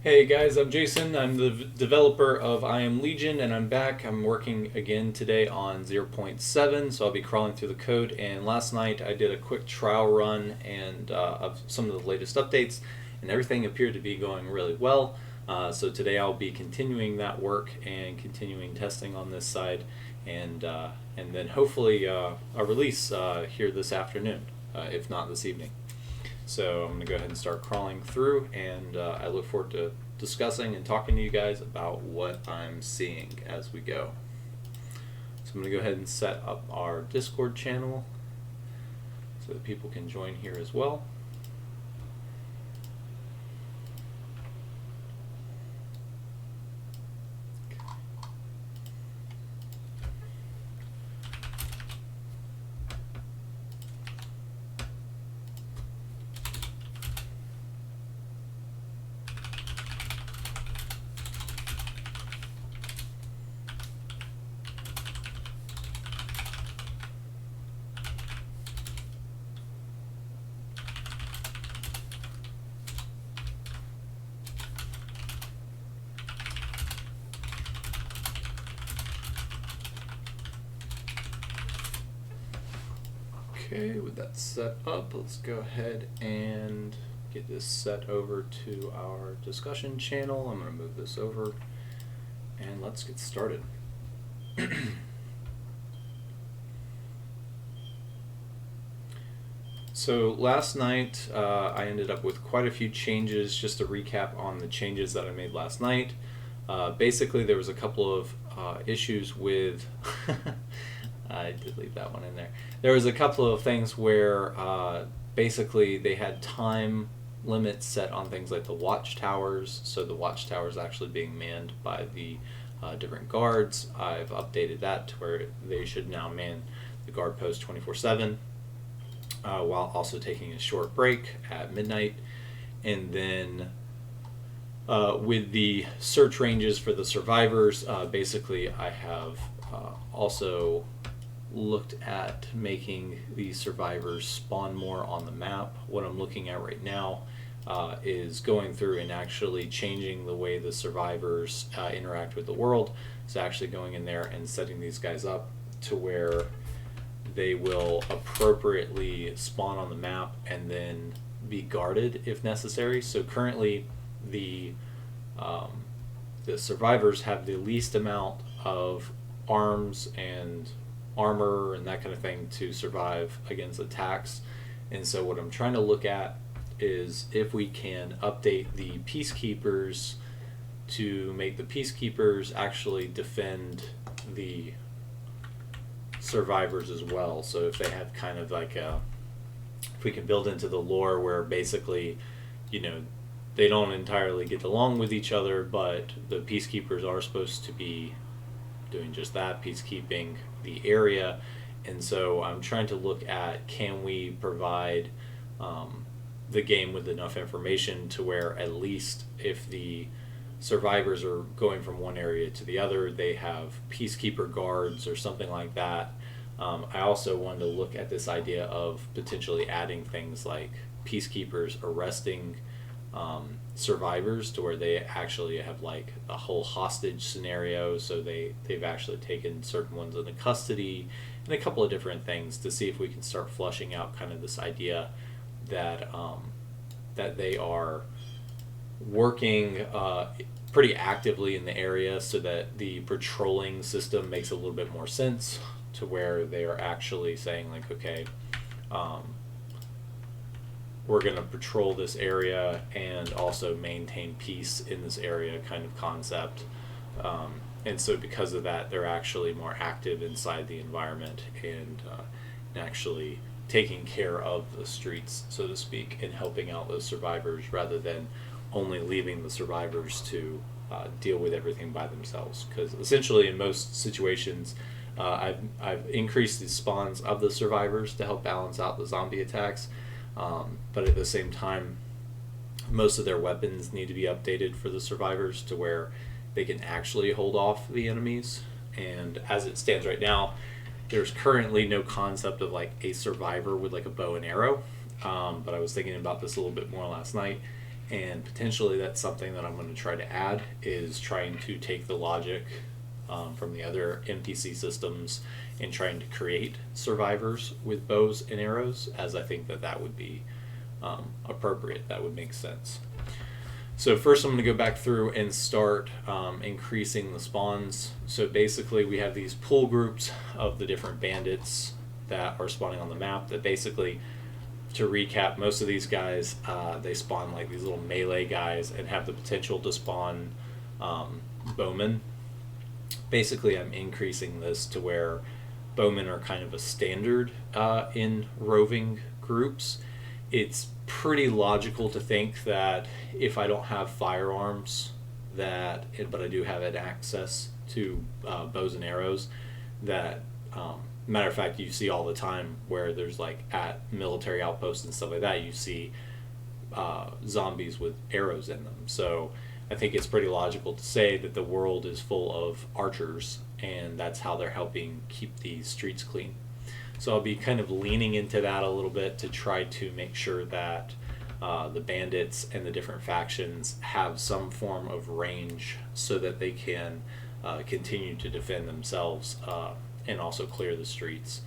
Hey guys, I'm Jason. I'm the developer of I Am Legion, and I'm back. I'm working again today on 0.7, so I'll be crawling through the code. And last night I did a quick trial run of some of the latest updates, and everything appeared to be going really well. So today I'll be continuing that work and continuing testing on this side, and then hopefully a release here this afternoon, if not this evening. So I'm going to go ahead and start crawling through, and I look forward to discussing and talking to you guys about what I'm seeing as we go. So I'm going to go ahead and set up our Discord channel so that people can join here as well. Okay, with that set up, let's go ahead and get this set over to our discussion channel. I'm going to move this over, and let's get started. So last night I ended up with quite a few changes. Just to recap on the changes that I made last night. Basically, there was a couple of issues with I did leave that one in there. There was a couple of things where basically they had time limits set on things like the watchtowers, so the watchtowers actually being manned by the different guards. I've updated that to where they should now man the guard post 24/7, while also taking a short break at midnight. And then with the search ranges for the survivors, basically I have also looked at making the survivors spawn more on the map. What I'm looking at right now is going through and actually changing the way the survivors interact with the world. So actually going in there and setting these guys up to where they will appropriately spawn on the map and then be guarded if necessary. So currently the survivors have the least amount of arms and armor and that kind of thing to survive against attacks. And so what I'm trying to look at is if we can update the peacekeepers to make the peacekeepers actually defend the survivors as well. So if they have kind of like if we can build into the lore where basically, they don't entirely get along with each other, but the peacekeepers are supposed to be doing just that, peacekeeping the area. And so I'm trying to look at, can we provide the game with enough information to where at least if the survivors are going from one area to the other, they have peacekeeper guards or something like that. I also wanted to look at this idea of potentially adding things like peacekeepers arresting survivors to where they actually have like a whole hostage scenario, so they've actually taken certain ones into custody, and a couple of different things to see if we can start flushing out kind of this idea that that they are working pretty actively in the area, so that the patrolling system makes a little bit more sense, to where they are actually saying like, okay, we're going to patrol this area and also maintain peace in this area kind of concept. And so because of that, they're actually more active inside the environment and actually taking care of the streets, so to speak, and helping out those survivors rather than only leaving the survivors to deal with everything by themselves. Because essentially in most situations, I've increased the spawns of the survivors to help balance out the zombie attacks. But at the same time, most of their weapons need to be updated for the survivors to where they can actually hold off the enemies. And as it stands right now, there's currently no concept of like a survivor with like a bow and arrow. But I was thinking about this a little bit more last night, and potentially that's something that I'm going to try to add, is trying to take the logic from the other NPC systems and trying to create survivors with bows and arrows, as I think that that would be appropriate. That would make sense. So first I'm going to go back through and start increasing the spawns. So basically we have these pool groups of the different bandits that are spawning on the map that basically, to recap, most of these guys, they spawn like these little melee guys and have the potential to spawn bowmen. Basically I'm increasing this to where bowmen are kind of a standard in roving groups. It's pretty logical to think that if I don't have firearms, but I do have access to bows and arrows, that matter of fact, you see all the time where there's like at military outposts and stuff like that, you see zombies with arrows in them. So I think it's pretty logical to say that the world is full of archers, and that's how they're helping keep the streets clean. So I'll be kind of leaning into that a little bit to try to make sure that the bandits and the different factions have some form of range so that they can continue to defend themselves and also clear the streets.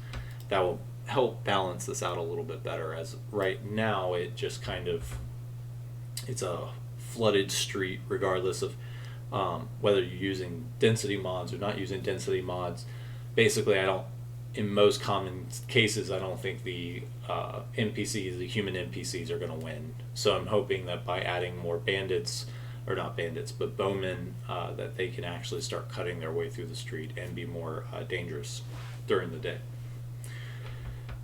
That will help balance this out a little bit better, as right now it just kind of, it's a flooded street regardless of whether you're using density mods or not using density mods. Basically, in most common cases, I don't think the NPCs, the human NPCs, are going to win. So I'm hoping that by adding more bandits, or not bandits, but bowmen, that they can actually start cutting their way through the street and be more dangerous during the day.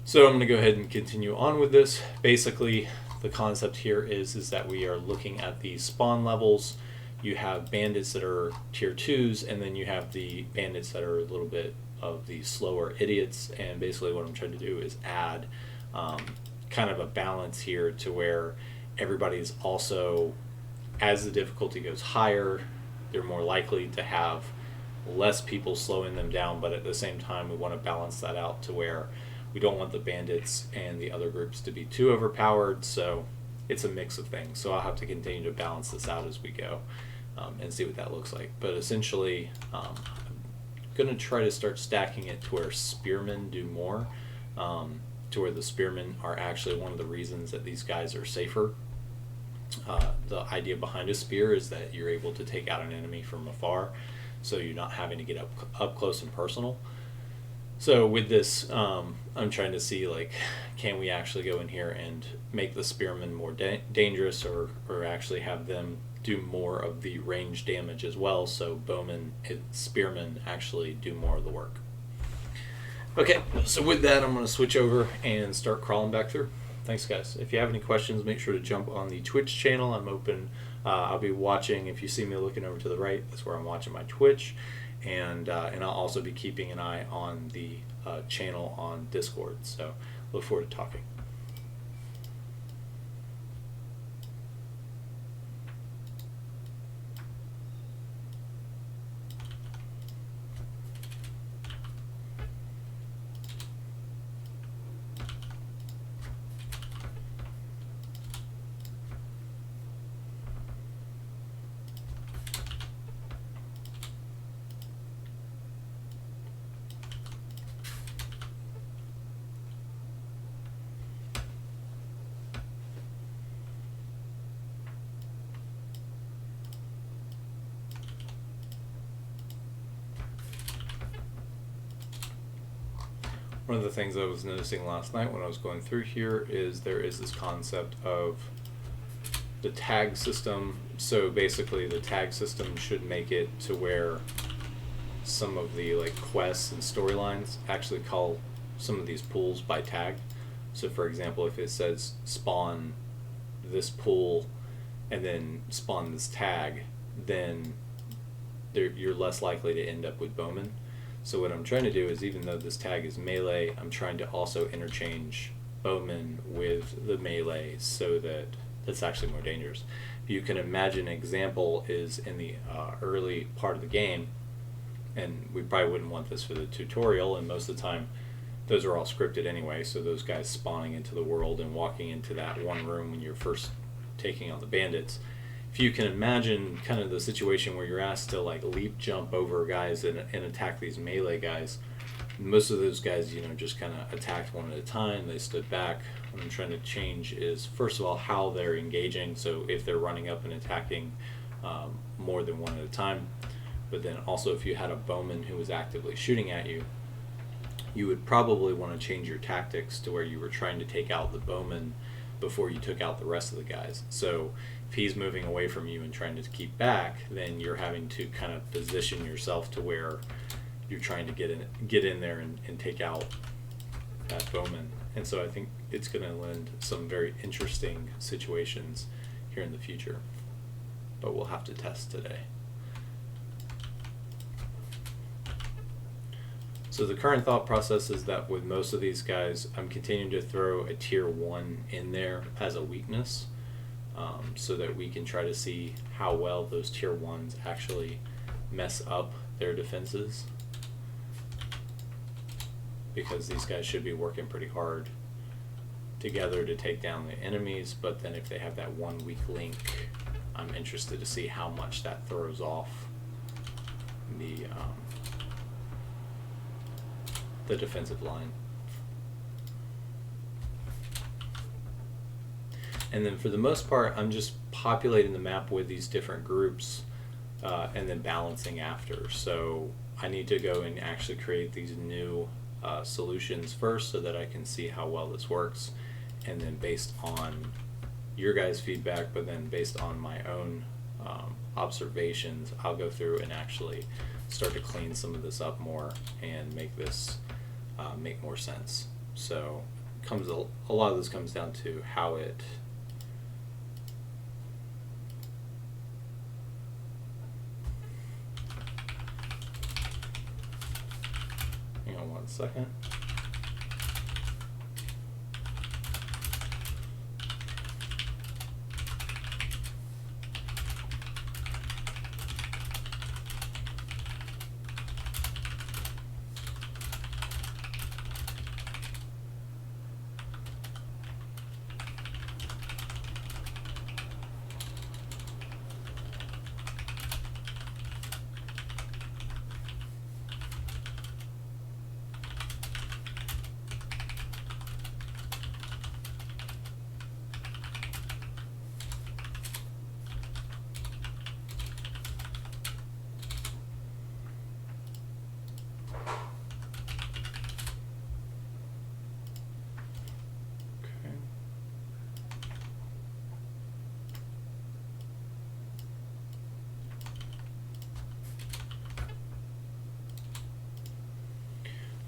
So I'm going to go ahead and continue on with this. Basically, the concept here is that we are looking at the spawn levels. You have bandits that are tier 2s, and then you have the bandits that are a little bit of the slower idiots. And basically what I'm trying to do is add kind of a balance here to where everybody's also, as the difficulty goes higher, they're more likely to have less people slowing them down, but at the same time we want to balance that out to where we don't want the bandits and the other groups to be too overpowered. So it's a mix of things. So I'll have to continue to balance this out as we go and see what that looks like. But essentially, I'm going to try to start stacking it to where spearmen do more, to where the spearmen are actually one of the reasons that these guys are safer. The idea behind a spear is that you're able to take out an enemy from afar, so you're not having to get up close and personal. So with this, I'm trying to see, like, can we actually go in here and make the spearmen more dangerous, or actually have them do more of the range damage as well, so bowmen and spearmen actually do more of the work. Okay, so with that, I'm going to switch over and start crawling back through. Thanks, guys. If you have any questions, make sure to jump on the Twitch channel. I'm open. I'll be watching. If you see me looking over to the right, that's where I'm watching my Twitch. And I'll also be keeping an eye on the channel on Discord. So look forward to talking. One of the things I was noticing last night when I was going through here is there is this concept of the tag system. So basically the tag system should make it to where some of the like quests and storylines actually call some of these pools by tag. So for example, if it says spawn this pool and then spawn this tag, then you're less likely to end up with bowmen. So what I'm trying to do is, even though this tag is melee, I'm trying to also interchange bowmen with the melee so that it's actually more dangerous. If you can imagine, an example is in the early part of the game, and we probably wouldn't want this for the tutorial, and most of the time those are all scripted anyway, so those guys spawning into the world and walking into that one room when you're first taking on the bandits. If you can imagine kind of the situation where you're asked to like leap jump over guys and attack these melee guys, most of those guys, just kind of attacked one at a time. They stood back. What I'm trying to change is, first of all, how they're engaging. So if they're running up and attacking more than one at a time, but then also if you had a bowman who was actively shooting at you, you would probably want to change your tactics to where you were trying to take out the bowman before you took out the rest of the guys. So if he's moving away from you and trying to keep back, then you're having to kind of position yourself to where you're trying to get in there and take out that bowman. And so I think it's going to lend some very interesting situations here in the future, but we'll have to test today. So the current thought process is that with most of these guys, I'm continuing to throw a tier 1 in there as a weakness, so that we can try to see how well those tier 1s actually mess up their defenses, because these guys should be working pretty hard together to take down the enemies, but then if they have that one weak link, I'm interested to see how much that throws off the defensive line. And then for the most part, I'm just populating the map with these different groups and then balancing after. So I need to go and actually create these new solutions first so that I can see how well this works, and then based on your guys' feedback, but then based on my own observations, I'll go through and actually start to clean some of this up more and make this make more sense. So a lot of this comes down to how it hang on one second.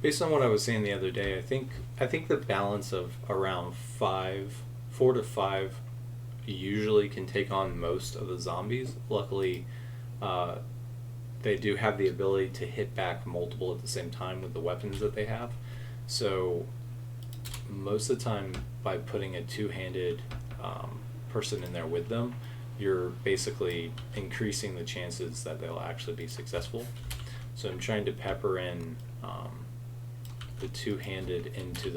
Based on what I was saying the other day, I think the balance of around 4 to 5 usually can take on most of the zombies. Luckily, they do have the ability to hit back multiple at the same time with the weapons that they have. So most of the time, by putting a two-handed person in there with them, you're basically increasing the chances that they'll actually be successful. So I'm trying to pepper in the two-handed into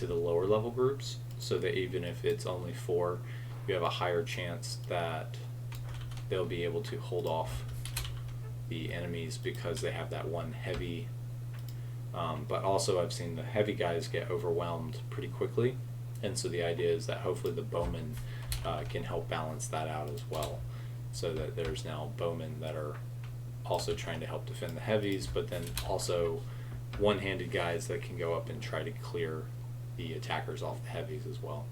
the lower level groups, so that even if it's only 4, you have a higher chance that they'll be able to hold off the enemies because they have that one heavy. But also I've seen the heavy guys get overwhelmed pretty quickly, and so the idea is that hopefully the bowmen can help balance that out as well, so that there's now bowmen that are also trying to help defend the heavies, but then also one-handed guys that can go up and try to clear the attackers off the heavies as well.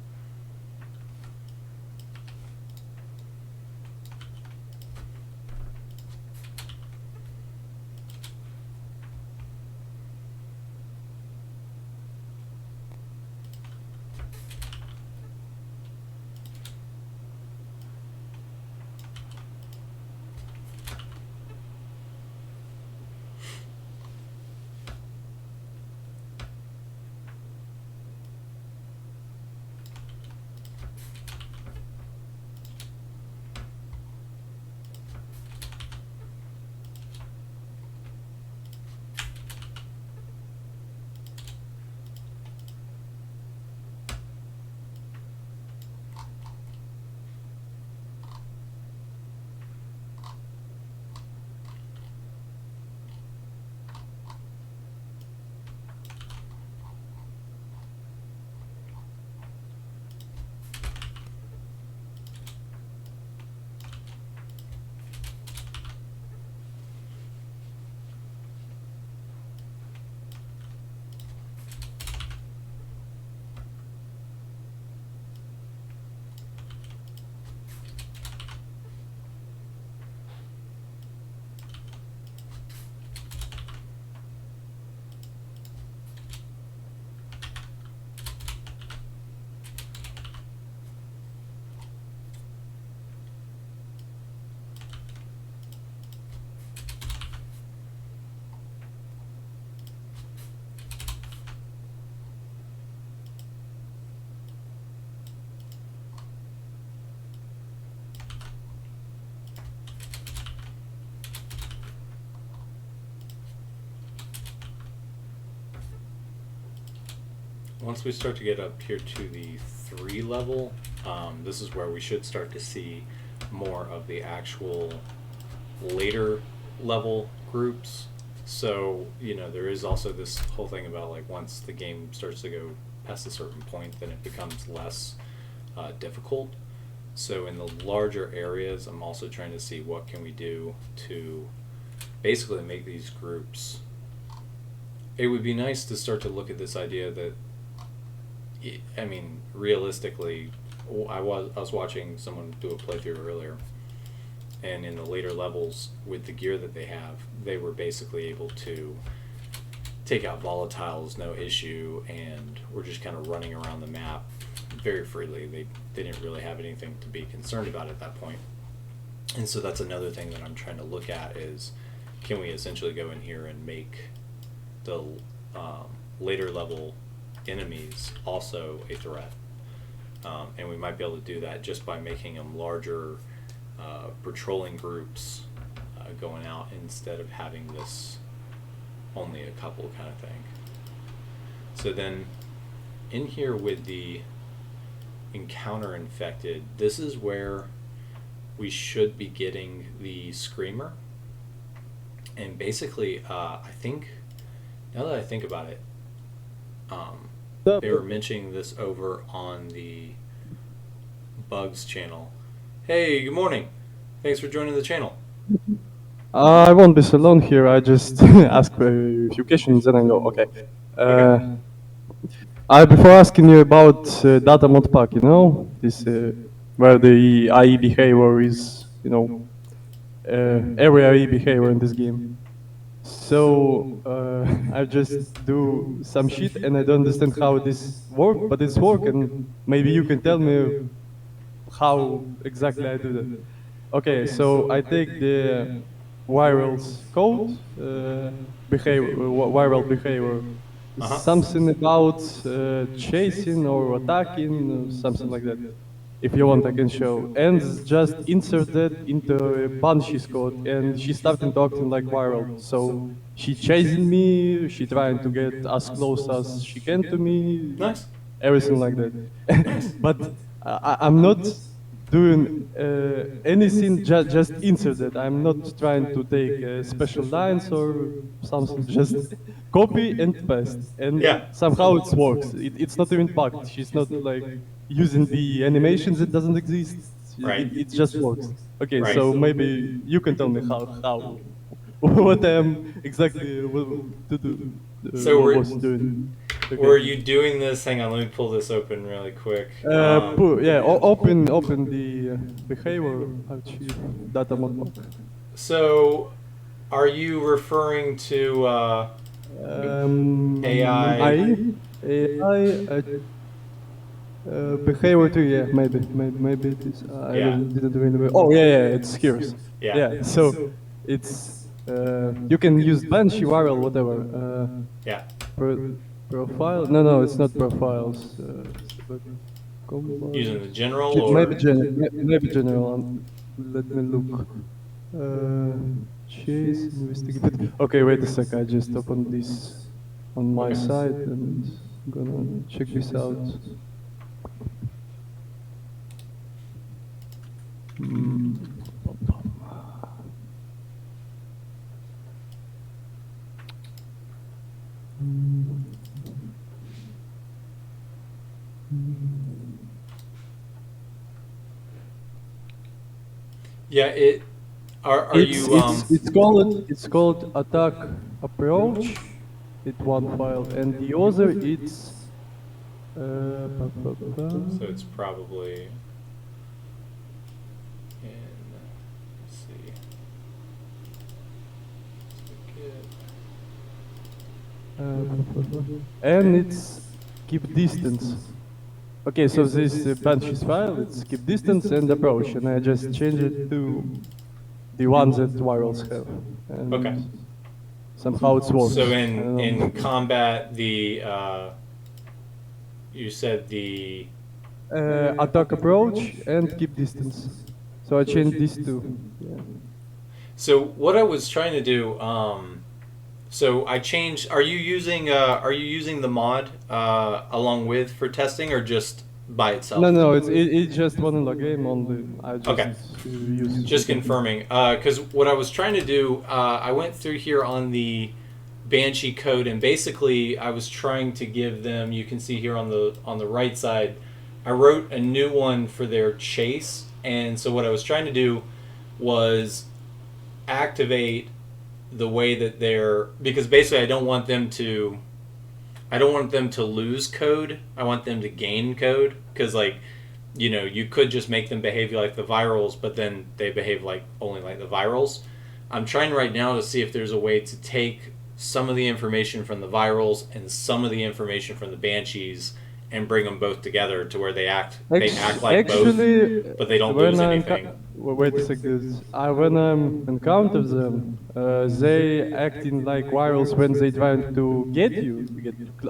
once we start to get up here to the 3 level, this is where we should start to see more of the actual later level groups. So, there is also this whole thing about like once the game starts to go past a certain point, then it becomes less difficult. So in the larger areas, I'm also trying to see what can we do to basically make these groups. It would be nice to start to look at this idea that, realistically, I was watching someone do a playthrough earlier, and in the later levels with the gear that they have, they were basically able to take out volatiles no issue, and were just kind of running around the map very freely. They didn't really have anything to be concerned about at that point. And so that's another thing that I'm trying to look at is, can we essentially go in here and make the later level enemies also a threat? And we might be able to do that just by making them larger patrolling groups going out instead of having this only a couple kind of thing. So then in here with the encounter infected, this is where we should be getting the screamer. And basically, I think, now that I think about it, they were mentioning this over on the Bugs channel. Hey, good morning. Thanks for joining the channel. I won't be so long here. I just ask a few questions and I go, okay. Before asking you about data mod pack, this where the IE behavior is, area IE behavior in this game. So I just do some shit and I don't understand how this works, but it's working. Maybe you can tell me how exactly I do that. Okay, so I take the viral's code, viral behavior, something about chasing or attacking, something like that. If you want, I can show. And just insert that into Banshee's code, and she started talking like viral. So she chasing me, she trying to get as close as she can to me, Nice. everything like that. But I'm not doing anything, just insert it. I'm not trying to take special lines or something, just copy and paste. And somehow it works. It's not even bugged. She's not like using the animations that doesn't exist. It just works. Okay, so maybe you can tell me how what I'm exactly to do. So what was doing. Okay. Were you doing this? Hang on, let me pull this open really quick. Open the behavior data mod. So, are you referring to AI? Behavior too, yeah, maybe it is. I didn't remember. Oh yeah, it's here. Yeah, so it's you can use Banshee viral, whatever. Profile? No, it's not profiles. Using the general or maybe general. Let me look. Chase investigate. Okay, wait a sec. I just opened this on my side and I'm gonna check this out. Yeah, it's called attack approach. It's one file, and the other it's. So it's probably. Let's see. And it's keep distance. Okay, so this Banshee's file, it's keep distance and approach, and I just change it to the ones that virals have. And okay. Somehow it works. So in combat, the you said the attack approach and keep distance. So I changed these two. Yeah. So what I was trying to do, So I changed. Are you using the mod along with for testing, or just by itself? No, it's just vanilla game only. I just Okay. use Just it. confirming, because what I was trying to do, I went through here on the Banshee code, and basically I was trying to give them. You can see here on the right side, I wrote a new one for their chase, and so what I was trying to do was activate the way that they're, because basically I don't want them to lose code. I want them to gain code, because like, you could just make them behave like the virals, but then they behave like only like the virals. I'm trying right now to see if there's a way to take some of the information from the virals and some of the information from the banshees and bring them both together to where they act like both, Actually, but they don't when lose I anything. wait a second. When I encounter them, they acting like virals when they trying to get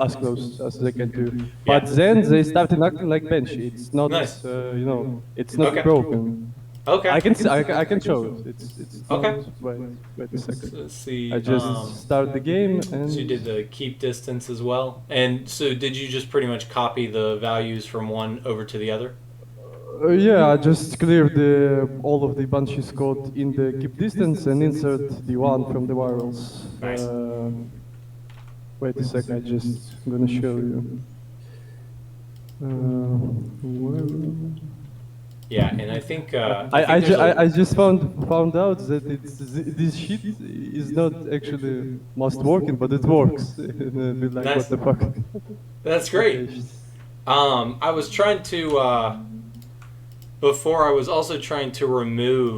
as close as they can to. But Yeah. then they started acting like Banshee. It's not, Nice. it's not Okay. broken. Okay. I can show it. It's not. Okay. Wait a second. So let's see. I just start the game and. So you did the keep distance as well, and so did you just pretty much copy the values from one over to the other? Yeah, I just clear all of the Banshee's code in the keep distance and insert the one from the virals. Nice. Wait a sec, I just gonna show you. Where- Yeah, and I think I I, think there's a- I just found out that this shit is not actually most working, but it works. And I'll be like, Nice. what the fuck? That's great. I was trying to before. I was also trying to remove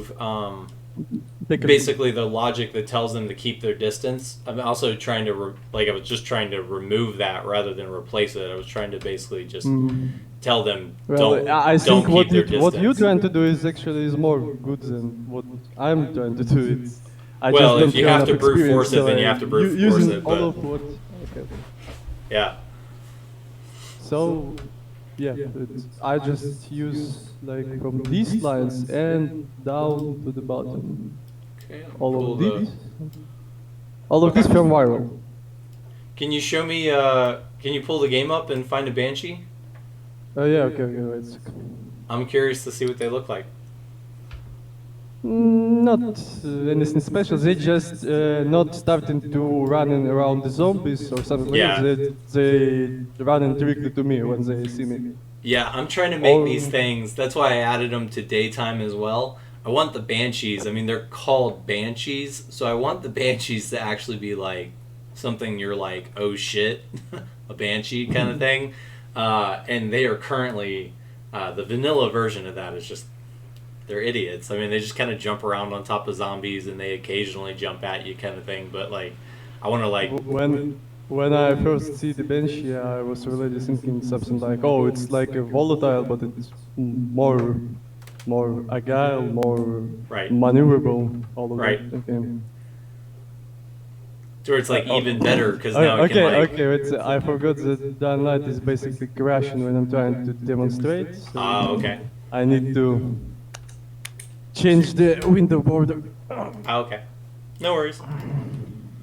basically the logic that tells them to keep their distance. I'm also trying to I was just trying to remove that rather than replace it. I was trying to basically just tell them Well, don't I think keep their distance. what you're trying to do is more good than what I'm trying to do. I Well, just if don't you have to enough brute experience, force it, so then you I- have to brute force using it, all but- of what. Okay. Yeah. So, yeah, I just use like from these lines and down to the bottom. Okay. I'll All pull of the- these. All of this from viral. Can you show me? Can you pull the game up and find a banshee? Oh yeah, okay, wait a second. I'm curious to see what they look like. Not anything special. They just not starting to running around the zombies or something. Yeah. They running directly to me when they see me. Yeah, I'm trying to make Or- these things. That's why I added them to daytime as well. I want the banshees. I mean, they're called banshees, so I want the banshees to actually be like something you're like, oh shit, a banshee kind of thing. And they are currently the vanilla version of that is just they're idiots. I mean, they just kind of jump around on top of zombies and they occasionally jump at you, kind of thing. But like, I want to like, When I first see the Banshee, I was already thinking something like, oh, it's like a volatile, but it's more agile, more Right. maneuverable, all of Right. that. Okay. where it's like even better because now it Okay, can like. okay. I forgot that the light is basically crashing when I'm trying to demonstrate. So Oh, okay. I need to change the window border. Oh, okay. No worries.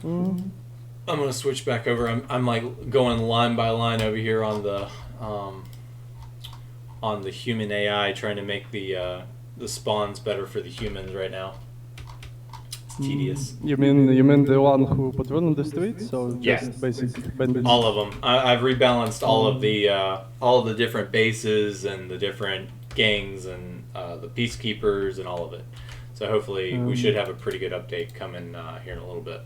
I'm gonna switch back over. I'm like going line by line over here on the human AI, trying to make the spawns better for the humans right now. It's tedious. You mean the one who patrol on the streets, or just Yeah. basic bandits? All of them. I've rebalanced all of the different bases and the different gangs and the peacekeepers and all of it. So hopefully we should have a pretty good update coming here in a little bit.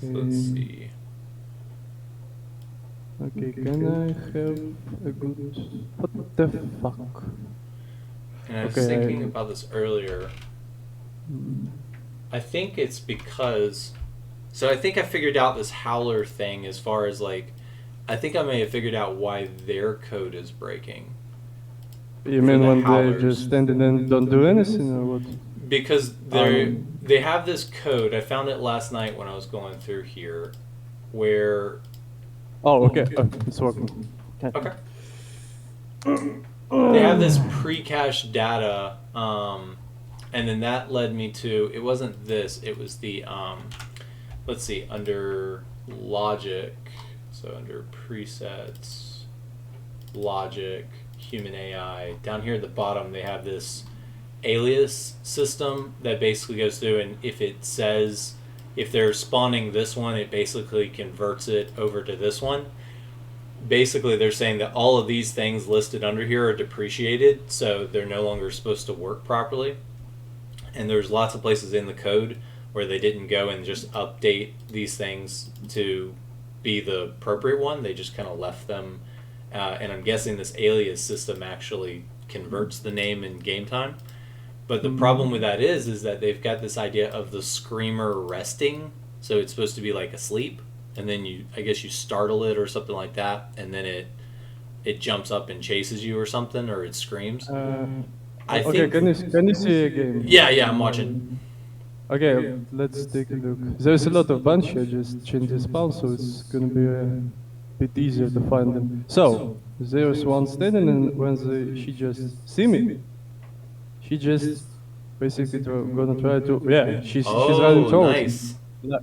So let's see. Okay, can I have a good... What the fuck? And I was Okay. thinking about this earlier. I think it's because... So I think I figured out this howler thing as far as like... I think I may have figured out why their code is breaking. You For mean the when howlers. they just stand and then don't do anything, or what? Because they have this code. I found it last night when I was going through here, where Oh, okay. It's working. okay, they have this pre-cached data And then that led me to, it wasn't this, it was the, let's see, under logic, so under presets, logic, human AI, down here at the bottom they have this alias system that basically goes through, and if it says, if they're spawning this one, it basically converts it over to this one. Basically they're saying that all of these things listed under here are depreciated, so they're no longer supposed to work properly. And there's lots of places in the code where they didn't go and just update these things to be the appropriate one. They just kind of left them, and I'm guessing this alias system actually converts the name in game time. But the problem with that is that they've got this idea of the screamer resting, so it's supposed to be like asleep, and then I guess you startle it or something like that, and then it jumps up and chases you or something, or it screams. I Okay, think. can you see again? Yeah, I'm watching. Okay, let's take a look. There's a lot of Banshee, I just changed the spawn, so it's gonna be a bit easier to find them. So, there's one standing, and when she just see me, she just basically gonna try to, yeah, she's running towards nice. me.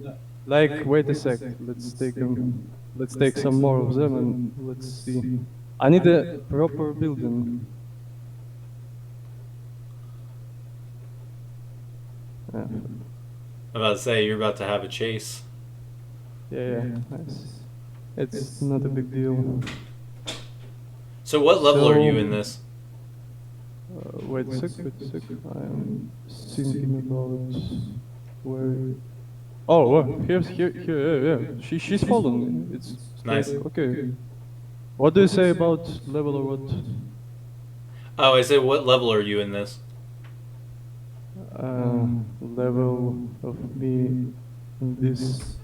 Like, wait a sec, let's take some more of them, and let's see. I need a proper building. Yeah. I'm about to say, you're about to have a chase. Yeah, nice. It's not a big deal. So what level are you in this? Wait a sec. I'm thinking about where. Oh, well, here, yeah. She's following me. It's Nice. like, okay. What do you say about level or what? Oh, I said, what level are you in this? Level of me in this.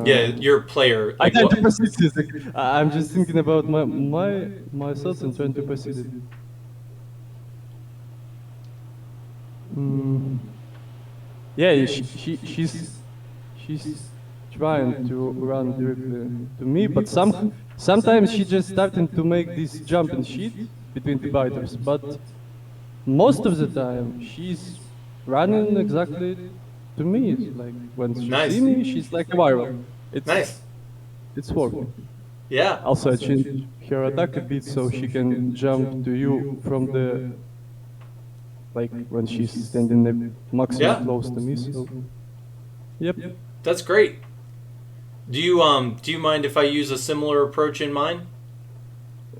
Yeah, you're a player. I Like, can't what- proceed this. I'm just thinking about my thoughts and trying to proceed it. Yeah, she's trying to run directly to me, but sometimes she just starting to make this jump and shit between the biters. But most of the time, she's running exactly to me. It's like when she Nice. see me, she's like a viral. Nice. It's working. Yeah. Also, I changed her attack a bit so she can jump to you from the, like when she's standing the maximum Yeah. close to me. So, yep. That's great. Do you mind if I use a similar approach in mine?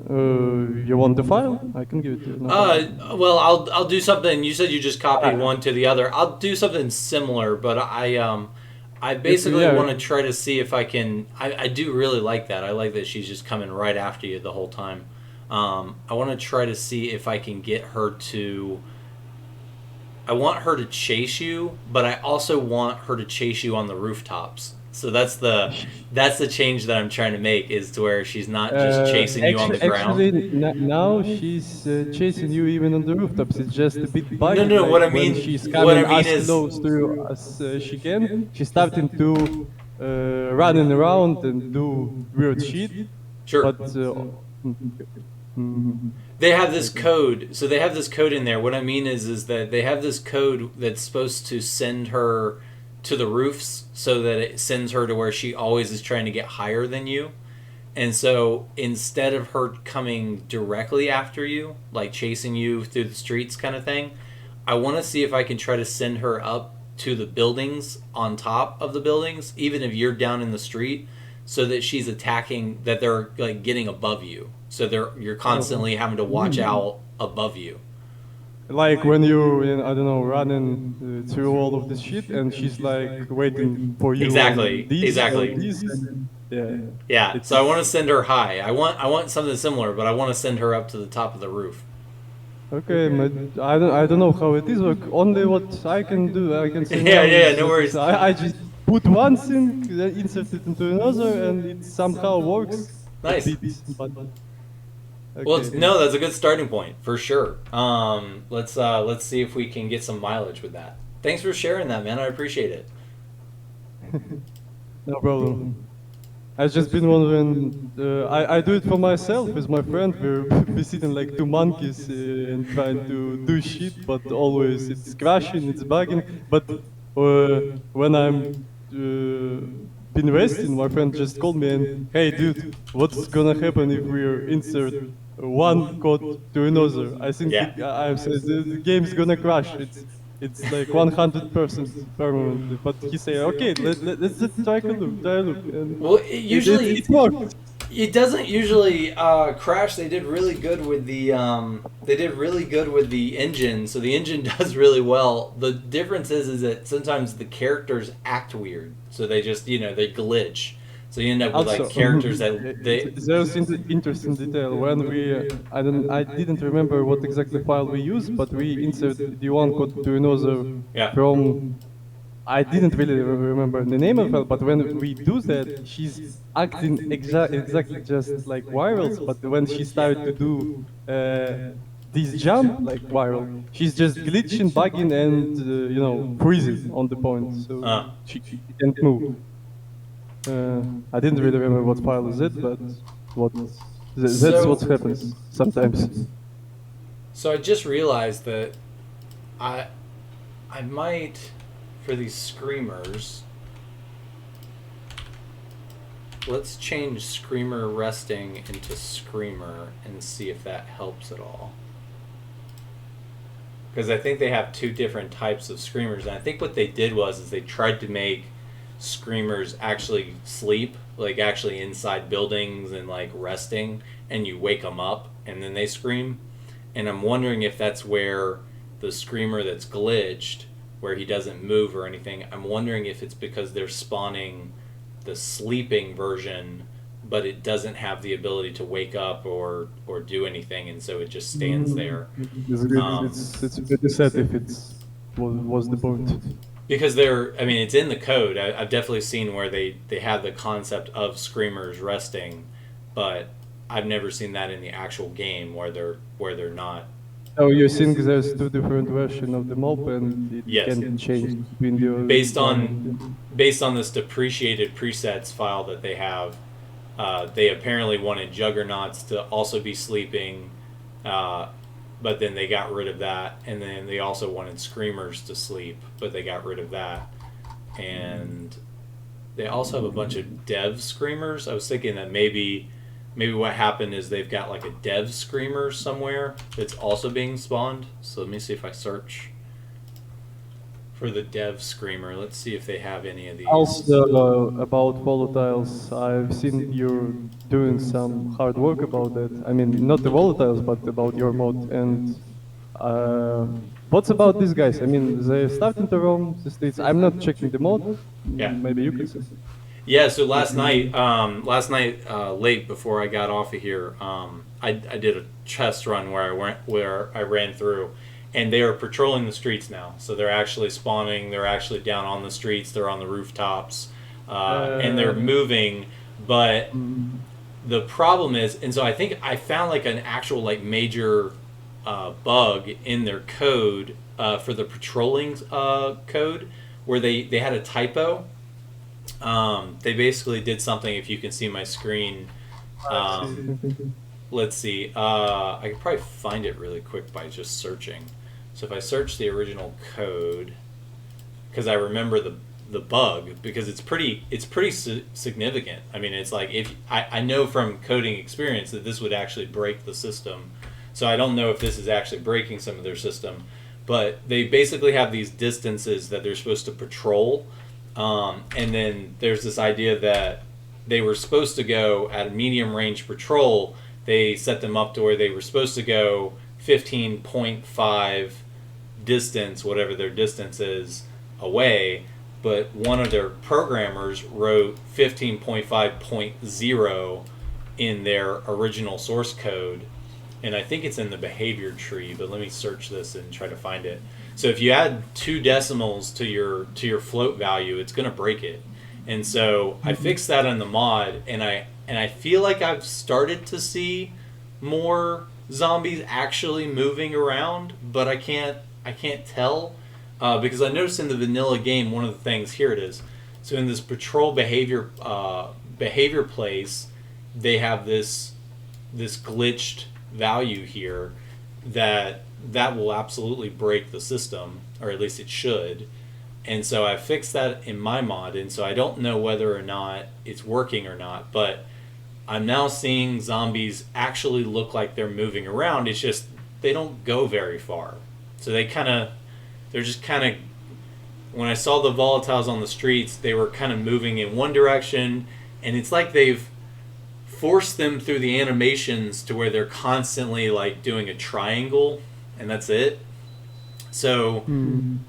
You want the file? I can give it to you. No problem. Well, I'll do something. You said you just copied Ah. one to the other. I'll do something similar, but I basically Yeah. want to try to see if I can. I do really like that. I like that she's just coming right after you the whole time. I want to try to see if I can get her to. I want her to chase you, but I also want her to chase you on the rooftops. So that's the change that I'm trying to make, is to where she's not just chasing you on the ground. Actually, now she's chasing you even on the rooftops. It's just a bit buggy. No, like what I when mean- she's what coming I mean as is- close to you as she can. She's starting to running around and do weird shit. Sure. But mhm. They have this code. So they have this code in there. What I mean is that they have this code that's supposed to send her to the roofs, so that it sends her to where she always is trying to get higher than you. And so instead of her coming directly after you, like chasing you through the streets kind of thing, I want to see if I can try to send her up to the buildings, on top of the buildings, even if you're down in the street, so that she's attacking, that they're like getting above you. So you're constantly having to watch out above you. Like when you, I don't know, running through all of this shit, and she's like waiting for you. Exactly, on these, exactly. These, yeah. Yeah, so I want to send her high. I want something similar, but I want to send her up to the top of the roof. Okay, but I don't know how it is. But only what I can do, I can say. Yeah, now yeah, is no that worries. I just put one thing, then insert it into another, and it somehow works. Nice. A bit, but, Well, okay. no, that's a good starting point for sure. Let's see if we can get some mileage with that. Thanks for sharing that, man. I appreciate it. No problem. I've just been wondering. I do it for myself with my friend. We're sitting like two monkeys and trying to do shit, but always it's crashing, it's bugging. But when I'm been resting, my friend just called me and, hey, dude, what's gonna happen if we insert one code to another? I think Yeah. I'm saying the game's gonna crash. It's like 100% permanently. But he say, okay, let's just try a look, and Well, it it usually worked. it doesn't usually crash. They did really good with the engine, so the engine does really well. The difference is that sometimes the characters act weird, so they just they glitch. So you end up with like Also, characters that they there's interesting detail when I didn't remember what exactly file we used, but we insert the one code to another yeah. from. I didn't really remember the name of it, but when we do that, she's acting exactly just like virals. But when she started to do this jump like viral, she's just glitching, bugging, and freezing on the point, so Uh, she can't move. I didn't really remember what file is it, but what that's what so happens sometimes. so I just realized that I I might for these screamers. Let's change screamer resting into screamer and see if that helps at all. Because I think they have two different types of screamers, and I think what they did was is they tried to make screamers actually sleep, like actually inside buildings and like resting, and you wake them up and then they scream. And I'm wondering if that's where the screamer that's glitched, where he doesn't move or anything, I'm wondering if it's because they're spawning the sleeping version, but it doesn't have the ability to wake up or do anything, and so it just stands there. Um, It's pretty sad if it's was the point. because I mean, it's in the code. I've definitely seen where they have the concept of screamers resting, but I've never seen that in the actual game where they're not. So you think there's two different versions of the mob and it Yes, can change between the based one and on based on this depreciated presets file that they have, they apparently wanted juggernauts to also be sleeping, but then they got rid of that, and then they also wanted screamers to sleep, but they got rid of that, and they also have a bunch of dev screamers. I was thinking that maybe what happened is they've got like a dev screamer somewhere that's also being spawned. So let me see if I search for the dev screamer. Let's see if they have any of these. also about volatiles. I've seen you doing some hard work about that. I mean, not the volatiles, but about your mod. And uh, what's about these guys? I mean, they're starting to roam the streets. I'm not checking the mod. Yeah. Maybe you can say. Yeah, so last night late before I got off of here, I did a chest run where I ran through, and they are patrolling the streets now. So they're actually spawning. They're actually down on the streets. They're on the rooftops, and they're moving. But the problem is, and so I think I found like an actual like major bug in their code for the patrolling code where they had a typo. They basically did something. If you can see my screen, let's see. I could probably find it really quick by just searching. So if I search the original code, because I remember the bug, because it's pretty significant. I mean, it's like if I know from coding experience that this would actually break the system. So I don't know if this is actually breaking some of their system, but they basically have these distances that they're supposed to patrol. And then there's this idea that they were supposed to go at a medium range patrol. They set them up to where they were supposed to go 15.5 distance, whatever their distance is, away. But one of their programmers wrote 15.5.0 in their original source code. And I think it's in the behavior tree, but let me search this and try to find it. So if you add 2 decimals to your float value, it's going to break it. And so I fixed that in the mod, and I feel like I've started to see more zombies actually moving around, but I can't tell because I noticed in the vanilla game one of the things, here it is. So in this patrol behavior behavior plays, they have this glitched value here that will absolutely break the system, or at least it should. And so I fixed that in my mod, and so I don't know whether or not it's working or not, but I'm now seeing zombies actually look like they're moving around. It's just they don't go very far. So they're just kind of, when I saw the volatiles on the streets, they were kind of moving in one direction, and it's like they've forced them through the animations to where they're constantly like doing a triangle, and that's it. So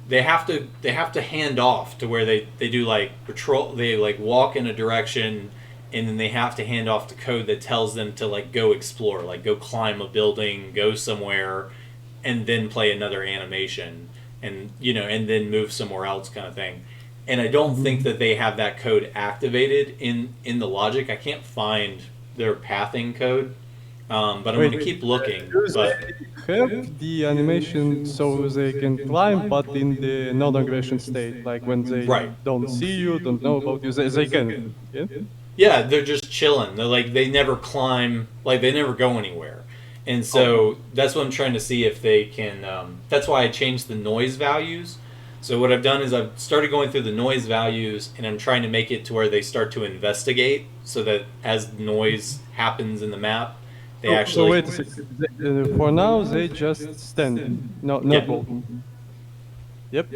they have to hand off to where they do like patrol, they like walk in a direction, and then they have to hand off the code that tells them to like go explore, like go climb a building, go somewhere, and then play another animation, and and then move somewhere else, kind of thing. And I don't think that they have that code activated in the logic. I can't find their pathing code, but I'm going to keep looking. But have the animation so they can climb, but in the non-aggression state, like when they Right. don't see you, don't know about you, they can. Yeah? Yeah, they're just chilling. They're like, they never climb, like they never go anywhere. And so that's what I'm trying to see if they can. That's why I changed the noise values. So what I've done is I've started going through the noise values, and I'm trying to make it to where they start to investigate, so that as noise happens in the map, they actually. So wait a second. For now, they just stand, not walking. Yep.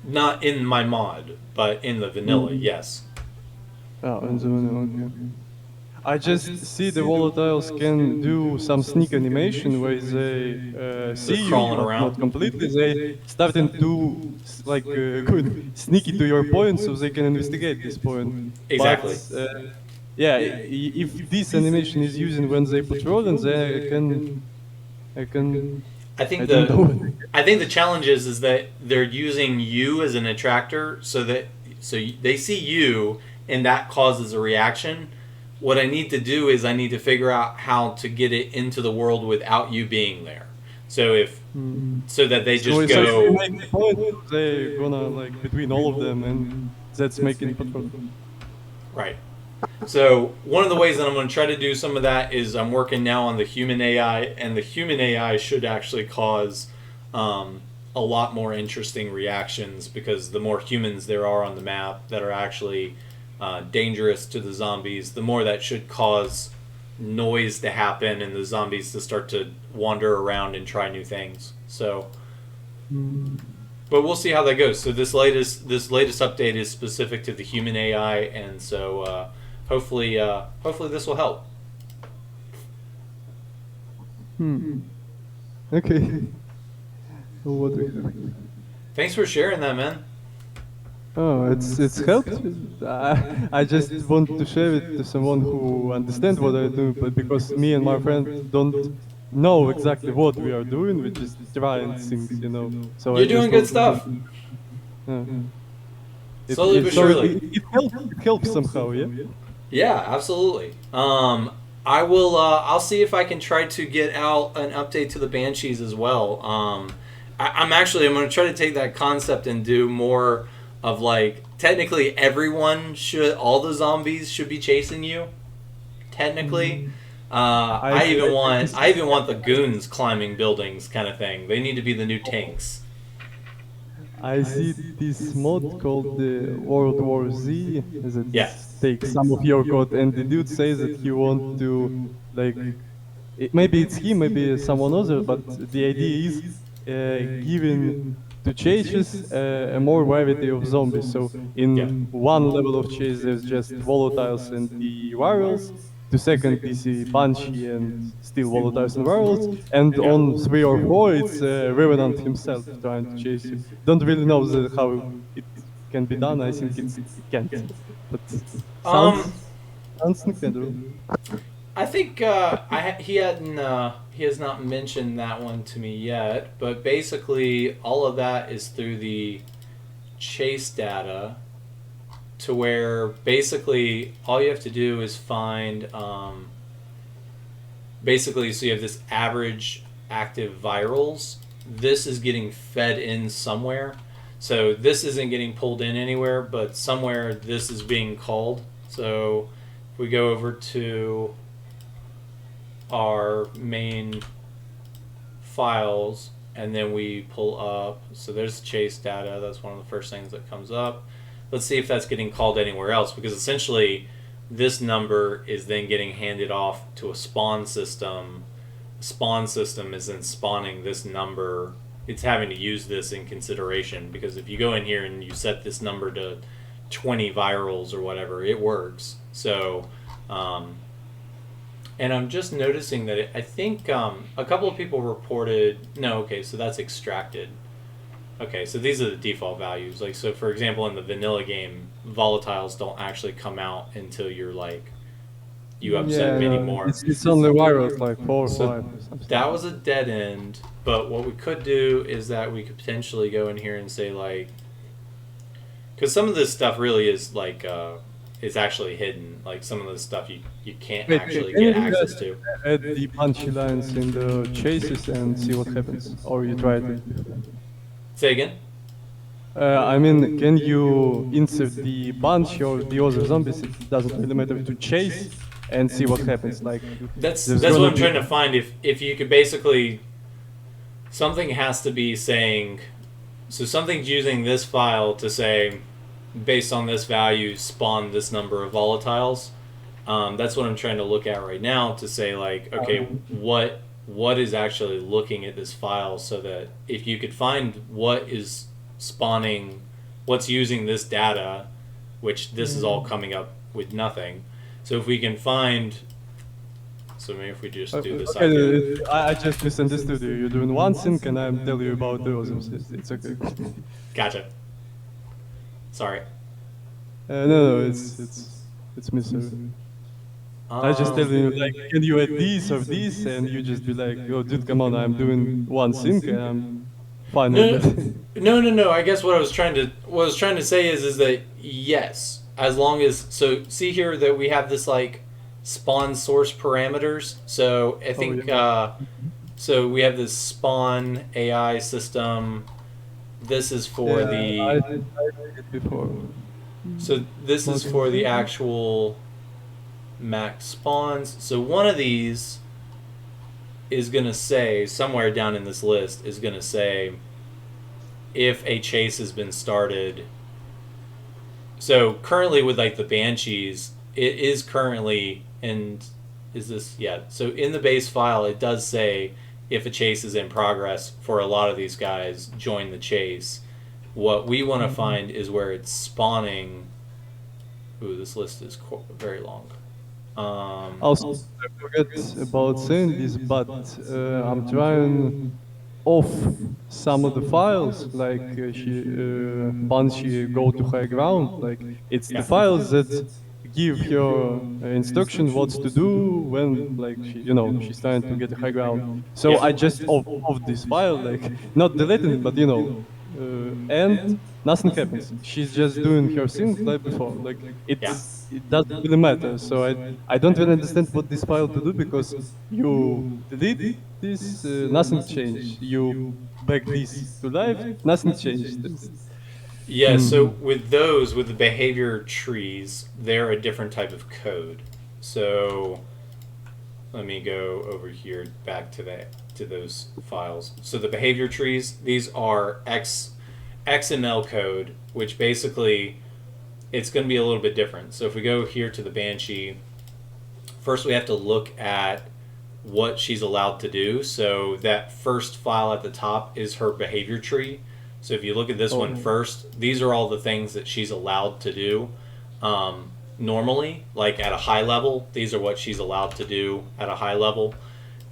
Not in my mod, but in the vanilla, yes. Oh, in the vanilla, okay. I just see the volatiles can do some sneak animation where they see you, crawling but around. not completely. They starting to like go sneaky to your point, so they can investigate this point. Exactly. But, yeah, if this animation is using when they patrol, then they can. I think don't know. I think the challenge is that they're using you as an attractor, so they see you, and that causes a reaction. What I need to do is I need to figure out how to get it into the world without you being there. So so that they just go. So if they make the point, they're gonna like between all of them, and that's making patrol. Right. So one of the ways that I'm going to try to do some of that is I'm working now on the human AI, and the human AI should actually cause a lot more interesting reactions, because the more humans there are on the map that are actually dangerous to the zombies, the more that should cause noise to happen and the zombies to start to wander around and try new things. So, but we'll see how that goes. So this latest update is specific to the human AI, and so hopefully this will help. Okay. What do we have? Thanks for sharing that, man. Oh, it's helped. I just want to share it to someone who understands what I do, but because me and my friend don't know exactly what we are doing, we just try things, So You're doing good stuff. Slowly but surely. It helps somehow, yeah? Yeah, absolutely. I will. I'll see if I can try to get out an update to the Banshees as well. I'm going to try to take that concept and do more of like, technically all the zombies should be chasing you. Technically, I even want the goons climbing buildings, kind of thing. They need to be the new tanks. I see this mod called the World War Z that takes some of your code, and the dude says that he want to like, maybe it's him, maybe someone other, but the idea is giving to chases a more variety of zombies. So in one level of chase, there's just volatiles and the virals. The second is the Banshee and still volatiles and virals. And on 3 or 4, it's Revenant himself trying to chase you. Don't really know how it can be done. I think it can't. But sounds incredible. I think he has not mentioned that one to me yet, but basically all of that is through the chase data, to where basically all you have to do is find basically, so you have this average active virals. This is getting fed in somewhere, so this isn't getting pulled in anywhere, but somewhere this is being called. So if we go over to our main files, and then we pull up, so there's chase data, that's one of the first things that comes up. Let's see if that's getting called anywhere else, because essentially this number is then getting handed off to a spawn system. The spawn system is then spawning this number. It's having to use this in consideration, because if you go in here and you set this number to 20 virals or whatever, it works. So and I'm just noticing that I think a couple of people reported, no, okay, so that's extracted. Okay, so these are the default values. Like, so for example, in the vanilla game, volatiles don't actually come out until you're like, you upset many more. It's only virals, like 4 or 5 So or something. that was a dead end, but what we could do is that we could potentially go in here and say like, because some of this stuff really is like, is actually hidden. Like some of the stuff you can't actually get access to. Add the punchy lines in the chases and see what happens, or you try it. Say again? I mean, can you insert the bunch or the other zombies? It doesn't really matter to chase and see what happens. Like That's what I'm trying to find. If you could basically, something has to be saying, so something's using this file to say, based on this value, spawn this number of volatiles. That's what I'm trying to look at right now to say like, okay, what is actually looking at this file, so that if you could find what is spawning, what's using this data, which this is all coming up with nothing. So if we can find, so maybe if we just do this. Okay, I just misunderstood you. You're doing one thing and I'm telling you about the others. It's okay. Gotcha. Sorry. No, it's me, sir. I just tell you, like, can you add this or this, and you just be like, oh, dude, come on, I'm doing one thing, and I'm fine with it. No. I guess what I was trying to say is that yes, as long as, so see here that we have this like spawn source parameters. So I think so we have this spawn AI system. This is for I did it before. So this is for the actual max spawns. So one of these is going to say, somewhere down in this list, is going to say if a chase has been started. So currently with like the Banshees, it is currently, and is this, yeah. So in the base file, it does say if a chase is in progress for a lot of these guys, join the chase. What we want to find is where it's spawning. Ooh, this list is very long. Also, I forget about saying this, but I'm trying off some of the files, like Banshee go to high ground. Like it's the files that give her instruction what to do when, like, she's trying to get a high ground. So I just off this file, like not deleting it, but and nothing happens. She's just doing her thing like before. Like it doesn't really matter. So I don't really understand what this file to do, because you delete this, nothing changed. You back this to life, nothing changed. Yeah, so with the behavior trees, they're a different type of code. So let me go over here back to those files. So the behavior trees, these are XML code, which basically it's going to be a little bit different. So if we go here to the Banshee, first we have to look at what she's allowed to do. So that first file at the top is her behavior tree. So if you look at this one first, these are all the things that she's allowed to do. Normally, like at a high level, these are what she's allowed to do at a high level.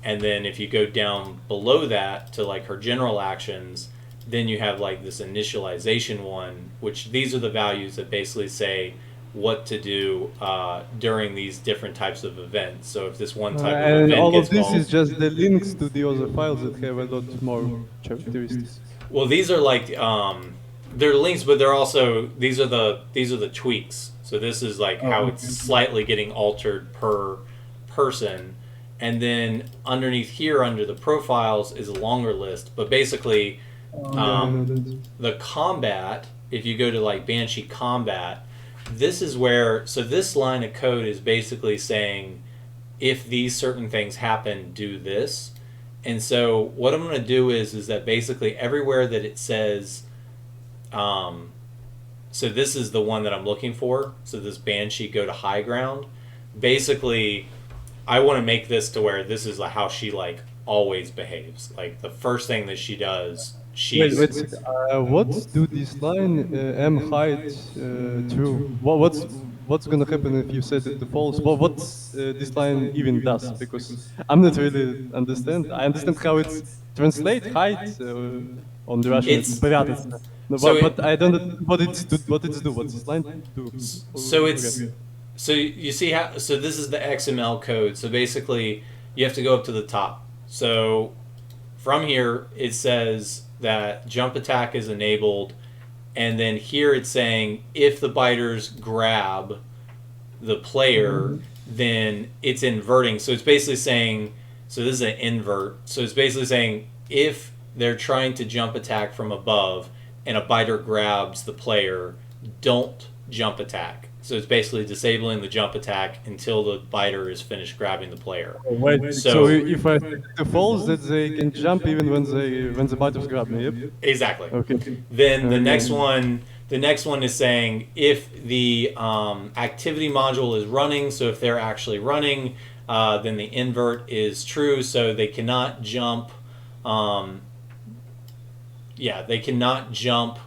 And then if you go down below that to like her general actions, then you have like this initialization one, which these are the values that basically say what to do during these different types of events. So if this one type of event all gets of this called, is just the links to the other files that have a lot more characteristics. well, these are like they're links, but they're also these are the tweaks. So this is like how it's slightly getting altered per person, and then underneath here under the profiles is a longer list. But basically, the combat, if you go to like Banshee Combat, this is where, so this line of code is basically saying, if these certain things happen, do this. And so what I'm going to do is that basically everywhere that it says, so this is the one that I'm looking for. So this Banshee go to high ground. Basically, I want to make this to where this is how she like always behaves. Like the first thing that she does, she's. Wait. What do this line m height true? What's gonna happen if you set it to false? What's this line even does? Because I'm not really understand. I understand how it's translate height on the Russian. It's спрятаться. No, So but I don't know what it's do. What it's do? What's this line do? So it's Okay. so you see how, so this is the XML code. So basically you have to go up to the top. So from here it says that jump attack is enabled, and then here it's saying if the biters grab the player, then it's inverting. So it's basically saying, so this is an invert. So it's basically saying if they're trying to jump attack from above and a biter grabs the player, don't jump attack. So it's basically disabling the jump attack until the biter is finished grabbing the player. Wait. So if I set it to false, that they can jump even when the biters grab me. Yep. Exactly. Okay. Then the next one is saying if the activity module is running, so if they're actually running, then the invert is true, so they cannot jump. They cannot jump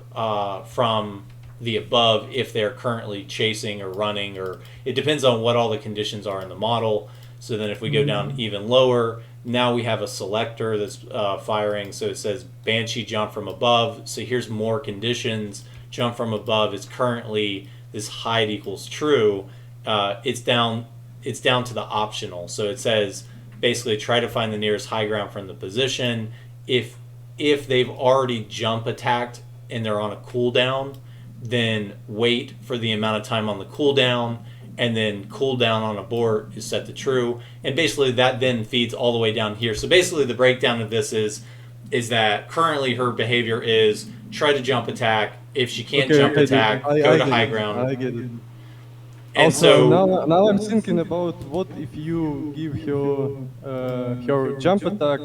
from the above if they're currently chasing or running, or it depends on what all the conditions are in the model. So then if we go down even lower, now we have a selector that's firing. So it says Banshee jump from above. So here's more conditions. Jump from above is currently this height equals true. It's down to the optional. So it says basically try to find the nearest high ground from the position. If they've already jump attacked and they're on a cooldown, then wait for the amount of time on the cooldown, and then cooldown on abort is set to true. And basically that then feeds all the way down here. So basically the breakdown of this is that currently her behavior is try to jump attack. If she can't jump attack, go to high ground. I get it. And Also, so now I'm thinking about what if you give her jump attack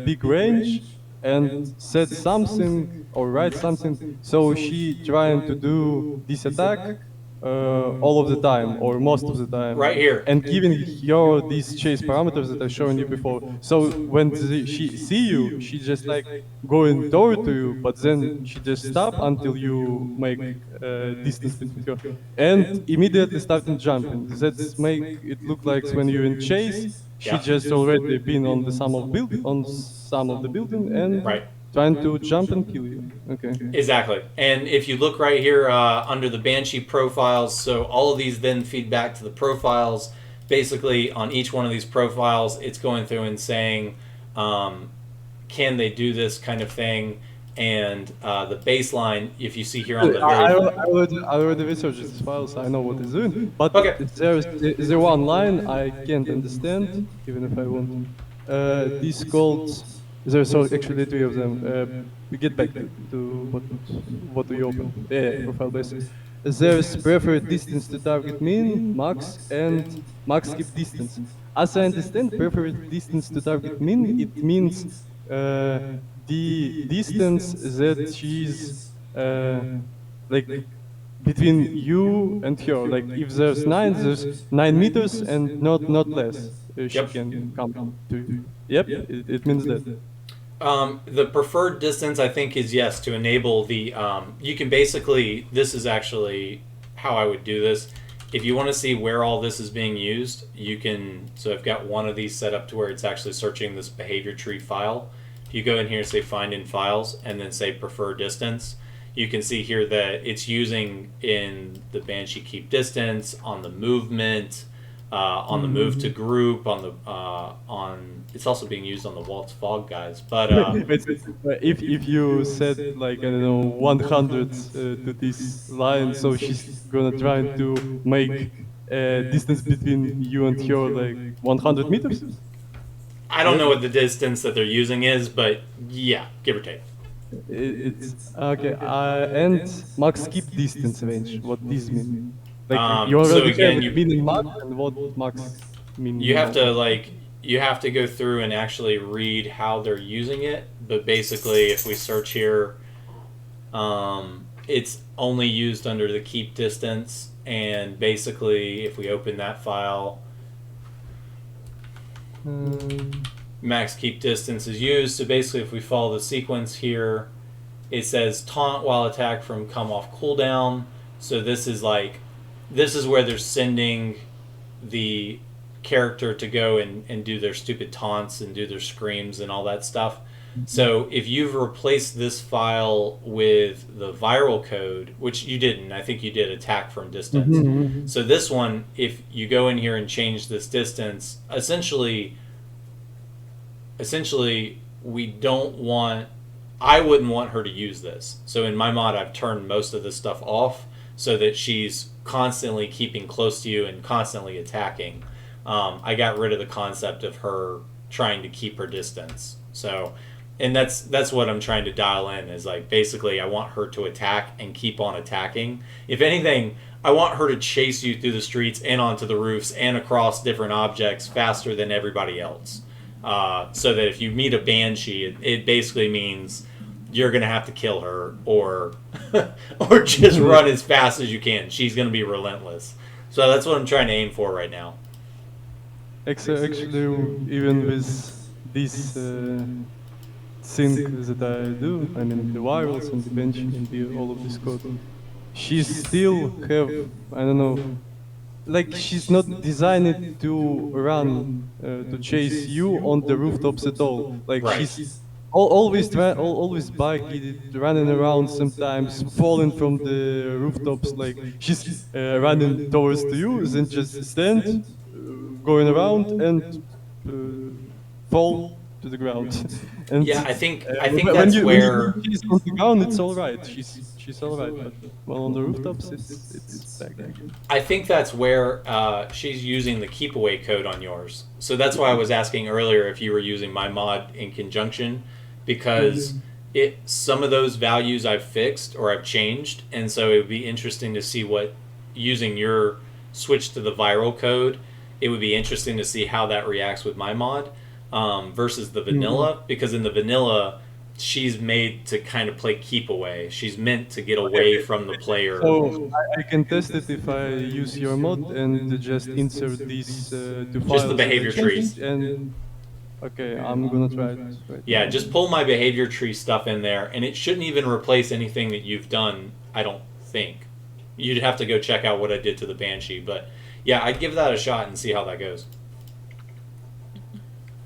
big range and set something or write something so she trying to do this attack all of the time or most of the time. Right here. And giving her these chase parameters that I've shown you before. So when she see you, she just like going toward to you, but then she just stop until you make distance between her. And immediately starting jumping. That's make it look like when you're in chase, she just already been on some of the building and Right. trying to jump and kill you. Okay. Exactly. And if you look right here under the Banshee profiles, so all of these then feed back to the profiles. Basically, on each one of these profiles, it's going through and saying, can they do this kind of thing? And the baseline, if you see here on the very... I already researched these files. I know what it's doing. But Okay. there's one line I can't understand, even if I want. This called... There's actually three of them. We get back to what we open. Yeah, profile base. There's preferred distance to target mean, max, and max skip distance. As I understand, preferred distance to target mean, it means the distance that she's like between you and her. Like if there's 9 meters and not less. She can come to you. Yep, it means that. The preferred distance, I think, is yes, to enable the... you can basically... This is actually how I would do this. If you want to see where all this is being used, you can... So I've got one of these set up to where it's actually searching this behavior tree file. If you go in here and say find in files and then say prefer distance, you can see here that it's using in the Banshee keep distance, on the movement, on the move to group, on the it's also being used on the Waltz Fog guys. But if you set like I don't know 100 to this line, so she's gonna try to make distance between you and her like 100 meters. I don't know what the distance that they're using is, but yeah, give or take. It's okay. And max skip distance range. What this mean? Like you So already again, have it meaning max, and what max mean? you have to you have to go through and actually read how they're using it. But basically, if we search here, it's only used under the keep distance. And basically, if we open that file, max keep distance is used. So basically, if we follow the sequence here, it says taunt while attack from come off cooldown. So this is where they're sending the character to go and do their stupid taunts and do their screams and all that stuff. So if you've replaced this file with the viral code, which you didn't, I think you did attack from distance. So this one, if you go in here and change this distance, essentially we don't want, I wouldn't want her to use this. So in my mod, I've turned most of this stuff off so that she's constantly keeping close to you and constantly attacking. I got rid of the concept of her trying to keep her distance. So, and that's what I'm trying to dial in, is like, basically I want her to attack and keep on attacking. If anything, I want her to chase you through the streets and onto the roofs and across different objects faster than everybody else. So that if you meet a Banshee, it basically means you're going to have to kill her or or just run as fast as you can. She's going to be relentless. So that's what I'm trying to aim for right now. Actually, even with this sync that I do, I mean the virals and the Banshee and all of this code, she still have, I don't know, like she's not designed to run to chase you on the rooftops at all. Like Right. she's always buggy, running around, sometimes falling from the rooftops. Like she's running towards to you, then just stand, going around and fall to the ground. And Yeah, I think when that's where when she's on the ground, it's all right. She's all right, but well, on the rooftops, it's bad. I think that's where she's using the keep away code on yours. So that's why I was asking earlier if you were using my mod in conjunction, because some of those values I've fixed or I've changed, and so it would be interesting to see what, using your switch to the viral code, it would be interesting to see how that reacts with my mod versus the vanilla, because in the vanilla, she's made to kind of play keep away. She's meant to get away from the player. So I can test it if I use your mod and just insert these two files. Just the behavior trees. And okay, I'm gonna try it. Right Yeah, now. just pull my behavior tree stuff in there, and it shouldn't even replace anything that you've done, I don't think. You'd have to go check out what I did to the Banshee, but yeah, I'd give that a shot and see how that goes.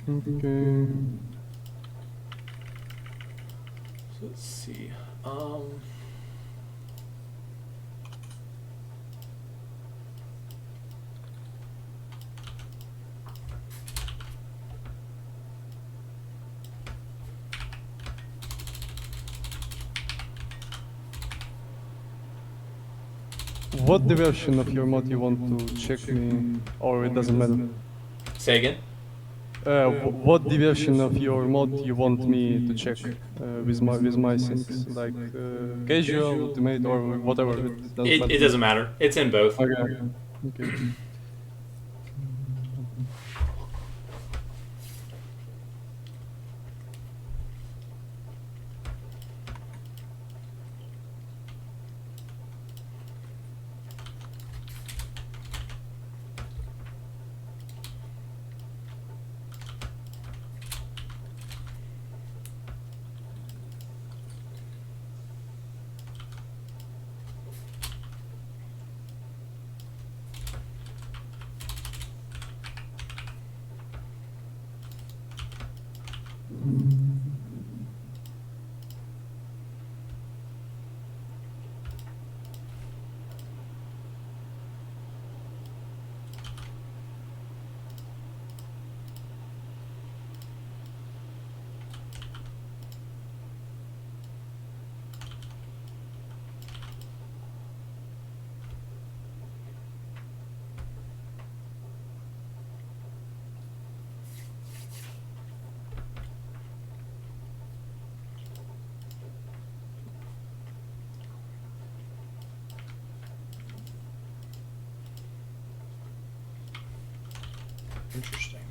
Okay. So let's see. What version of your mod you want to check me, or it doesn't matter? Say again? What version of your mod you want me to check with my things, like casual, ultimate, or whatever? It doesn't matter. It's in both. Okay. Interesting.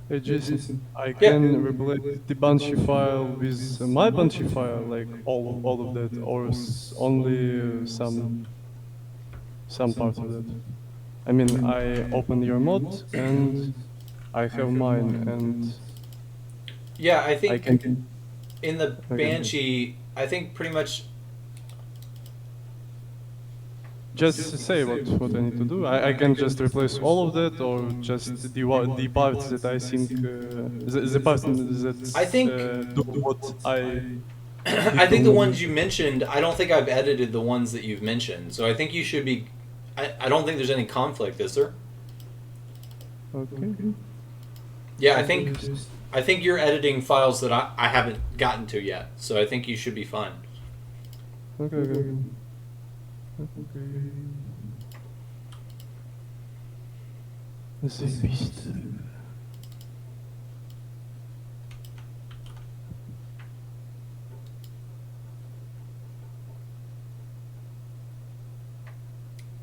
Hey Jason, I Yeah. can replace the Banshee file with my Banshee file, like all of that, or only some part of that. I mean, I open your mod and I have mine, and Yeah, I I think can. in the Okay. Banshee, I think pretty much. Just say what I need to do. I can just replace all of that, or just the parts that I think the parts that I think do what I I need think the to. ones you mentioned, I don't think I've edited the ones that you've mentioned. So I think you should be. I don't think there's any conflict, is there? Okay. Yeah, I Let me think just. I think you're editing files that I haven't gotten to yet. So I think you should be fine. Okay. Okay. Okay. Заебись-то.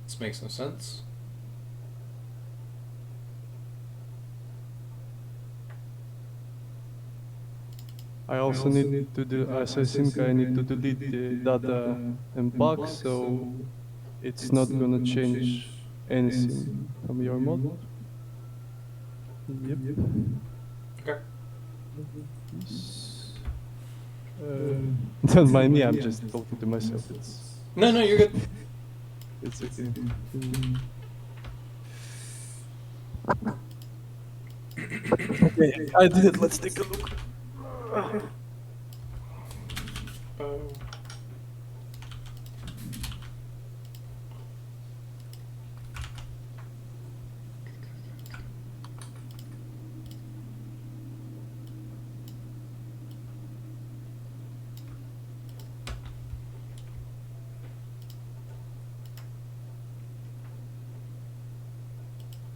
This makes no sense. I also need to do. I think I need to delete the data and bugs, so it's not gonna change anything from your mod. Yep. Okay. Yes. Don't mind me. I'm just talking to myself. No, no, you're good. It's okay. Okay, I did it. Let's take a look. Oh.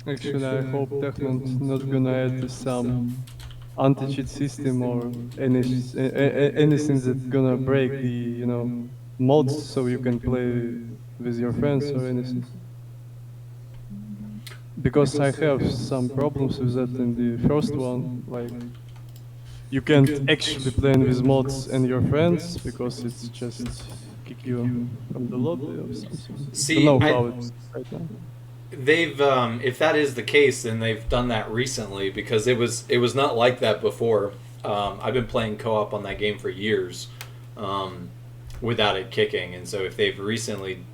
Actually, I hope Techman's not gonna add some anti-cheat system or anything that's gonna break the mods so you can play with your friends or anything. Because I have some problems with that in the first one, like you can't actually play with mods and your friends because it's just kick you from the lobby or something. Don't See, know how it's right now. they've if that is the case, then they've done that recently because it was not like that before. I've been playing co-op on that game for years without it kicking, and so if they've recently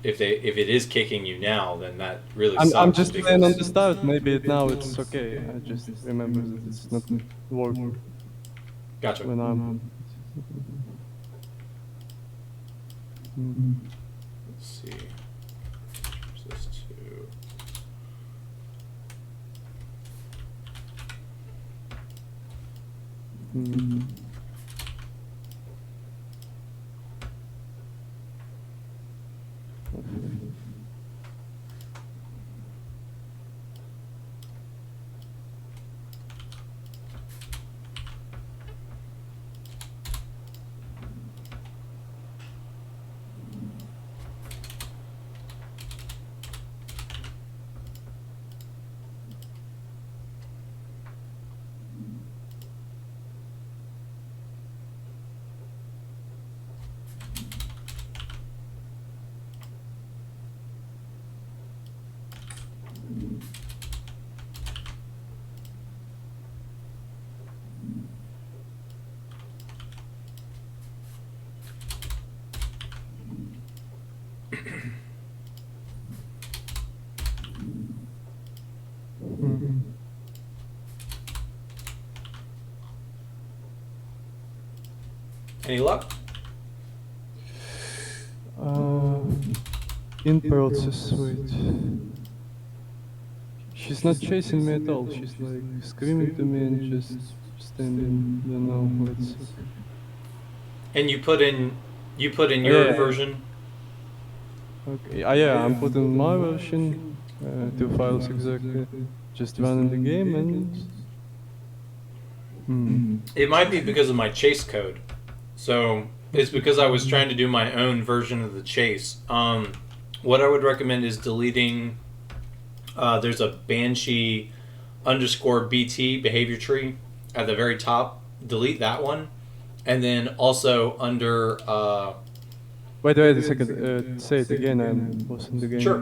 if it is kicking you now, then that really I'm sucks just playing on because the start. Maybe now it's okay. I just remember that it's not working gotcha. when I'm. Mhm. Let's see. Change this to. Any luck? In process, wait. She's not chasing me at all. She's like screaming to me and just standing. Don't know. Let's see. And you put in your version. Okay. Yeah, I'm putting my version. 2 files exactly. Just running the game and. It might be because of my chase code. So it's because I was trying to do my own version of the chase. What I would recommend is deleting. There's a Banshee _BT behavior tree at the very top. Delete that one, and then also under. Wait a second. Say it again. I'm lost in the game. Sure.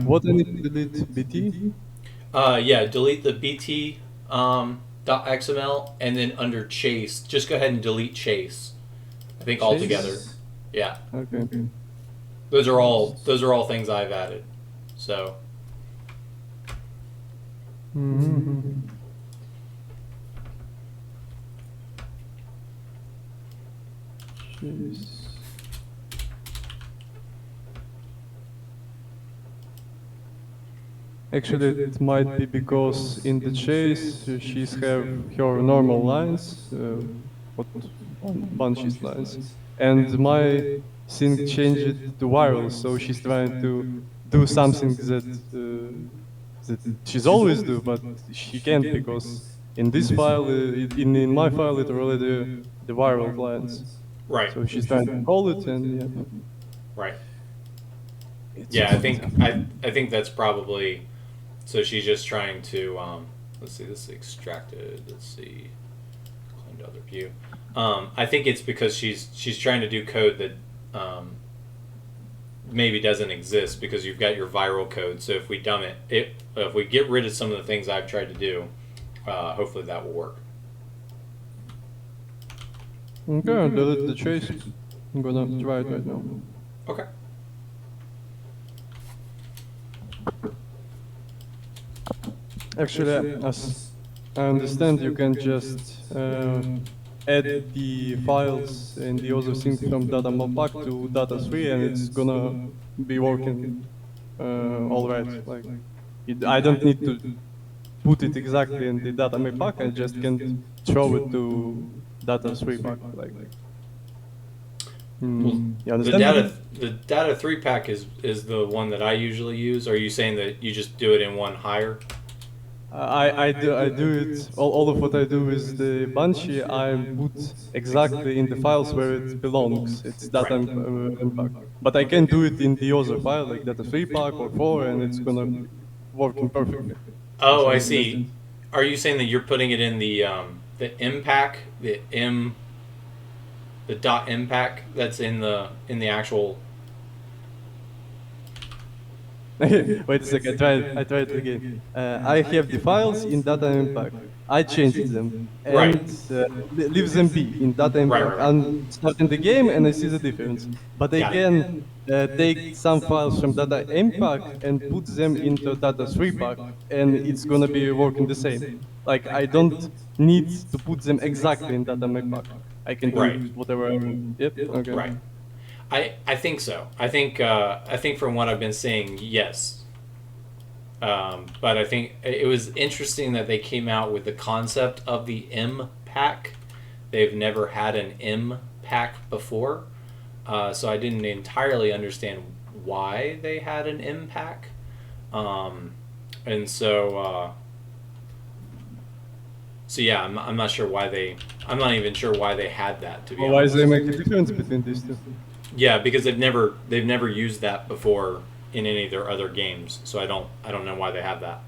What I need to delete? BT? Yeah, delete the BT .xml, and then under chase, just go ahead and delete chase. I think altogether. Yeah. Okay. Those are all things I've added. So. Chase. Actually, it might be because in the chase she's have her normal lines, what Banshee's lines, and my sync changed it to viral, so she's trying to do something that that she's always do, but she can't because in this file, in my file, it already the viral lines. Right. So she's trying to call it, and yeah. Right. Yeah, I think that's probably. So she's just trying to, let's see, this is extracted, let's see, claim to other view. I think it's because she's trying to do code that maybe doesn't exist because you've got your viral code. So if we dumb it, if we get rid of some of the things I've tried to do, hopefully that will work. Okay, I'll delete the chase. I'm gonna try it right now. Okay. Actually, as I understand, you can just add the files and the other things from data pack to data 3 and it's gonna be working all right. Like, I don't need to put it exactly in the data pack, I just can throw it to data 3 pack. Like, you understand? The data 3 pack is the one that I usually use. Are you saying that you just do it in one higher? I do it. All of what I do with the Banshee, I put exactly in the files where it belongs. It's data impact. But I can do it in the other file, like data 3 pack or 4, and it's gonna be working perfectly. Oh, I see. Are you saying that you're putting it in the impact, the dot impact that's in the actual? Wait a second, I tried it again. I have the files in data impact. I changed them and leave them be in data impact. I'm starting the game and I see the difference. But I can take some files from data impact and put them into data 3 pack and it's gonna be working the same. Like I don't need to put them exactly in data pack. I can do whatever I want. Yep. Okay. Right. I think so. I think from what I've been seeing, yes. But I think it was interesting that they came out with the concept of the M pack. They've never had an M pack before, so I didn't entirely understand why they had an M pack, and so yeah, I'm not sure why they. I'm not even sure why they had that, to be Why honest. they make a difference between these two? Yeah, because they've never used that before in any of their other games, so I don't know why they have that.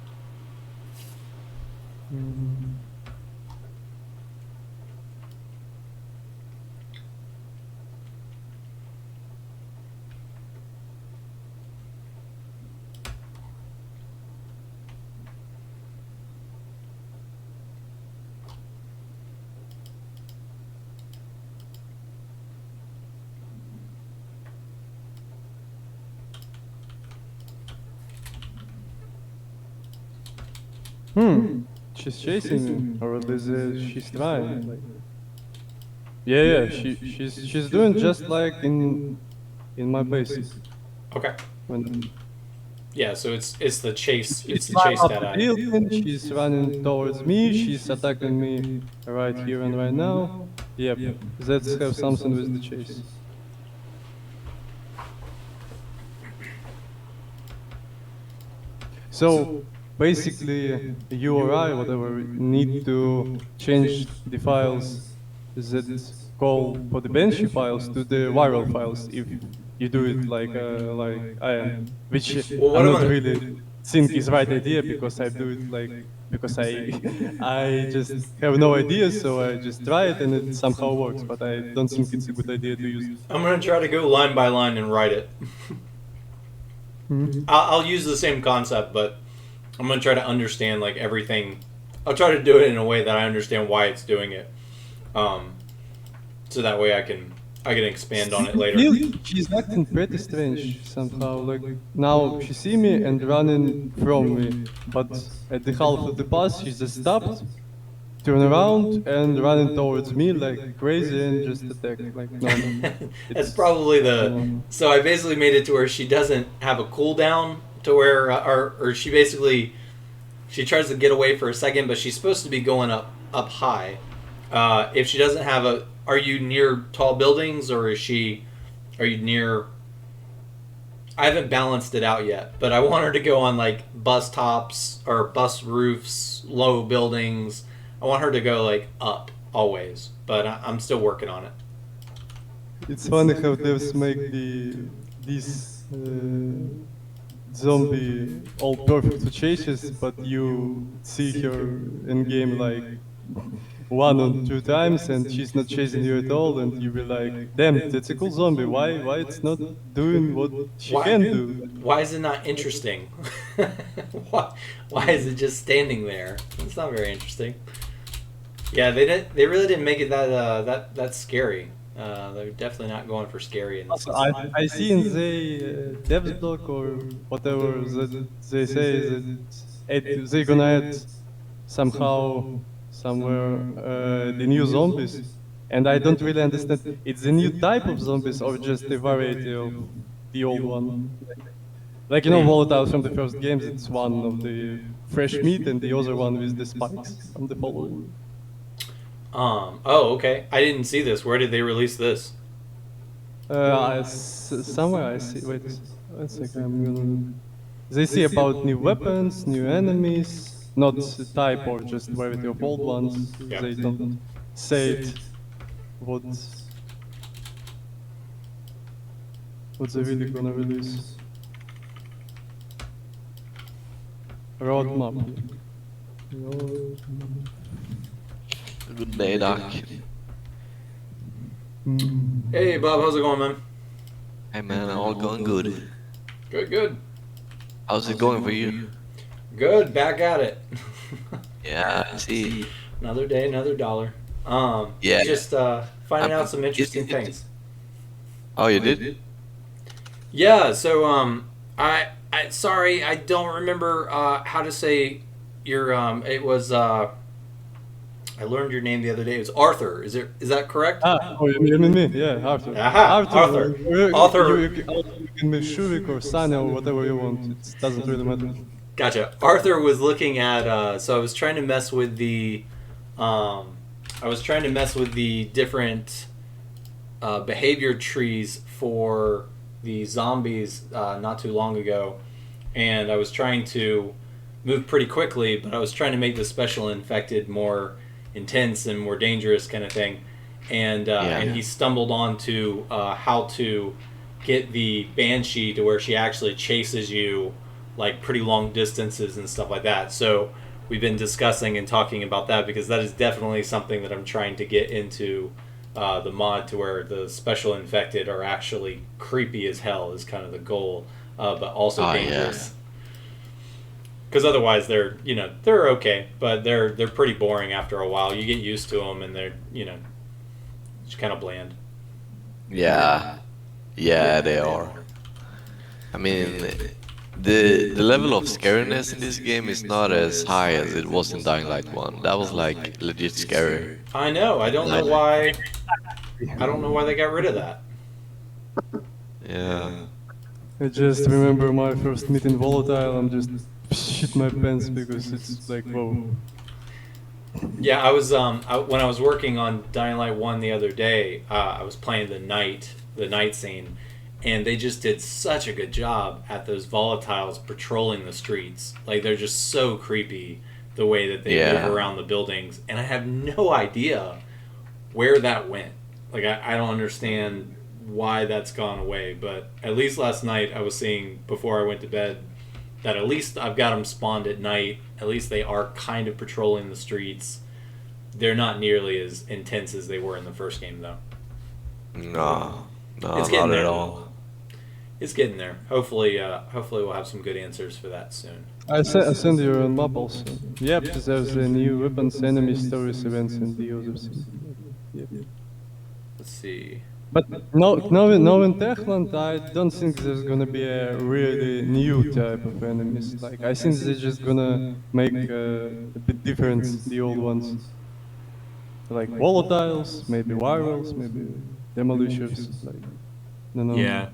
She's chasing me, or at least she's trying. Yeah, she's doing just like in my base. Okay. When Yeah, so it's the chase. It's the climb chase up that the I. building, she's running towards me, she's attacking me right here and right now. Yep, let's have something with the chase. So basically, you or I, whatever, need to change the files that call for the Banshee files to the viral files if you do it like I am, which Well, what I'm am not I? really think is right idea because I do it because I I just have no idea, so I just try it and it somehow works, but I don't think it's a good idea to use it. I'm gonna try to go line by line and write it. I'll use the same concept, but I'm gonna try to understand like everything. I'll try to do it in a way that I understand why it's doing it, so that way I can expand on it later. Still, she's acting pretty strange somehow. Like now she see me and running from me, but at the half of the pass she just stopped, turn around and running towards me like crazy and just attack like normal. That's It's probably I the. don't know. So I basically made it to where she doesn't have a cooldown to where, or she basically she tries to get away for a second, but she's supposed to be going up high. If she doesn't have a, are you near tall buildings or is she? Are you near? I haven't balanced it out yet, but I want her to go on like bus tops or bus roofs, low buildings. I want her to go like up always, but I'm still working on it. It's funny how devs make this zombie all perfect for chases, but you see her in game like one or two times and she's not chasing you at all, and you be like, damn, that's a cool zombie. Why it's not doing what she Why? can do? Why is it not interesting? why is it just standing there? It's not very interesting. Yeah, they really didn't make it that scary. They're definitely not going for scary in this. I see in the devs blog or whatever that they say that they're gonna add somehow somewhere the new zombies, and I don't really understand. It's a new type of zombies or just a variety of the old one? Like volatiles from the first games, it's one of the fresh meat, and the other one with the spikes from the following. Oh, okay. I didn't see this. Where did they release this? Somewhere I see. Wait a second. I'm gonna. They say about new weapons, new enemies, not type or just variety of old ones. Yeah. They don't say it. What they really gonna release? Roadmap. Good day, Doc. Hey, Bob. How's it going, man? Hey man, all going good. Good. How's it going for you? Good. Back at it. Yeah, I see. Another day, another dollar. Yeah. Just finding out some interesting things. Oh, you did? Yeah. So I sorry, I don't remember how to say your It was I learned your name the other day. It was Arthur. Is that correct? Oh, you mean me? Yeah, Arthur. Aha, Arthur. Arthur. You can be Shuvik or Sanya or whatever you want. It doesn't really matter. Gotcha. Arthur was looking at. So I was trying to mess with the. I was trying to mess with the different behavior trees for the zombies not too long ago, and I was trying to move pretty quickly, but I was trying to make the special infected more intense and more dangerous kind of thing, and he stumbled onto how to get the Banshee to where she actually chases you like pretty long distances and stuff like that. So we've been discussing and talking about that because that is definitely something that I'm trying to get into the mod to where the special infected are actually creepy as hell is kind of the goal, but also dangerous. Because otherwise they're okay, but they're pretty boring after a while. You get used to them and they're just kind of bland. Yeah, they are. I mean, the level of scariness in this game is not as high as it was in Dying Light 1. That was like legit scary. I know. I don't know why. I don't know why they got rid of that. Yeah. I just remember my first meet in Volatile. I'm just shit my pants because it's like whoa. Yeah, I was when I was working on Dying Light 1 the other day, I was playing the night scene, and they just did such a good job at those volatiles patrolling the streets. Like they're just so creepy the way that they move around the buildings, and I have no idea where that went. Like I don't understand why that's gone away, but at least last night I was seeing before I went to bed that at least I've got them spawned at night. At least they are kind of patrolling the streets. They're not nearly as intense as they were in the first game, though. No, it's not there, at all. It's getting there. Hopefully we'll have some good answers for that soon. I send you a map also. Yep, there's a new weapons, enemy stories, events, and the others. Yep. Let's see. But no, in Techland, I don't think there's gonna be a really new type of enemies. Like I think they're just gonna make a bit different the old ones. Like volatiles, maybe virals, maybe demolishers. Like, no. Yeah.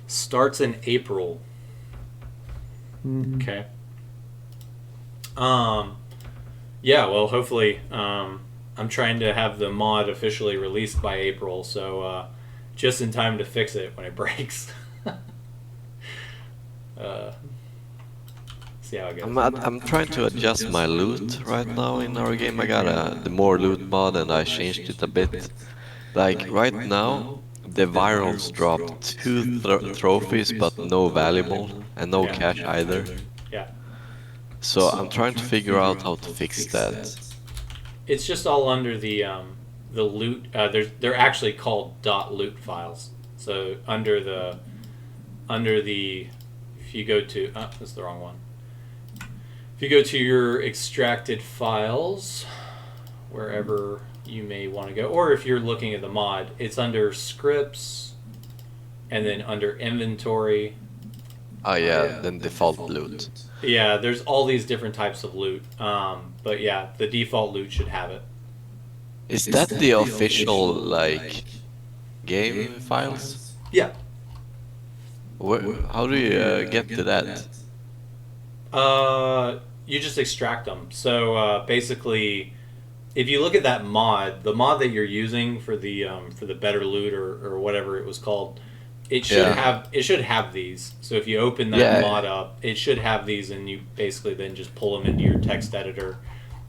Starts in April. Mm-hmm. Okay. Yeah. Well, hopefully. I'm trying to have the mod officially released by April, so just in time to fix it when it breaks. See how it goes. I'm trying to adjust my loot right now in our game. I got the more loot mod and I changed it a bit. Like right now, the virals dropped 2 trophies but no valuable and no cash either. Yeah. So I'm trying to figure out how to fix that. It's just all under the loot. They're actually called .loot files. So under the if you go to that's the wrong one. If you go to your extracted files, wherever you may want to go, or if you're looking at the mod, it's under scripts, and then under inventory. Oh yeah, then default loot. Yeah, there's all these different types of loot. But yeah, the default loot should have it. Is that the official like game files? Yeah. How do you get to that? You just extract them. So basically, if you look at that mod, the mod that you're using for the better loot or whatever it was called, it should have these. So if you open that mod up, it should have these, and you basically then just pull them into your text editor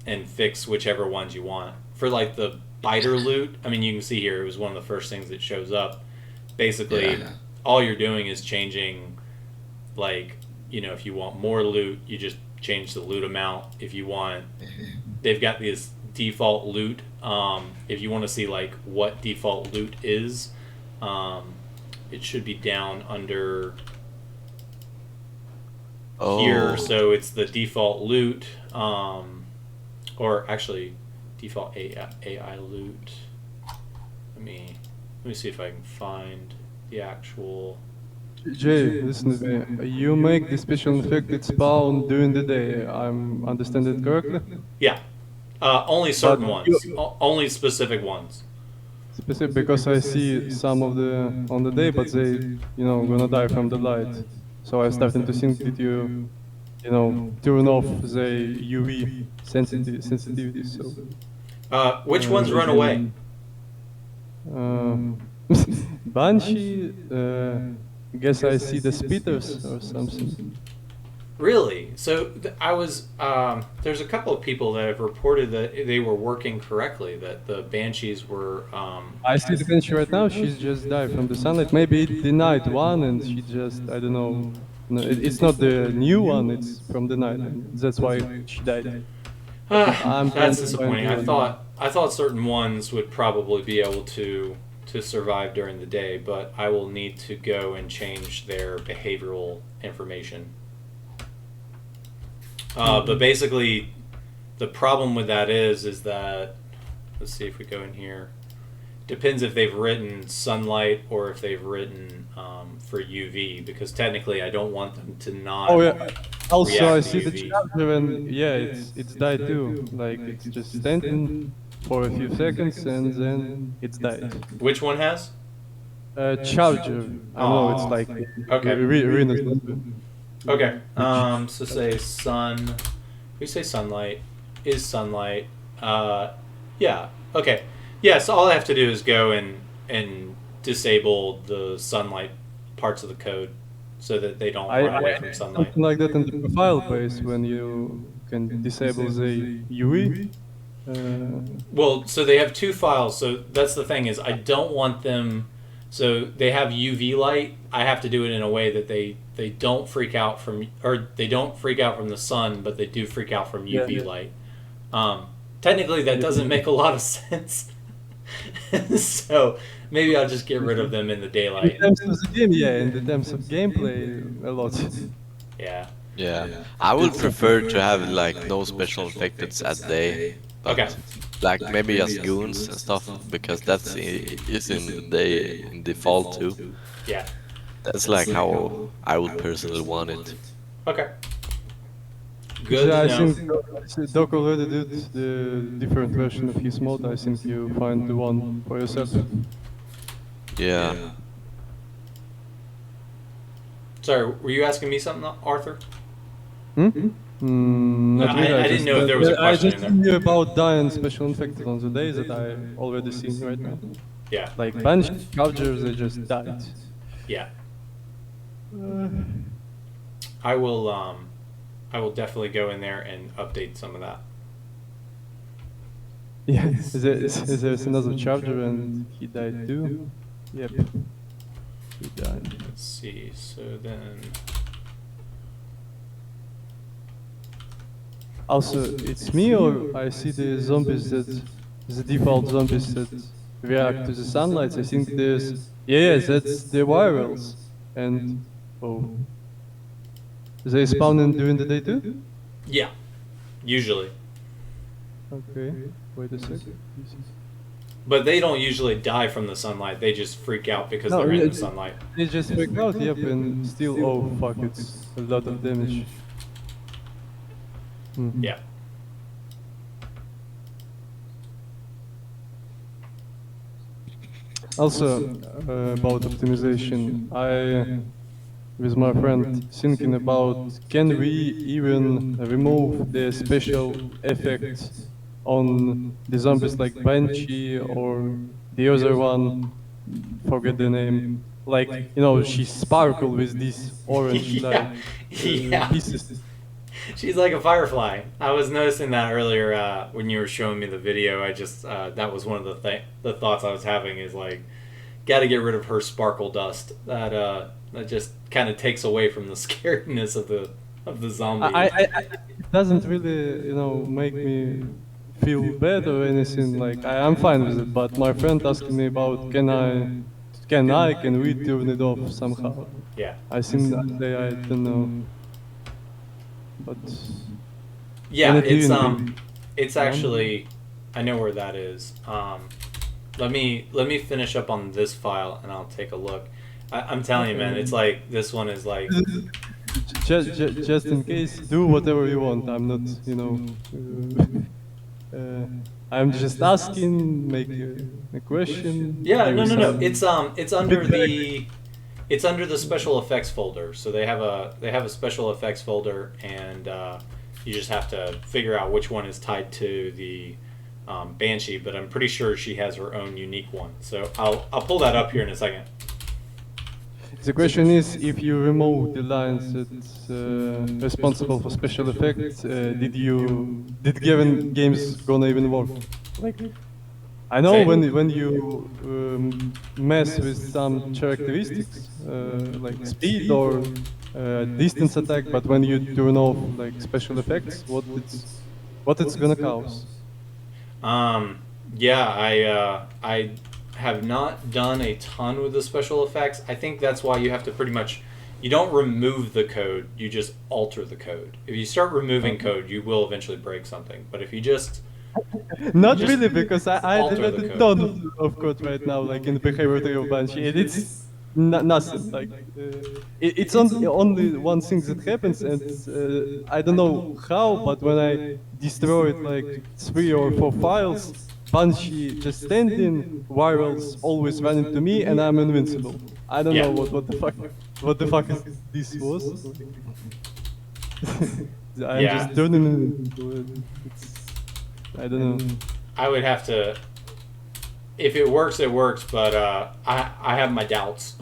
and fix whichever ones you want. For like the biter loot, I mean, you can see here it was one of the first things that shows up. Basically, all you're doing is changing, like, if you want more loot, you just change the loot amount. If you want, they've got this default loot. If you want to see like what default loot is, it should be down under here. So it's the default loot, or actually default AI loot. Let me see if I can find the actual. Jay, listen to me. You make the special infected spawn during the day. I'm understand it correctly? Yeah. Only certain But ones. Only specific ones. specific because I see some of the on the day, but they, gonna die from the light. So I started to think, did you turn off the UV sensitivity? So Which ones run away? um, Banshee, guess I see the speeders or something. Really? So I was. There's a couple of people that have reported that they were working correctly. That the banshees were. I see the Banshee right now. She's just died from the sunlight. Maybe it denied one, and she just, I don't know. No, it's not the new one. It's from the night, and that's why she died. I'm trying That's to disappointing. find I thought certain ones would probably be able to survive during the day, but I will need to go and change their behavioral information. But basically, the problem with that is that, let's see if we go in here. Depends if they've written sunlight or if they've written for UV, because technically I don't want them to not. Oh yeah. Also, I react to see the UV. charger, and yeah, it's died too. Like it's just standing for a few seconds, and then it's died. Which one has? Charger. I don't know. It's like Okay. Renaissance. Okay. So say sun. We say sunlight is sunlight. Yeah. Okay. Yeah. So all I have to do is go and disable the sunlight parts of the code so that they don't run away from sunlight. Something like that in the profile base when you can disable the UV. Well, so they have two files. So that's the thing is I don't want them. So they have UV light. I have to do it in a way that they don't freak out from, or they don't freak out from the sun, but they do freak out from UV light. Technically, that doesn't make a lot of sense. So maybe I'll just get rid of them in the daylight. In terms of the game, yeah. In the terms of gameplay, a lot. Yeah. Yeah, I would prefer to have like no special effects at day, but Okay. like maybe as goons and stuff because that's is in the day in default too. Yeah. That's like how I would personally want it. Okay. Good Yeah, I to know. think Doc already did the different version of his mod. I think you find the one for yourself. Yeah. Sorry, were you asking me something, Arthur? Not really. I didn't know if there was a question I just in there. knew about dying special infected on the days that I already seen right now. Yeah. Like Banshee Chargers, they just died. Yeah. I will definitely go in there and update some of that. Yeah, there's another Charger and he died too. Yep. He died. Let's see. So then. Also, it's me or I see the zombies that, the default zombies that react to the sunlight. I think there's, yeah, that's the virals. And, oh. They spawn in during the day too? Yeah. Usually. Okay, wait a second. But they don't usually die from the sunlight. They just freak out because No, they're in yeah, the sunlight. They just freak out, yep, and still, oh fuck, it's a lot of damage. Yeah. Also, about optimization, I, with my friend, thinking about can we even remove the special effects on the zombies like Banshee or the other one, forget the name, like, you know, she sparkle with this orange Yeah. like Yeah. pieces. She's like a firefly. I was noticing that earlier when you were showing me the video. I just that was one of the thoughts I was having is like, got to get rid of her sparkle dust. That just kind of takes away from the scariness of the zombie. It doesn't really, you know, make me feel bad or anything. Like I'm fine with it. But my friend asking me about can we turn it off somehow? Yeah. I think that day I don't know. But Yeah, Can it do it's actually, I know where that is. Let me finish up on this file and I'll take a look. I'm telling you, man, it's like this one is like. just in case, do whatever you want. I'm not, you know. Uh, I'm just asking, make a question. Yeah, Give no, you no, no. some It's under feedback. it's under the special effects folder. So they have a special effects folder, and you just have to figure out which one is tied to the Banshee. But I'm pretty sure she has her own unique one. So I'll pull that up here in a second. The question is, if you remove the lines that's responsible for special effects, did given games gonna even work? Like, I know Say? when you mess with some characteristics like speed or distance attack, but when you turn off like special effects, what it's gonna cause? Um, yeah, I have not done a ton with the special effects. I think that's why you have to pretty much you don't remove the code, you just alter the code. If you start removing code, you will eventually break something. But if you just Not just really, because I alter did the a code. ton of code right now, like in the behavior tree of Banshee, and it's nothing. Like it's only one thing that happens, and I don't know how, but when I destroyed like 3 or 4 files, Banshee just standing, virals always run into me, and I'm invincible. I don't Yeah. know what the fuck is this was. Like, I'm Yeah. just turning invincible. It's I don't know. I would have to if it works, it works, but I have my doubts.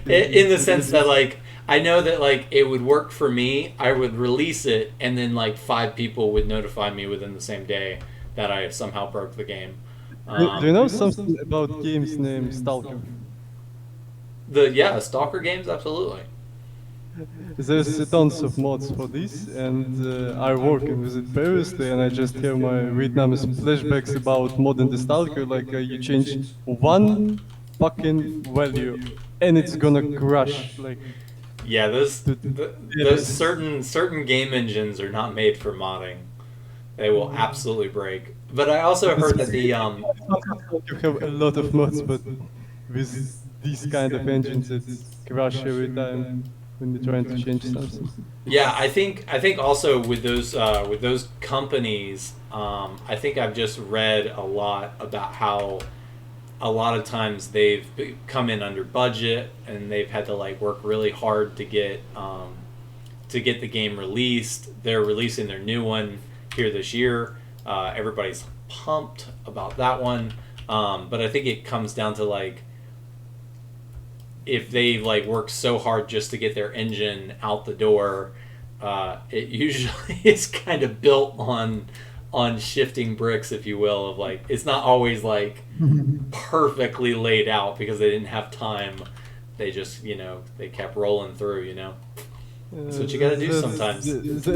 In the sense that like I know that like it would work for me. I would release it, and then like 5 people would notify me within the same day that I somehow broke the game. Do you know something about games named Stalker? The Stalker games, absolutely. There's tons of mods for this, and I'm working with it previously, and I just have my Vietnamese flashbacks about modding the Stalker. Like you change one fucking value, and it's gonna crash. Like Yeah, to those certain game engines are not made for modding. They will absolutely break. But I also heard that the you have a lot of mods, but with these kind of engines, it's crash every time when you're trying to change something. yeah, I think also with those companies, I think I've just read a lot about how a lot of times they've come in under budget and they've had to like work really hard to get the game released. They're releasing their new one here this year. Everybody's pumped about that one, but I think it comes down to like if they like work so hard just to get their engine out the door, it usually is kind of built on shifting bricks, if you will. Of like it's not always like perfectly laid out because they didn't have time. They just they kept rolling through. That's what you got to do sometimes.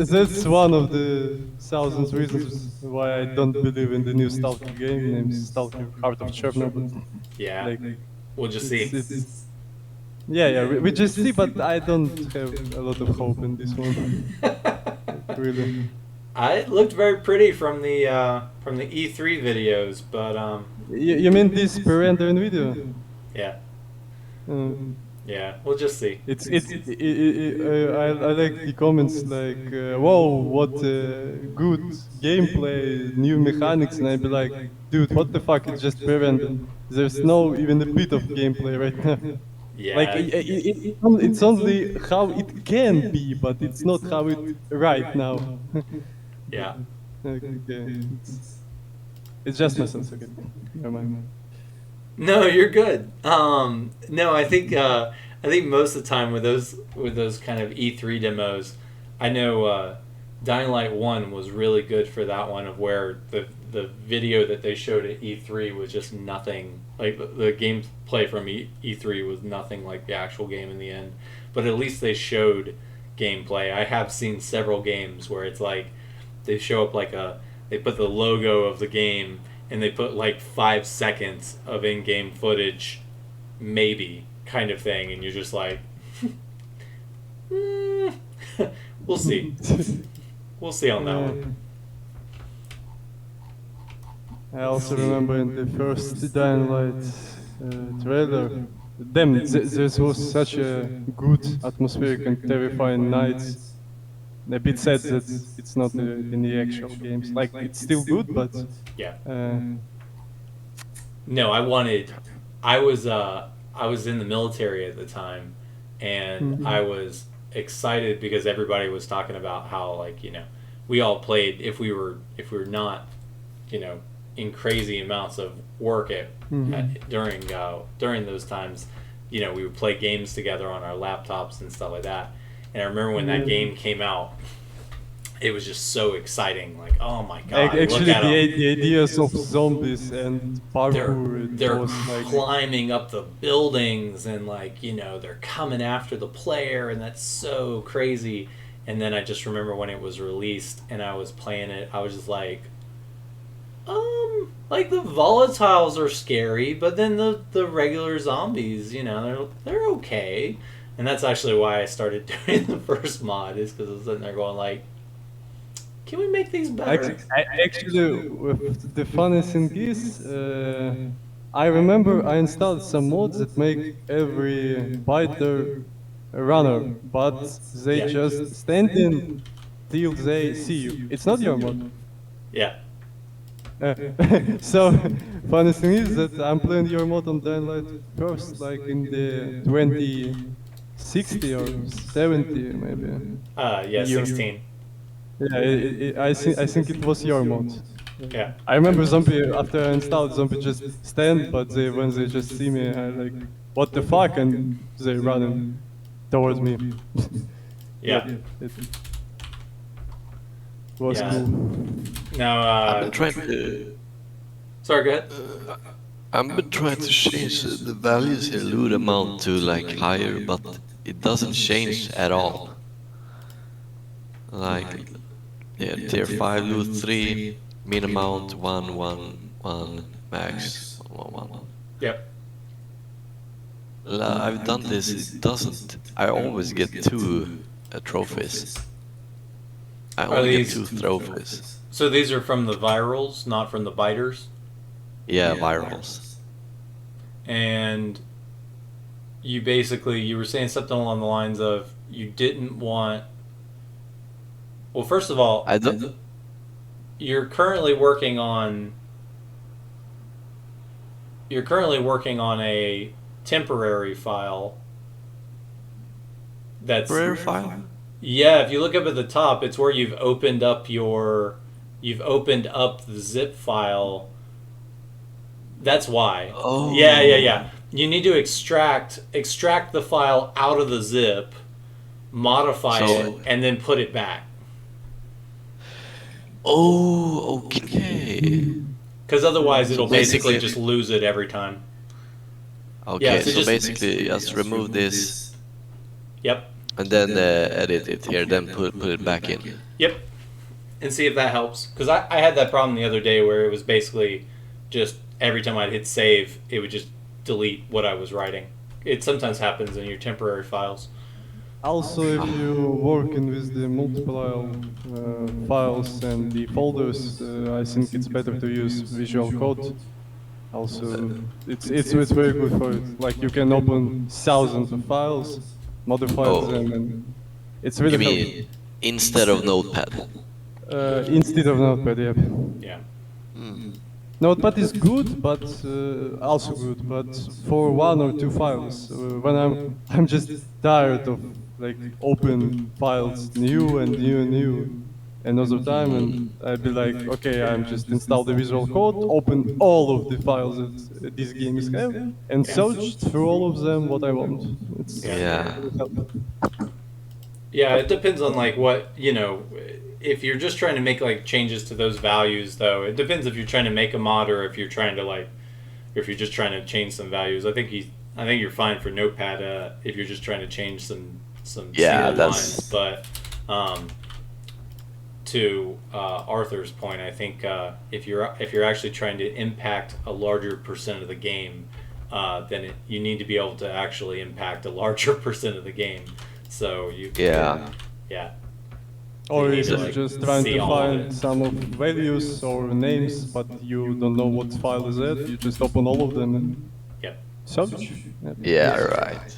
That's one of the thousands reasons why I don't believe in the new Stalker game named Stalker Heart of Chernobyl. Yeah, Like, we'll just see. yeah, we just see, but I don't have a lot of hope in this one. Really. It looked very pretty from the E3 videos, but You mean this pre-rendered video? yeah, Um, yeah, we'll just see. I like the comments like, "Whoa, what good gameplay, new mechanics," and I'd be like, "Dude, what the fuck? It's just pre-rendered. There's no even a bit of gameplay right now." Like Yeah, it's only how it can be, but it's not how it right now. yeah. Okay, it's just my sense. Okay, never mind. No, you're good. No, I think most of the time with those kind of E3 demos, I know Dying Light 1 was really good for that one of where the video that they showed at E3 was just nothing like the gameplay from E3 was nothing like the actual game in the end. But at least they showed gameplay. I have seen several games where it's like they show up like they put the logo of the game and they put like 5 seconds of in-game footage, maybe kind of thing, and you're just like, we'll see, we'll see on that one. I also remember in the first Dying Light trailer, this was such a good atmospheric and terrifying night. a bit sad that it's not in the actual games. Like it's still good, but Yeah. uh, No, I was in the military at the time, and I was excited because everybody was talking about how, like, we all played if we were not, in crazy amounts of work during those times, we would play games together on our laptops and stuff like that. And I remember when that game came out, it was just so exciting. Like, oh my god! actually, Look at them. the ideas of zombies and parkour, it They're was like climbing up the buildings and, like, they're coming after the player, and that's so crazy. And then I just remember when it was released and I was playing it, I was just like the volatiles are scary, but then the regular zombies, they're okay. And that's actually why I started doing the first mod, is because I was sitting there going like, can we make these better? actually, the funny thing is, I remember I installed some mods that make every fighter a runner, but they Yeah. just stand in till they see you. It's not your mod. Yeah. Uh, so, funny thing is that I'm playing your mod on Dying Light first, like in the 2060 or 70 maybe. Yeah, year. 16. Yeah, I think it was your mod. Yeah. I remember zombie after I installed zombie just stand, but when they just see me, I like, what the fuck, and they running towards me. Yeah. It was Yeah. cool. Now, I've been trying to. sorry, go ahead. I've been trying to change the values here, loot amount to like higher, but it doesn't change at all. Like, yeah, tier 5 loot 3, min amount 1, 1, 1, max 1, 1, 1. Yep. I've done this, it doesn't. I always get 2 trophies. I Are only get these- 2 trophies. So these are from the virals, not from the biters? Yeah, virals. And you were saying something along the lines of you didn't want. Well, first of all, I don't. you're currently working on a temporary file that's Rare file? Yeah, if you look up at the top, it's where you've opened up the zip file. That's why. Oh. Yeah. You need to extract the file out of the zip, modify it, and then put it back. Oh, okay. Because otherwise, it'll basically basically- just lose it every time. Okay, Yeah, so so just- basically just remove this Yep. and then edit it here, then put it back in. Yep. And see if that helps. Because I had that problem the other day where it was basically just every time I'd hit save, it would just delete what I was writing. It sometimes happens in your temporary files. Also, if you're working with the multiple files and the folders, I think it's better to use Visual Code. Also, it's very good for it. Like you can open thousands of files, modify them, and it's really You helpful. mean instead of Notepad? Instead of Notepad, yeah. Yeah. Notepad is good, but also good, but for 1 or 2 files. When I'm just tired of like open files, new and new and new, another time, and I'd be like, okay, I'm just install the Visual Code, open all of the files that this game is have, and search through all of them what I want. It's Yeah. Yeah, it depends on like what, if you're just trying to make like changes to those values though, it depends if you're trying to make a mod or if you're trying to if you're just trying to change some values. I think you're fine for Notepad if you're just trying to change some Yeah, single that's- lines, but to Arthur's point, I think if you're actually trying to impact a larger percent of the game, then you need to be able to actually impact a larger percent of the game. So Yeah. yeah. Or You need if to, you're like, just trying see to all of find it. some of values or names, but you don't know what file is it, you just open all of them and Yep. search. Yeah, right.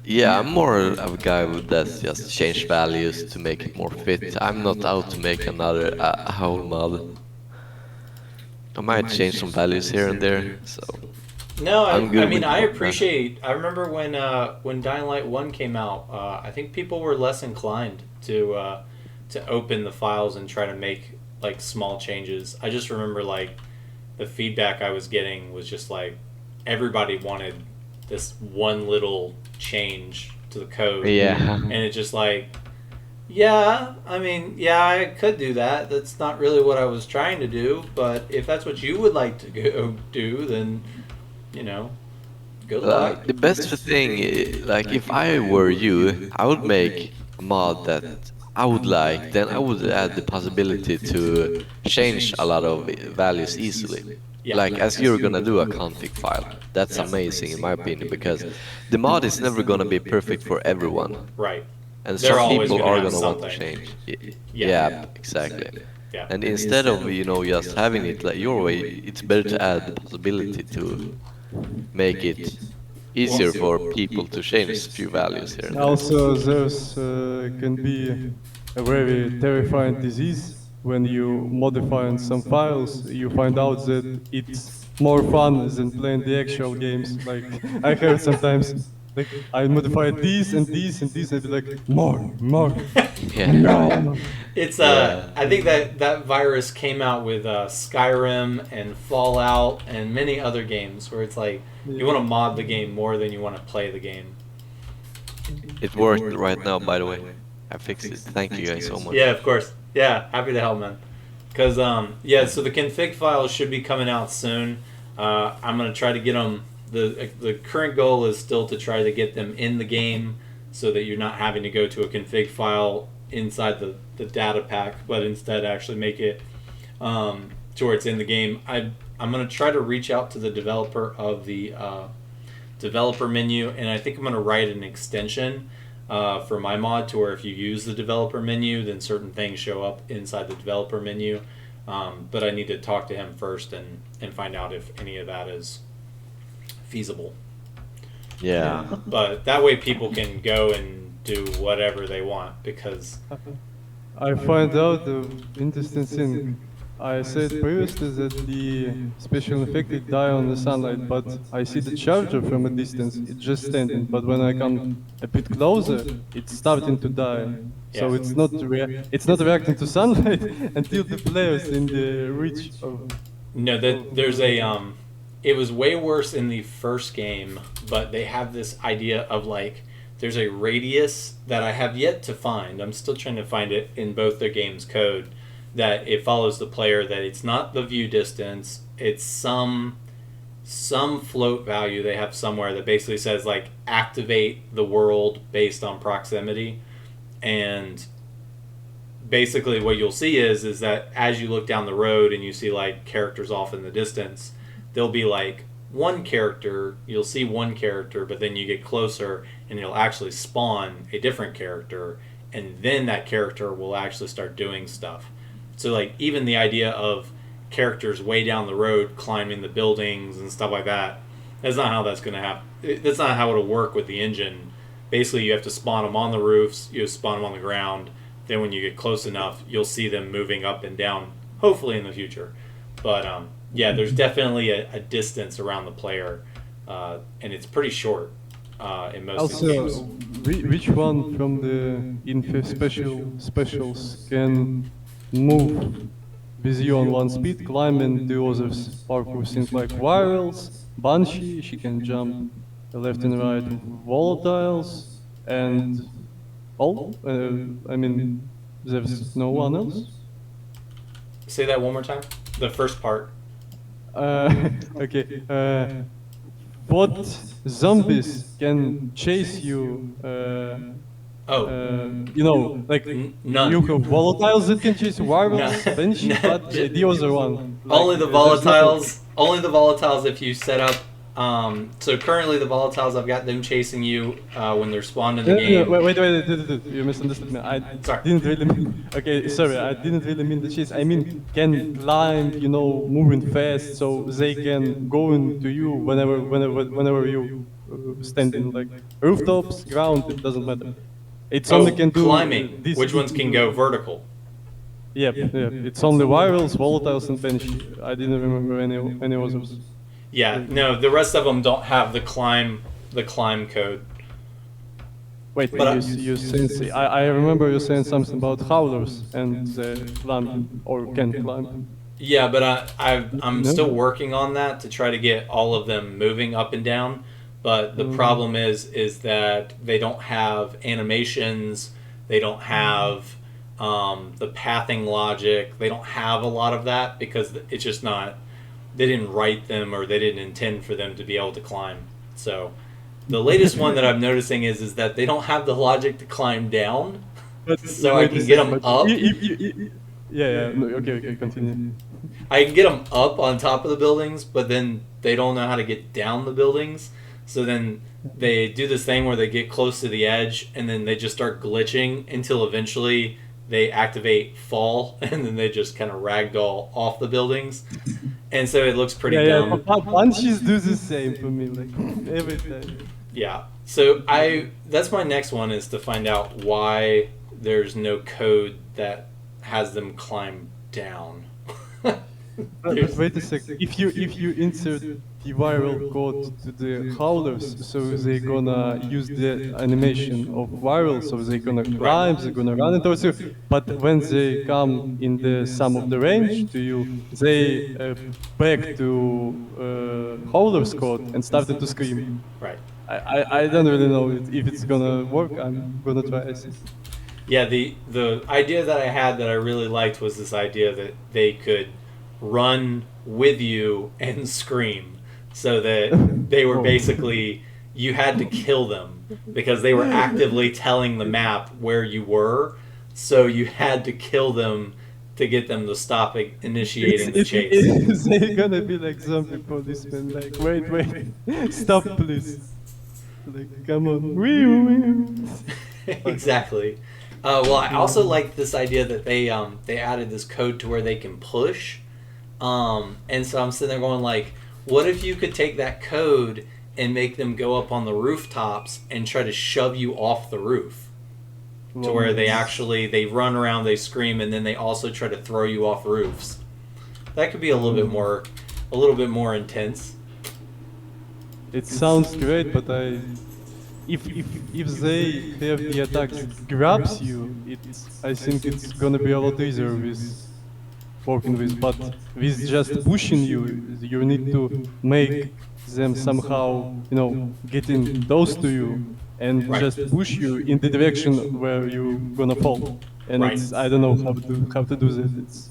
Yeah, I'm more of a guy who does just change values to make it more fit. I'm not out to make another a whole mod. I might change some values here and there, so No, I'm I good mean with I that. appreciate. I remember when Dying Light 1 came out. I think people were less inclined to open the files and try to make like small changes. I just remember like the feedback I was getting was just like everybody wanted this one little change to the code, Yeah. and it's just like, yeah, I mean, yeah, I could do that. That's not really what I was trying to do, but if that's what you would like to go do, then you know, good luck. The best thing, like if I were you, I would make a mod that I would like. Then I would add the possibility to change a lot of values easily. Yeah. Like as you're gonna do a config file. That's amazing in my opinion because the mod is never gonna be perfect for everyone, Right. and They're some always people going to are have gonna want to something. change. Yeah. Yeah, exactly. Yeah. And instead of just having it like your way, it's better to add the possibility to make it easier for people to change a few values here and there. Also, there's can be a very terrifying disease when you modify in some files. You find out that it's more fun than playing the actual games. Like I heard sometimes, like I modified this and this and this, and be like more, more, Yeah. no. It's Yeah. I think that virus came out with Skyrim and Fallout and many other games where it's like you want to mod the game more than you want to play the game. It worked right now, by the way. I fixed it. Thank you guys so much. Yeah, of course. Yeah, happy to help, man. Because yeah, so the config files should be coming out soon. I'm gonna try to get them. The current goal is still to try to get them in the game so that you're not having to go to a config file inside the data pack, but instead actually make it to where it's in the game. I'm gonna try to reach out to the developer of the developer menu, and I think I'm gonna write an extension for my mod to where if you use the developer menu, then certain things show up inside the developer menu. But I need to talk to him first and find out if any of that is feasible. Yeah. But that way people can go and do whatever they want because I find out the interesting thing. I said previously that the special effect die on the sunlight, but I see the charger from a distance. It's just standing, but when I come a bit closer, it's starting to die. So Yeah. it's not reacting to sunlight until the players in the reach of. no, that there's a it was way worse in the first game, but they have this idea of like there's a radius that I have yet to find. I'm still trying to find it in both their game's code that it follows the player, that it's not the view distance, it's some float value they have somewhere that basically says like activate the world based on proximity. And basically what you'll see is that as you look down the road and you see like characters off in the distance, there'll be like one character, you'll see one character, but then you get closer and it'll actually spawn a different character, and then that character will actually start doing stuff. So like even the idea of characters way down the road climbing the buildings and stuff like that, that's not how that's going to happen. That's not how it'll work with the engine. Basically, you have to spawn them on the roofs, you spawn them on the ground. Then when you get close enough, you'll see them moving up and down, hopefully in the future. But yeah, there's definitely a distance around the player, and it's pretty short in most of the Also, games. which one from the inf specials can move with you on one speed, climb, and do others parkour things like virals, Banshee, she can jump left and right, volatiles, and all. I mean, there's no one else. Say that one more time. The first part. Okay. What zombies can chase you? Oh, You know, like none. you have volatiles that can chase wireless, No. Banshee, No. but the other one. Only the there's not volatiles. Only the volatiles if you set up. So currently the volatiles, I've got them chasing you when they're spawned in the No, game. wait, you misunderstood me. I Sorry. didn't really mean. Okay, sorry, I didn't really mean the chase. I mean, can climb, moving fast, so they can go into you whenever you standing, like rooftops, ground, it doesn't matter. It's Oh, only can do climbing. this. Which ones can go vertical? Yep, it's only virals, volatiles, and Banshee. I didn't remember any others. Yeah, no, the rest of them don't have the climb code. Wait, But you saying, I remember you saying something about howlers and climbing, or can climb. Yeah, but I'm No? still working on that to try to get all of them moving up and down. But the problem is that they don't have animations. They don't have the pathing logic. They don't have a lot of that because it's just not. They didn't write them or they didn't intend for them to be able to climb. So the latest one that I'm noticing is that they don't have the logic to climb down. But So I can get them up. Yeah, no, okay, continue. I can get them up on top of the buildings, but then they don't know how to get down the buildings. So then they do this thing where they get close to the edge and then they just start glitching until eventually they activate fall and then they just kind of ragdoll off the buildings. And so it looks pretty dumb. Banshees do the same for me, like every time. Yeah. So that's my next one is to find out why there's no code that has them climb down. But wait a second. If you insert the viral code to the howlers, so they're gonna use the animation of viral, so they're gonna climb, they're gonna run towards you. But when they come in the some of the range to you, they back to howlers code and started to scream. Right. I don't really know if it's gonna work. I'm gonna try it. Yeah, the idea that I had that I really liked was this idea that they could run with you and scream, so that they were basically you had to kill them because they were actively telling the map where you were, so you had to kill them to get them to stop initiating the chase. They're gonna be like zombie policemen, like wait, stop please. Like, come on. Exactly. Well, I also like this idea that they added this code to where they can push, and so I'm sitting there going like, what if you could take that code and make them go up on the rooftops and try to shove you off the roof, to where they run around, they scream, and then they also try to throw you off roofs. That could be a little bit more intense. It sounds great, but if they have the attacks grabs you, I think it's gonna be a lot easier with working with. But with just pushing you need to make them somehow, getting close to you and just push you in the direction where you're gonna fall. And I don't know how to do that.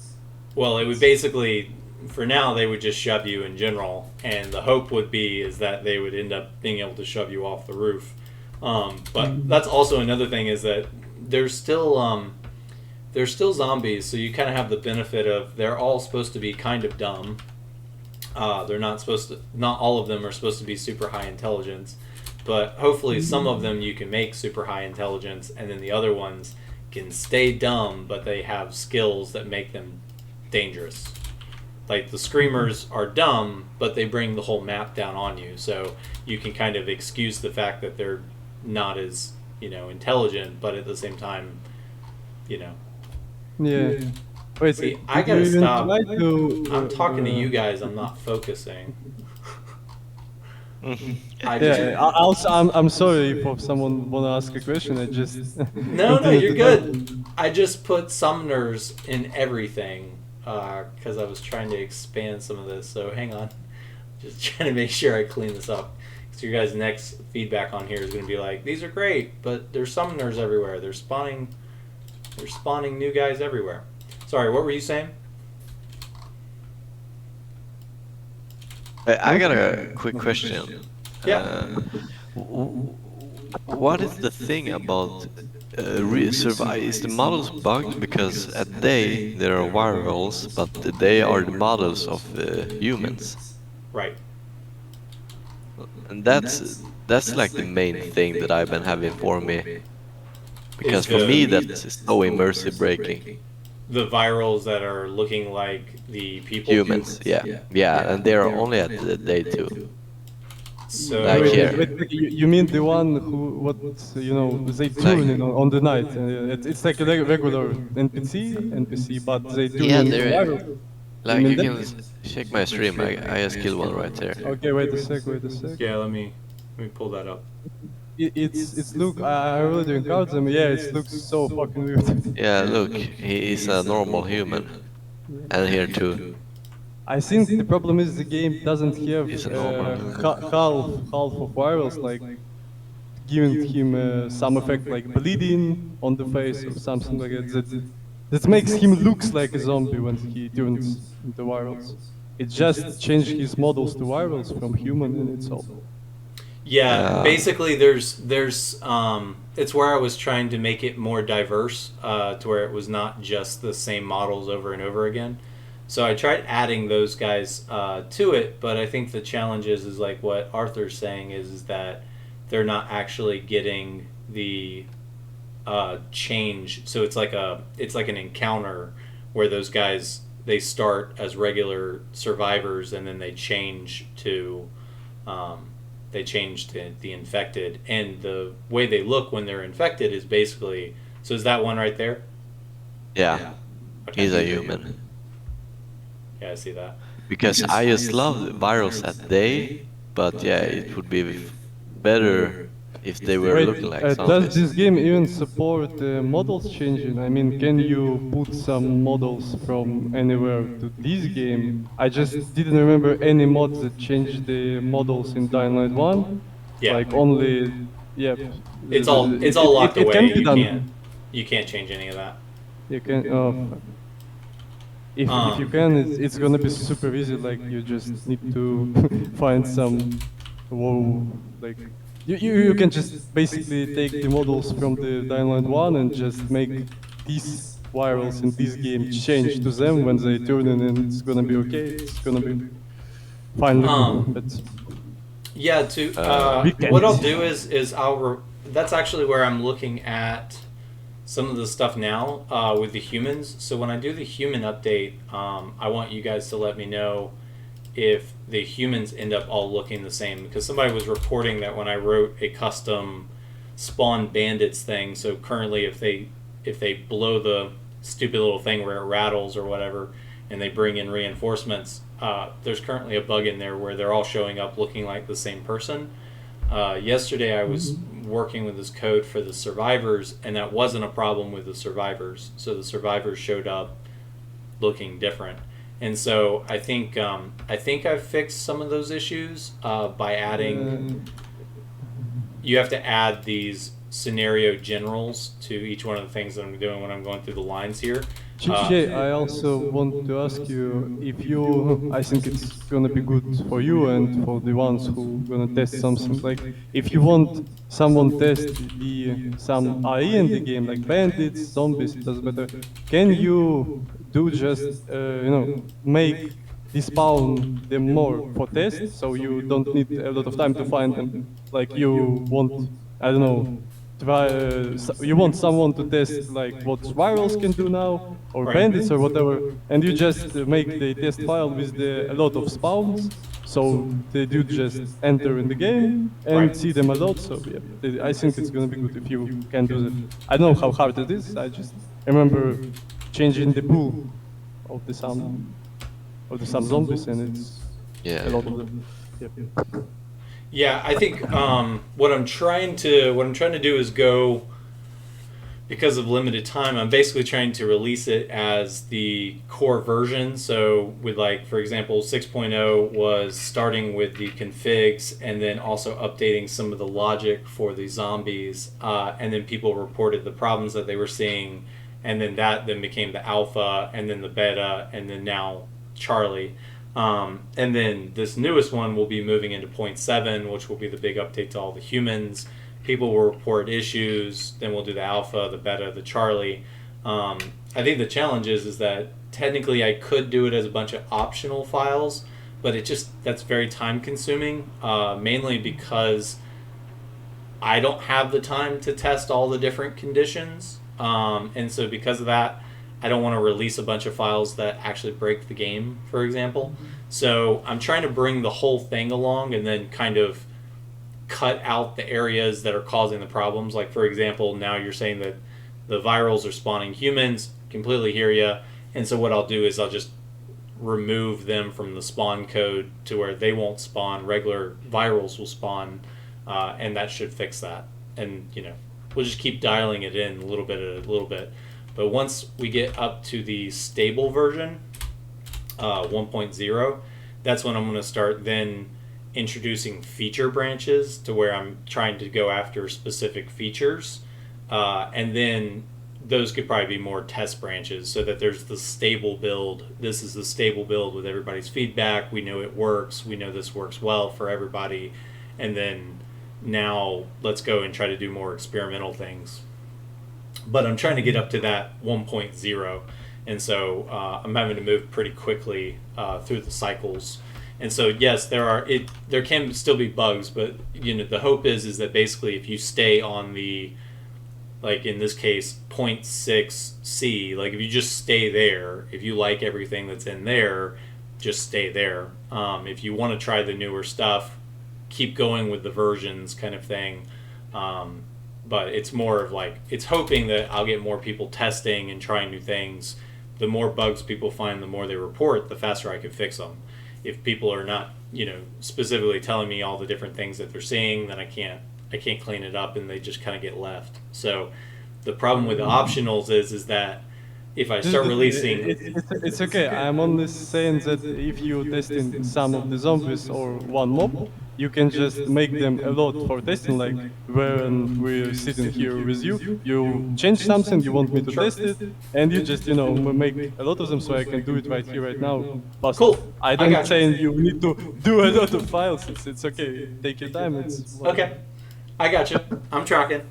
Well, it would basically, for now, they would just shove you in general, and the hope would be is that they would end up being able to shove you off the roof. But that's also another thing is that there's still zombies, so you kind of have the benefit of they're all supposed to be kind of dumb. They're not all of them are supposed to be super high intelligence, but hopefully some of them you can make super high intelligence, and then the other ones can stay dumb, but they have skills that make them dangerous. Like the screamers are dumb, but they bring the whole map down on you, so you can kind of excuse the fact that they're not as intelligent, but at the same time, Yeah. Wait, see, I gotta stop. I'm talking to you guys. I'm not focusing. I'm sorry if someone wanna ask a question. I just no, you're good. I just put summoners in everything because I was trying to expand some of this. So hang on, just trying to make sure I clean this up. So your guys' next feedback on here is going to be like, these are great, but there's summoners everywhere. They're spawning new guys everywhere. Sorry, what were you saying? I got a quick question. Yeah. What is the thing about survive? Is the models bugged because at day there are virals, but they are the models of humans? Right. And that's like the main thing that I've been having for me. Because for me that's so immersive breaking. The virals that are looking like the people. Humans, yeah, and they're only at the day 2. So Like Wait, here. you mean the one who, what, they tune in on the night? It's like a regular NPC, but they tune Yeah, in the there. viral. You Like mean you that? can check my stream. I just killed one right there. Okay, wait a sec. yeah, let me pull that up. It's look. I already encountered them. Yeah, it looks so fucking weird. Yeah, look, he is a normal human, and here too, I think the problem is the game doesn't have he's a normal human. half of virals, like giving him some effect like bleeding on the face or something like that. That makes him looks like a zombie when he turns into virals. It just changed his models to virals from human, and it's all. Yeah, Yeah. basically there's it's where I was trying to make it more diverse, to where it was not just the same models over and over again. So I tried adding those guys to it, but I think the challenge is like what Arthur's saying is that they're not actually getting the change. So it's like an encounter where those guys they start as regular survivors and then um, they change to the infected, and the way they look when they're infected is basically. So is that one right there? Yeah, Okay. he's a human. Yeah, I see that. Because I just love virals at day, but yeah, it would be better if they were Wait, looking like does zombies. this game even support models changing? I mean, can you put some models from anywhere to this game? I just didn't remember any mods that changed the models in Dying Light 1. Yeah, Like only, yeah, it's all locked it away. can be You done. can't change any of that. You can, oh, fuck. If you Um, can, it's gonna be super easy. Like you just need to find some, whoa, like you can just basically take the models from the Dying Light 1 and just make these virals in this game change to them when they turn in, and it's gonna be okay. It's gonna be fine looking. Um, But yeah. To we what I'll can't. do is that's actually where I'm looking at some of the stuff now with the humans. So when I do the human update, I want you guys to let me know if the humans end up all looking the same, because somebody was reporting that when I wrote a custom spawn bandits thing, so currently if they blow the stupid little thing where it rattles or whatever and they bring in reinforcements, there's currently a bug in there where they're all showing up looking like the same person. Yesterday I was working with this code for the survivors, and that wasn't a problem with the survivors, so the survivors showed up looking different. And so I think I've fixed some of those issues by adding. You have to add these scenario generals to each one of the things that I'm doing when I'm going through the lines here. Chiche, I also want to ask you if you, I think it's gonna be good for you and for the ones who gonna test something. Like, if you want someone test some AI in the game, like bandits, zombies, it doesn't matter. Can you do just make despawn them more for test, so you don't need a lot of time to find them? Like you want, I don't know, you want someone to test like what virals can do now, or Right. bandits or whatever, and you just make the test file with a lot of spawns, so they do just enter in the game and Right. see them a lot. So yeah, I think it's gonna be good if you can do that. I don't know how hard it is. I just remember changing the pool of some zombies, and it's Yeah. a lot of them. Yep. Yeah, I think what I'm trying to do is go, because of limited time, I'm basically trying to release it as the core version. So with, like, for example, 6.0 was starting with the configs and then also updating some of the logic for the zombies, and then people reported the problems that they were seeing, and then that then became the alpha, and then the beta, and then now Charlie. And then this newest one will be moving into 0.7, which will be the big update to all the humans. People will report issues, then we'll do the alpha, the beta, the Charlie. I think the challenge is that technically I could do it as a bunch of optional files, but that's very time consuming, mainly because I don't have the time to test all the different conditions. And so because of that, I don't want to release a bunch of files that actually break the game, for example. So I'm trying to bring the whole thing along and then kind of cut out the areas that are causing the problems. Like, for example, now you're saying that the virals are spawning humans. Completely hear you. And so what I'll do is I'll just remove them from the spawn code to where they won't spawn. Regular virals will spawn, and that should fix that. And, you know, we'll just keep dialing it in a little bit at a little bit. But once we get up to the stable version, 1.0, that's when I'm going to start then introducing feature branches to where I'm trying to go after specific features. And then those could probably be more test branches so that there's the stable build. This is the stable build with everybody's feedback. We know it works. We know this works well for everybody. And then now let's go and try to do more experimental things. But I'm trying to get up to that 1.0. And so I'm having to move pretty quickly through the cycles. And so yes, there can still be bugs, but you know the hope is that basically if you stay on the, like in this case 0.6C, like if you just stay there, if you like everything that's in there, just stay there. If you want to try the newer stuff, keep going with the versions kind of thing. But it's more of like, it's hoping that I'll get more people testing and trying new things. The more bugs people find, the more they report, the faster I can fix them. If people are not, you know, specifically telling me all the different things that they're seeing, then I can't clean it up, and they just kind of get left. So the problem with the optionals is that if I start releasing, it's okay. I'm only saying that if you testing some of the zombies or one mob, you can just make them a lot for testing. Like when we're sitting here with you, you change something, you want me to test it, and you just make a lot of them, so I can do it right here, right now. But cool. I don't saying you need to do a lot of files. It's okay. Take your time. It's okay. I got you. I'm tracking.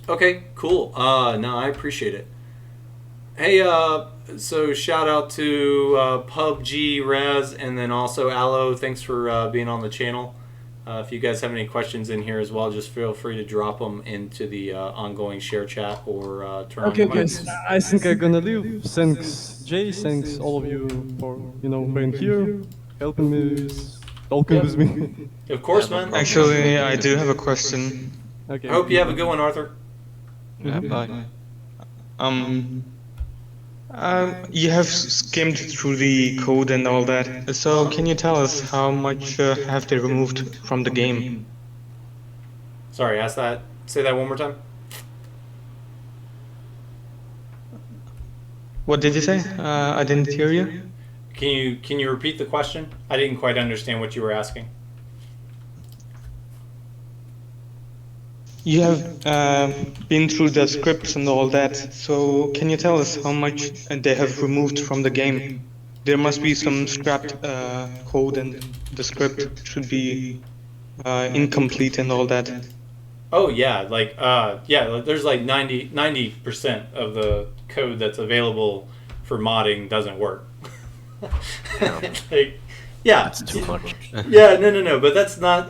Okay, cool. No, I appreciate it. Hey, so shout out to PUBG Raz, and then also Allo. Thanks for being on the channel. If you guys have any questions in here as well, just feel free to drop them into the ongoing share chat or turn on your mics. Guys, I think I'm gonna leave. Thanks, Jay. Thanks all of you for being here, helping me, talking with me. Of course, man. Actually, I do have a question. Okay. I hope you have a good one, Arthur. Yeah, bye. You have skimmed through the code and all that. So can you tell us how much have they removed from the game? Sorry, say that one more time. What did you say? I didn't hear you. Can you repeat the question? I didn't quite understand what you were asking. You have been through the scripts and all that, so can you tell us how much they have removed from the game? There must be some scrapped code, and the script should be incomplete and all that. Oh yeah, there's like 90% of the code that's available for modding doesn't work. Yeah. That's too much. Yeah, no, but that's not.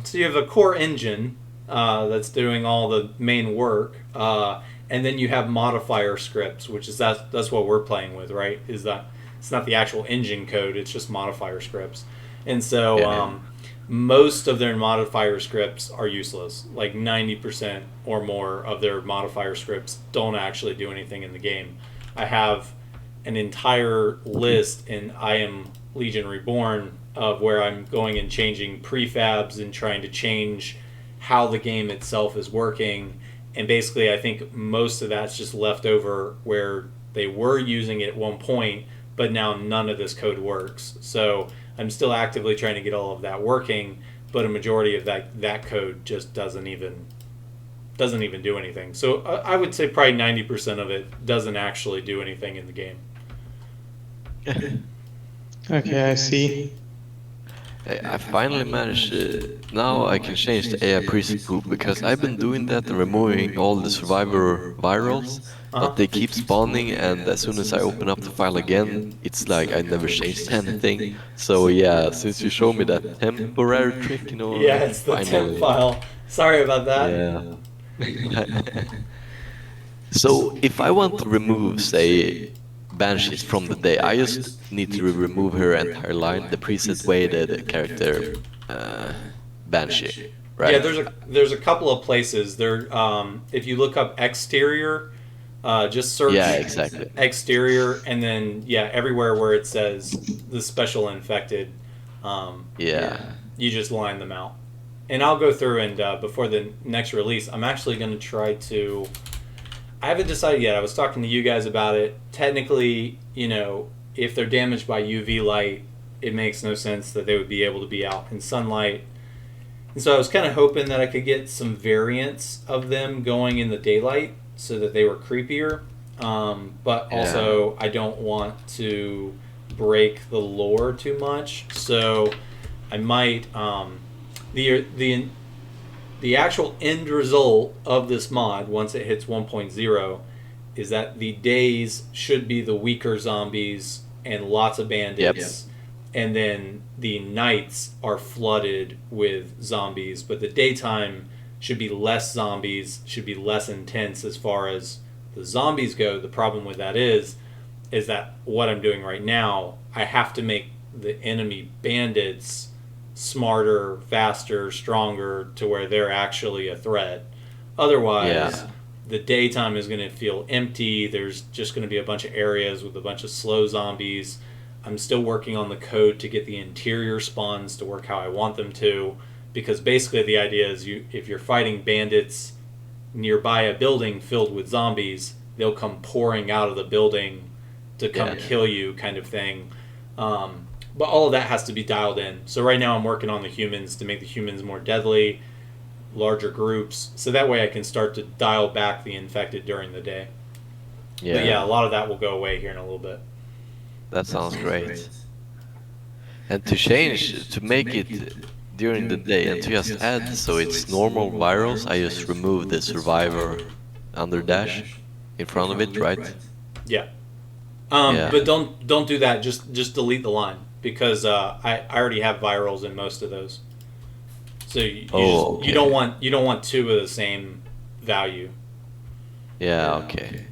So you have a core engine that's doing all the main work, and then you have modifier scripts, which is that's what we're playing with, right? Is that it's not the actual engine code; it's just modifier scripts, and so most of their modifier scripts are useless. Like 90% or more of their modifier scripts don't actually do anything in the game. I have an entire list in I Am Legion Reborn of where I'm going and changing prefabs and trying to change how the game itself is working, and basically I think most of that's just left over where they were using it at one point, but now none of this code works. So I'm still actively trying to get all of that working, but a majority of that code just doesn't even do anything. So I would say probably 90% of it doesn't actually do anything in the game. Okay, I see. I finally managed now I can change the AI priest pool, because I've been doing that and removing all the survivor virals, but they keep spawning, and as soon as I open up the file again, it's like I never changed anything. So yeah, since you showed me that temporary trick, Yeah, it's the temp file. Sorry about that. Yeah. So if I want to remove, say, Banshees from the day, I just need to remove her entire line, the preset weighted character. Banshee, right? Yeah, there's a couple of places there. If you look up exterior, just search Yeah, exactly. exterior, and then everywhere where it says the special infected, Yeah. you just line them out. And I'll go through and before the next release, I'm actually going to try to. I haven't decided yet. I was talking to you guys about it. Technically, if they're damaged by UV light, it makes no sense that they would be able to be out in sunlight. And so I was kind of hoping that I could get some variants of them going in the daylight so that they were creepier. But also, I don't want to break the lore too much. So I might. The actual end result of this mod, once it hits 1.0, is that the days should be the weaker zombies and lots of bandits. Yep. And then the nights are flooded with zombies, but the daytime should be less zombies, should be less intense as far as the zombies go. The problem with that is that what I'm doing right now, I have to make the enemy bandits smarter, faster, stronger to where they're actually a threat. Otherwise, the daytime is going to feel empty. There's just going to be a bunch of areas with a bunch of slow zombies. I'm still working on the code to get the interior spawns to work how I want them to, because basically the idea is if you're fighting bandits nearby a building filled with zombies, they'll come pouring out of the building to come kill you, kind of thing. But all of that has to be dialed in. So right now I'm working on the humans to make the humans more deadly, larger groups, so that way I can start to dial back the infected during the day. Yeah. But a lot of that will go away here in a little bit. That sounds great. And to make it during the day and to just add so it's normal virals, I just remove the survivor under dash in front of it, right? Yeah. But don't do that. Just delete the line, because I already have virals in most of those. So you don't want two of the same value. Yeah. Okay.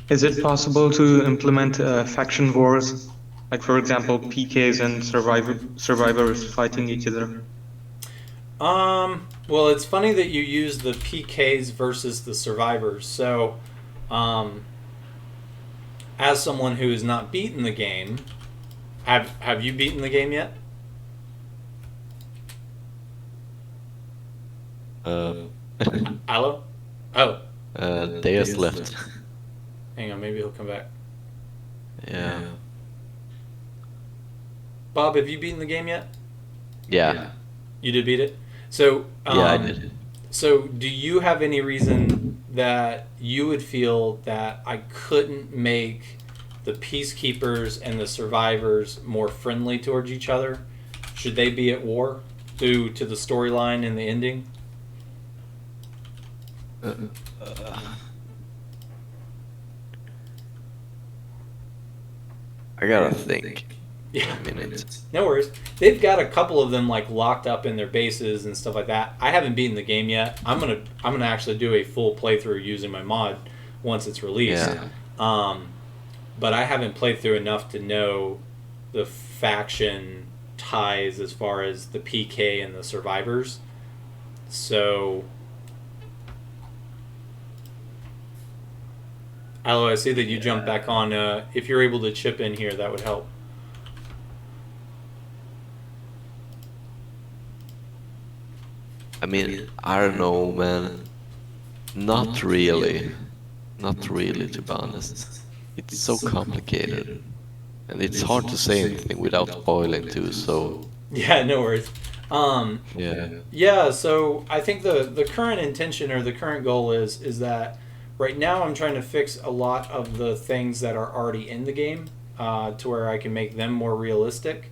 Is it possible to implement faction wars, like for example PKs and survivors fighting each other? Well, it's funny that you use the PKs versus the survivors. So, as someone who has not beaten the game, have you beaten the game yet? Allo? Oh. Deus left. Hang on, maybe he'll come back. Yeah. Bob, have you beaten the game yet? Yeah. You did beat it? So, yeah, I did. So, do you have any reason that you would feel that I couldn't make the peacekeepers and the survivors more friendly towards each other? Should they be at war due to the storyline and the ending? I gotta think. Yeah. A minute. No worries. They've got a couple of them like locked up in their bases and stuff like that. I haven't beaten the game yet. I'm gonna actually do a full playthrough using my mod once it's released. Yeah. But I haven't played through enough to know the faction ties as far as the PK and the survivors. So, Allo, I see that you jumped back on. If you're able to chip in here, that would help. I mean, I don't know, man. Not really. Not really, to be honest. It's so complicated. And it's hard to say anything without spoiling too, so... Yeah, no worries. Yeah. Yeah, so I think the current intention or the current goal is that right now I'm trying to fix a lot of the things that are already in the game to where I can make them more realistic.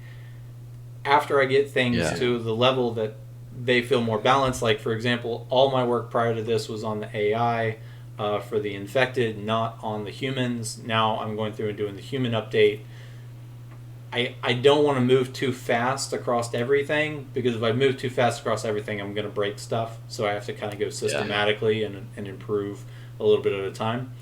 After I get things to the level that they feel more balanced, like for example, all my work prior to this was on the AI for the infected, not on the humans. Now I'm going through and doing the human update. I don't want to move too fast across everything, because if I move too fast across everything, I'm going to break stuff. So I have to kind of go systematically and improve a little bit at a time.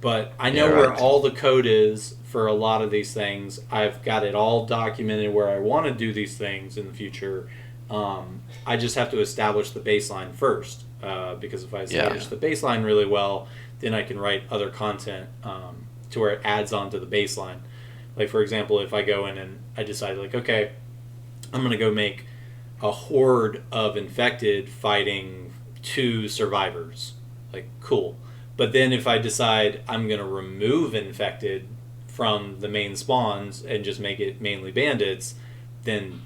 but I know Yeah, where right. all the code is for a lot of these things. I've got it all documented where I want to do these things in the future. I just have to establish the baseline first, because if I establish Yeah. the baseline really well, then I can write other content to where it adds on to the baseline. Like, for example, if I go in and I decide, like, okay, I'm going to go make a horde of infected fighting 2 survivors. Like, cool. But then if I decide I'm going to remove infected from the main spawns and just make it mainly bandits, then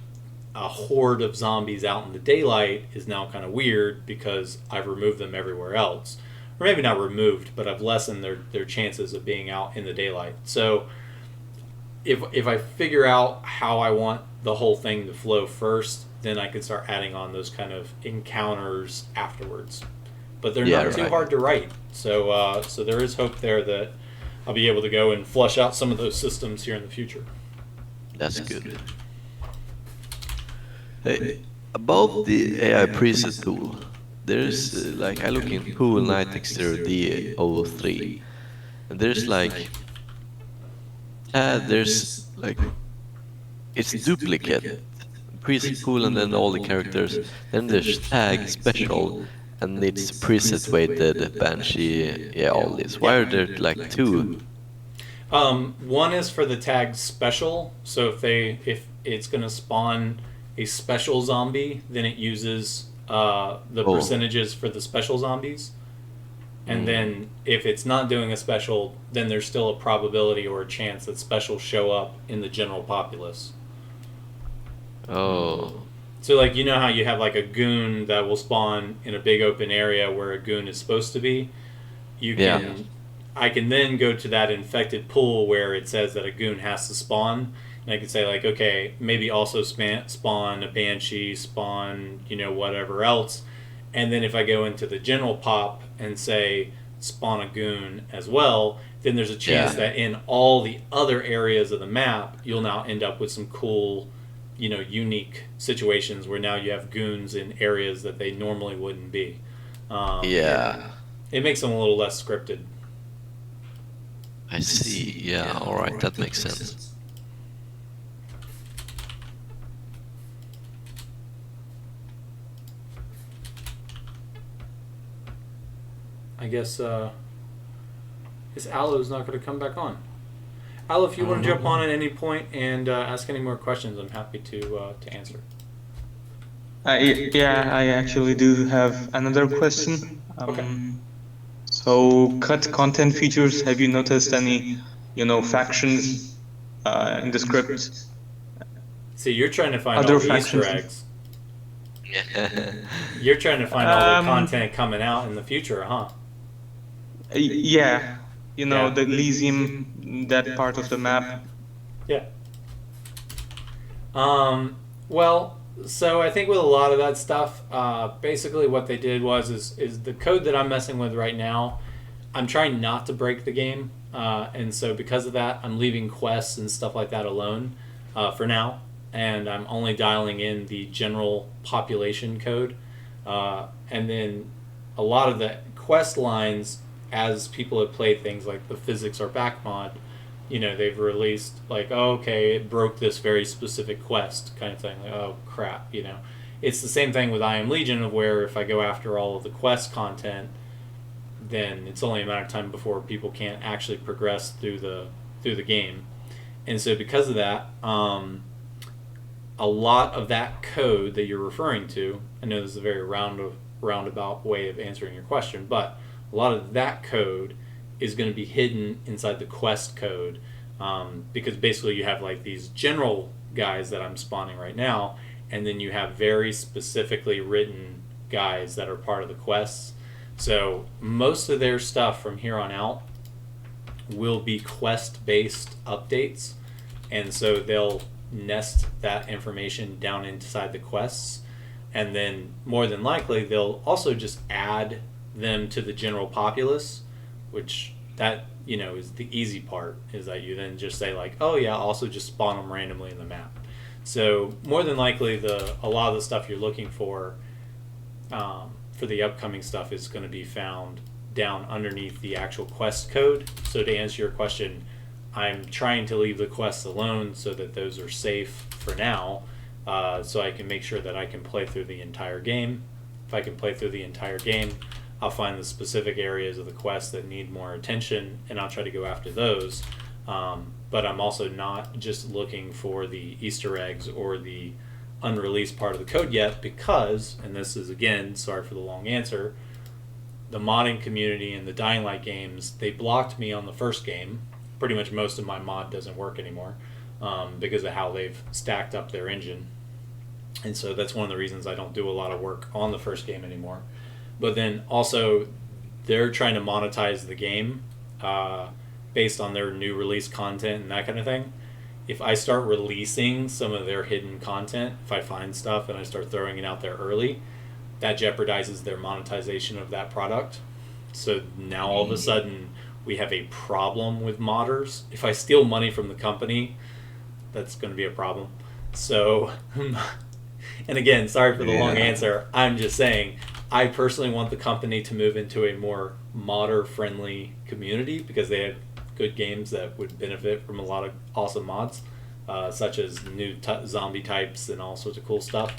a horde of zombies out in the daylight is now kind of weird because I've removed them everywhere else. Or maybe not removed, but I've lessened their chances of being out in the daylight. So if I figure out how I want the whole thing to flow first, then I can start adding on those kind of encounters afterwards. But they're Yeah, not too right. hard to write, so there is hope there that I'll be able to go and flush out some of those systems here in the future. That's good. Hey, about the AI preset tool, there's like I look in Pool Night Exterior D03, and there's like there's like it's duplicate preset pool and then all the characters. Then there's tag special and it's preset weighted Banshee. Yeah, all this. Why are there like two? One is for the tag special, so if it's going to spawn a special zombie, then it uses the Oh. percentages for the special zombies. And then if it's not doing a special, then there's still a probability or a chance that specials show up in the general populace. Oh, So, like, you know how you have like a goon that will spawn in a big open area where a goon is supposed to be? You can Yeah. I can then go to that infected pool where it says that a goon has to spawn, and I can say, like, okay, maybe also spawn a banshee, spawn, whatever else. And then if I go into the general pop and say spawn a goon as well, then there's a chance Yeah. that in all the other areas of the map, you'll now end up with some cool, unique situations where now you have goons in areas that they normally wouldn't be. yeah. It makes them a little less scripted. I see. Yeah, all right, that makes sense. I guess Alo's not going to come back on. Alo, if you want to jump on at any point and ask any more questions, I'm happy to answer. Yeah, I actually do have another question. Okay. So, cut content features, have you noticed any, factions in the script? See, you're trying to find Other all the Easter factions. eggs. You're trying to find all the Um, content coming out in the future, huh? Yeah, Yeah. the Elysium, that part of the map. Yeah. Well, so I think with a lot of that stuff, basically what they did is the code that I'm messing with right now. I'm trying not to break the game, and so because of that, I'm leaving quests and stuff like that alone for now, and I'm only dialing in the general population code, and then a lot of the quest lines, as people have played things like the physics or back mod, they've released like, oh, okay, it broke this very specific quest kind of thing. Like, oh crap, It's the same thing with I Am Legion, of where if I go after all of the quest content, then it's only a matter of time before people can't actually progress through the game. And so because of that, a lot of that code that you're referring to, I know this is a very roundabout way of answering your question, but a lot of that code is going to be hidden inside the quest code, because basically you have like these general guys that I'm spawning right now, and then you have very specifically written guys that are part of the quests. So most of their stuff from here on out will be quest-based updates, and so they'll nest that information down inside the quests, and then more than likely they'll also just add them to the general populace, which that is the easy part, is that you then just say like, oh yeah, also just spawn them randomly in the map. So more than likely a lot of the stuff you're looking for the upcoming stuff is going to be found down underneath the actual quest code. So to answer your question, I'm trying to leave the quests alone so that those are safe for now, so I can make sure that I can play through the entire game. If I can play through the entire game, I'll find the specific areas of the quest that need more attention, and I'll try to go after those. But I'm also not just looking for the Easter eggs or the unreleased part of the code yet, because, and this is again, sorry for the long answer, the modding community and the Dying Light games, they blocked me on the first game. Pretty much most of my mod doesn't work anymore because of how they've stacked up their engine. And so that's one of the reasons I don't do a lot of work on the first game anymore. But then also, they're trying to monetize the game based on their new release content and that kind of thing. If I start releasing some of their hidden content, if I find stuff and I start throwing it out there early, that jeopardizes their monetization of that product. So now all of a sudden we have a problem with modders. If I steal money from the company, that's going to be a problem. So, and again, sorry for the long answer. I'm just saying, I personally want the company to move into a more modder-friendly community because they have good games that would benefit from a lot of awesome mods, such as new zombie types and all sorts of cool stuff.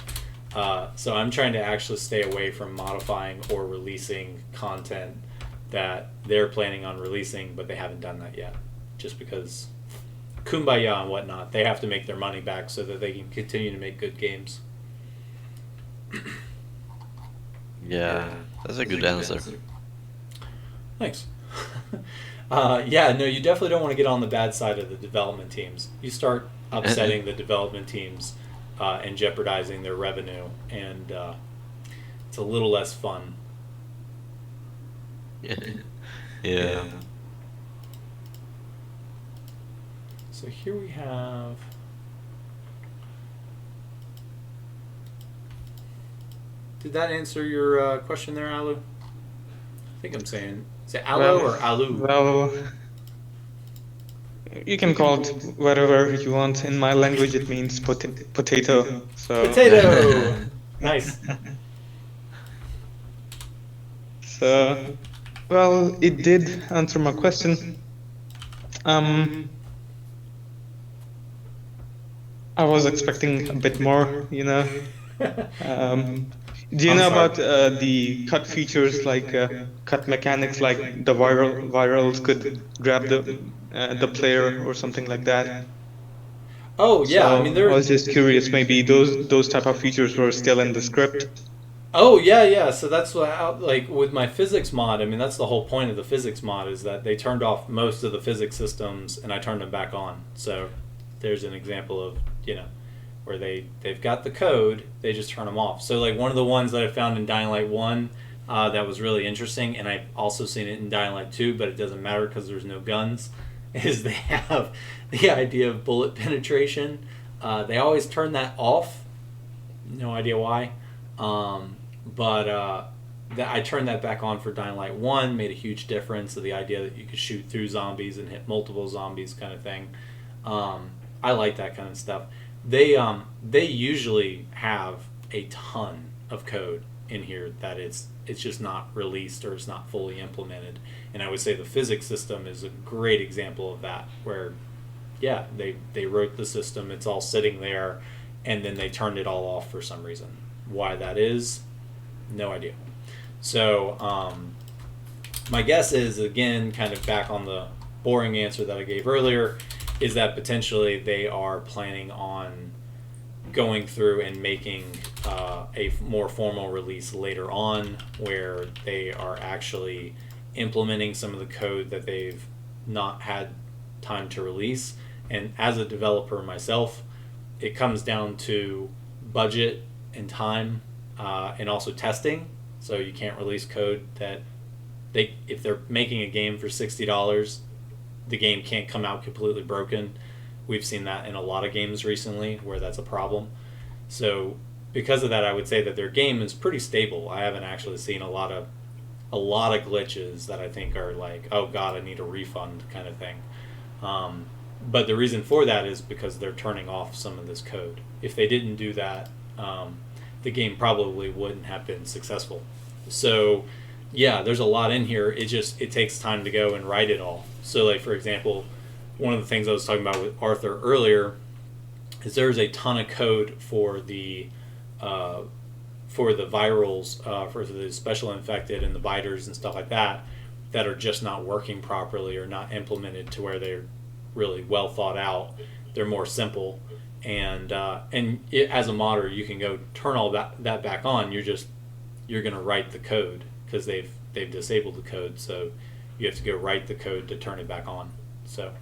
So I'm trying to actually stay away from modifying or releasing content that they're planning on releasing, but they haven't done that yet. Just because kumbaya and whatnot, they have to make their money back so that they can continue to make good games. Yeah, that's a good answer. Thanks. Yeah, no, you definitely don't want to get on the bad side of the development teams. You start upsetting the development teams and jeopardizing their revenue, and it's a little less fun. Yeah. So here we have... Did that answer your question there, Alu? I think I'm saying... Is it Alu or Alu? Well, you can call it whatever you want. In my language, it means potato. So. Potato! Nice. So, well, it did answer my question. I was expecting a bit more, you know. Do you know about the cut features, like cut mechanics, like the virals could grab the player or something like that? Oh yeah, So I mean there. I was just curious, maybe those type of features were still in the script. Oh yeah. So that's what, like with my physics mod. I mean that's the whole point of the physics mod, is that they turned off most of the physics systems and I turned them back on. So there's an example of, you know, where they've got the code, they just turn them off. So like one of the ones that I found in Dying Light 1 that was really interesting, and I've also seen it in Dying Light 2, but it doesn't matter because there's no guns, is they have the idea of bullet penetration. They always turn that off. No idea why. But I turned that back on for Dying Light 1, made a huge difference. So the idea that you could shoot through zombies and hit multiple zombies kind of thing. I like that kind of stuff. They usually have a ton of code in here that it's just not released or it's not fully implemented. And I would say the physics system is a great example of that, where yeah, they wrote the system, it's all sitting there, and then they turned it all off for some reason. Why that is, no idea. So my guess is, again, kind of back on the boring answer that I gave earlier, is that potentially they are planning on going through and making a more formal release later on, where they are actually implementing some of the code that they've not had time to release. And as a developer myself, it comes down to budget and time and also testing. So you can't release code that if they're making a game for $60, the game can't come out completely broken. We've seen that in a lot of games recently where that's a problem. So because of that, I would say that their game is pretty stable. I haven't actually seen a lot of glitches that I think are like, oh god, I need a refund kind of thing. But the reason for that is because they're turning off some of this code. If they didn't do that, the game probably wouldn't have been successful. So yeah, there's a lot in here. It takes time to go and write it all. So, like for example, one of the things I was talking about with Arthur earlier is there's a ton of code for the virals, for the special infected and the biters and stuff like that are just not working properly or not implemented to where they're really well thought out. They're more simple, and as a modder, you can go turn all that back on. You're going to write the code because they've disabled the code, so you have to go write the code to turn it back on. So it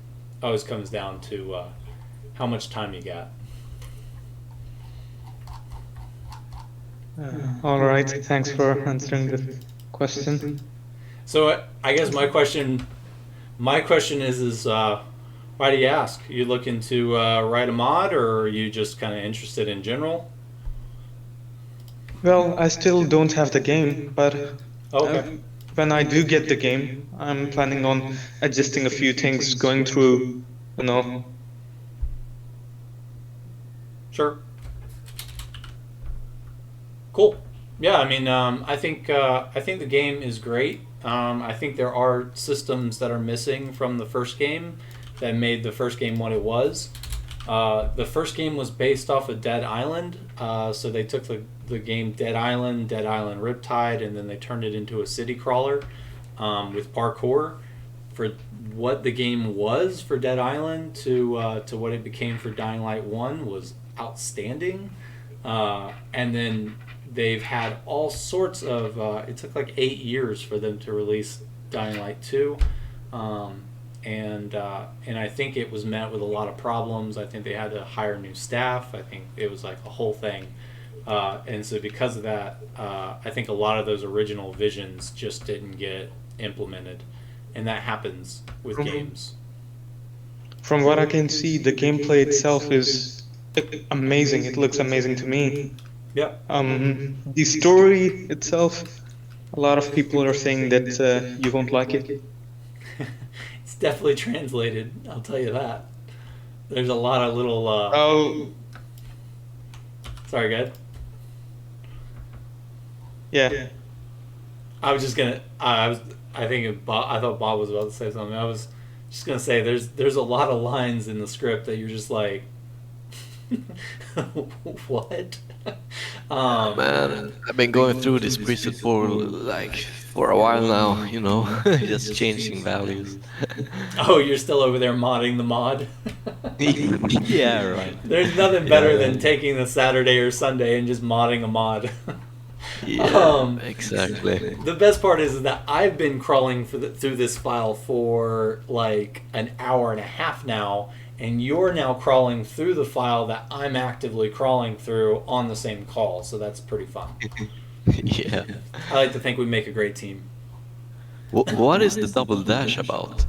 always comes down to how much time you got. All right, thanks for answering the question. So I guess my question is why do you ask? You looking to write a mod, or are you just kind of interested in general? Well, I still don't have the game, but Okay. when I do get the game, I'm planning on adjusting a few things, going through, you know. Sure. Cool. Yeah, I mean, I think the game is great. I think there are systems that are missing from the first game that made the first game what it was. The first game was based off of Dead Island, so they took the game Dead Island Riptide, and then they turned it into a city crawler with parkour. For what the game was for Dead Island to what it became for Dying Light 1 was outstanding. And then they've had all sorts of it took like 8 years for them to release Dying Light 2. And I think it was met with a lot of problems. I think they had to hire new staff. I think it was like a whole thing. And so because of that, I think a lot of those original visions just didn't get implemented. And that happens with games. From what I can see, the gameplay itself is amazing. It looks amazing to me. Yep. The story itself, a lot of people are saying that you won't like it. It's definitely translated, I'll tell you that. There's a lot of little Oh, sorry, go ahead. yeah. I was just gonna I thought Bob was about to say something. I was just gonna say there's a lot of lines in the script that you're just like what? Man, I've been going through this preset for a while now, you know, just changing values. Oh, you're still over there modding the mod? Yeah, right. There's nothing better Yeah. than taking the Saturday or Sunday and just modding a mod. Yeah, exactly. The best part is that I've been crawling through this file for like an hour and a half now, and you're now crawling through the file that I'm actively crawling through on the same call, so that's pretty fun. Yeah. I like to think we make a great team. What is the double dash about?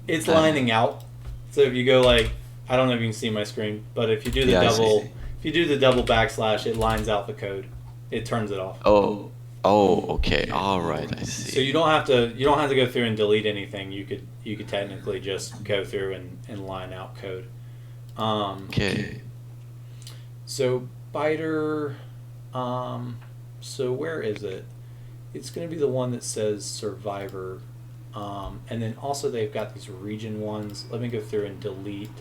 It's lining out. So if you go like, I don't know if you can see my screen, but if you do the Yeah, I double, see. if you do the double backslash, it lines out the code. It turns it off. Oh, okay. All right, I see. So you don't have to go through and delete anything. You could technically just go through and line out code. Okay. So biter. So where is it? It's going to be the one that says survivor. And then also they've got these region ones. Let me go through and delete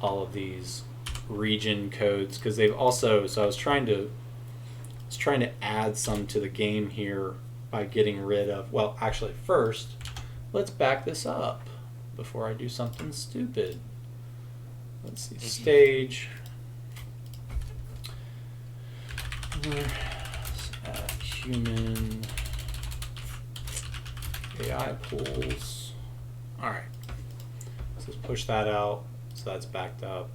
all of these region codes because they've also. So I was trying to add some to the game here by getting rid of. Well, actually, first, let's back this up before I do something stupid. Let's see, stage. Human AI pools. All right. So let's push that out. So that's backed up.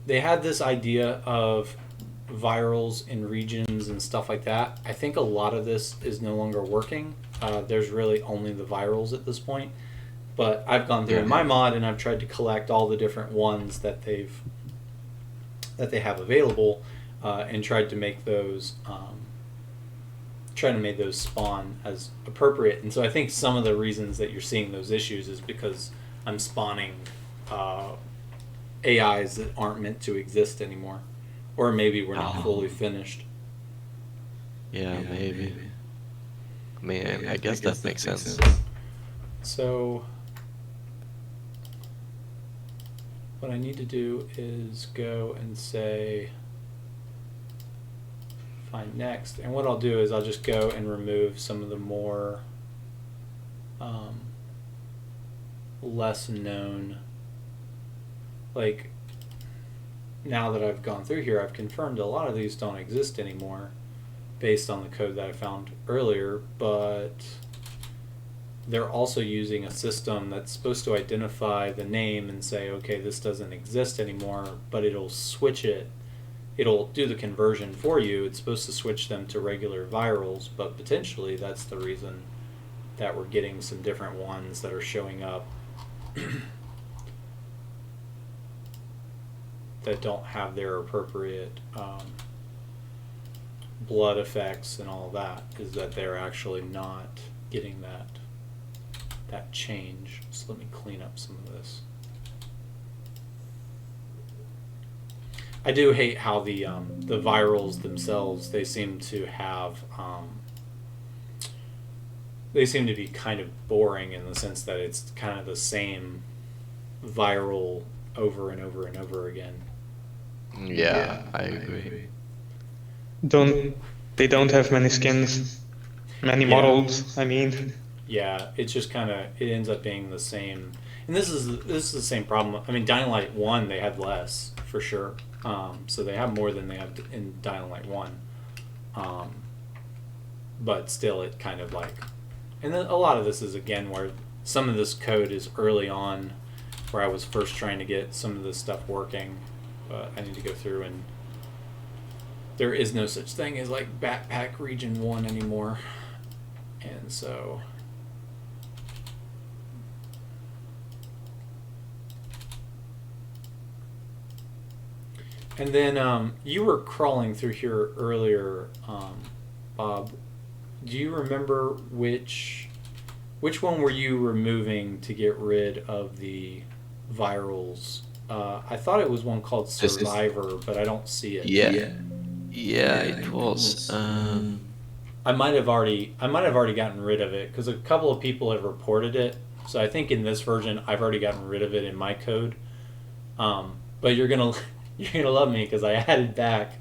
They had this idea of virals in regions and stuff like that. I think a lot of this is no longer working. There's really only the virals at this point. But I've gone through in my mod and I've tried to collect all the different ones that they have available and tried to make those spawn as appropriate. And so I think some of the reasons that you're seeing those issues is because I'm spawning AIs that aren't meant to exist anymore, or maybe we're not fully finished. Yeah, maybe. I mean, I guess that makes sense. So what I need to do is go and say find next, and what I'll do is I'll just go and remove some of the more less known, like now that I've gone through here, I've confirmed a lot of these don't exist anymore based on the code that I found earlier, but they're also using a system that's supposed to identify the name and say, okay, this doesn't exist anymore, but it'll switch it. It'll do the conversion for you. It's supposed to switch them to regular virals, but potentially that's the reason that we're getting some different ones that are showing up that don't have their appropriate blood effects and all that, is that they're actually not getting that change. So let me clean up some of this. I do hate how the virals themselves, they seem to have they seem to be kind of boring in the sense that it's kind of the same viral over and over and over again. Yeah, I agree. They don't have many skins, many models, I mean. Yeah, it's just kind of, it ends up being the same. And this is the same problem. I mean, Dying Light 1, they had less, for sure. So they have more than they have in Dying Light 1. But still, it kind of like... And then a lot of this is, again, where some of this code is early on, where I was first trying to get some of this stuff working. But I need to go through and... There is no such thing as, like, Backpack Region 1 anymore. And so... And then you were crawling through here earlier, Bob. Do you remember which one were you removing to get rid of the virals? I thought it was one called Survivor, but I don't see it. Yeah, it was. I might have already gotten rid of it because a couple of people have reported it. So I think in this version I've already gotten rid of it in my code. But you're gonna love me because I added back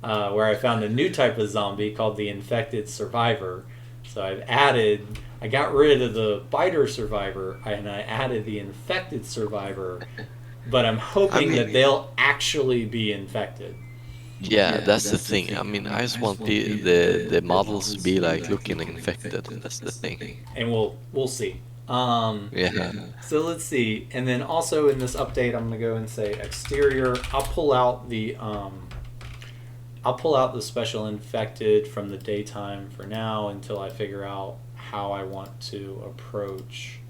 where I found a new type of zombie called the Infected Survivor. So I got rid of the Biter Survivor and I added the Infected Survivor. But I'm hoping that they'll actually be infected. Yeah, that's the thing. I mean, I just want the models to be like looking infected. That's the thing. And we'll see. Yeah. So let's see. And then also in this update, I'm gonna go and say exterior. I'll pull out the special infected from the daytime for now until I figure out how I want to approach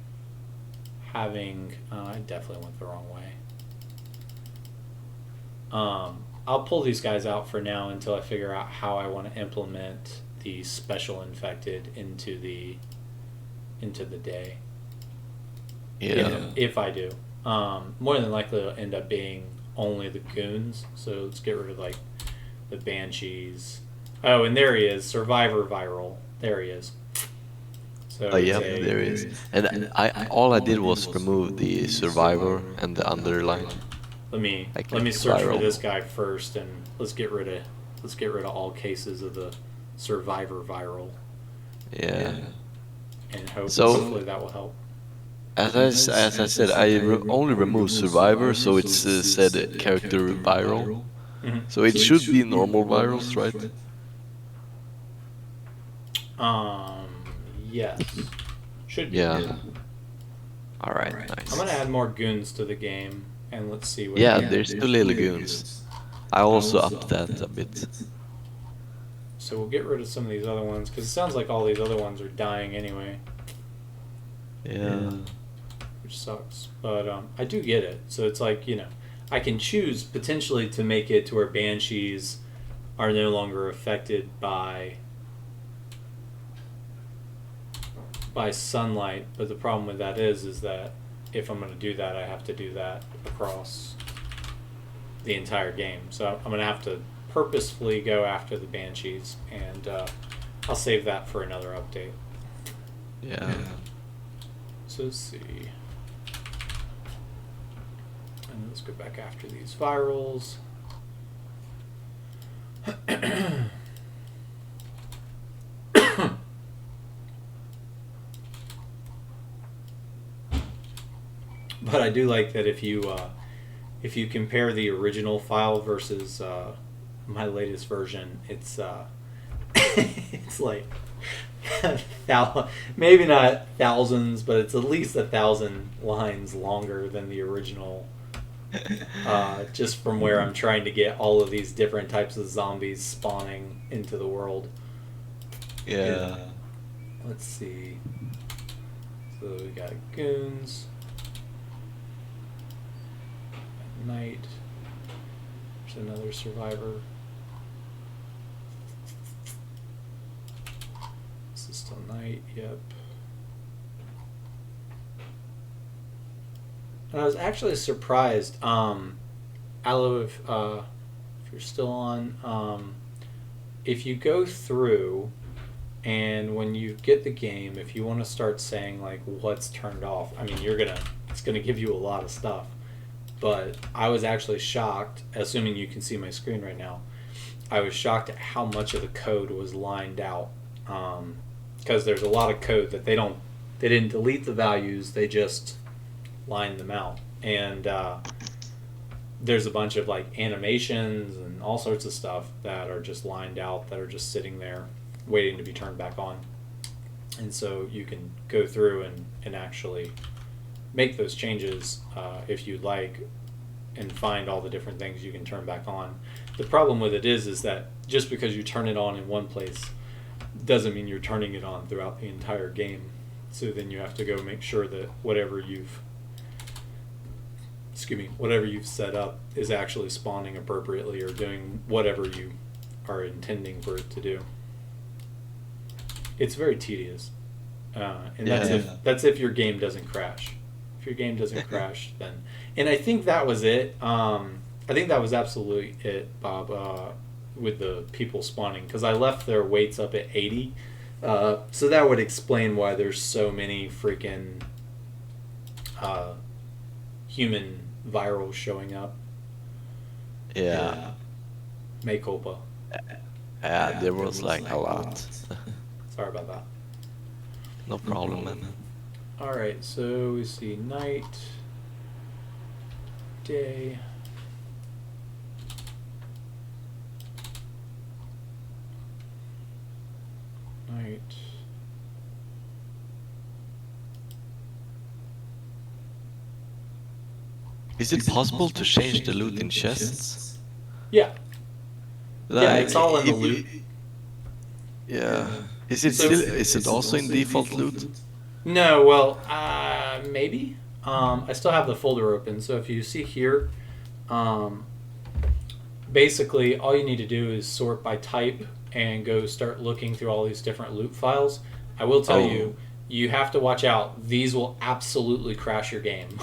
having. I definitely went the wrong way. I'll pull these guys out for now until I figure out how I want to implement the special infected into the day. Yeah. If I do. More than likely it'll end up being only the goons. So let's get rid of like the Banshees. Oh, and there he is, Survivor Viral. There he is. So Yeah, there is. And all I did was remove the Survivor and the underline. Let me Like search for viral. this guy first, and let's get rid of all cases of the Survivor Viral, Yeah. and hopefully that will help. As I said, only removed Survivor, so it's said character viral. Mhm. So it should be normal virals, right? Yes, should be. Yeah. All right, nice. I'm gonna add more goons to the game, and let's see what. Yeah, there's two little goons. I also upped that a bit. So we'll get rid of some of these other ones because it sounds like all these other ones are dying anyway, Yeah. which sucks. But I do get it. So it's like, I can choose potentially to make it to where Banshees are no longer affected by sunlight, but the problem with that is that if I'm going to do that, I have to do that across the entire game. So I'm going to have to purposefully go after the Banshees, and I'll save that for another update. Yeah. So let's see. And let's go back after these virals. But I do like that if you compare the original file versus my latest version, it's it's like maybe not thousands, but it's at least 1,000 lines longer than the original. Just from where I'm trying to get all of these different types of zombies spawning into the world. Yeah. Let's see. So we got goons. At night. There's another survivor. This is still night, yep. And I was actually surprised, Aloe, if you're still on, if you go through and when you get the game, if you want to start saying like what's turned off, I mean it's gonna give you a lot of stuff. But I was actually shocked, assuming you can see my screen right now, I was shocked at how much of the code was lined out. Because there's a lot of code that they didn't delete the values, they just line them out, and there's a bunch of like animations and all sorts of stuff that are just lined out, that are just sitting there waiting to be turned back on. And so you can go through and actually make those changes if you'd like, and find all the different things you can turn back on. The problem with it is that just because you turn it on in one place doesn't mean you're turning it on throughout the entire game. So then you have to go make sure that whatever you've set up is actually spawning appropriately or doing whatever you are intending for it to do. It's very tedious, and that's if your game doesn't crash. If your game doesn't crash, then, and I think that was it. I think that was absolutely it, Bob, with the people spawning, because I left their weights up at 80, so that would explain why there's so many freaking human virals showing up. Yeah. Mea culpa. Yeah, there was like a lot. Sorry about that. No problem, man. Alright, so we see night, day. Night. Is it possible to change the loot in chests? Yeah. Like, Yeah, it's all in the loot. Yeah. Is it also in default loot? No, well, maybe. I still have the folder open, so if you see here, basically all you need to do is sort by type and go start looking through all these different loot files. I will tell you, you have to watch out. These will absolutely crash your game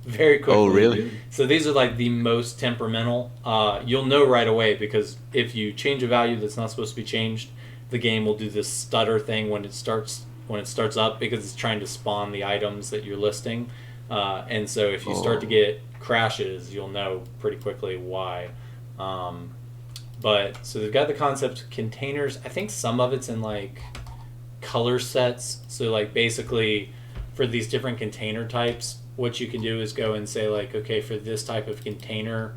very quickly. Oh, really? So these are like the most temperamental. You'll know right away, because if you change a value that's not supposed to be changed, the game will do this stutter thing when it starts up, because it's trying to spawn the items that you're listing. And so if you start to get crashes, you'll know pretty quickly why. But so they've got the concept containers. I think some of it's in like color sets. So like basically for these different container types, what you can do is go and say like, okay, for this type of container,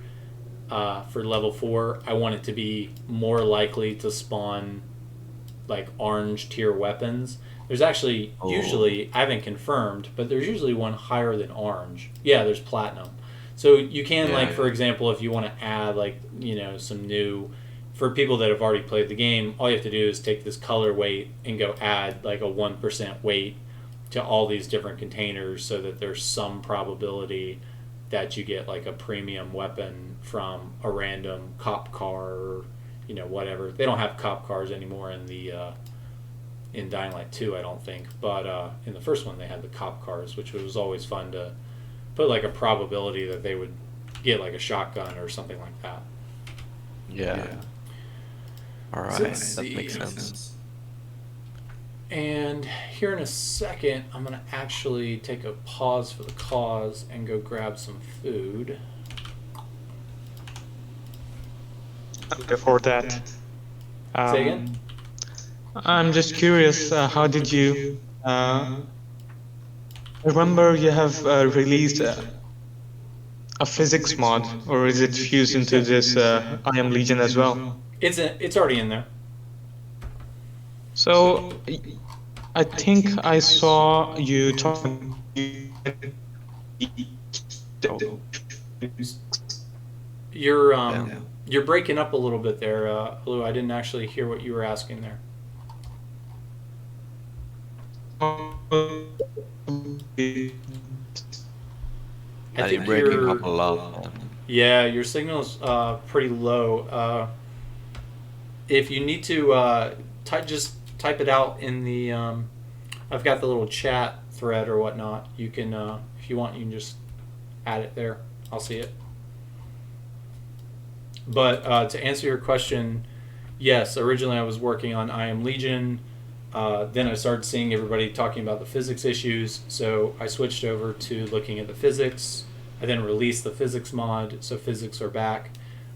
for level 4, I want it to be more likely to spawn like orange tier weapons. There's actually usually, I haven't confirmed, but there's usually one higher than orange. Yeah, there's platinum. So you can like, for example, if you want to add like, some new, for people that have already played the game, all you have to do is take this color weight and go add like a 1% weight to all these different containers, so that there's some probability that you get like a premium weapon from a random cop car or, whatever. They don't have cop cars anymore in the in Dying Light 2, I don't think, but in the first one they had the cop cars, which was always fun to put like a probability that they would get like a shotgun or something like that. Yeah. Alright, that makes sense. And here in a second, I'm going to actually take a pause for the cause and go grab some food. Before that, Say again? I'm just curious, how did you... I remember you have released a physics mod, or is it fused into this I Am Legion as well? It's already in there. So, I think I saw you talking... You're breaking up a little bit there, Lou. I didn't actually hear what you were asking there. And you're breaking up a lot. Yeah, your signal's pretty low. If you need to just type it out in the I've got the little chat thread or whatnot. You can if you want, you can just add it there. I'll see it. But to answer your question, yes, originally I was working on I Am Legion. Then I started seeing everybody talking about the physics issues, so I switched over to looking at the physics. I then released the physics mod, so physics are back.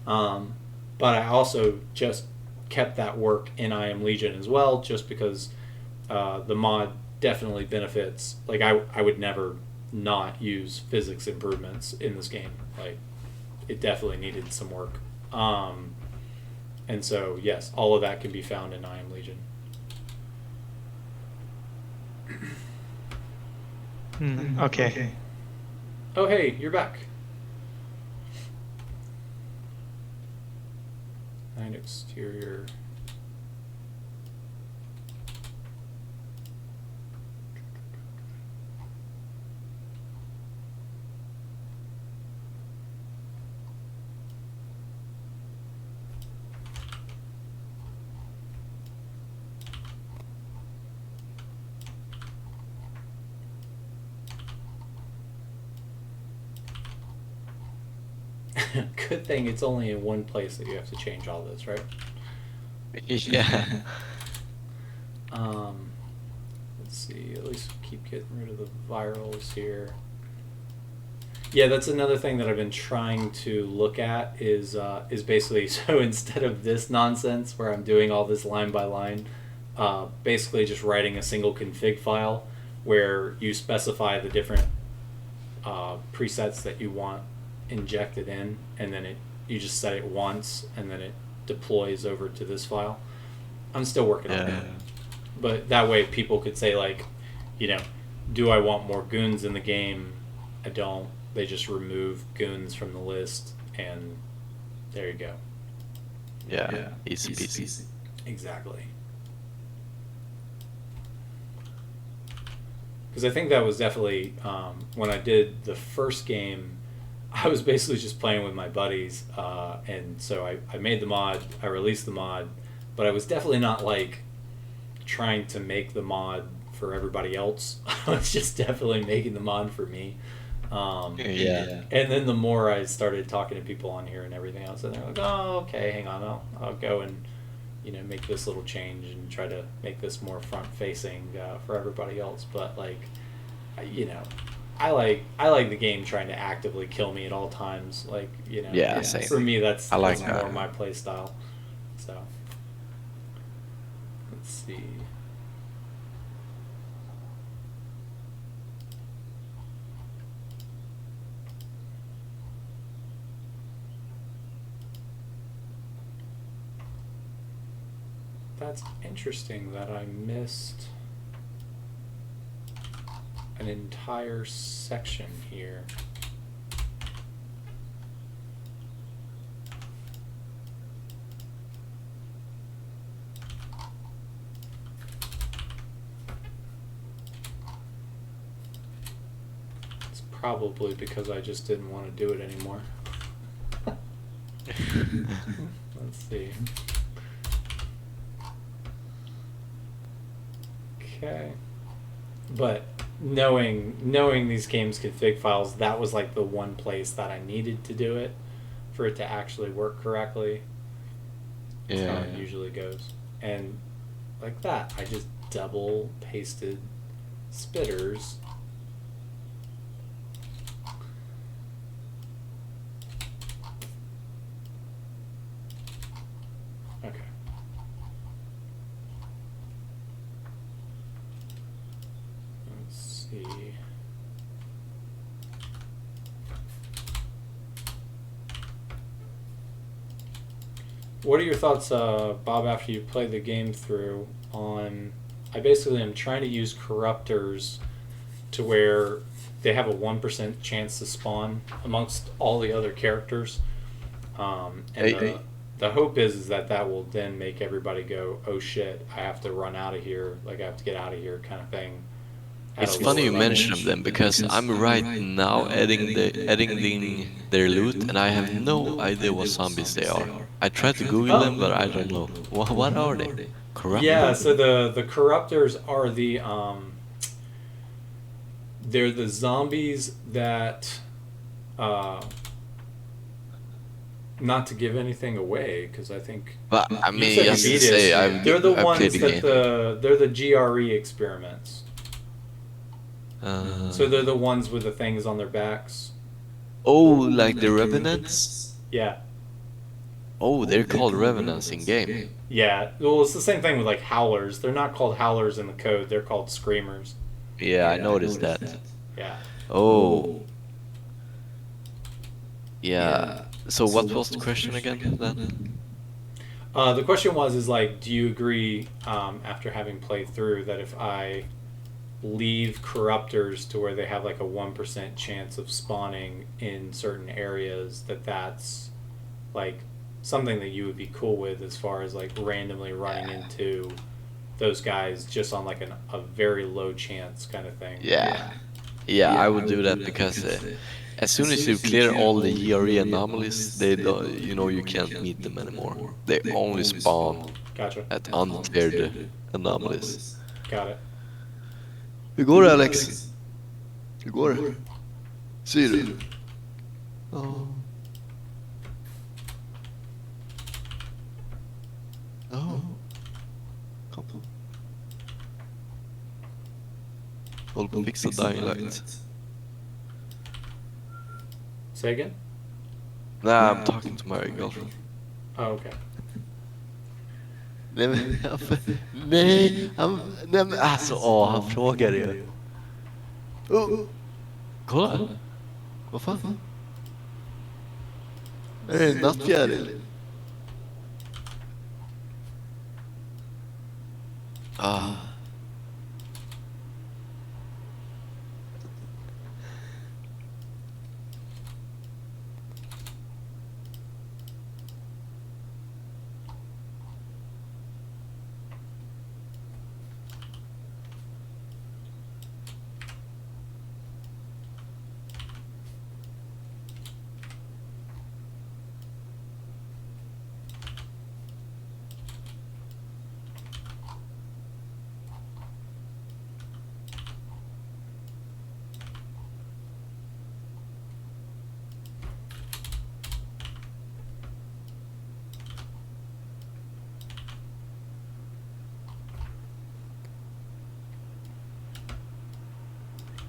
But I also just kept that work in I Am Legion as well, just because the mod definitely benefits. Like I would never not use physics improvements in this game. Like it definitely needed some work. And so yes, all of that can be found in I Am Legion. Okay. Oh hey, you're back. Night exterior. Good thing it's only in one place that you have to change all this, right? Yeah. Let's see. At least keep getting rid of the virals here. Yeah, that's another thing that I've been trying to look at is basically, so instead of this nonsense where I'm doing all this line by line, basically just writing a single config file where you specify the different presets that you want injected in, and then you just set it once, and then it deploys over to this file. I'm still working on that, but that way people could say like, do I want more goons in the game? I don't. They just remove goons from the list, and there you go. Yeah. Easy peasy. Exactly. Because I think that was definitely when I did the first game, I was basically just playing with my buddies, and so I made the mod, I released the mod, but I was definitely not like trying to make the mod for everybody else. I was just definitely making the mod for me. Yeah. And then the more I started talking to people on here and everything else, and they're like, "Oh, okay, hang on, I'll go and make this little change and try to make this more front facing for everybody else." But like, I like the game trying to actively kill me at all times. Like, Yeah, same. for me that's I like more that. my play style. So let's see. That's interesting that I missed an entire section here. It's probably because I just didn't want to do it anymore. Let's see. Okay. But knowing these games config files, that was like the one place that I needed to do it for it to actually work correctly. That's how it usually goes. And like that, double pasted spitters. Okay. Let's see. What are your thoughts, Bob, after you play the game through on... I basically am trying to use corruptors to where they have a 1% chance to spawn amongst all the other characters. The hope is that that will then make everybody go, oh shit, I have to run out of here, like I have to get out of here kind of thing. It's funny you mention them because I'm right now editing their loot and I have no idea what zombies they are. I tried to Google them, but I don't know. What are they? Corruptors? Yeah, so the corruptors are they're the zombies that not to give anything away, because I think. But I mean, said just you to beat say, it. They're the I've ones played the that game. they're the GRE experiments. So they're the ones with the things on their backs. Oh, like the Revenants? Yeah, Oh, they're called Revenants in game. yeah. Well, it's the same thing with like howlers. They're not called howlers in the code. They're called screamers. Yeah, I noticed that. Yeah. Oh. Yeah. So what was the question again then? The question is like, do you agree, after having played through, that if I leave corruptors to where they have like a 1% chance of spawning in certain areas, that's like something that you would be cool with, as far as like randomly running into those guys just on like a very low chance kind of thing? Yeah. Yeah, I would do that because as soon as you clear all the GRE anomalies, they don't, you can't meet them anymore. They only spawn Gotcha. at uncleared anomalies. Got it. Hur går det, Alex? Hur går det? Ser du? Ja. Ja. Kom. Håller på att fixa Dying Light. Say again? Nah, I'm talking to my girlfriend. Oh, okay. Nej, men alltså, han frågar ju. Kolla. Vad fan? Är det en nattfjäril? Ah.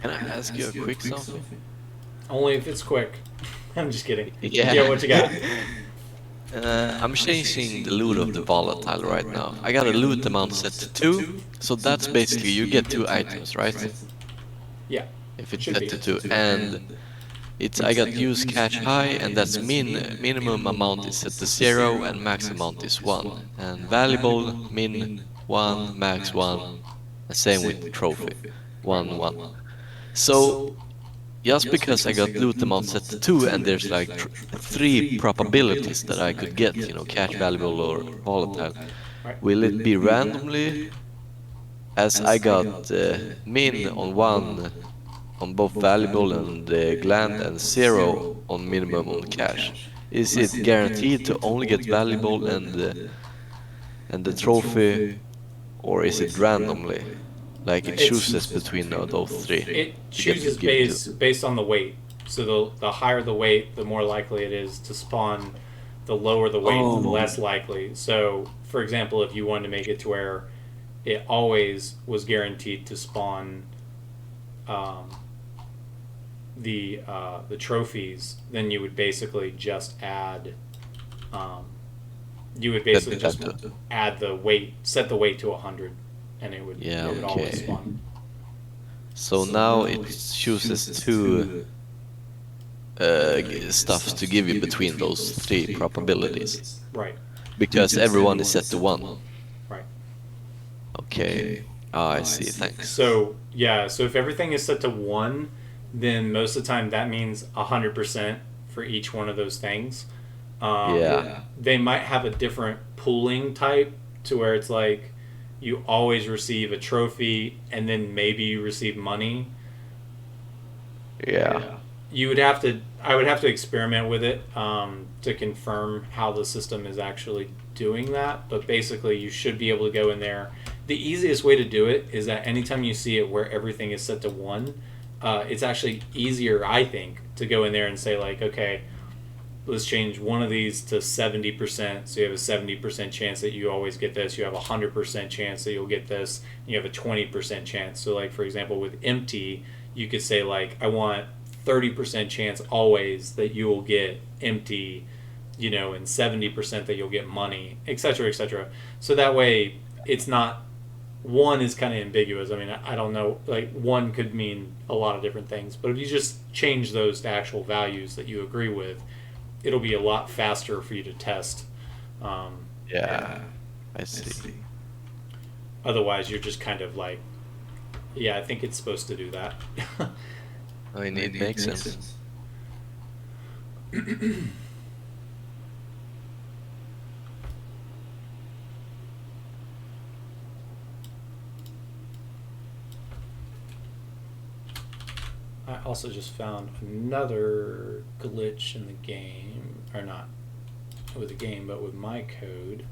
Can I ask you a quick something? Only if it's quick. I'm just kidding. Yeah. What you got? I'm changing the loot of the volatile right now. I got a loot amount set to 2, so that's basically you get 2 items, right? Yeah. If it's Should set be. to 2, and I got use cash high, and that's minimum amount is set to 0 and max amount is 1, and valuable min 1, max 1, and same with trophy 1 1. So just because I got loot amount set to 2 and there's like 3 probabilities that I could get, cash, valuable or volatile, will it be randomly? As I got min on 1 on both valuable and gland and 0 on minimum on cash. Is it guaranteed to only get valuable and the trophy, or is it randomly? Like it chooses between those 3. It chooses based on the weight. So the higher the weight, the more likely it is to spawn. The lower the weight, the less likely. So, for example, if you wanted to make it to where it always was guaranteed to spawn the trophies, then you would basically just add add the weight, set the weight to 100, and it would Yeah, it would always okay. spawn. So now it chooses two stuffs to give you between those three probabilities. Right. Because everyone is set to 1. Right. Okay. I see, thanks. So yeah, so if everything is set to 1, then most of the time that means 100% for each one of those things. Yeah. They might have a different pooling type to where it's like you always receive a trophy and then maybe you receive money. Yeah. I would have to experiment with it to confirm how the system is actually doing that. But basically, you should be able to go in there. The easiest way to do it is that anytime you see it where everything is set to 1, it's actually easier, I think, to go in there and say like, okay, let's change one of these to 70%. So you have a 70% chance that you always get this. You have a 100% chance that you'll get this. And you have a 20% chance. So like, for example, with empty, you could say like, I want 30% chance always that you will get empty, and 70% that you'll get money, etc., etc. So that way it's not, 1 is kind of ambiguous. I mean, I don't know, like 1 could mean a lot of different things, but if you just change those to actual values that you agree with, it'll be a lot faster for you to test. Yeah. I see. Otherwise, you're just kind of like, yeah, I think it's supposed to do that. I mean, it makes sense. I also just found another glitch in the game, or not with the game, but with my code.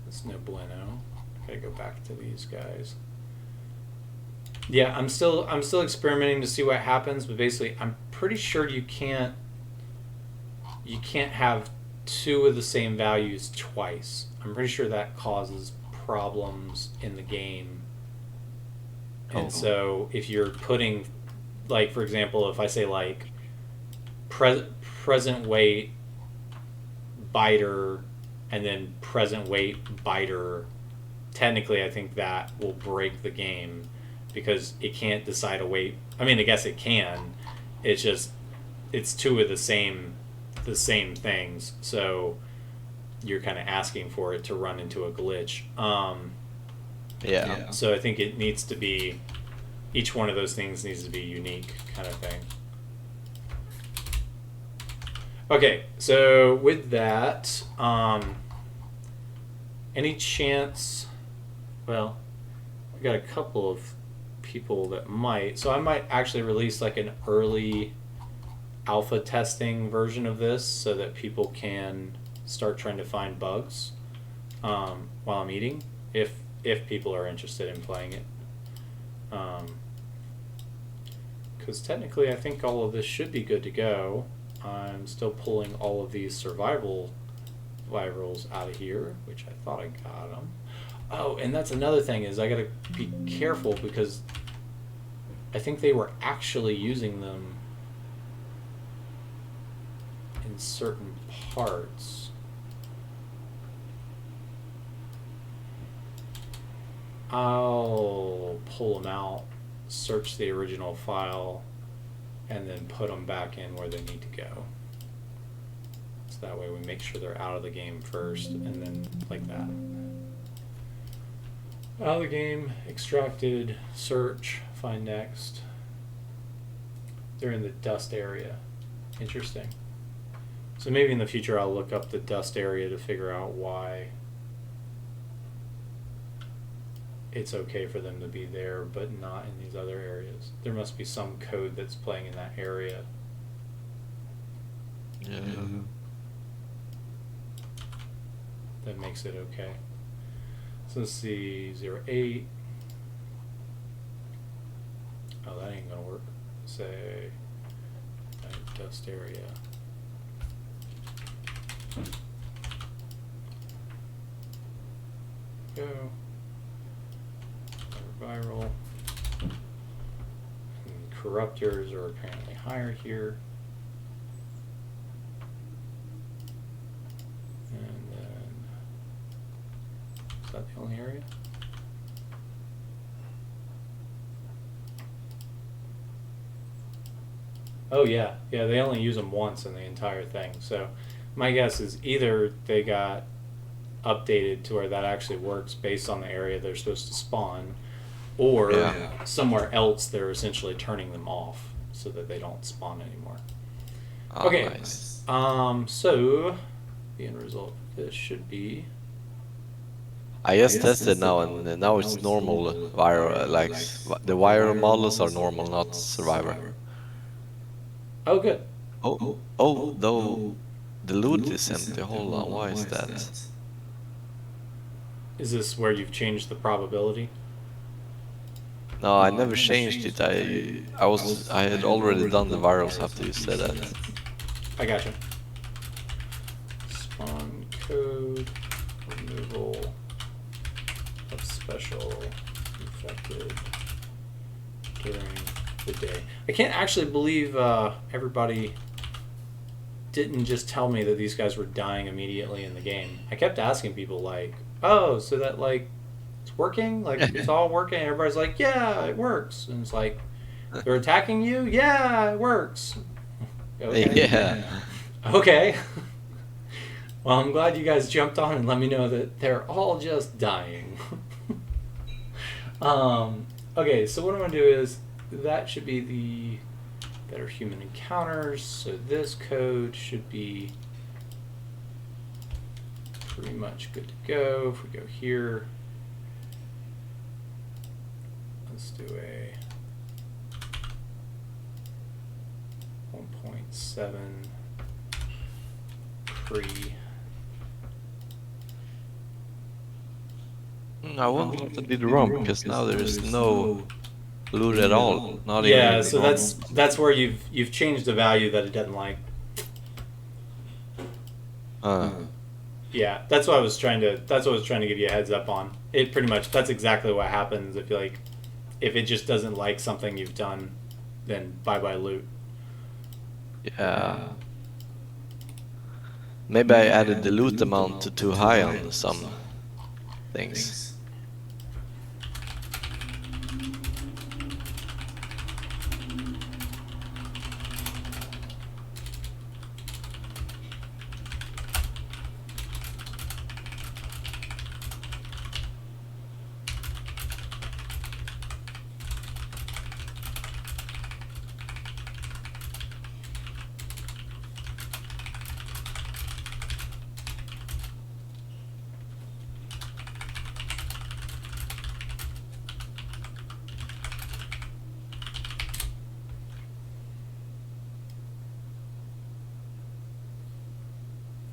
It's no bueno. Gotta go back to these guys. Yeah, I'm still experimenting to see what happens, but basically, I'm pretty sure you can't have 2 of the same values twice. I'm pretty sure that causes problems in the game. And so if you're putting, like, for example, if I say like present weight biter and then present weight biter, technically I think that will break the game because it can't decide a weight. I mean, I guess it can. It's just it's 2 of the same things. So you're kind of asking for it to run into a glitch. Yeah. So I think it needs to be, each one of those things needs to be unique, kind of thing. Okay, so with that, any chance, well, I got a couple of people that might, so I might actually release like an early alpha testing version of this so that people can start trying to find bugs while I'm eating, if people are interested in playing it. Because technically I think all of this should be good to go. I'm still pulling all of these survival virals out of here, which I thought I got them. Oh, and that's another thing, is I gotta be careful because I think they were actually using them in certain parts. I'll pull them out, search the original file, and then put them back in where they need to go. So that way we make sure they're out of the game first, and then like that. Out of the game, extracted, search, find next. They're in the dust area. Interesting. So maybe in the future I'll look up the dust area to figure out why it's okay for them to be there but not in these other areas. There must be some code that's playing in that area. Yeah. That makes it okay. So let's see, 08. Oh, that ain't gonna work. Say dust area. Go. viral. And corruptors are apparently higher here. And then, is that the only area? Oh yeah, yeah, they only use them once in the entire thing. So my guess is either they got updated to where that actually works based on the area they're supposed to spawn, or Yeah. somewhere else they're essentially turning them off so that they don't spawn anymore. Ah, Okay. nice. So the end result of this should be I just tested now, and now it's normal viral. Like the viral models are normal, not survivor. oh good. Oh, though the loot is empty. Hold on, why is that? Is this where you've changed the probability? No, I never changed it. I had already done the virals after you said that. I gotcha. Spawn code removal of special infected during the day. I can't actually believe everybody didn't just tell me that these guys were dying immediately in the game. I kept asking people like, oh, so that like it's working? Like it's all working? Everybody's like, yeah, it works. And it's like, they're attacking you? Yeah, it works. Okay. Yeah. Okay. Well, I'm glad you guys jumped on and let me know that they're all just dying. Okay, so what I'm going to do is, that should be the better human encounters. So this code should be pretty much good to go. If we go here, let's do a 1.7 pre. I wonder what I did wrong, because now there is no loot at all. Not Yeah, even. so that's where you've changed the value that it doesn't like. Yeah, that's what I was trying to give you a heads up on. It pretty much, that's exactly what happens if it just doesn't like something you've done, then bye loot. Yeah. Maybe I added the loot amount to too high on some things.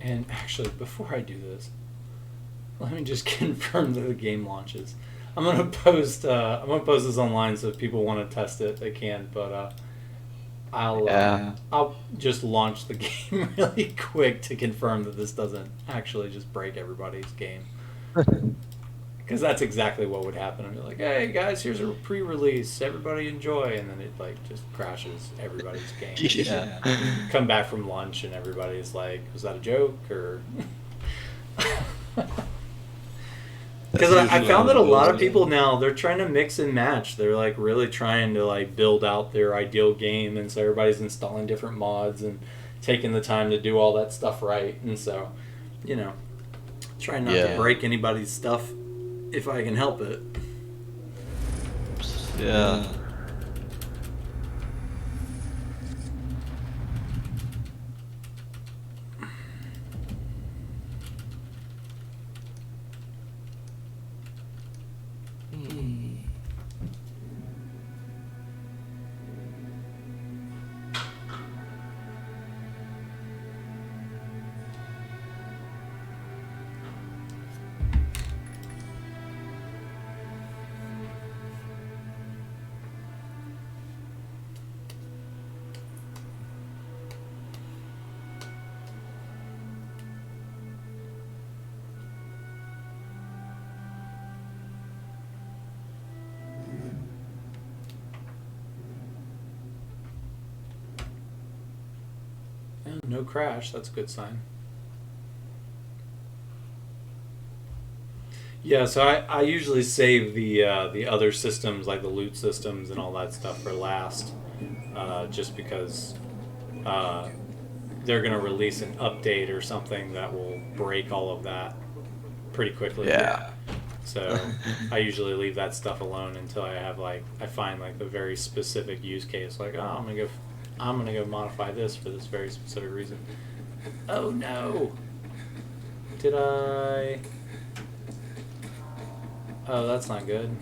And actually, before I do this, let me just confirm that the game launches. I'm gonna post this online, so if people want to test it, they can. But I'll just launch the game really quick to confirm that this doesn't actually just break everybody's game. Because that's exactly what would happen. I'd be like, hey guys, here's a pre-release, everybody enjoy, and then it like just crashes everybody's game. Yeah. Come back from lunch and everybody's like, was that a joke or? Because I found that a lot of people now, they're trying to mix and match. They're like really trying to like build out their ideal game, and so everybody's installing different mods and taking the time to do all that stuff right. And so, trying not to break anybody's stuff if I can help it. Yeah. No crash, that's a good sign. Yeah, so I usually save the other systems, like the loot systems and all that stuff, for last, just because they're going to release an update or something that will break all of that pretty quickly. Yeah. So I usually leave that stuff alone until I find like the very specific use case. Like, oh, I'm gonna go modify this for this very specific reason. Oh no! Did I? Oh, that's not good.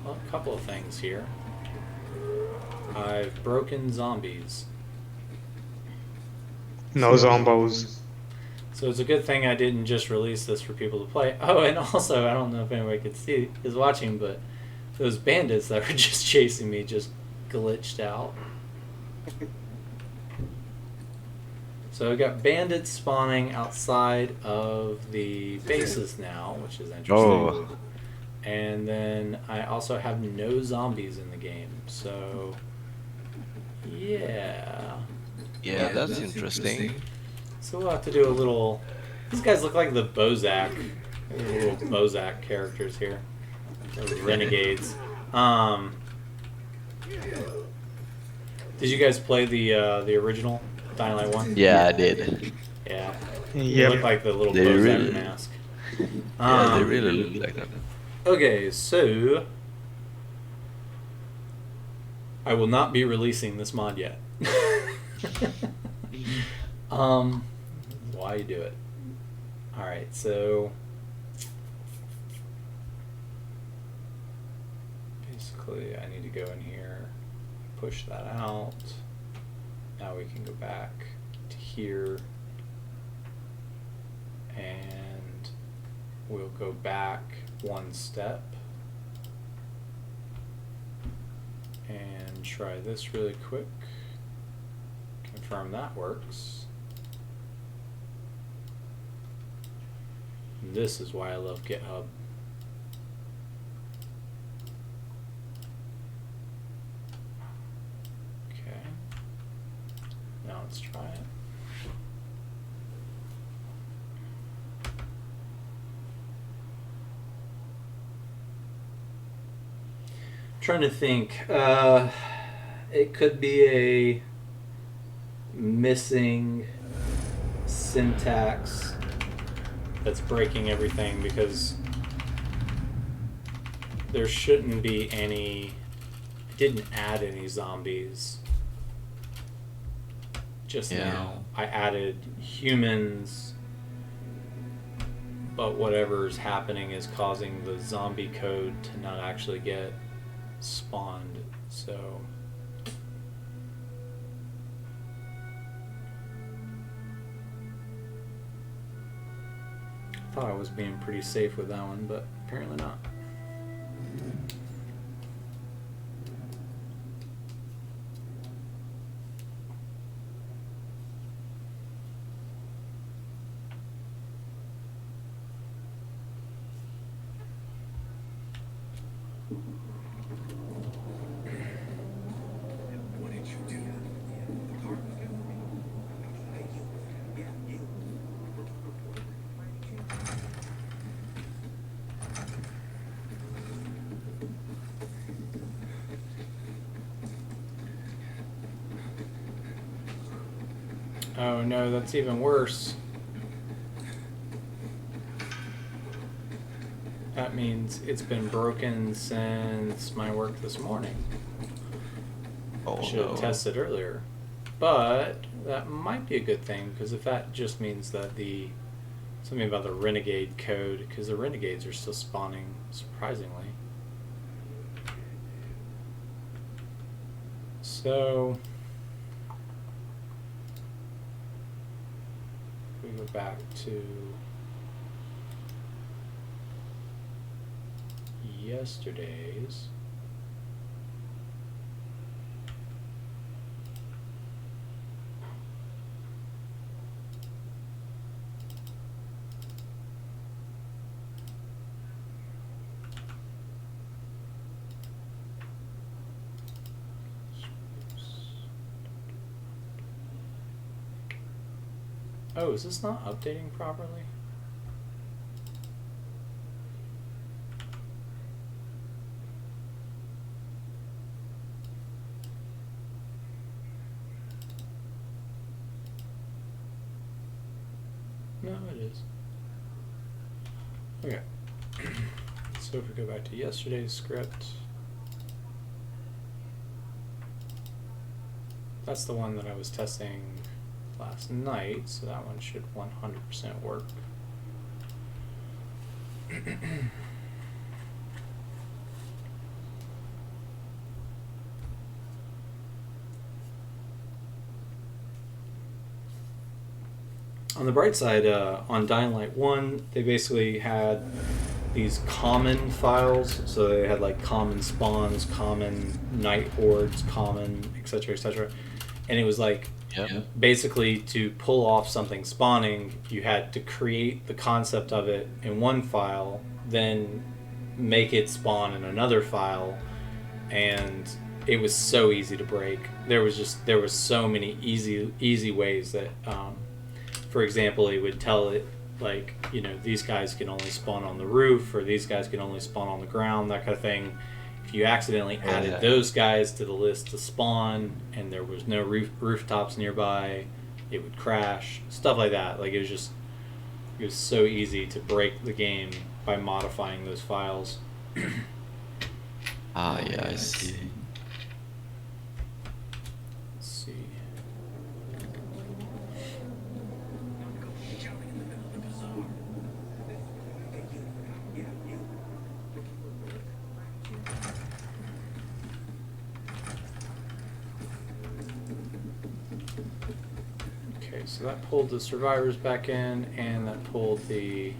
Well, a couple of things here. I've broken zombies. No zombos. So it's a good thing I didn't just release this for people to play. Oh, and also, I don't know if anybody could see is watching, but those bandits that were just chasing me just glitched out. So I got bandits spawning outside of the bases now, which is interesting. Oh. And then I also have no zombies in the game, so yeah. Yeah, that's interesting. So we'll have to do a little. These guys look like the Bozak, little Bozak characters here, those renegades. Did you guys play the original Dying Light 1? Yeah, I did. Yeah. Yep. They look like the little They Bozak really- mask. Yeah, they really look like that. Okay, so I will not be releasing this mod yet. Why you do it? All right, so basically I need to go in here, push that out. Now we can go back to here, and we'll go back one step and try this really quick. Confirm that works. And this is why I love GitHub. Okay. Now let's try it. Trying to think. It could be a missing syntax that's breaking everything, because there shouldn't be any. I didn't add any zombies just Yeah. now. I added humans, but whatever's happening is causing the zombie code to not actually get spawned. So I thought I was being pretty safe with that one, but apparently not. Oh no, that's even worse. That means it's been broken since my work this morning. Oh I should have no. tested earlier. But that might be a good thing, because if that just means that something about the renegade code, because the renegades are still spawning, surprisingly. So we go back to yesterday's. Oh, is this not updating properly? No, it is. Okay. So if we go back to yesterday's script, that's the one that I was testing last night, so that one should 100% work. On the bright side, on Dying Light 1, they basically had these common files. So they had like common spawns, common night hordes, common, etc., etc. And it was like basically to pull off something spawning, you had to create the concept of it in one file, then make it spawn in another file, and it was so easy to break. There was so many easy ways that. For example, it would tell it, like, you know, these guys can only spawn on the roof, or these guys can only spawn on the ground, that kind of thing. If you accidentally added those guys to the list to spawn, and there was no rooftops nearby, it would crash. Stuff like that. Like, it was so easy to break the game by modifying those files. Ah, yeah, I see. Let's see. So that pulled the survivors back in, and that pulled the.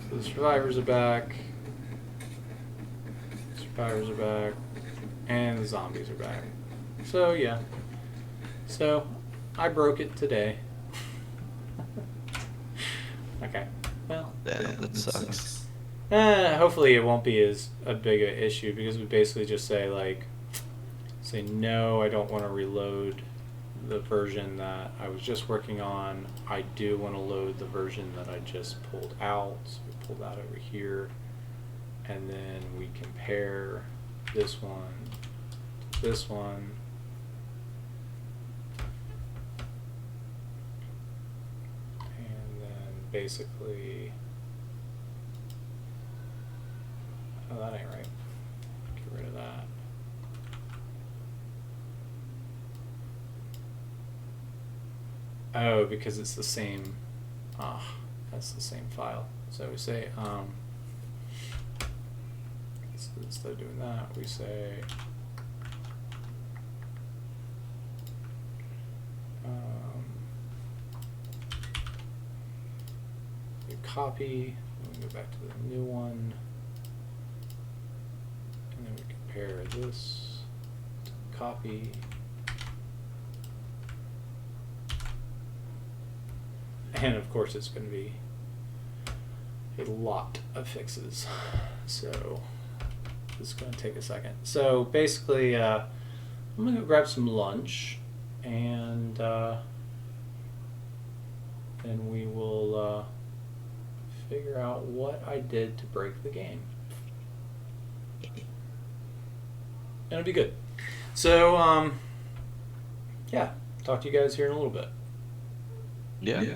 So the survivors are back. Survivors are back, and the zombies are back. So yeah. So I broke it today. Okay. Well. Damn, that sucks. Hopefully it won't be as a big an issue, because we basically just say no, I don't want to reload the version that I was just working on. I do want to load the version that I just pulled out. So we pull that over here, and then we compare this one to this one. And then basically, oh, that ain't right. Get rid of that. Oh, because it's the same. That's the same file. So we say, so instead of doing that, we say, you copy, and we go back to the new one, and then we compare this to the copy. And of course it's going to be a lot of fixes, so it's going to take a second. So basically, I'm going to go grab some lunch, and then we will figure out what I did to break the game. And it'll be good. So, yeah, talk to you guys here in a little bit. Yeah.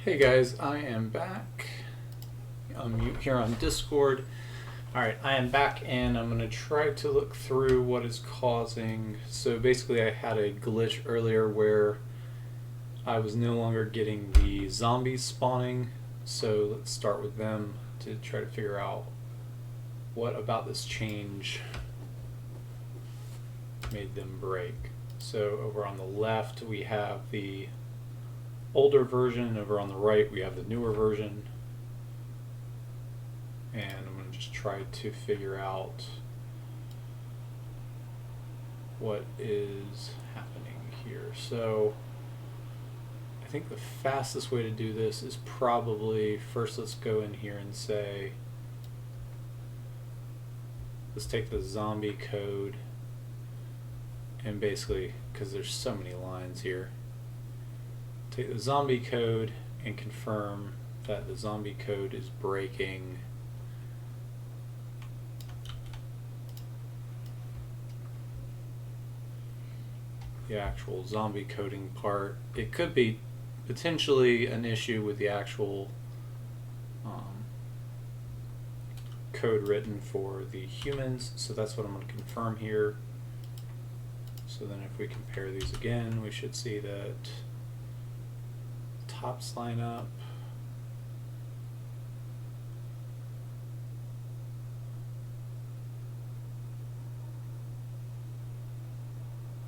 Hey guys, I am back. I'm here on Discord. Alright, I am back and I'm going to try to look through what is causing... So basically I had a glitch earlier where I was no longer getting the zombies spawning. So let's start with them to try to figure out what about this change made them break. So over on the left we have the older version, over on the right we have the newer version, and I'm going to just try to figure out what is happening here. So I think the fastest way to do this is probably, first let's go in here and say, let's take the zombie code and basically, because there's so many lines here, take the zombie code and confirm that the zombie code is breaking the actual zombie coding part. It could be potentially an issue with the actual code written for the humans, so that's what I'm going to confirm here. So then if we compare these again, we should see that tops line up.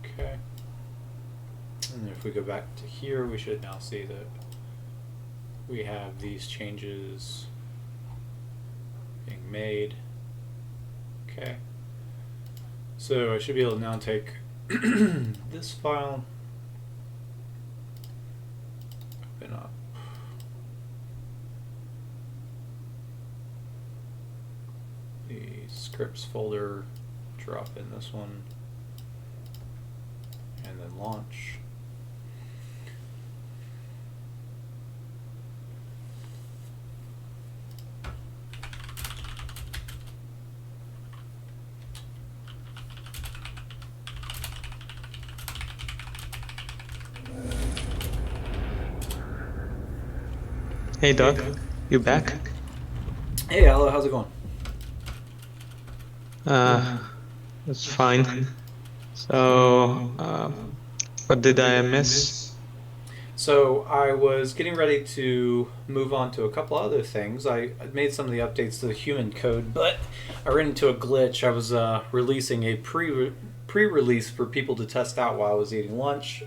Okay. And if we go back to here, we should now see that we have these changes being made. Okay. So I should be able to now take this file, open up the scripts folder, drop in this one, and then launch. Hey Doc, you back? Hey, hello, how's it going? That's fine. So, what did I miss? So I was getting ready to move on to a couple other things. I made some of the updates to the human code, but I ran into a glitch. I was releasing a pre-release for people to test out while I was eating lunch,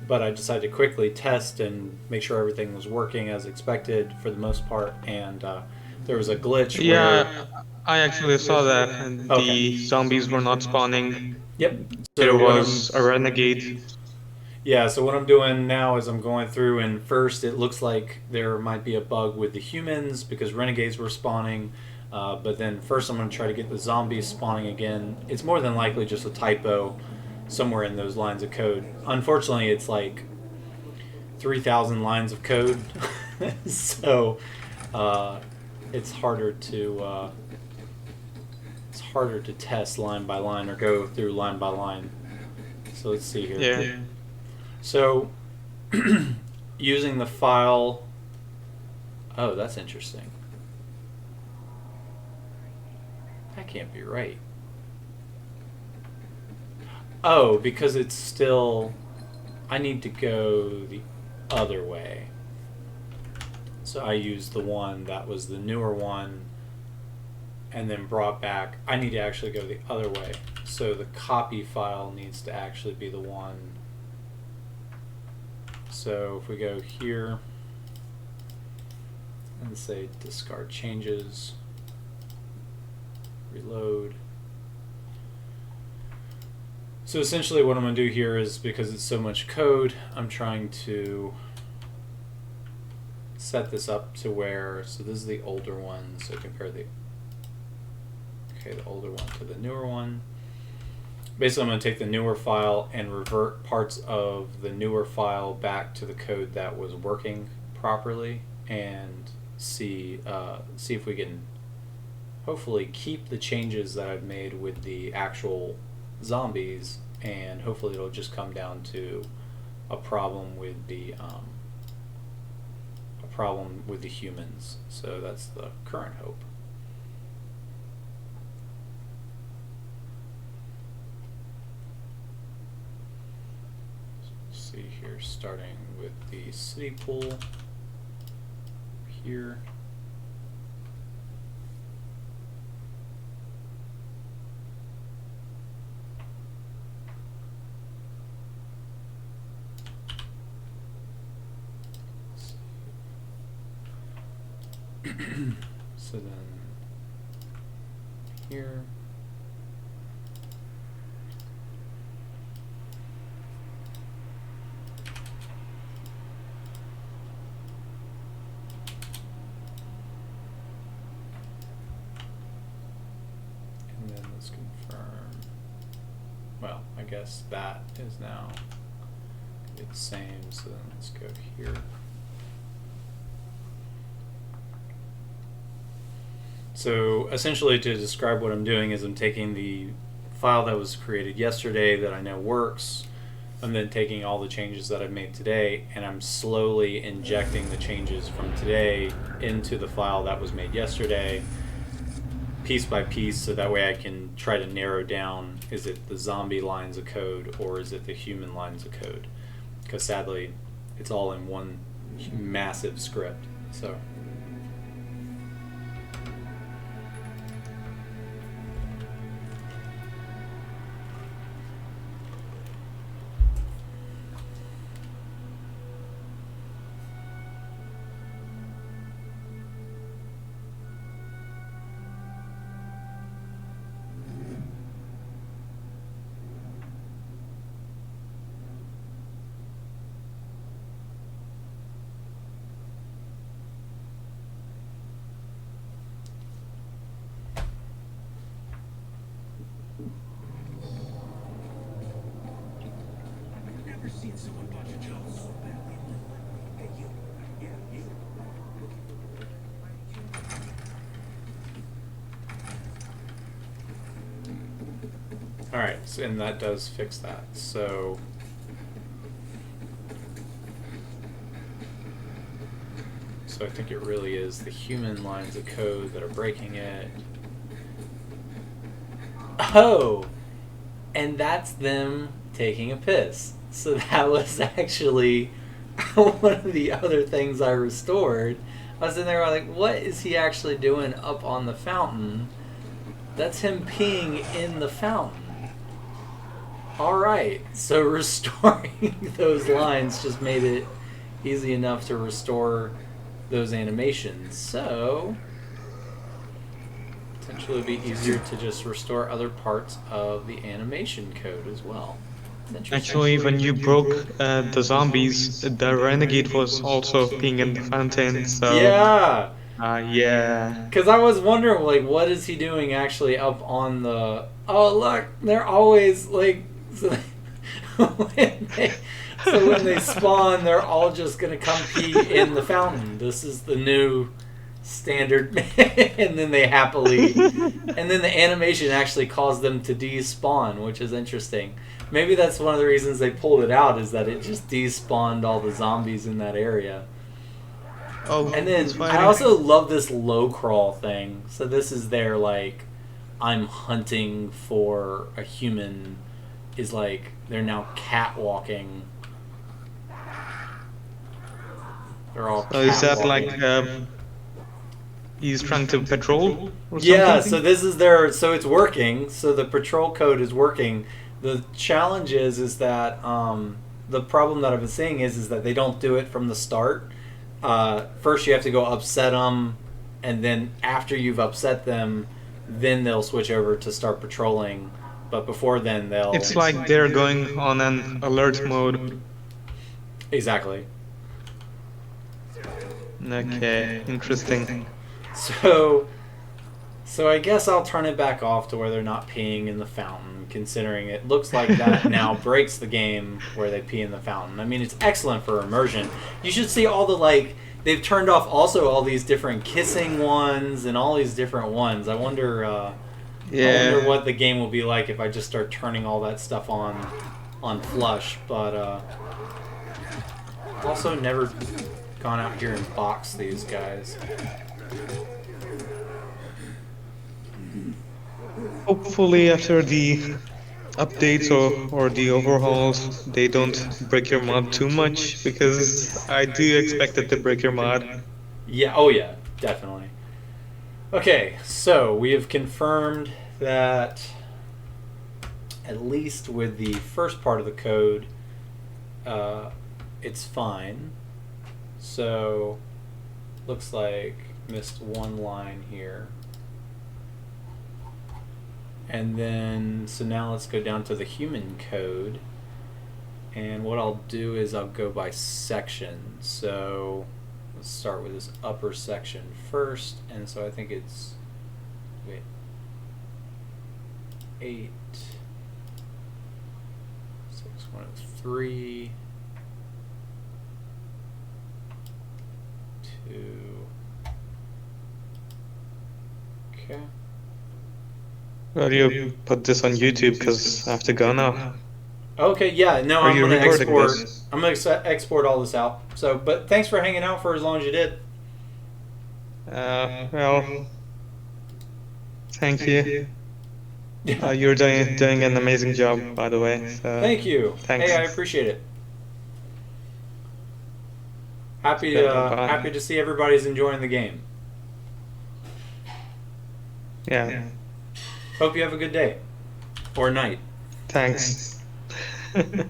but I decided to quickly test and make sure everything was working as expected for the most part, and there was a glitch Yeah, where... I actually saw that, and Okay. the zombies were not spawning. Yep. There So was a renegade. Yeah, so what I'm doing now is I'm going through, and first it looks like there might be a bug with the humans because renegades were spawning, but then first I'm going to try to get the zombies spawning again. It's more than likely just a typo somewhere in those lines of code. Unfortunately, it's like 3,000 lines of code, so it's harder to test line by line or go through line by line. So let's see here. Yeah. So, using the file... Oh, that's interesting. That can't be right. Oh, because it's still... I need to go the other way. So I used the one that was the newer one and then brought back... I need to actually go the other way. So the copy file needs to actually be the one... So if we go here and say discard changes, reload. So essentially what I'm going to do here is, because it's so much code, I'm trying to set this up to where, so this is the older one, so compare the older one to the newer one. Basically, I'm going to take the newer file and revert parts of the newer file back to the code that was working properly, and see if we can hopefully keep the changes that I've made with the actual zombies, and hopefully it'll just come down to a problem with the problem with the humans. So that's the current hope. Let's see here, starting with the city pool here. So then here, and then let's confirm. Well, I guess that is now it's same, so then let's go here. So essentially, to describe what I'm doing is I'm taking the file that was created yesterday that I know works, and then taking all the changes that I've made today, and I'm slowly injecting the changes from today into the file that was made yesterday, piece by piece, so that way I can try to narrow down, is it the zombie lines of code or is it the human lines of code? Because sadly, it's all in one massive script. So. Alright, so, and that does fix that. So I think it really is the human lines of code that are breaking it. Oh! And that's them taking a piss. So that was actually one of the other things I restored. I was in there like, what is he actually doing up on the fountain? That's him peeing in the fountain. Alright, so restoring those lines just made it easy enough to restore those animations. So potentially it'd be easier to just restore other parts of the animation code as well. Actually, when you broke the zombies, the renegade was also being in the fountain, so... Yeah! Yeah. Because I was wondering, like, what is he doing actually up on the... Oh, look! They're always, like... So when they spawn, they're all just going to come pee in the fountain. This is the new standard. And then they happily... And then the animation actually caused them to despawn, which is interesting. Maybe that's one of the reasons they pulled it out, is that it just despawned all the zombies in that area. Oh, and then I also love this low crawl thing. So this is their, like, I'm hunting for a human, is like, they're now catwalking. They're all catwalking. Is that like, he's trying to patrol or yeah, something? so this is their, so it's working. So the patrol code is working. The challenge is that the problem that I've been seeing is that they don't do it from the start. First you have to go upset them, and then after you've upset them, then they'll switch over to start patrolling. But before then, they'll... It's like they're going on an alert mode. Exactly. Okay, interesting. So I guess I'll turn it back off to where they're not peeing in the fountain, considering it looks like that now breaks the game where they pee in the fountain. I mean, it's excellent for immersion. You should see all the, like, they've turned off also all these different kissing ones and all these different ones. I wonder what the game will be like if I just start turning all that stuff on flush. But also never gone out here and boxed these guys. Hopefully after the updates or the overhauls, they don't break your mod too much, because I do expect it to break your mod. Yeah, oh yeah, definitely. Okay, so we have confirmed that at least with the first part of the code, it's fine. So, looks like missed one line here. And then, so now let's go down to the human code. And what I'll do is I'll go by section. So, let's start with this upper section first. And so I think it's, wait, 8, 613, 2. Okay. Well, you put this on YouTube because I have to go now. Okay, yeah, no, Are I'm you gonna recording export. this? I'm gonna export all this out. So, but thanks for hanging out for as long as you did. Well, thank you. You're doing an amazing job, by the way. So Thank you. Thanks. Hey, I appreciate it. Happy Bye. happy to see everybody's enjoying the game. Yeah. Hope you have a good day or night. Thanks.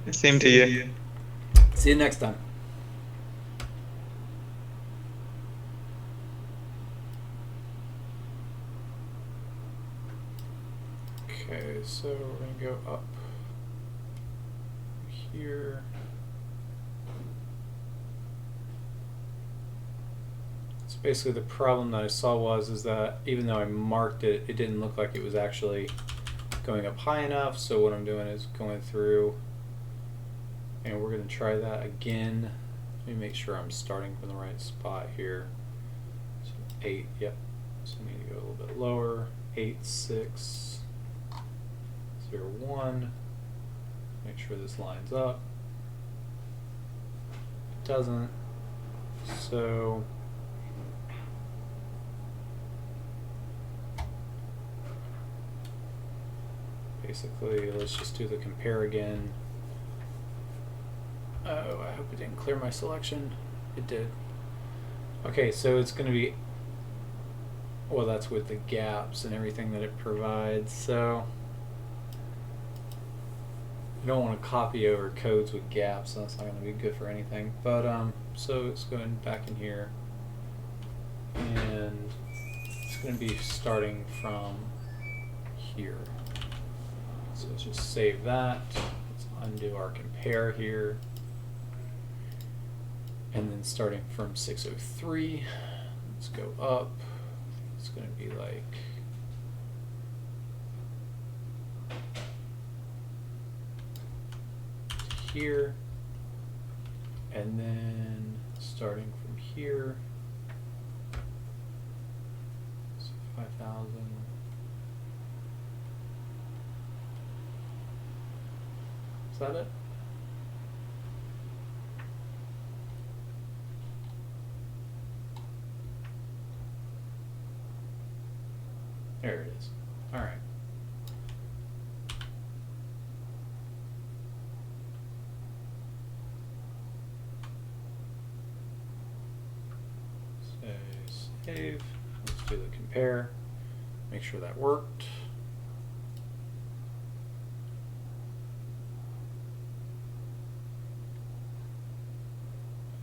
Same to you. See you next time. Okay, so we're gonna go up here. So basically the problem that I saw is that even though I marked it, it didn't look like it was actually going up high enough. So what I'm doing is going through and we're going to try that again. Let me make sure I'm starting from the right spot here. So 8, yep. So I need to go a little bit lower. 8, 6, 0, 1. Make sure this lines up. It doesn't. So basically, let's just do the compare again. Oh, I hope it didn't clear my selection. It did. Okay, so it's going to be, well, that's with the gaps and everything that it provides. So you don't want to copy over codes with gaps. That's not going to be good for anything. But so it's going back in here, and it's going to be starting from here. So let's just save that. Let's undo our compare here. And then starting from 603, let's go up. It's going to be like here. And then starting from here, so 5,000. Is that it? There it is. All right. So save. Let's do the compare. Make sure that worked.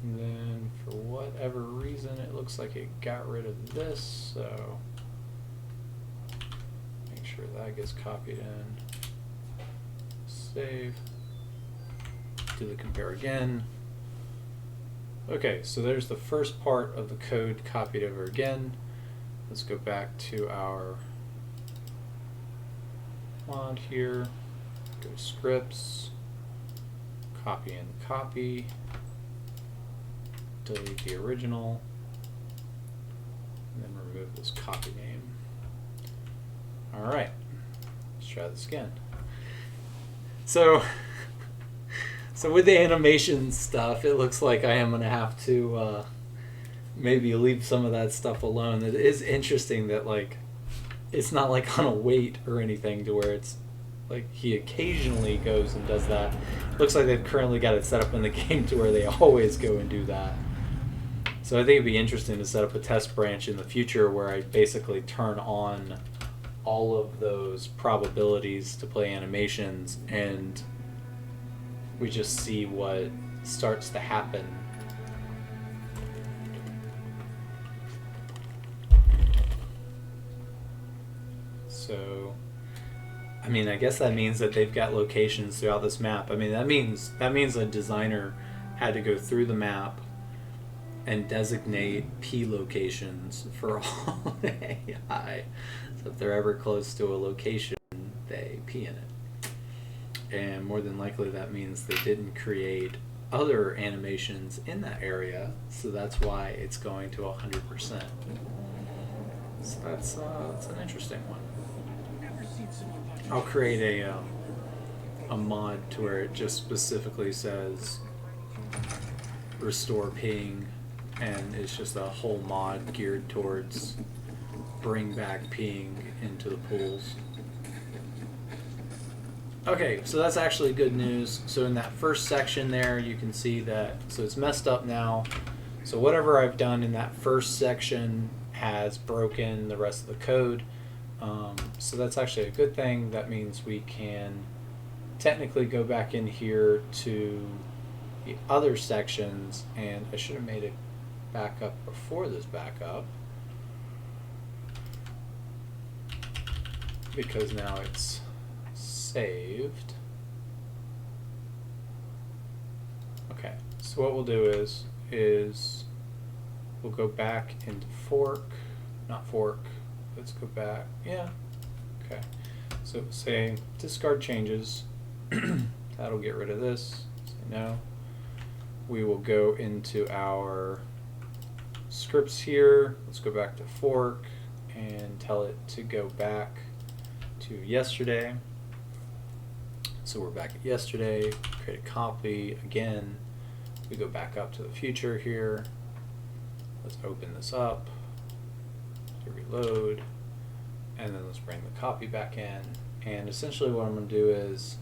And then for whatever reason, it looks like it got rid of this, so make sure that gets copied in. Save. Do the compare again. Okay, so there's the first part of the code copied over again. Let's go back to our mod here. Go to scripts. Copy and copy. Delete the original, and then remove this copy name. All right, let's try this again. So with the animation stuff, it looks like I am gonna have to maybe leave some of that stuff alone. It is interesting that like it's not like on a wait or anything to where it's like he occasionally goes and does that. Looks like they've currently got it set up in the game to where they always go and do that. So I think it'd be interesting to set up a test branch in the future where I basically turn on all of those probabilities to play animations and we just see what starts to happen. So, I mean, I guess that means that they've got locations throughout this map. I mean, that means a designer had to go through the map and designate P locations for all the AI. So if they're ever close to a location, they P in it. And more than likely that means they didn't create other animations in that area, so that's why it's going to 100%. So that's an interesting one. I'll create a mod to where it just specifically says restore ping, and it's just a whole mod geared towards bring back ping into the pools. Okay, so that's actually good news. So in that first section there, you can see that, so it's messed up now. So whatever I've done in that first section has broken the rest of the code. So that's actually a good thing. That means we can technically go back in here to the other sections, and I should have made it back up before this backup, because now it's saved. Okay, so what we'll do is we'll go back into not fork, let's go back, yeah, okay. So say discard changes, that'll get rid of this, say no. We will go into our scripts here, let's go back to fork and tell it to go back to yesterday. So we're back at yesterday, create a copy again, we go back up to the future here, let's open this up, to reload, and then let's bring the copy back in, and essentially what I'm going to do is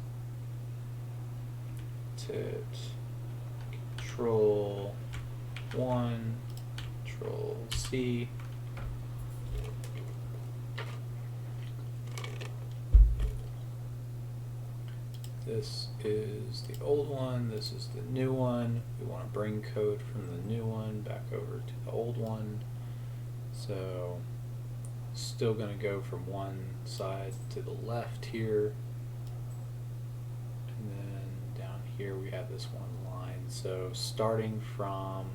Control 1, Control C, this is the old one, this is the new one. We want to bring code from the new one back over to the old one. So still going to go from one side to the left here. And then down here we have this one line. So starting from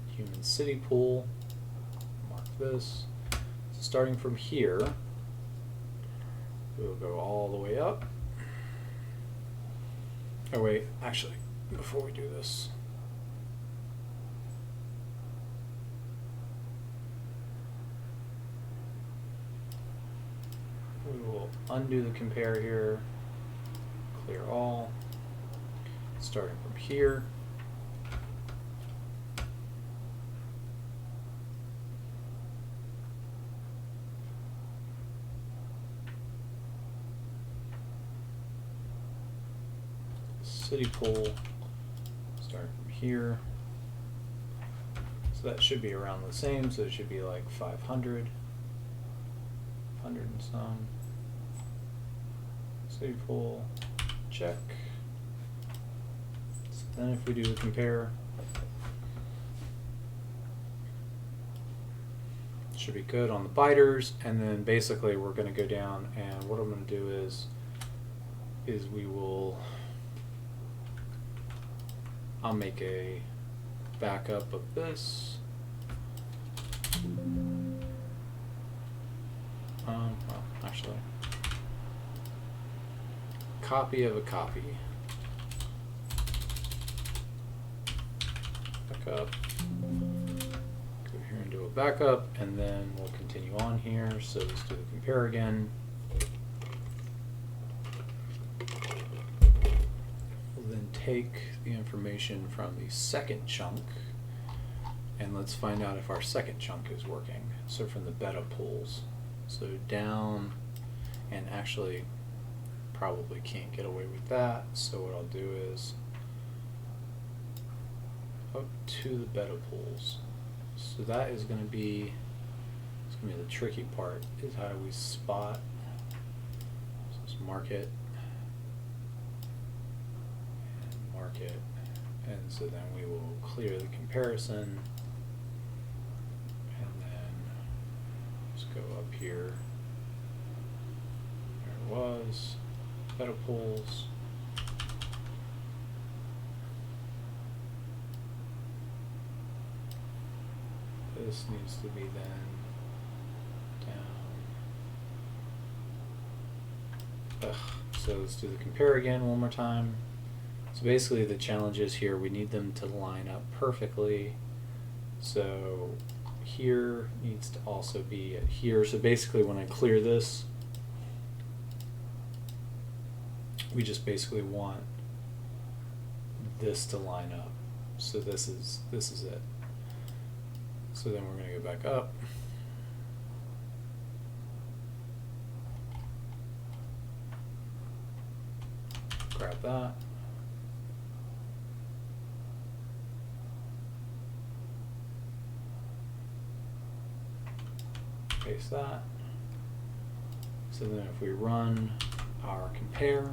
human city pool, mark this. So starting from here, we'll go all the way up. Oh wait, actually, before we do this, we will undo the compare here, clear all, starting from here. City pool, start from here. So that should be around the same, so it should be like 500, 100 and some. City pool, check. So then if we do the compare, it should be good on the biters, and then basically we're going to go down, and what I'm going to do is we will, I'll make a backup of this. Well, actually, copy of a copy. Backup. Go here and do a backup, and then we'll continue on here. So let's do the compare again. We'll then take the information from the second chunk and let's find out if our second chunk is working. So from the beta pools, so down, and actually probably can't get away with that, so what I'll do is up to the beta pools. So that is going to be, it's going to be the tricky part, is how do we spot. So let's mark it and mark it, and so then we will clear the comparison. Go up here. There it was. Beta pools. This needs to be then down. Ugh. So let's do the compare again one more time. So basically the challenge is here we need them to line up perfectly. So here needs to also be at here. So basically when I clear this, we just basically want this to line up. So this is it. So then we're going to go back up. Grab that. Paste that. So then if we run our compare,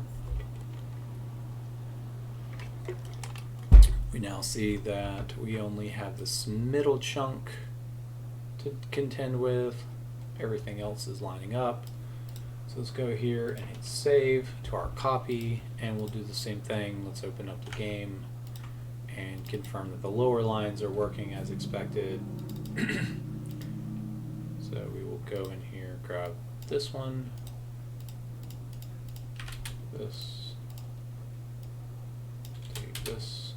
we now see that we only have this middle chunk to contend with. Everything else is lining up. So let's go here and hit save to our copy, and we'll do the same thing. Let's open up the game and confirm that the lower lines are working as expected. So we will go in here, grab this one, this, take this,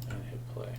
and hit play.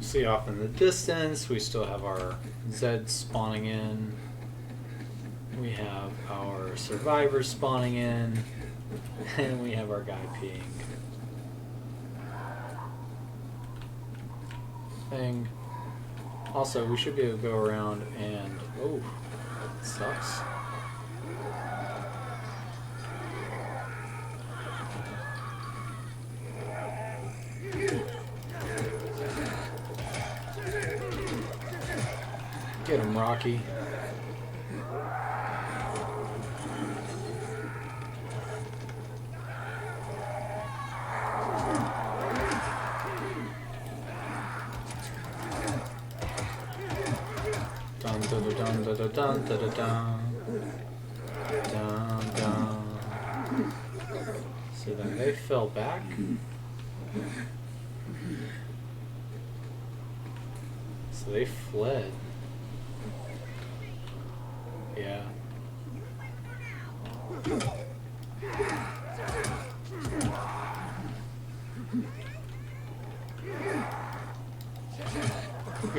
See off in the distance, we still have our Zed spawning in. We have our survivors spawning in, and we have our guy peeing. Thing. Also, we should be able to go around and oh, that sucks. Get him, Rocky. Dun dun dun dun dun dun dun dun dun. So then they fell back. So they fled. Yeah.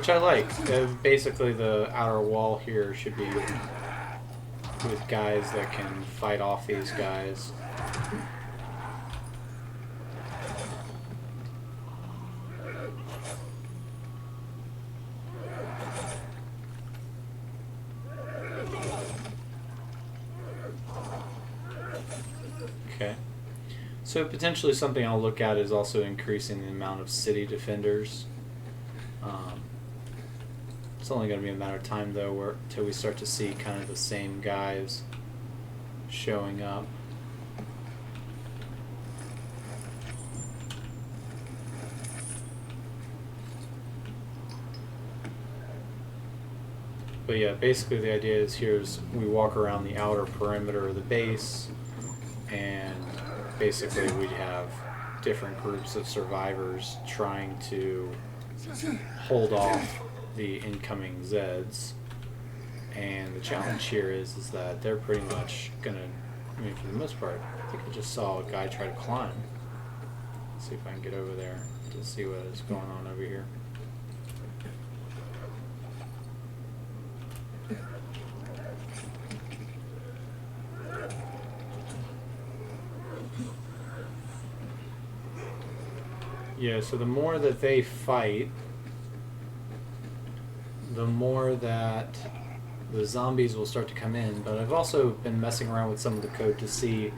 which I like. Basically, the outer wall here should be with guys that can fight off these guys. Okay. So potentially something I'll look at is also increasing the amount of city defenders. It's only going to be a matter of time though, until we start to see kind of the same guys showing up. But yeah, basically the idea is here's we walk around the outer perimeter of the base, and basically we have different groups of survivors trying to hold off the incoming Zeds. And the challenge here is that they're pretty much gonna, I mean, for the most part, I think I just saw a guy try to climb. Let's see if I can get over there to see what is going on over here. Yeah, so the more that they fight, the more that the zombies will start to come in. But I've also been messing around with some of the code to see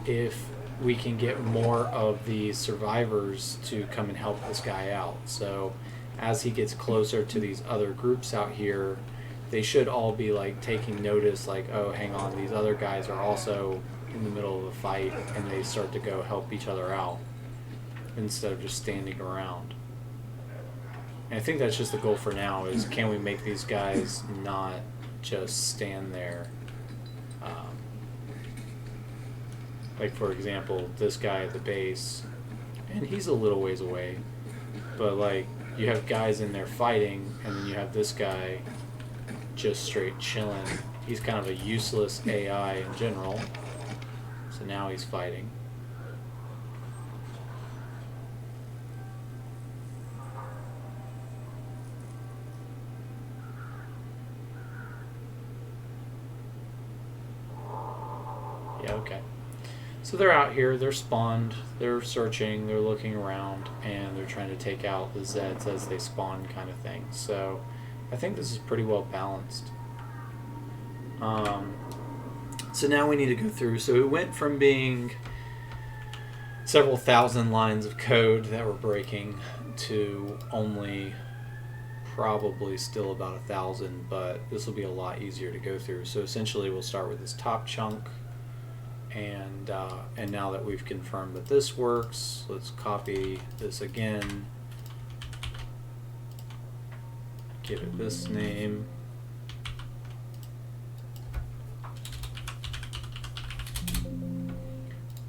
if we can get more of the survivors to come and help this guy out. So as he gets closer to these other groups out here, they should all be like taking notice, like, oh, hang on, these other guys are also in the middle of the fight, and they start to go help each other out instead of just standing around. And I think that's just the goal for now, is can we make these guys not just stand there. Like for example, this guy at the base, and he's a little ways away, but like you have guys in there fighting, and then you have this guy just straight chilling. He's kind of a useless AI in general, so now he's fighting. Yeah, okay. So they're out here, they're spawned, they're searching, they're looking around, and they're trying to take out the Zeds as they spawn kind of thing. So I think this is pretty well balanced. So now we need to go through. So it went from being several thousand lines of code that we're breaking to only probably still about 1,000, but this will be a lot easier to go through. So essentially we'll start with this top chunk. And now that we've confirmed that this works, let's copy this again, give it this name,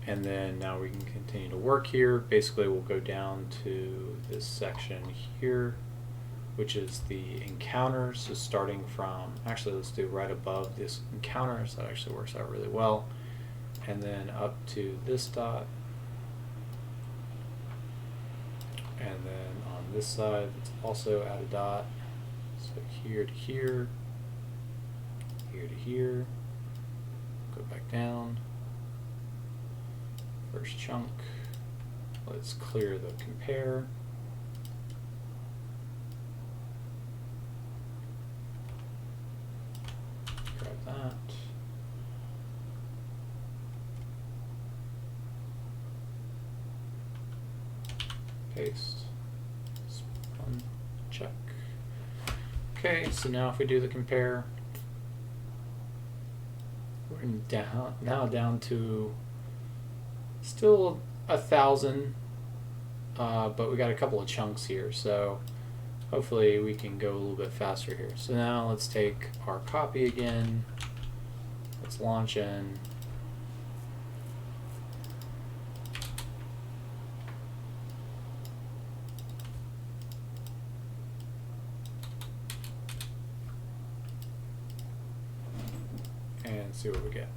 and then now we can continue to work here. Basically we'll go down to this section here, which is the encounters. So starting from, actually let's do right above this encounters, that actually works out really well. And then up to this dot, and then on this side let's also add a dot, so here to here, here to here, go back down, first chunk, let's clear the compare, grab that. Paste, spawn, check. Okay, so now if we do the compare, we're now down to still 1,000, but we got a couple of chunks here, so hopefully we can go a little bit faster here. So now let's take our copy again, let's launch in. And see what we get.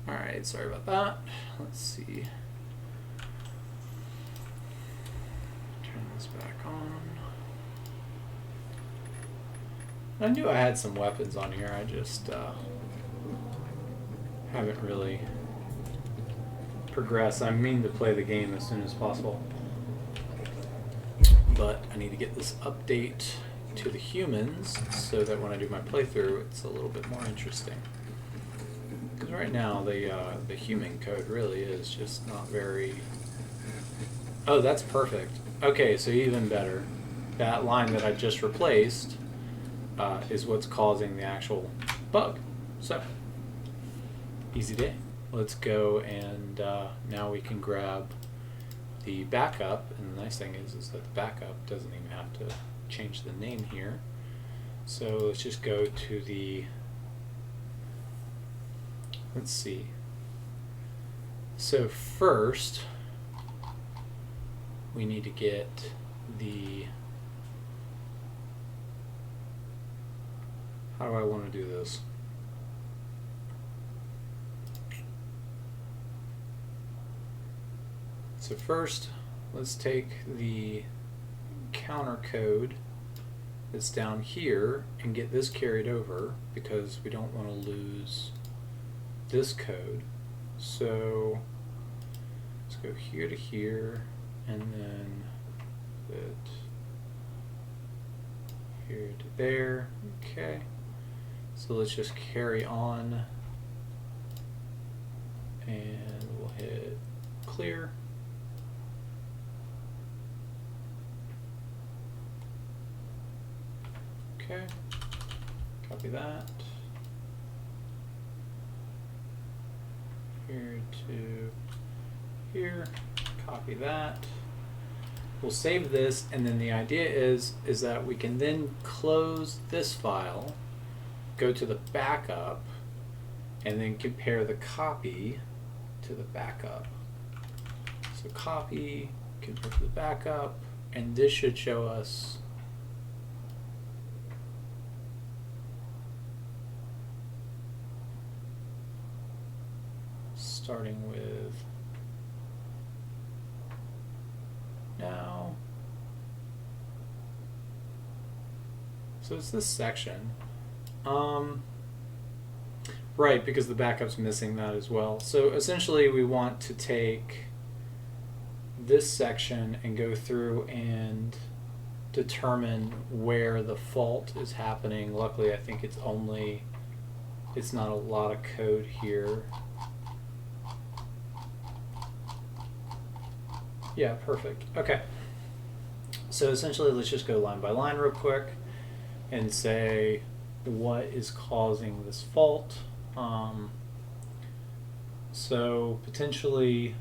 Alright, sorry about that. Let's see. Turn this back on. I knew I had some weapons on here, I just haven't really progressed. I mean to play the game as soon as possible. But I need to get this update to the humans so that when I do my playthrough it's a little bit more interesting. Because right now the human code really is just not very... Oh, that's perfect. Okay, so even better. That line that I just replaced is what's causing the actual bug. So, easy day. Let's go and now we can grab the backup. And the nice thing is that the backup doesn't even have to change the name here. So let's just go to the... Let's see. So first, we need to get the... How do I want to do this? So first, let's take the counter code that's down here and get this carried over because we don't want to lose this code. So let's go here to here and then put here to there. Okay, so let's just carry on and we'll hit clear. Okay, copy that. Here to here, copy that. We'll save this, and then the idea is that we can then close this file, go to the backup, and then compare the copy to the backup. So copy, compare to the backup, and this should show us starting with now. So it's this section. Right, because the backup's missing that as well. So essentially we want to take this section and go through and determine where the fault is happening. Luckily I think it's not a lot of code here. Yeah, perfect. Okay. So essentially, let's just go line by line real quick and say what is causing this fault. So potentially,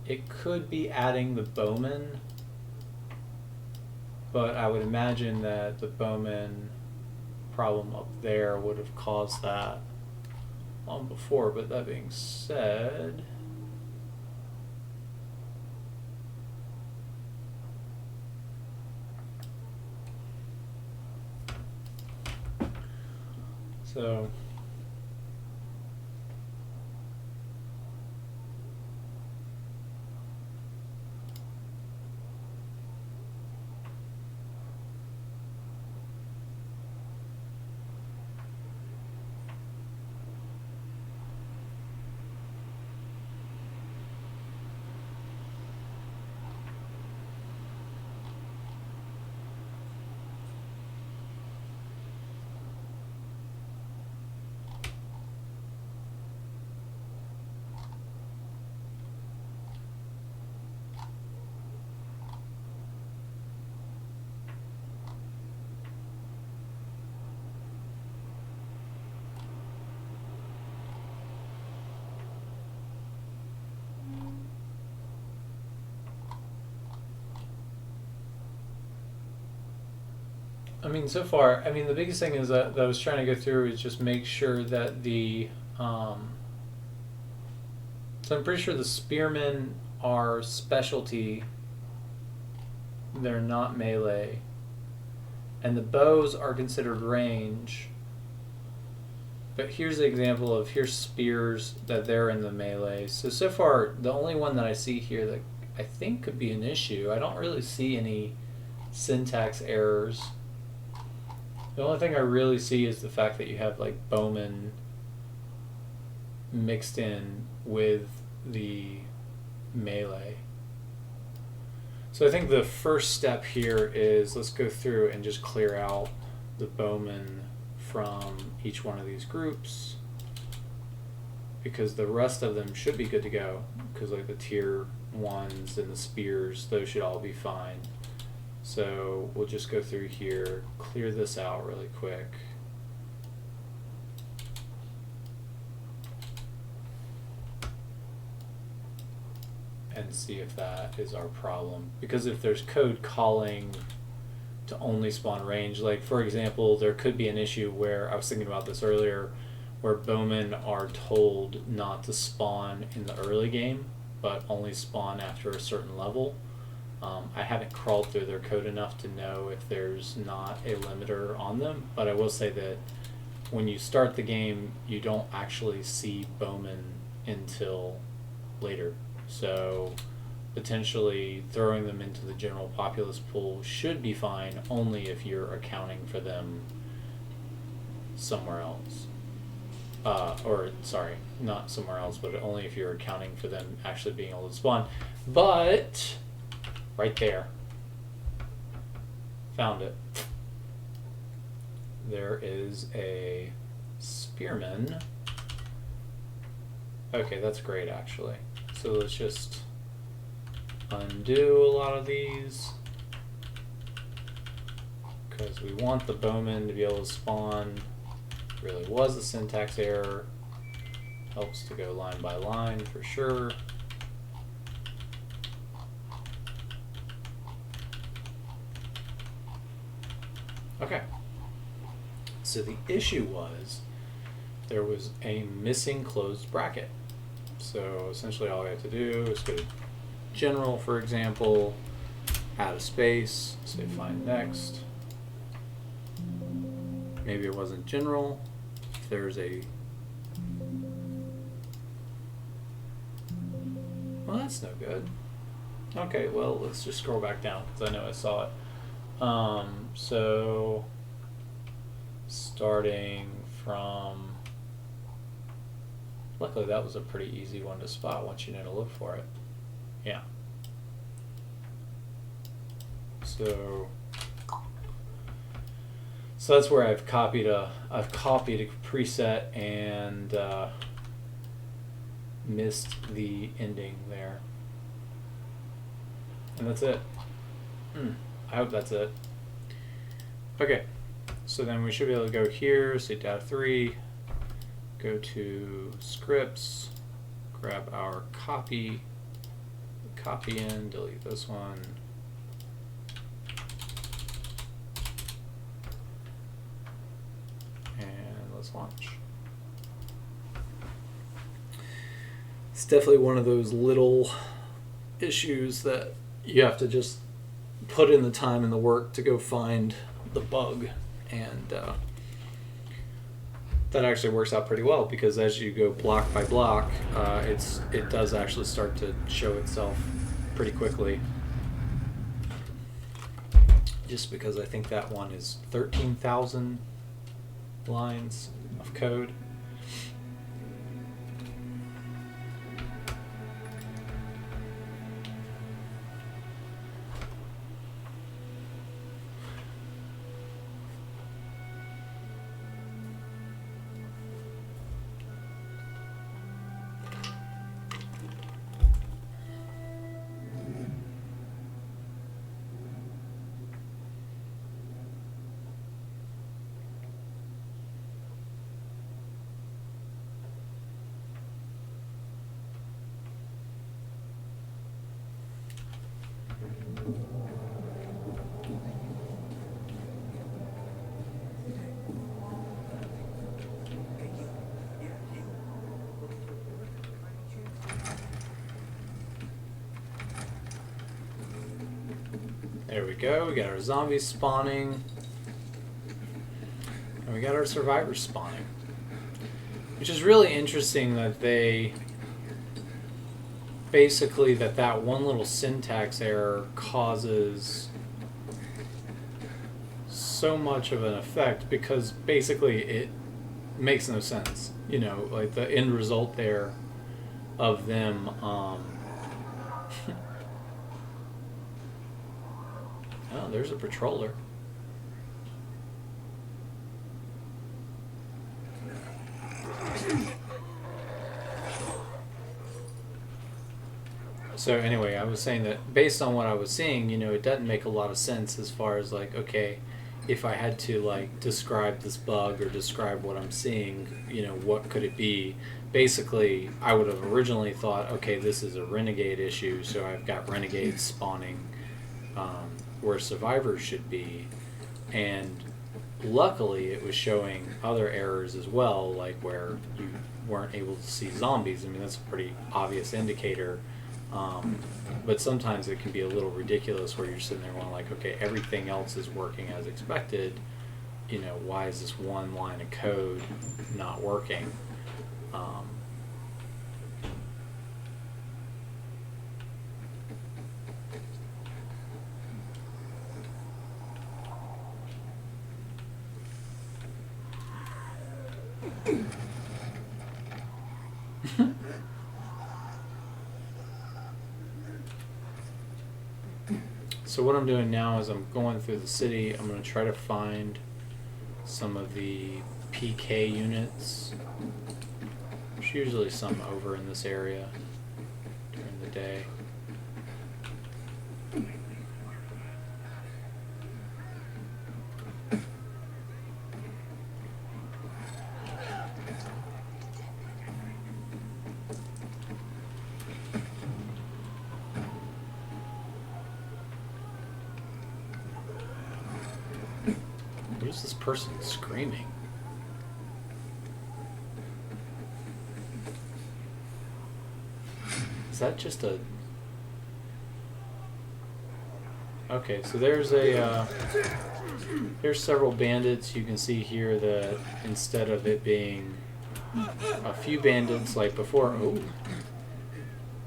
it could be adding the bowman, but I would imagine that the bowman problem up there would have caused that on before. But that being said, so I mean, so far, I mean, the biggest thing is that I was trying to go through is just make sure that the, so I'm pretty sure the spearmen are specialty. They're not melee. And the bows are considered range. But here's the example of, here's spears that they're in the melee. So far, the only one that I see here that I think could be an issue, I don't really see any syntax errors. The only thing I really see is the fact that you have like bowmen mixed in with the melee. So I think the first step here is let's go through and just clear out the bowmen from each one of these groups, because the rest of them should be good to go, because like the tier 1s and the spears, those should all be fine. So we'll just go through here, clear this out really quick. And see if that is our problem. Because if there's code calling to only spawn range, like for example, there could be an issue where, I was thinking about this earlier, where bowmen are told not to spawn in the early game, but only spawn after a certain level. I haven't crawled through their code enough to know if there's not a limiter on them, but I will say that when you start the game, you don't actually see bowmen until later. So potentially throwing them into the general populace pool should be fine, only if you're accounting for them somewhere else. Or sorry, not somewhere else, but only if you're accounting for them actually being able to spawn. But right there, found it. There is a spearman. Okay, that's great actually. So let's just undo a lot of these, because we want the bowman to be able to spawn. Really was a syntax error. Helps to go line by line for sure. Okay. So the issue was there was a missing closed bracket. So essentially all I have to do is go to general, for example, add a space, say find next. Maybe it wasn't general. If there's a, well, that's no good. Okay, well, let's just scroll back down because I know I saw it. So starting from, luckily that was a pretty easy one to spot once you know to look for it. Yeah. So that's where I've copied a preset and missed the ending there. And that's it. I hope that's it. Okay, so then we should be able to go here, say tab 3, go to scripts, grab our copy in, delete this one. launch. It's definitely one of those little issues that you have to just put in the time and the work to go find the bug, and that actually works out pretty well, because as you go block by block, it does actually start to show itself pretty quickly. Just because I think that one is 13,000 lines of code. There we go, we got our zombies spawning. And we got our survivors spawning. Which is really interesting that they... Basically, that one little syntax error causes so much of an effect, because basically it makes no sense. You know, like the end result there of them... Oh, there's a patroller. So anyway, I was saying that based on what I was seeing, you know, it doesn't make a lot of sense as far as like, okay, if I had to like describe this bug or describe what I'm seeing, you know, what could it be? Basically, I would have originally thought, okay, this is a renegade issue, so I've got renegades spawning where survivors should be, and luckily it was showing other errors as well, like where you weren't able to see zombies. I mean, that's a pretty obvious indicator, but sometimes it can be a little ridiculous where you're sitting there going like, okay, everything else is working as expected, you know, why is this one line of code not working? So what I'm doing now is I'm going through the city. I'm going to try to find some of the PK units. There's usually some over in this area during the day. What is this person screaming? Is that just a... Okay, so there's a... There's several bandits. You can see here that instead of it being a few bandits like before, oh,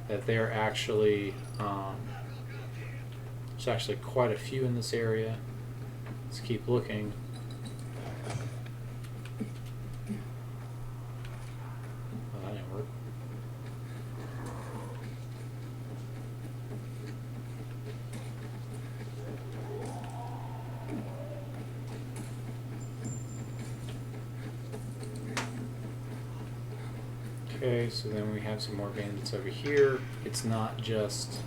that they're actually... there's actually quite a few in this area. Let's keep looking. Oh, that didn't work. Okay, so then we have some more bandits over here. It's not just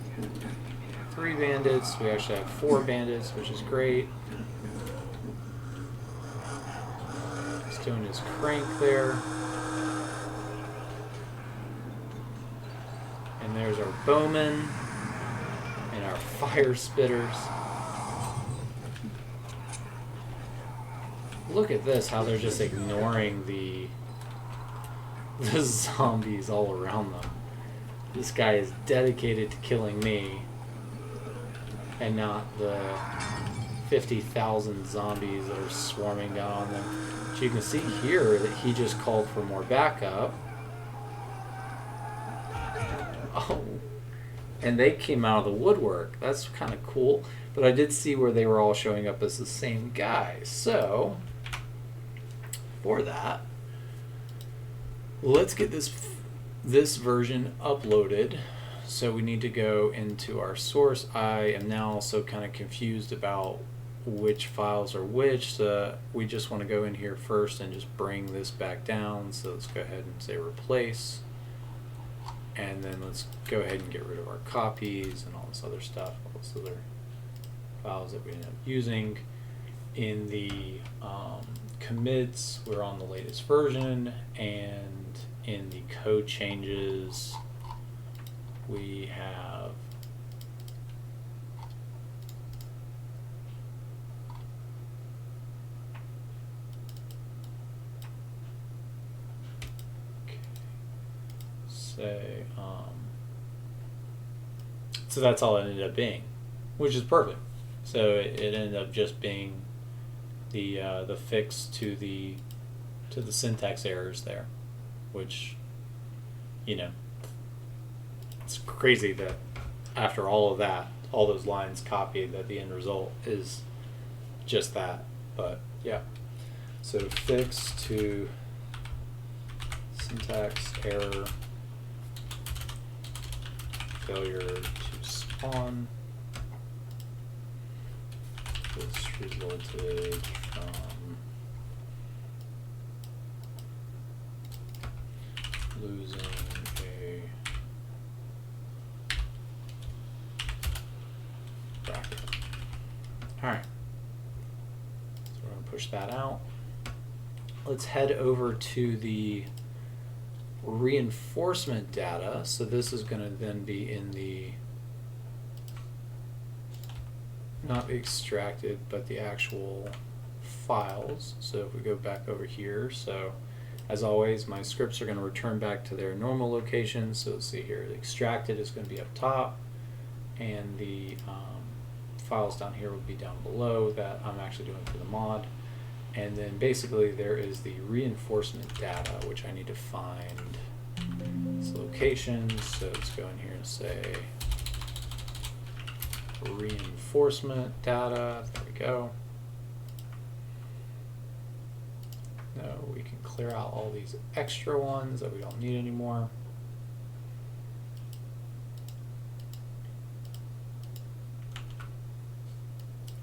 3 bandits, we actually have 4 bandits, which is great. He's doing his crank there. And there's our bowmen and our fire spitters. look at this, how they're just ignoring the zombies all around them. This guy is dedicated to killing me and not the 50,000 zombies that are swarming down on them. So you can see here that he just called for more backup. Oh, and they came out of the woodwork. That's kind of cool. But I did see where they were all showing up as the same guy. So, for that, let's get this version uploaded. So we need to go into our source. I am now also kind of confused about which files are which. So we just want to go in here first and just bring this back down. So let's go ahead and say replace. And then let's go ahead and get rid of our copies and all this other stuff, all this other files that we end up using. In the commits, we're on the latest version, and in the code changes, we have say so that's all it ended up being, which is perfect. So it ended up just being the fix to the syntax errors there, which, you know, it's crazy that after all of that, all those lines copied, that the end result is just that. But yeah, so fix to syntax error failure to spawn. This resulted from losing a bracket. Alright, so we're going to push that out. Let's head over to the reinforcement data. So this is going to then be in the, not extracted, but the actual files. So if we go back over here, so as always, my scripts are going to return back to their normal location. So let's see here, the extracted is going to be up top, and the files down here will be down below that I'm actually doing for the mod. And then basically there is the reinforcement data, which I need to find its location. So let's go in here and say reinforcement data. There we go. Now we can clear out all these extra ones that we don't need anymore.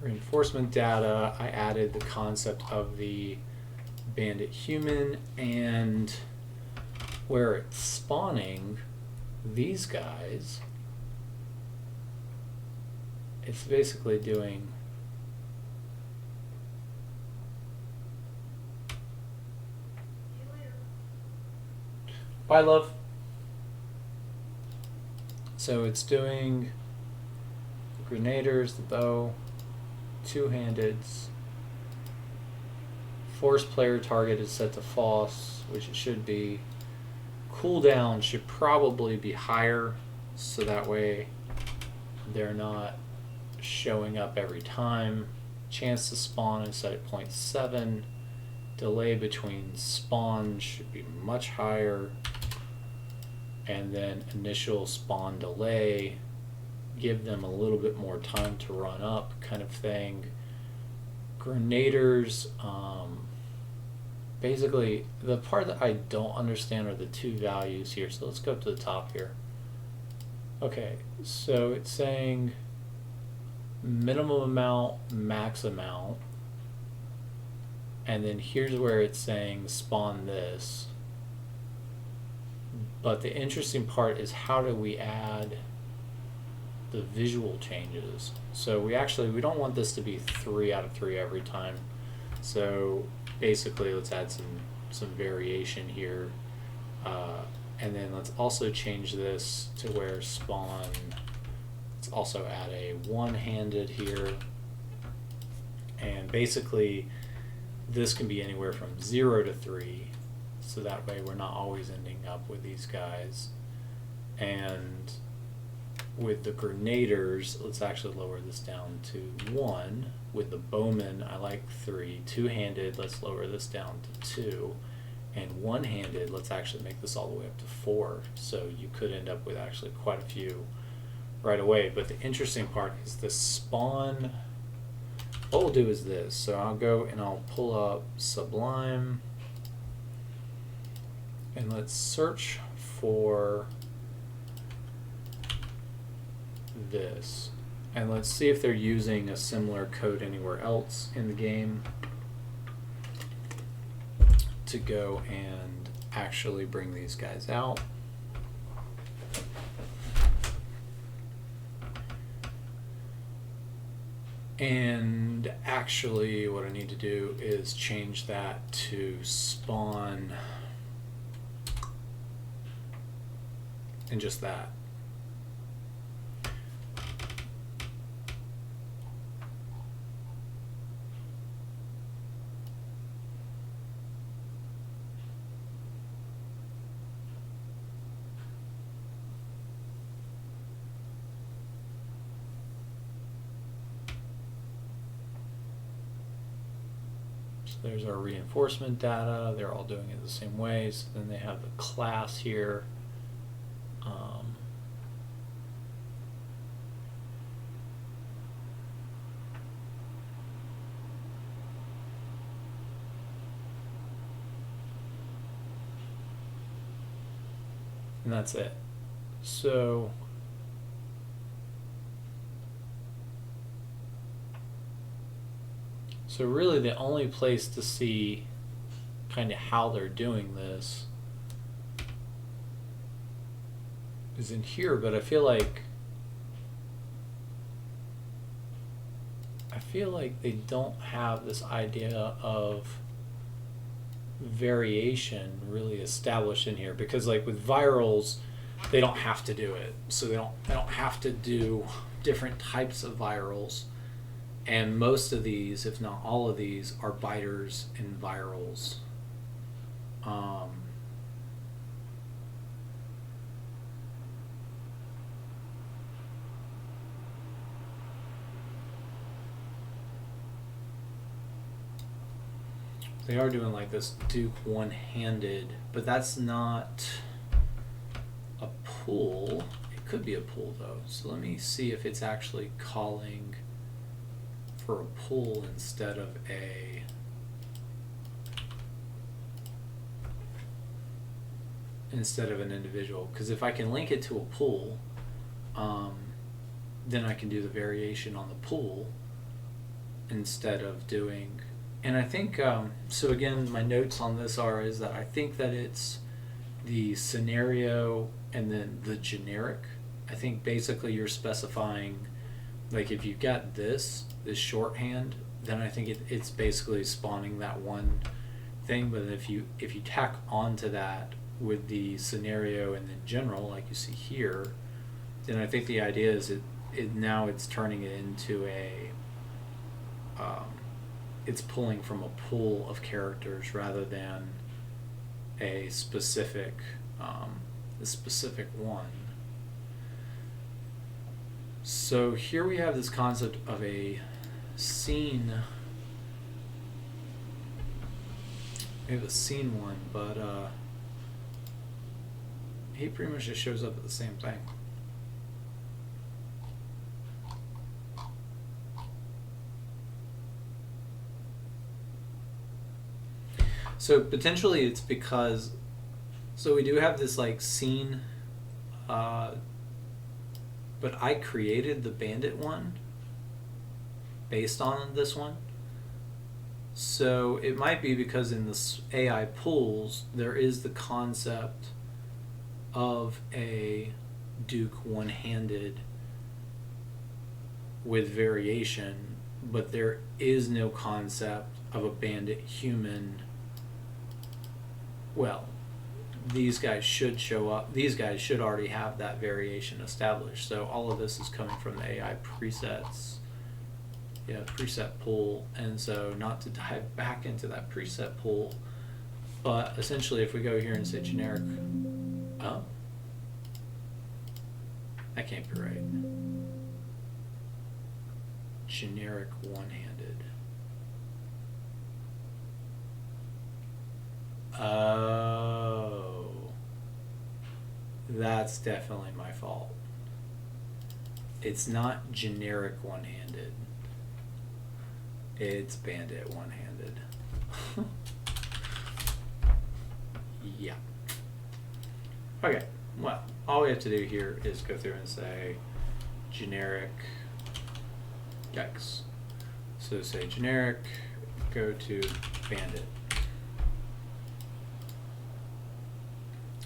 Reinforcement data, I added the concept of the bandit human, and where it's spawning these guys, it's basically doing bye love. So it's doing the grenaders, the bow, two-handeds. Force player target is set to false, which it should be. Cooldown should probably be higher, so that way they're not showing up every time. Chance to spawn is set at 0.7. Delay between spawns should be much higher. And then initial spawn delay, give them a little bit more time to run up, kind of thing. Grenaders, basically the part that I don't understand are the two values here. So let's go up to the top here. Okay, so it's saying minimum amount, max amount, and then here's where it's saying spawn this. But the interesting part is, how do we add the visual changes? So we don't want this to be 3 out of 3 every time. So basically let's add some variation here, and then let's also change this to where spawn, let's also add a one-handed here, and basically this can be anywhere from 0 to 3, so that way we're not always ending up with these guys. And with the grenaders, let's actually lower this down to 1. With the bowmen, I like 3. Two-handed, let's lower this down to 2. And one-handed, let's actually make this all the way up to 4. So you could end up with actually quite a few right away. But the interesting part is the spawn. What we'll do is this. So I'll go and I'll pull up Sublime. And let's search for this. And let's see if they're using a similar code anywhere else in the game to go and actually bring these guys out. And actually what I need to do is change that to spawn and just that. There's our reinforcement data. They're all doing it the same way. So then they have the class here. And that's it. So really the only place to see kind of how they're doing this is in here, but I feel like they don't have this idea of variation really established in here, because like with virals they don't have to do it, so they don't have to do different types of virals. And most of these, if not all of these, are biters and virals. They are doing like this Duke one-handed, but that's not a pull. It could be a pull though. So let me see if it's actually calling for a pull instead of an individual, because if I can link it to a pull, then I can do the variation on the pull instead of doing. And I think so again, my notes on this is that I think that it's the scenario and then the generic. I think basically you're specifying, like if you've got this shorthand, then I think it's basically spawning that one thing. But if you tack onto that with the scenario and then general, like you see here, then I think the idea is now it's turning it into a it's pulling from a pool of characters rather than a specific one. So here we have this concept of a scene. We have a scene one, but he pretty much just shows up at the same thing. So potentially it's because, so we do have this like scene, but I created the bandit one based on this one. So it might be because in the AI pools there is the concept of a Duke one-handed with variation, but there is no concept of a bandit human. Well, these guys should show up. These guys should already have that variation established. So all of this is coming from the AI presets Yeah, preset pool. And so not to dive back into that preset pool, but essentially if we go here and say generic, oh, that can't be right. Generic one-handed. Oh, that's definitely my fault. It's not generic one-handed. It's bandit one-handed. Yeah. Okay, well, all we have to do here is go through and say generic, yikes. So say generic, go to bandit.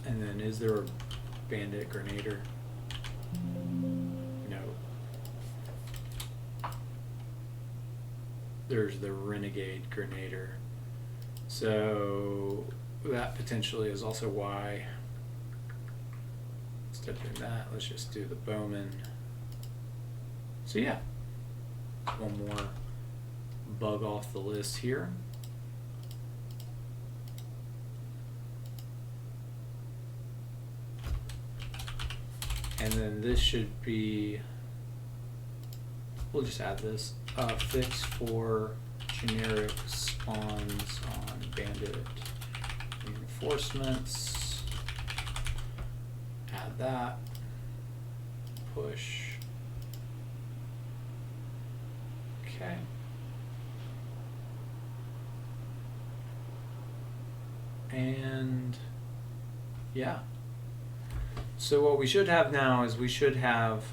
And then is there a bandit grenader? No. There's the renegade grenader. So that potentially is also why, instead of doing that, let's just do the bowman. So yeah, one more bug off the list here. And then this should be, we'll just add this, fix for generic spawns on bandit reinforcements. Add that, push. Okay. And yeah. So what we should have now is we should have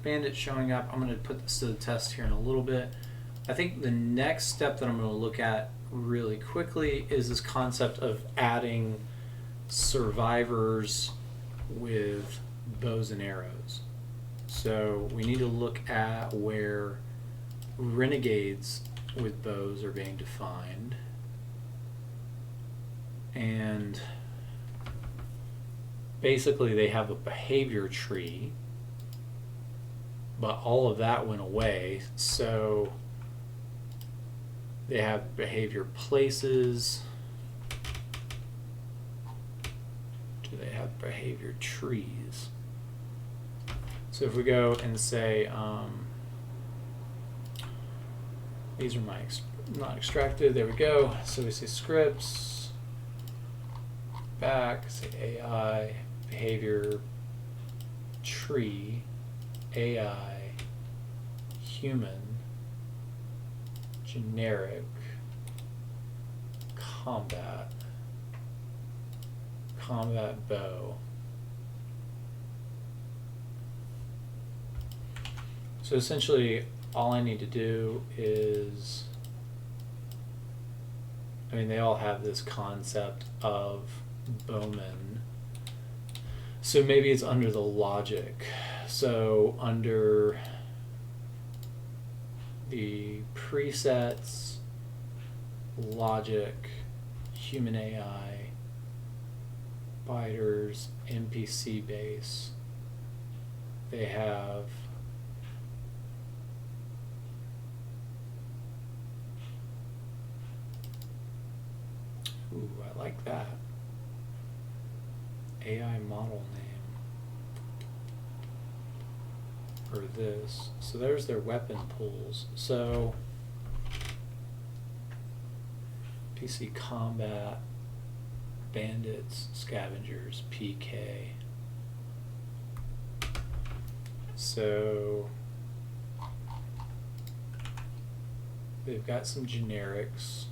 bandit showing up. I'm going to put this to the test here in a little bit. I think the next step that I'm going to look at really quickly is this concept of adding survivors with bows and arrows. So we need to look at where renegades with bows are being defined. And basically they have a behavior tree, but all of that went away. So they have behavior places. Do they have behavior trees? So if we go and say, these are my not extracted, there we go. So we say scripts, back, say AI, behavior tree, AI, human, generic, combat, combat bow. So essentially all I need to do is, I mean, they all have this concept of bowman. So maybe it's under the logic. So under the presets, logic, human AI, biters, NPC base, they have ooh, I like that. AI model name. Or this. So there's their weapon pools. So PC combat, bandits, scavengers, PK. So they've got some generics.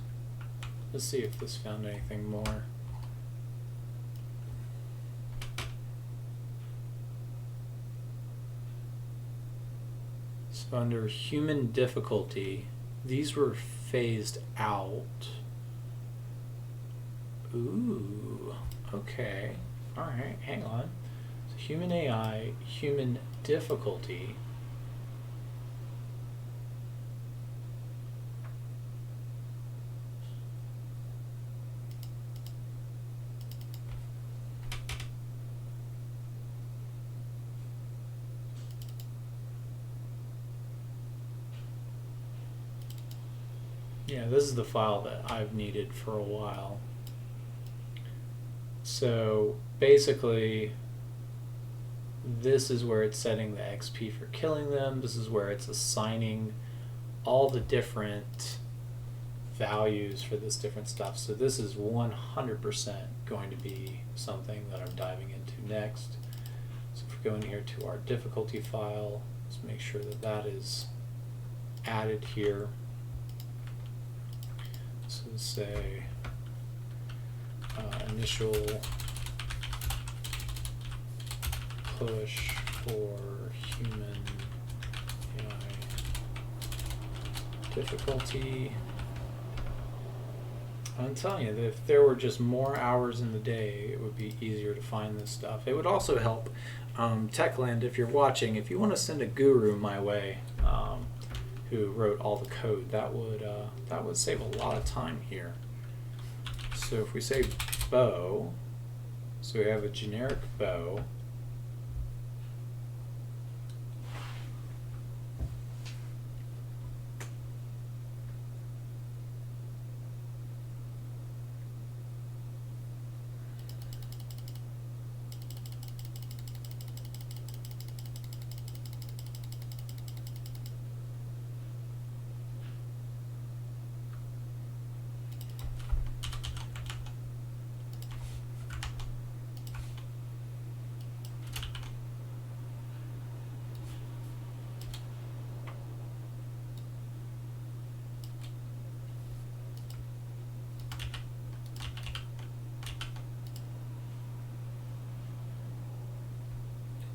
Let's see if this found anything more. So under human difficulty, these were phased out. Ooh, okay. Alright, hang on. So human AI, human difficulty. Yeah, this is the file that I've needed for a while. So basically, this is where it's setting the XP for killing them. This is where it's assigning all the different values for this different stuff. So this is 100% going to be something that I'm diving into next. So if we go in here to our difficulty file, let's make sure that that is added here. So say initial push for human AI difficulty. I'm telling you that if there were just more hours in the day, it would be easier to find this stuff. It would also help Techland, if you're watching, if you want to send a guru my way who wrote all the code, that would save a lot of time here. So if we say bow, so we have a generic bow.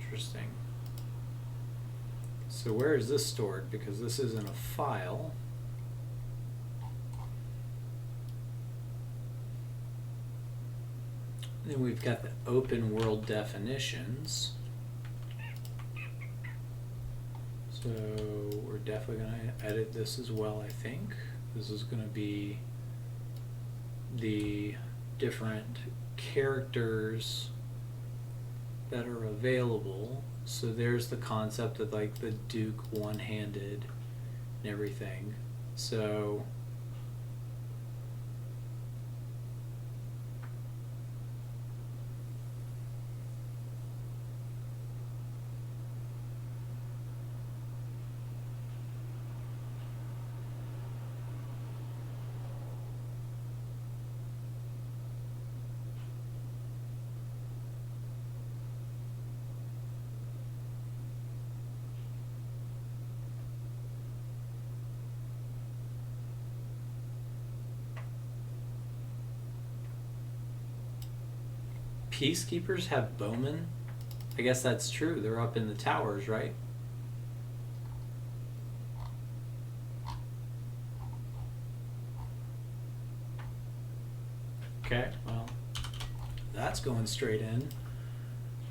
Interesting. So where is this stored? Because this isn't a file. Then we've got the open world definitions. So we're definitely going to edit this as well, I think. This is going to be the different characters that are available. So there's the concept of like the Duke one-handed and everything. So peacekeepers have bowmen? I guess that's true. They're up in the towers, right? Okay, well, that's going straight in.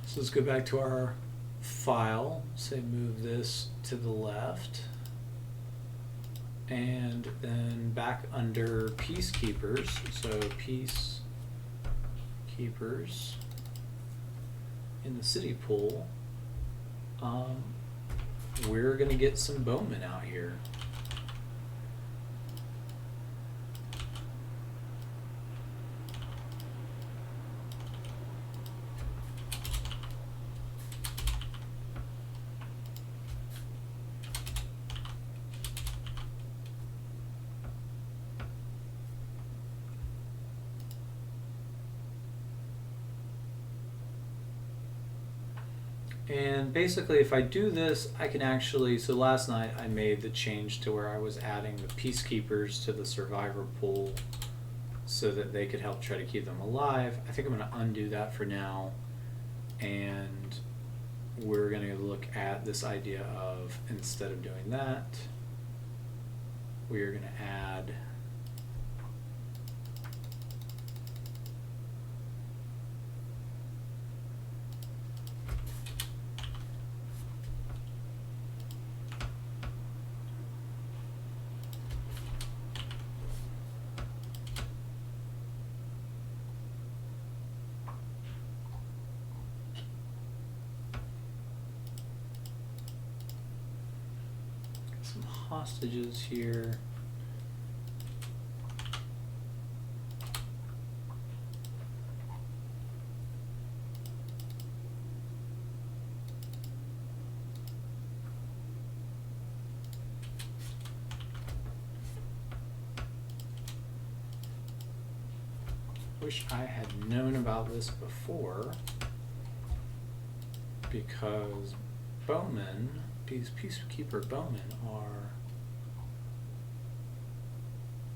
So let's go back to our file. Say move this to the left. And then back under peacekeepers. So peacekeepers in the city pool. We're going to get some bowmen out here. And basically if I do this, I can actually, so last night I made the change to where I was adding the peacekeepers to the survivor pool so that they could help try to keep them alive. I think I'm going to undo that for now, and we're going to look at this idea of, instead of doing that, we are going to add some hostages here. Wish I had known about this before, because bowmen, these peacekeeper bowmen are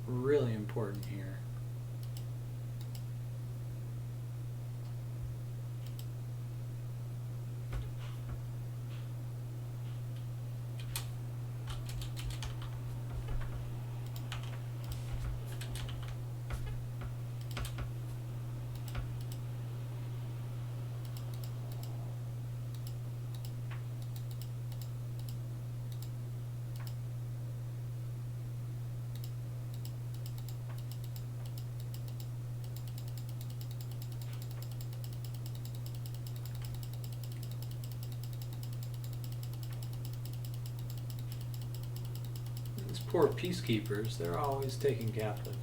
really important here. These poor peacekeepers, they're always taken captive.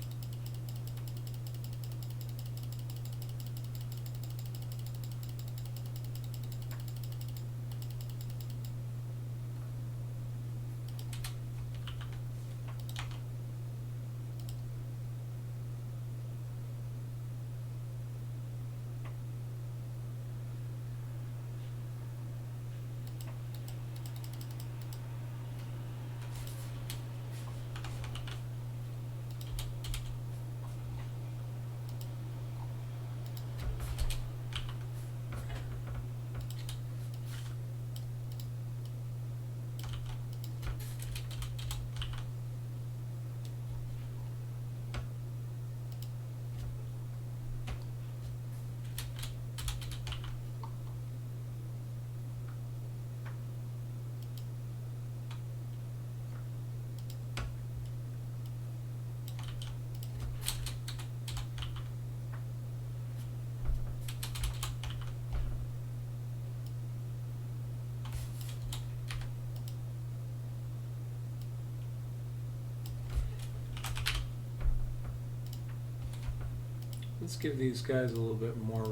Let's give these guys a little bit more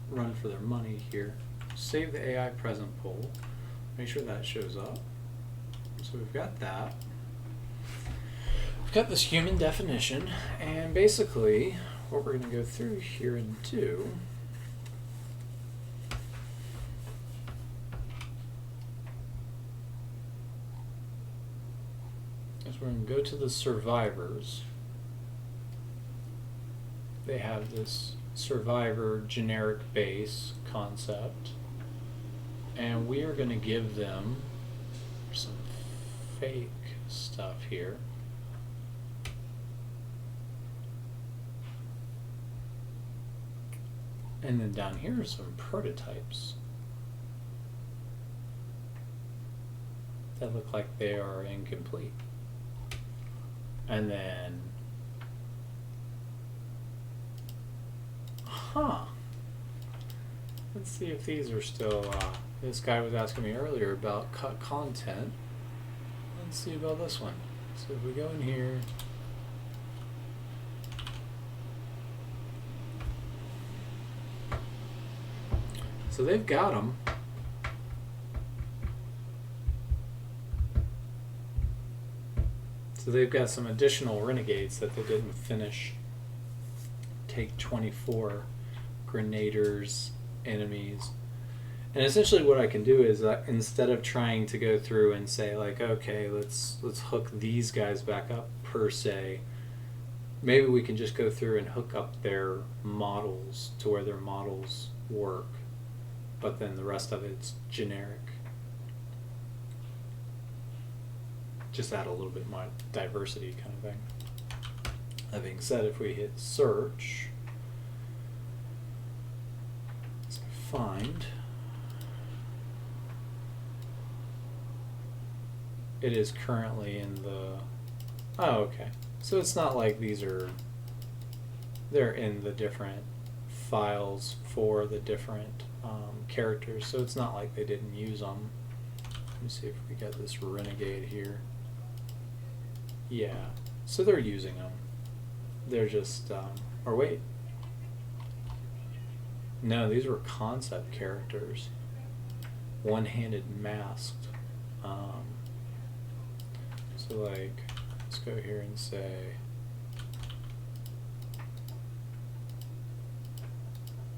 run for their money here. Save the AI present poll. Make sure that shows up. So we've got that. We've got this human definition, and basically what we're going to go through here and do is we're going to go to the survivors. They have this survivor generic base concept, and we are going to give them some fake stuff here. And then down here are some prototypes that look like they are incomplete. And then let's see if these are still, this guy was asking me earlier about cut content. Let's see about this one. So if we go in here, so they've got them. So they've got some additional renegades that they didn't finish. Take 24 grenaders, enemies. And essentially what I can do is instead of trying to go through and say like, okay, let's hook these guys back up per se, maybe we can just go through and hook up their models to where their models work, but then the rest of it's generic. Just add a little bit more diversity kind of thing. That being said, if we hit search, let's find, it is currently in the, oh okay, so it's not like these are, they're in the different files for the different characters, so it's not like they didn't use them. Let me see if we got this renegade here. Yeah, so they're using them. They're just, or wait. No, these were concept characters. One-handed masked. So like, let's go here and say,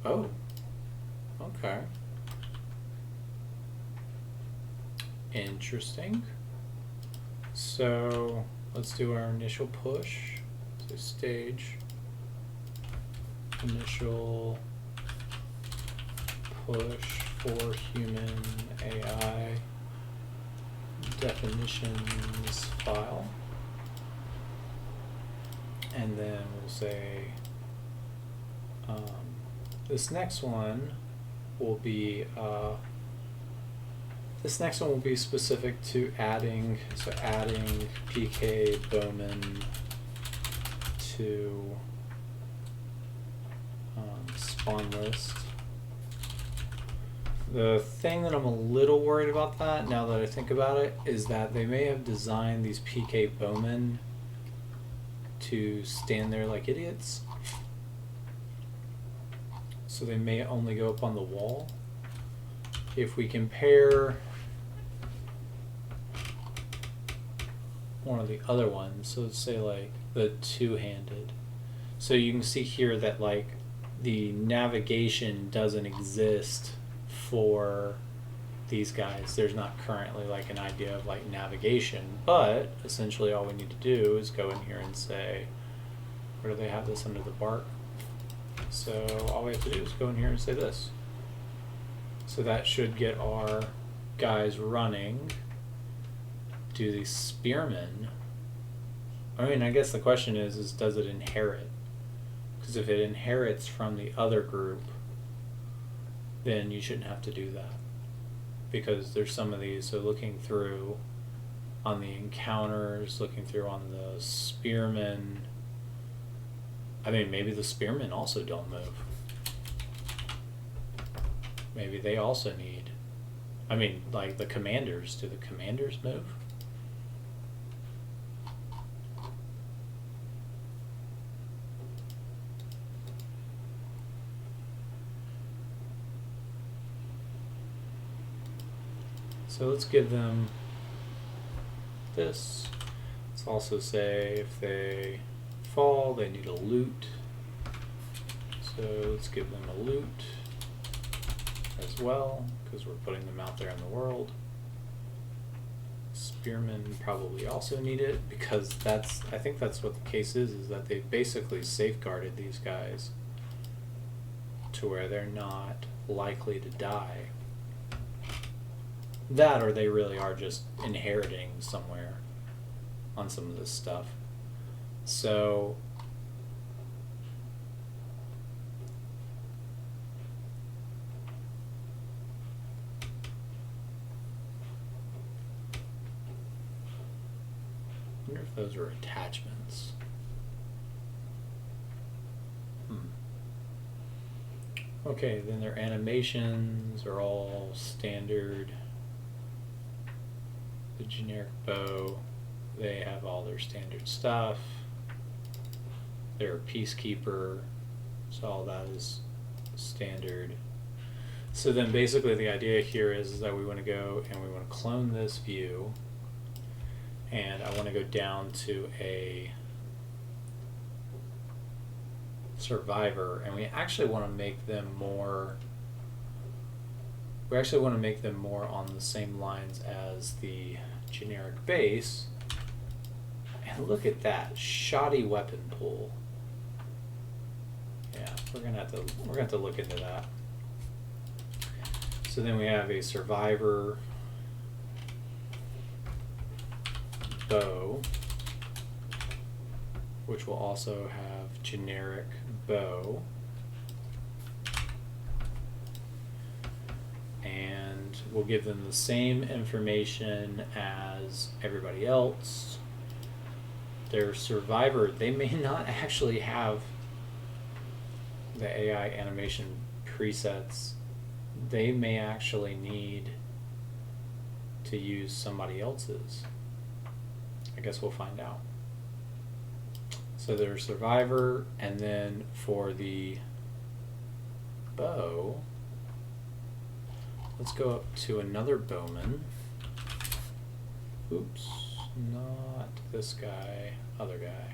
Oh. Okay. Interesting. So let's do our initial push. So stage. Initial push for human AI definitions file. And then we'll say this next one will be specific to adding PK Bowman to spawn list. The thing that I'm a little worried about that, now that I think about it, is that they may have designed these PK Bowmen to stand there like idiots. So they may only go up on the wall. If we compare one of the other ones, so let's say like the two-handed. So you can see here that like the navigation doesn't exist for these guys. There's not currently like an idea of like navigation, but essentially all we need to do is go in here and say, where do they have this under the bark? So all we have to do is go in here and say this. So that should get our guys running. Do the spearmen. I mean, I guess the question is does it inherit? Because if it inherits from the other group, then you shouldn't have to do that. Because there's some of these, so looking through on the encounters, looking through on the spearmen. I mean, maybe the spearmen also don't move. Maybe they also need, I mean, like the commanders, do the commanders move? So let's give them this. Let's also say if they fall, they need a loot. So let's give them a loot as well, because we're putting them out there in the world. Spearmen probably also need it, because I think that's what the case is that they basically safeguarded these guys to where they're not likely to die. That, or they really are just inheriting somewhere on some of this stuff. So I wonder if those are attachments. Okay, then their animations are all standard. The generic bow, they have all their standard stuff. They're a peacekeeper, so all that is standard. So then basically the idea here is that we want to go and we want to clone this view, and I want to go down to a survivor, and we actually want to make them more on the same lines as the generic base. And look at that shoddy weapon pool. Yeah, we're gonna have to look into that. So then we have a survivor bow, which will also have generic bow. And we'll give them the same information as everybody else. Their survivor, they may not actually have the AI animation presets. They may actually need to use somebody else's. I guess we'll find out. So there's survivor, and then for the bow, let's go up to another bowman. Oops, not this guy, other guy.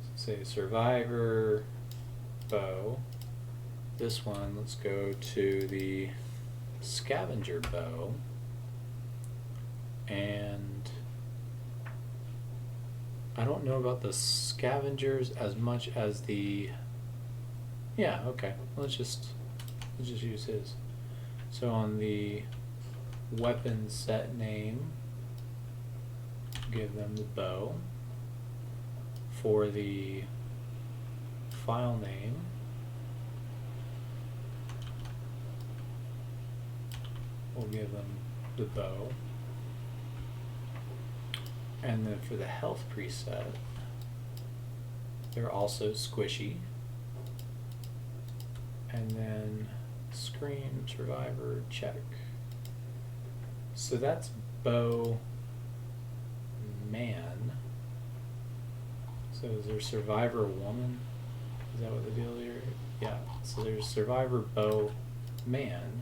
So say survivor, bow, this one, let's go to the scavenger bow, and I don't know about the scavengers as much as the, yeah, okay, let's just use his. So on the weapon set name, give them the bow. For the file name, we'll give them the bow. And then for the health preset, they're also squishy. And then scream, survivor, check. So that's bow man. So is there survivor woman? Is that what the deal here? Yeah. So there's survivor bow man.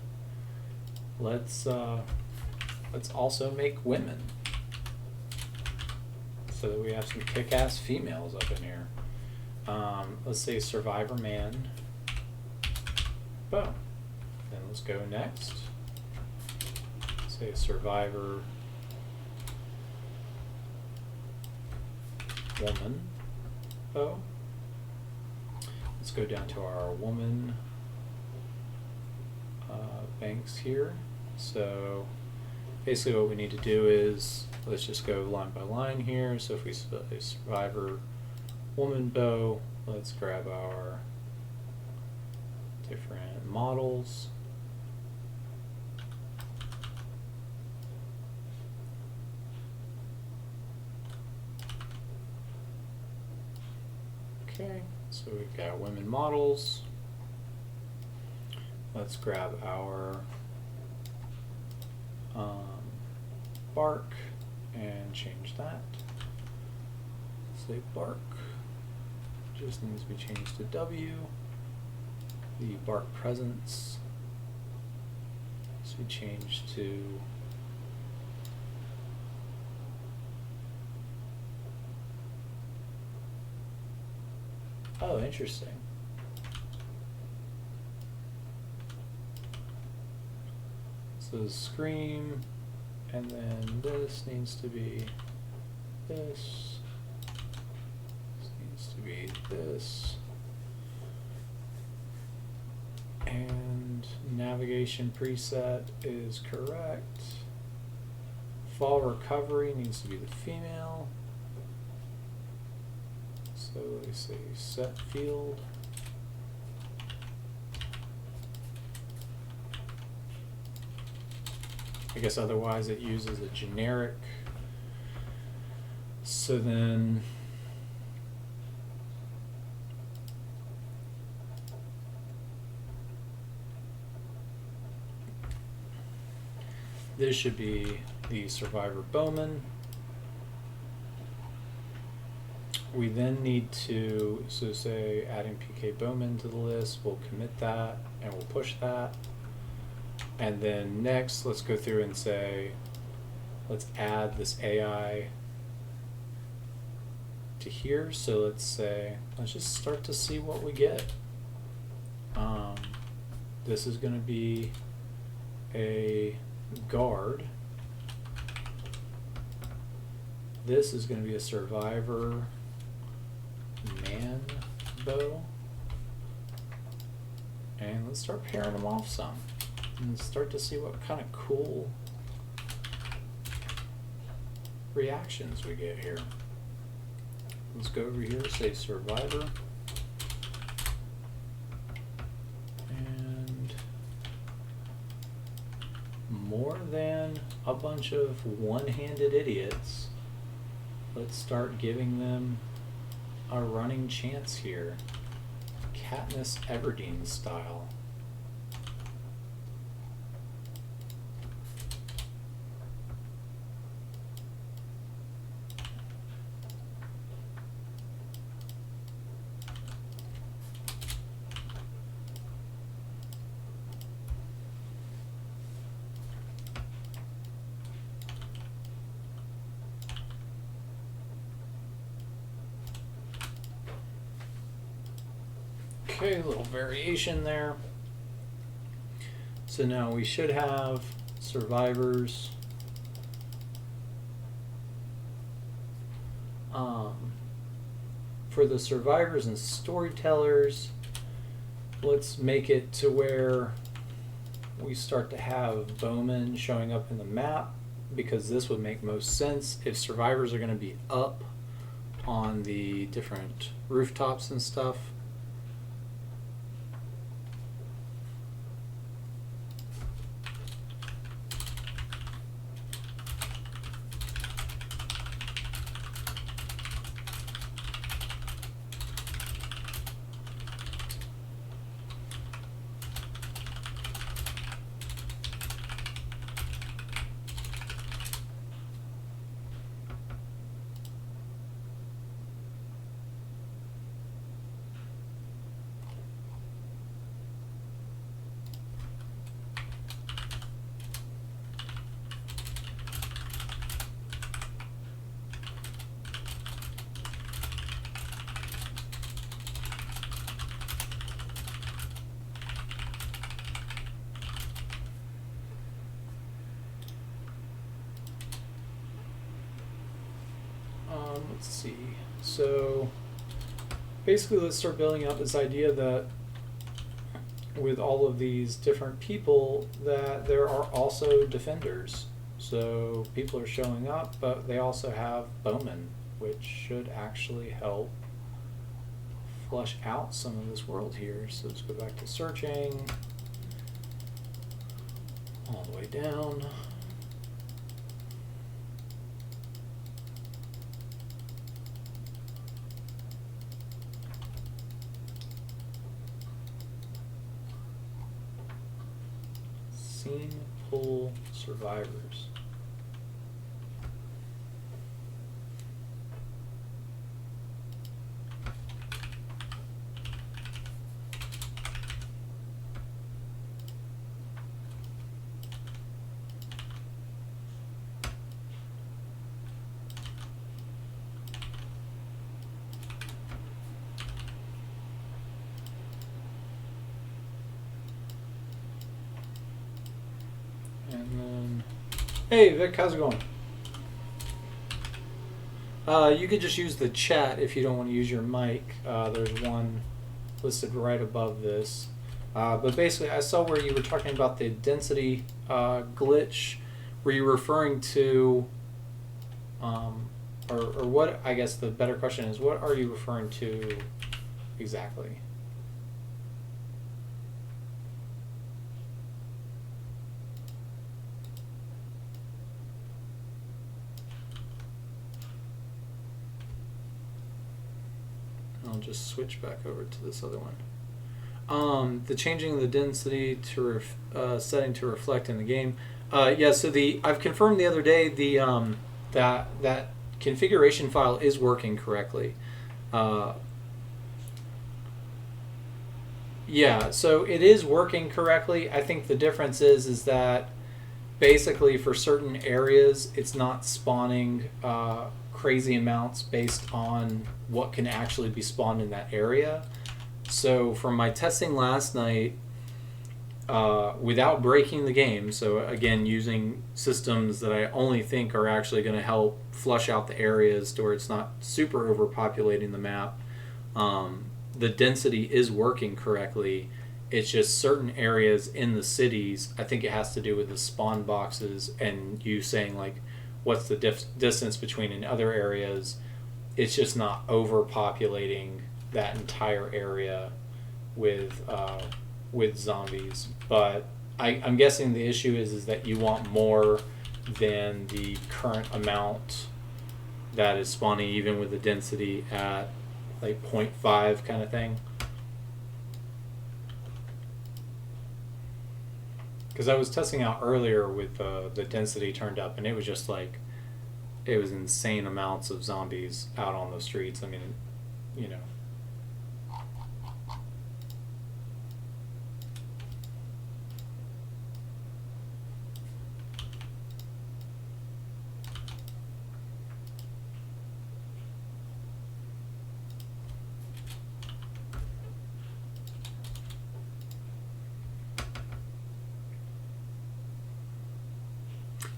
Let's also make women, so that we have some kick-ass females up in here. Let's say survivor man bow. Then let's go next. Say survivor woman bow. Let's go down to our woman banks here. So basically what we need to do is, let's just go line by line here. So if we select survivor woman bow, let's grab our different models. Okay, so we've got women models. Let's grab our bark and change that. Say bark just needs to be changed to W. The bark presence needs to be changed to oh, interesting. So scream, and then this needs to be this. This needs to be this. And navigation preset is correct. Fall recovery needs to be the female. So we say set field. I guess otherwise it uses a generic. So then this should be the survivor bowman. We then need to, so say adding PK Bowman to the list, we'll commit that and we'll push that. And then next, let's go through and say, let's add this AI to here. So let's say, let's just start to see what we get. This is going to be a guard. This is going to be a survivor man bow. And let's start pairing them off some and start to see what kind of cool reactions we get here. Let's go over here, say survivor, and more than a bunch of one-handed idiots, let's start giving them a running chance here, Katniss Everdeen style. Okay, a little variation there. So now we should have survivors. For the survivors and storytellers, let's make it to where we start to have bowmen showing up in the map, because this would make most sense if survivors are going to be up on the different rooftops and stuff. Let's see. So basically, let's start building out this idea that with all of these different people, that there are also defenders. So people are showing up, but they also have bowmen, which should actually help flush out some of this world here. So let's go back to searching all the way down. Scene pool survivors. And then, hey Vic, how's it going? You could just use the chat if you don't want to use your mic. There's one listed right above this. But basically, I saw where you were talking about the density glitch. Were you referring to, or what? I guess the better question is, what are you referring to exactly? I'll just switch back over to this other one. The changing the density to setting to reflect in the game. Yeah, so I've confirmed the other day that configuration file is working correctly. Yeah, so it is working correctly. I think the difference is that basically for certain areas it's not spawning crazy amounts based on what can actually be spawned in that area. So from my testing last night, without breaking the game, so again using systems that I only think are actually going to help flush out the areas to where it's not super overpopulating the map, the density is working correctly. It's just certain areas in the cities, I think it has to do with the spawn boxes and you saying like what's the distance between in other areas. It's just not overpopulating that entire area with zombies. But I'm guessing the issue is that you want more than the current amount that is spawning, even with the density at like 0.5 kind of thing. Because I was testing out earlier with the density turned up, and it was just like, it was insane amounts of zombies out on the streets. I mean, you know.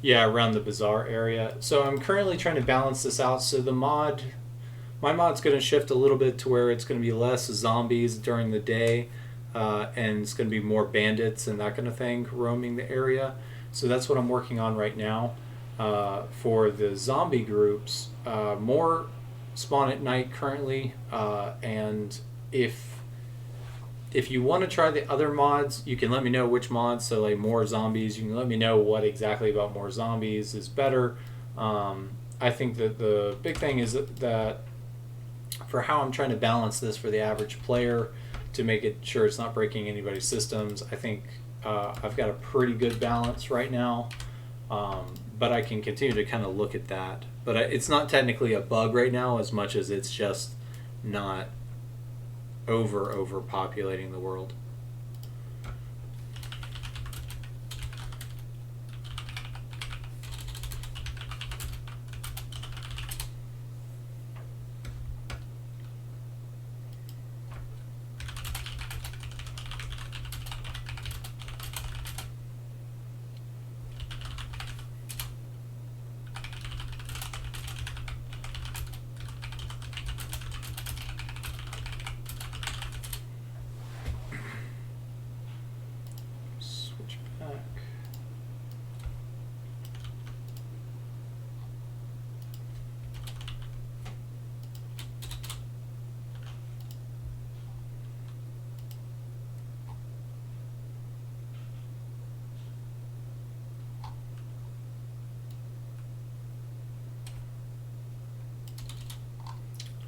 Yeah, around the bazaar area. So I'm currently trying to balance this out. So my mod's going to shift a little bit to where it's going to be less zombies during the day, and it's going to be more bandits and that kind of thing roaming the area. So that's what I'm working on right now. For the zombie groups, more spawn at night currently, and if you want to try the other mods, you can let me know which mods. So like more zombies, you can let me know what exactly about more zombies is better. I think that the big thing is that for how I'm trying to balance this for the average player to make it sure it's not breaking anybody's systems, I think I've got a pretty good balance right now. But I can continue to kind of look at that. But it's not technically a bug right now as much as it's just not overpopulating the world. Switch back.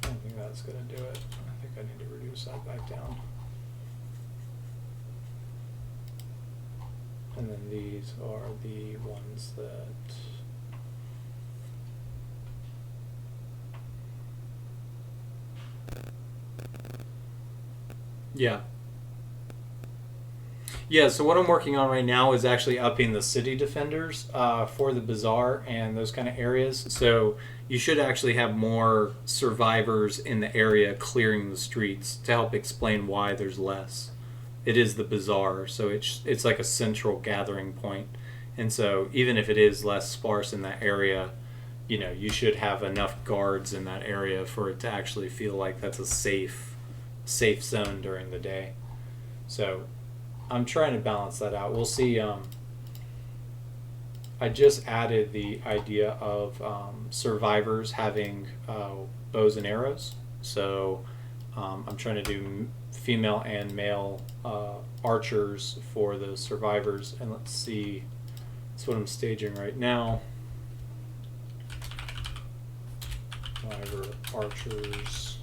I don't think that's going to do it. I think I need to reduce that back down. And then these are the ones that yeah. Yeah, so what I'm working on right now is actually upping the city defenders for the bazaar and those kind of areas. So you should actually have more survivors in the area clearing the streets to help explain why there's less. It is the bazaar, so it's like a central gathering point. And so even if it is less sparse in that area, you know, you should have enough guards in that area for it to actually feel like that's a safe zone during the day. So I'm trying to balance that out. We'll see. I just added the idea of survivors having bows and arrows. So I'm trying to do female and male archers for the survivors. And let's see. That's what I'm staging right now. Survivor archers.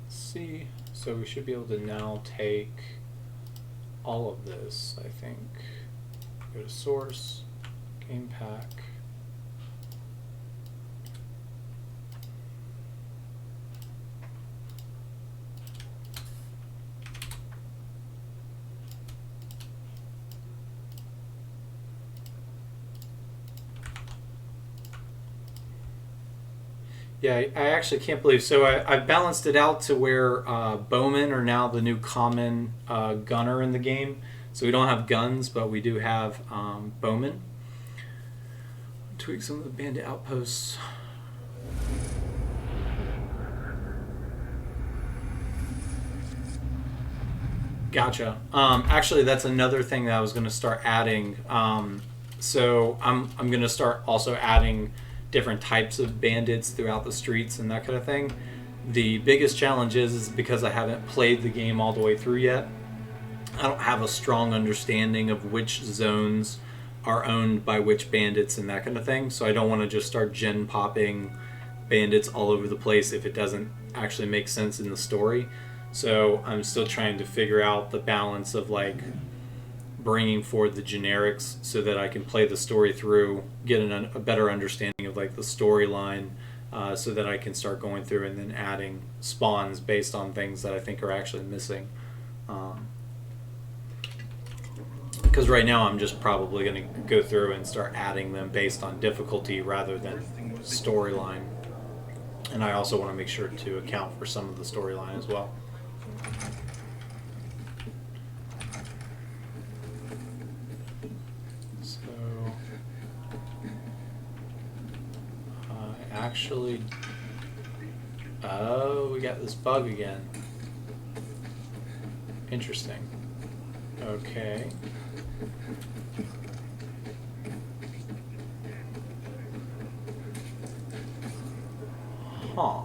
See, so we should be able to now take all of this, I think. Go to source, game pack. Yeah, I actually can't believe. So I've balanced it out to where bowmen are now the new common gunner in the game. So we don't have guns, but we do have bowmen. Tweak some of the bandit outposts. Gotcha. Actually, that's another thing that I was going to start adding. So I'm going to start also adding different types of bandits throughout the streets and that kind of thing. The biggest challenge is because I haven't played the game all the way through yet. I don't have a strong understanding of which zones are owned by which bandits and that kind of thing. So I don't want to just start gen popping bandits all over the place if it doesn't actually make sense in the story. So I'm still trying to figure out the balance of like bringing forward the generics so that I can play the story through, get a better understanding of like the storyline, so that I can start going through and then adding spawns based on things that I think are actually missing. Because right now I'm just probably going to go through and start adding them based on difficulty rather than storyline. And I also want to make sure to account for some of the storyline as well. So, actually, oh, we got this bug again. Interesting. Okay. Huh.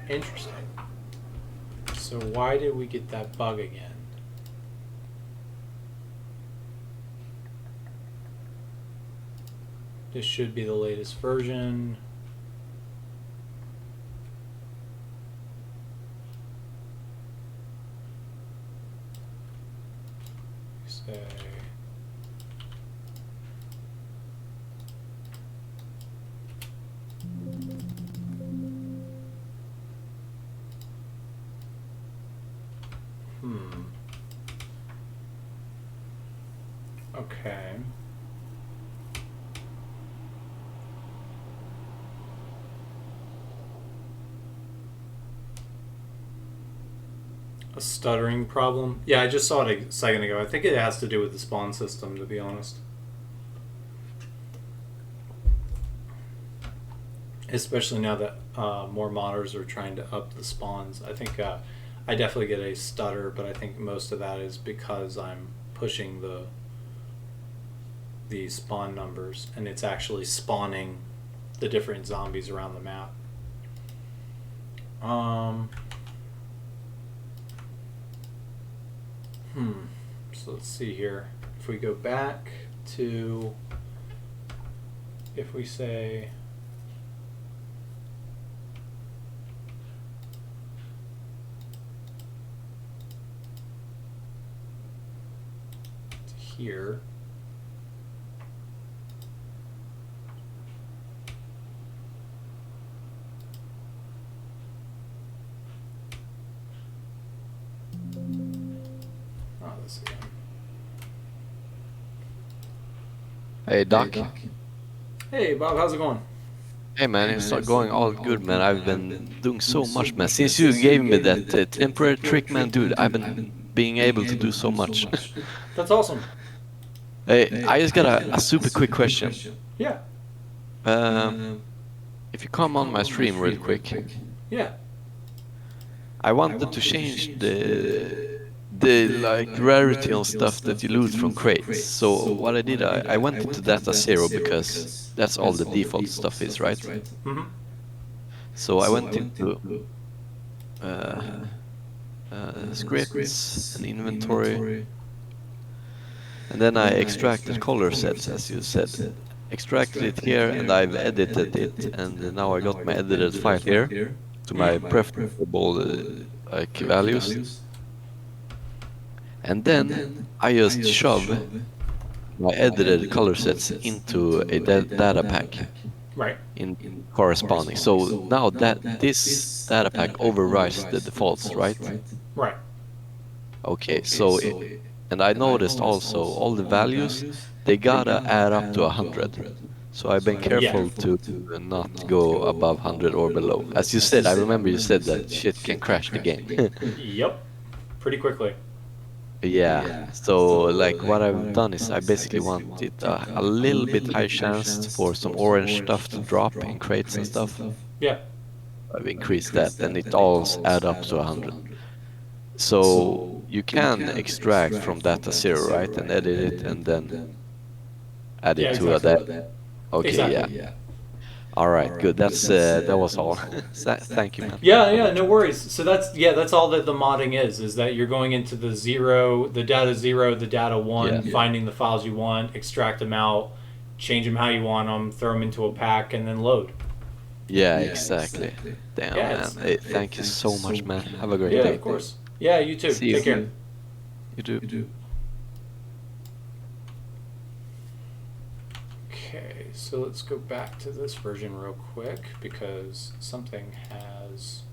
Interesting. So why did we get that bug again? This should be the latest version. Say okay. A stuttering problem? Yeah, I just saw it a second ago. I think it has to do with the spawn system, to be honest. Especially now that more modders are trying to up the spawns. I think I definitely get a stutter, but I think most of that is because I'm pushing the spawn numbers, and it's actually spawning the different zombies around the map. So let's see here. If we go back to, if we say to here, this again. Hey Doc. Hey Bob, how's it going? Hey man, it's not going all good, man. I've been doing so much, man. Since you gave me that temporary trick, man, dude, I've been being able to do so much. That's awesome. Hey, I just got a super quick question. Yeah. If you come on my stream real quick, Yeah. I wanted to change the like rarity on stuff that you loot from crates. So what I did, I went into data 0 because that's all the default stuff is, right? Mm-hmm. So I went into scripts and inventory, and then I extracted color sets, as you said. Extracted it here, and I've edited it, and now I got my edited file here to my preferable like values. And then I just shove my edited color sets into a data pack. Right. In corresponding. So now that this data pack overrides the defaults, right? Right. Okay, so and I noticed also all the values, they gotta add up to 100. So I've been careful to not go above 100 or below. As you said, I remember you said that shit can crash the game. Yep. Pretty quickly. Yeah, so like what I've done is I basically want it a little bit high chance for some orange stuff to drop in crates and stuff. Yeah. I've increased that, and it all add up to 100. So you can extract from data 0, right, and edit it, and then add it to a data. Okay, exactly. yeah. All right, good. That's that was all. Thank you, man. Yeah, no worries. So that's all that the modding is that you're going into the data 0, the data 1, finding the files you want, extract them out, change them how you want them, throw them into a pack, and then load. Yeah, exactly. Damn, man. Hey, thank you so much, man. Have a great day. Yeah, of course. Yeah, you too. Take care. You too. Okay, so let's go back to this version real quick because something has...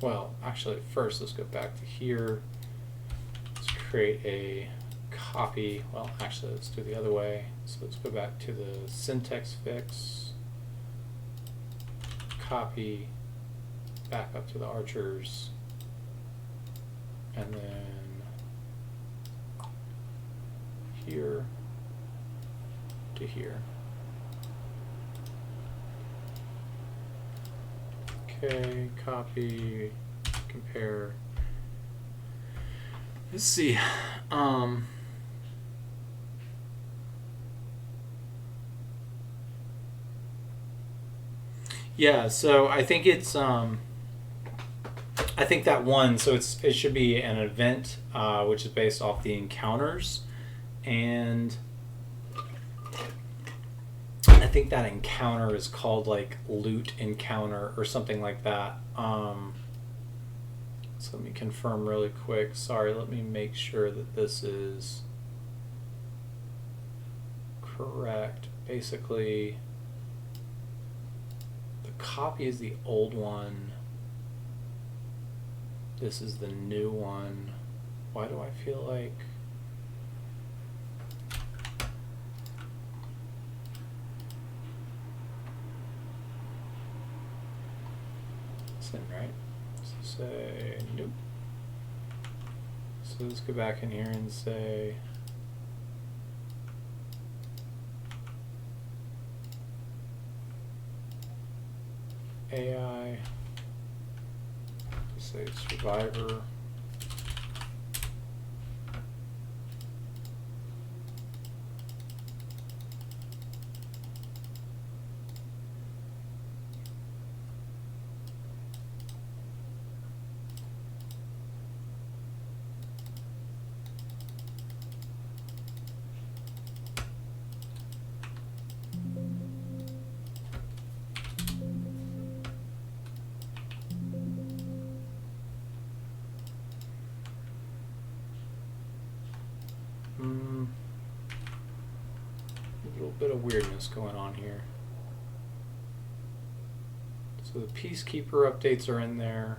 Well, actually, first let's go back to here. Let's create a copy. Well, actually, let's do the other way. So let's go back to the syntax fix. Copy. Back up to the archers. And then here to here. Okay, copy, compare. Let's see. Yeah, so I think it's I think that one, so it should be an event which is based off the encounters, and I think that encounter is called like loot encounter or something like that. So let me confirm really quick. Sorry, let me make sure that this is correct. Basically, the copy is the old one. This is the new one. Why do I feel like... It's in, right? So say, nope. So let's go back in here and say... AI... say survivor. A little bit of weirdness going on here. So the Peacekeeper updates are in there.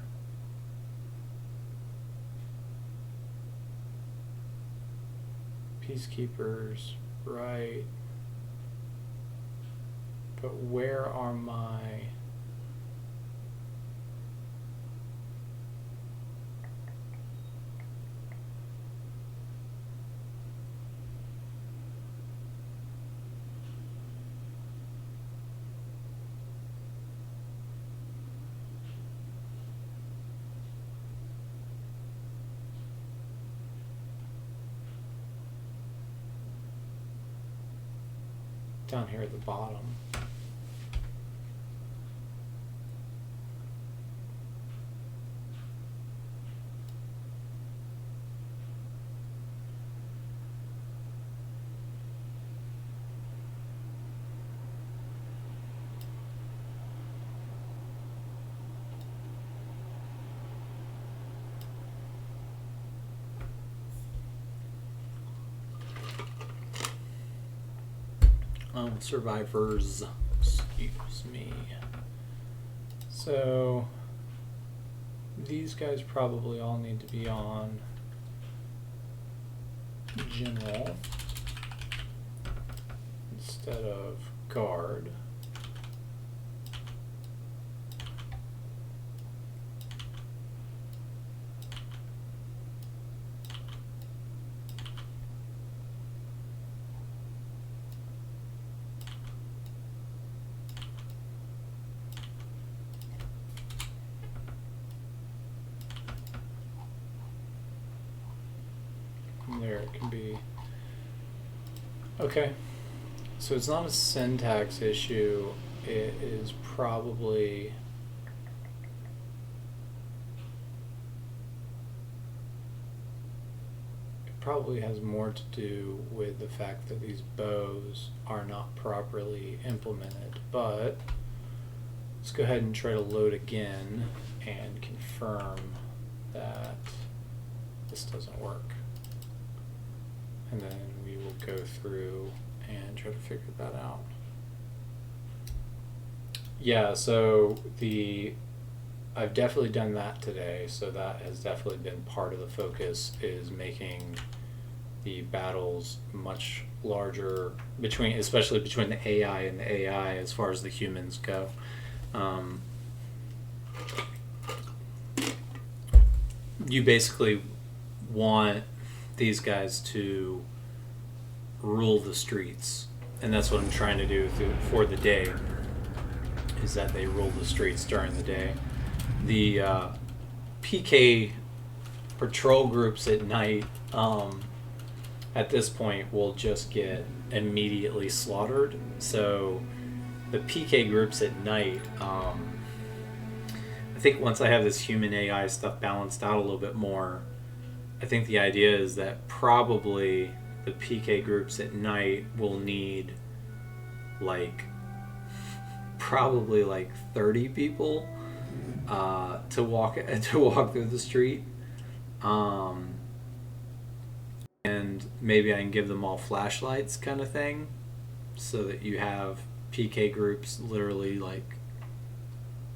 Peacekeepers, right. But where are my... down here at the bottom. Survivors, excuse me. So these guys probably all need to be on general instead of guard. There it can be. Okay, so it's not a syntax issue. It is probably has more to do with the fact that these bows are not properly implemented. But let's go ahead and try to load again and confirm that this doesn't work. And then we will go through and try to figure that out. Yeah, so I've definitely done that today, so that has definitely been part of the focus, is making the battles much larger especially between the AI and the AI as far as the humans go. You basically want these guys to rule the streets, and that's what I'm trying to do for the day, is that they rule the streets during the day. The PK patrol groups at night, at this point, will just get immediately slaughtered. So the PK groups at night, I think once I have this human AI stuff balanced out a little bit more, I think the idea is that probably the PK groups at night will need probably 30 people to walk through the street, and maybe I can give them all flashlights kind of thing, so that you have PK groups literally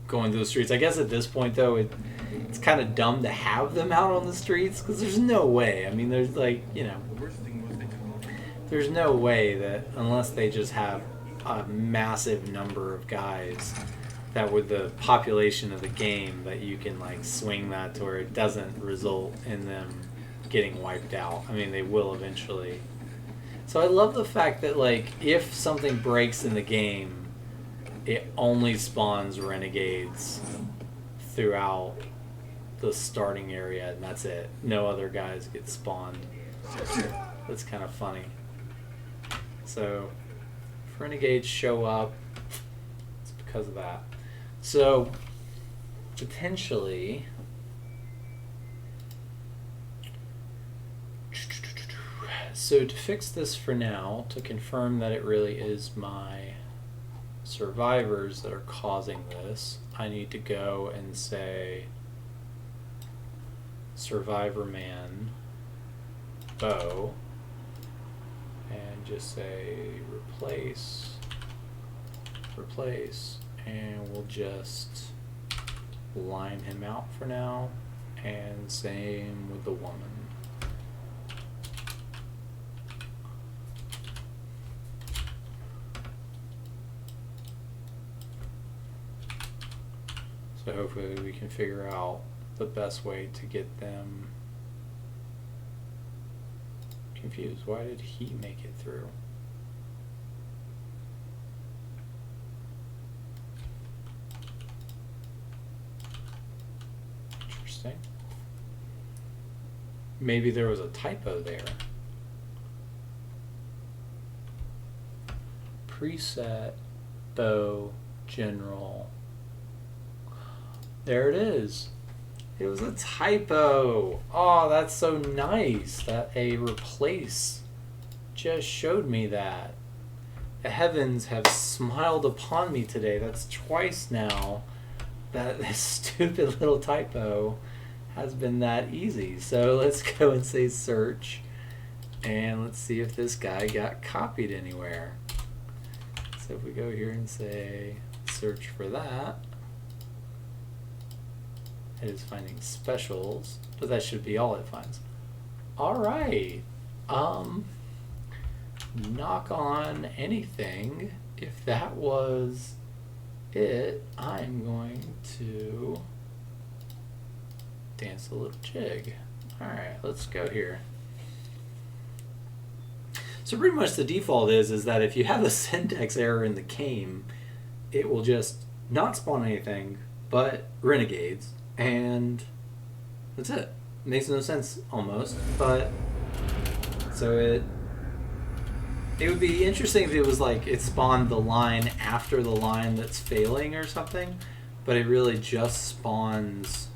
going through the streets. I guess at this point though, it's kind of dumb to have them out on the streets, because there's no way. I mean, there's there's no way that, unless they just have a massive number of guys, that with the population of the game, that you can swing that to where it doesn't result in them getting wiped out. I mean, they will eventually. So I love the fact that if something breaks in the game, it only spawns renegades throughout the starting area, and that's it. No other guys get spawned. That's kind of funny. So if renegades show up, it's because of that. So potentially, so to fix this for now, to confirm that it really is my survivors that are causing this, I need to go and say survivor man bow, and just say replace, and we'll just line him out for now, and same with the woman. So hopefully we can figure out the best way to get them confused. Why did he make it through? Interesting. Maybe there was a typo there. Preset bow general. There it is. It was a typo. Oh, that's so nice that a replace just showed me that. The heavens have smiled upon me today. That's twice now that this stupid little typo has been that easy. So let's go and say search, and let's see if this guy got copied anywhere. So if we go here and say search for that, it is finding specials, but that should be all it finds. Alright. Knock on anything. If that was it, I'm going to dance a little jig. Alright, let's go here. So pretty much the default is that if you have a syntax error in the game, it will just not spawn anything but renegades. And that's it. Makes no sense almost, but so it would be interesting if it was it spawned the line after the line that's failing or something, but it really just spawns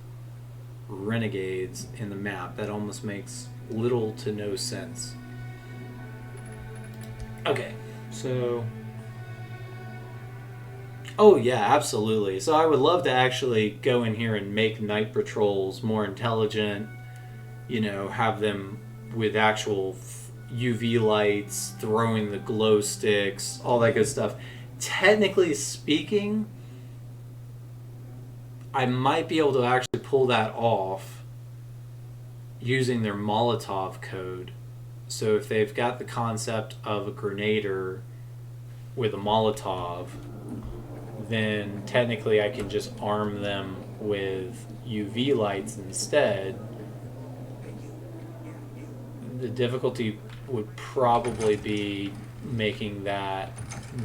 renegades in the map. That almost makes little to no sense. Okay, so oh yeah, absolutely. So I would love to actually go in here and make night patrols more intelligent, have them with actual UV lights, throwing the glow sticks, all that good stuff. Technically speaking, I might be able to actually pull that off using their Molotov code. So if they've got the concept of a grenader with a Molotov, then technically I can just arm them with UV lights instead. The difficulty would probably be making that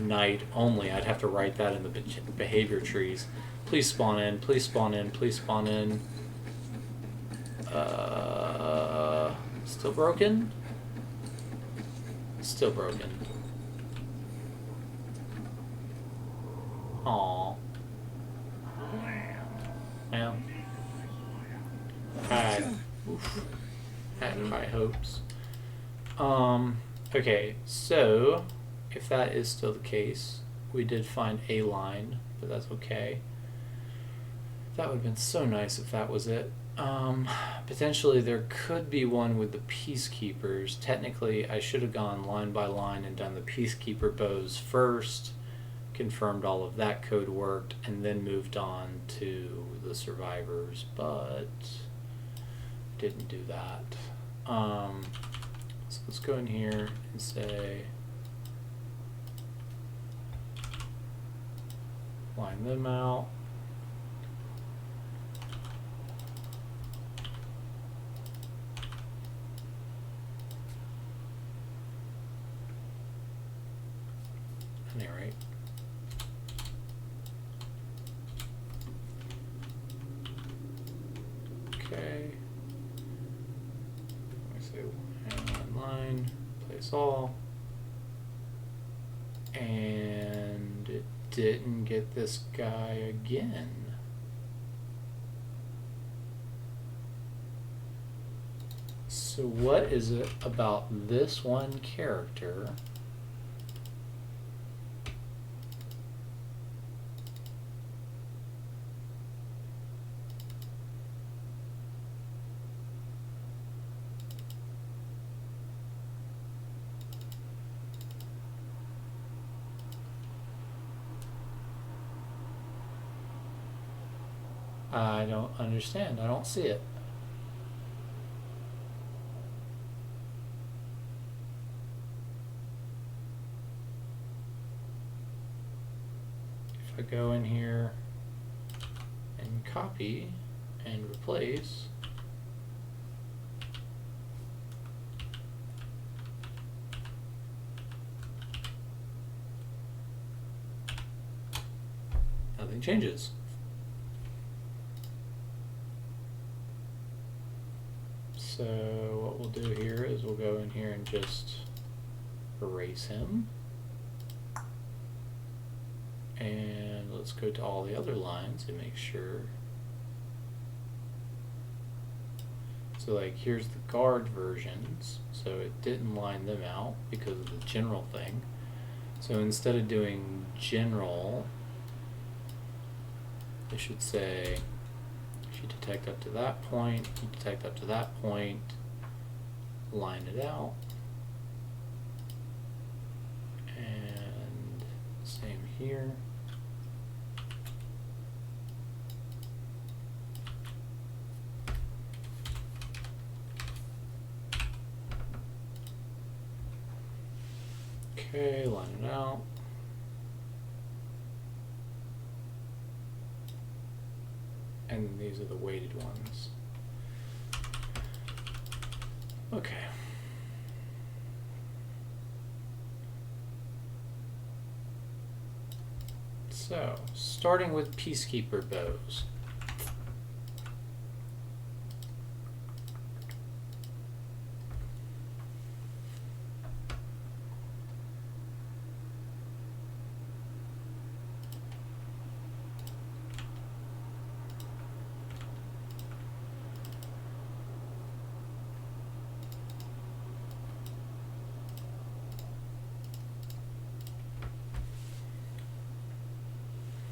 night only. I'd have to write that in the behavior trees. Please spawn in, please spawn in, please spawn in. Still broken? Still broken. Aww. Well, had high hopes. Okay, so if that is still the case, we did find a line, but that's okay. That would have been so nice if that was it. Potentially there could be one with the Peacekeepers. Technically, I should have gone line by line and done the Peacekeeper bows first, confirmed all of that code worked, and then moved on to the survivors, but didn't do that. So let's go in here and say line them out. Any right. Okay. I say line, place all, and it didn't get this guy again. So what is it about this one character I don't understand. I don't see it. If I go in here and copy and replace, nothing changes. So what we'll do here is we'll go in here and just erase him. And let's go to all the other lines and make sure. So like here's the guard versions. So it didn't line them out because of the general thing. So instead of doing general, it should say you detect up to that point, you detect up to that point, line it out, and same here. Okay, line it out. And these are the weighted ones. Okay. So, starting with Peacekeeper bows.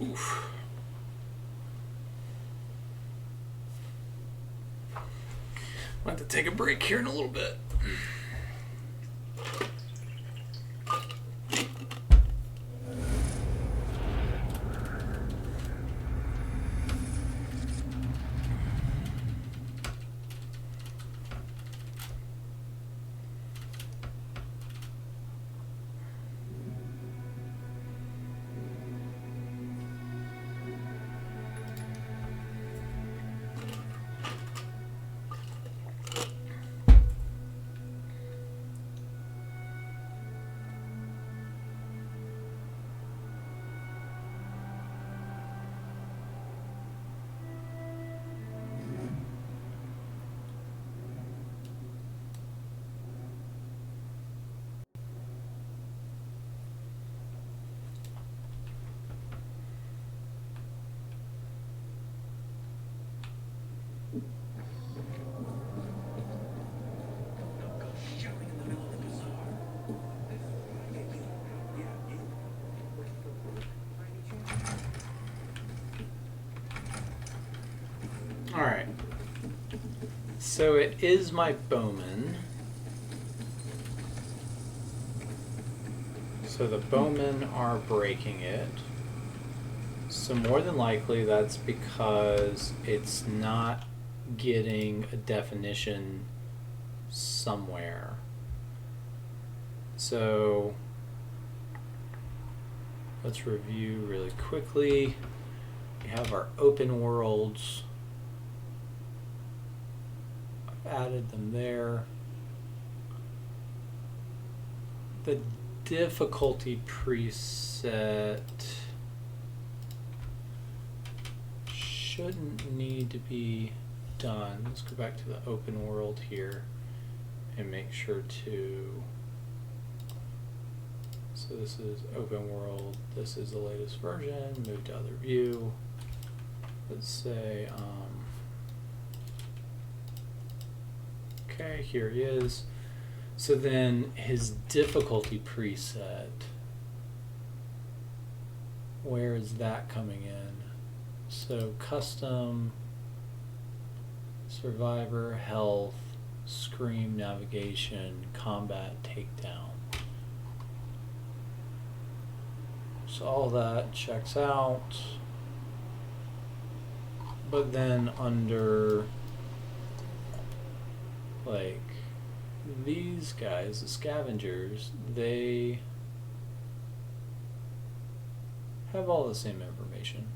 Oof. I'll have to take a break here in a little bit. So it is my bowman. So the bowmen are breaking it. So more than likely that's because it's not getting a definition somewhere. So let's review really quickly. We have our open worlds. I've added them there. The difficulty preset shouldn't need to be done. Let's go back to the open world here and make sure to, so this is open world, this is the latest version, move to other view. Let's say, okay, here he is. So then his difficulty preset, where is that coming in? So custom, survivor, health, scream, navigation, combat, takedown. So all that checks out. But then under like these guys, the scavengers, they have all the same information.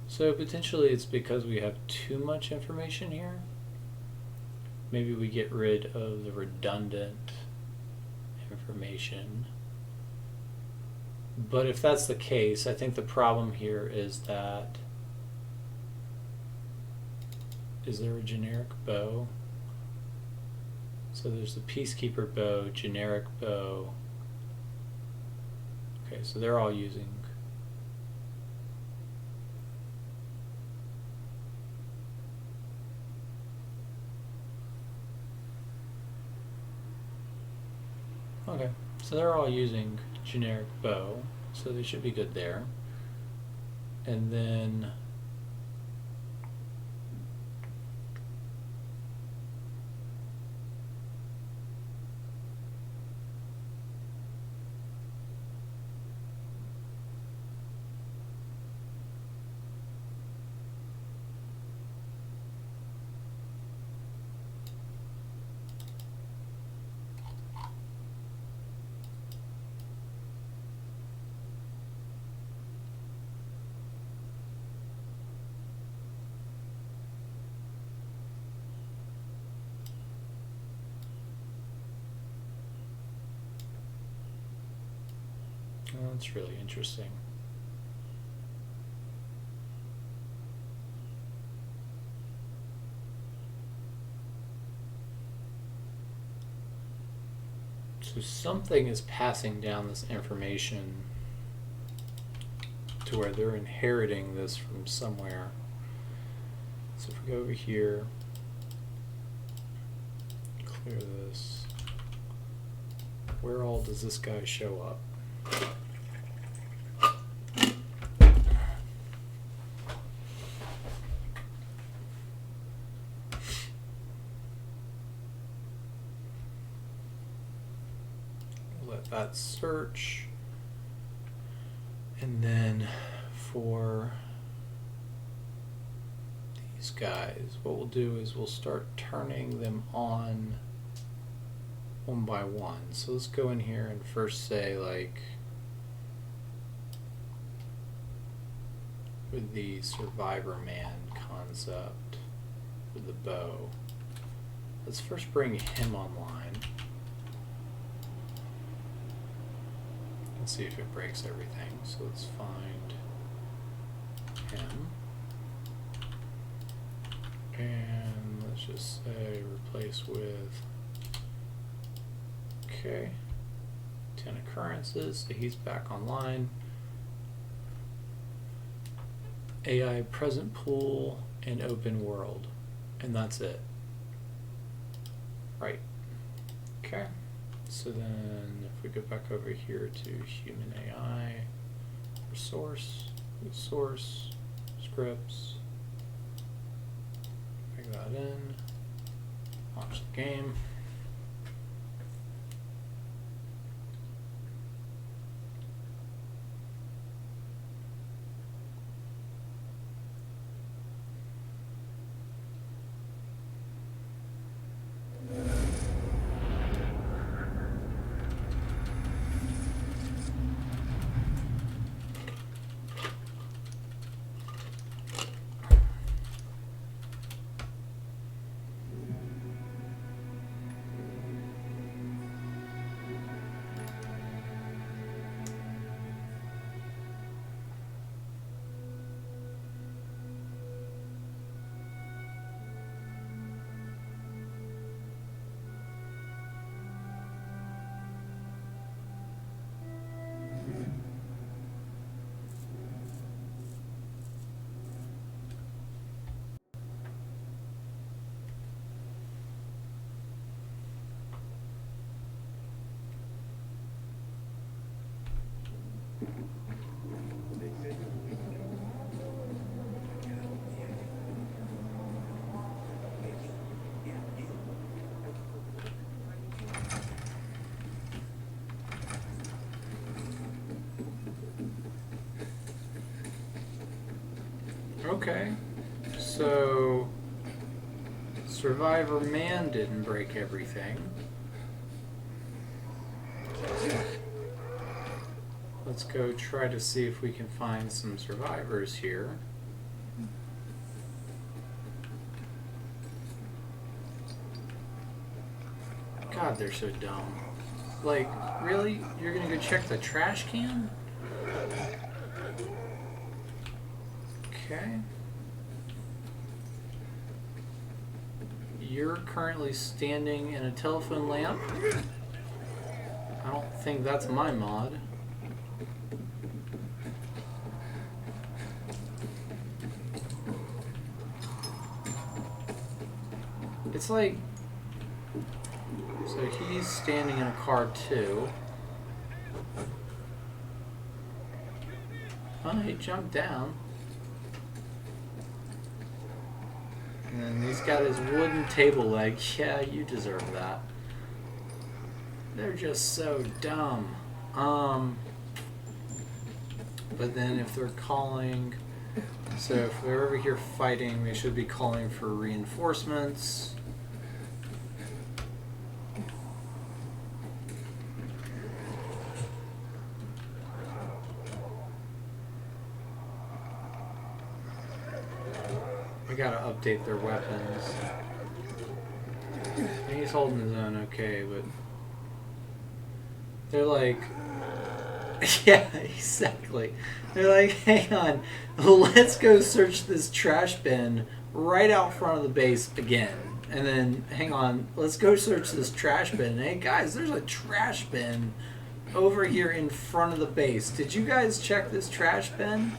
So potentially it's because we have too much information here. Maybe we get rid of the redundant information. But if that's the case, I think the problem here is that, is there a generic bow? So there's the Peacekeeper bow, generic bow. Okay, so they're all using. Okay, so they're all using generic bow, so they should be good there. And then that's really interesting. So something is passing down this information to where they're inheriting this from somewhere. So if we go over here, clear this, where all does this guy show up? Let that search, and then for these guys, what we'll do is we'll start turning them on one by one. So let's go in here and first say, like, with the survivor man concept with the bow, let's first bring him online. Let's see if it breaks everything. So let's find him. And let's just say replace with, okay, 10 occurrences, so he's back online. AI present pool and open world, and that's it. Right. Okay. So then if we go back over here to human AI, source, scripts. Bring that in. Launch the game. Okay, so Survivor Man didn't break everything. Let's go try to see if we can find some survivors here. God, they're so dumb. Like, really? You're gonna go check the trash can? Okay. You're currently standing in a telephone lamp. I don't think that's my mod. It's like... So he's standing in a car too. Oh, he jumped down. And then he's got his wooden table leg. Yeah, you deserve that. They're just so dumb. But then if they're calling... So if they're over here fighting, they should be calling for reinforcements. We gotta update their weapons. He's holding his own okay, but they're like, yeah, exactly. They're like, hang on, let's go search this trash bin right out front of the base again. And then, hang on, let's go search this trash bin. Hey guys, there's a trash bin over here in front of the base. Did you guys check this trash bin?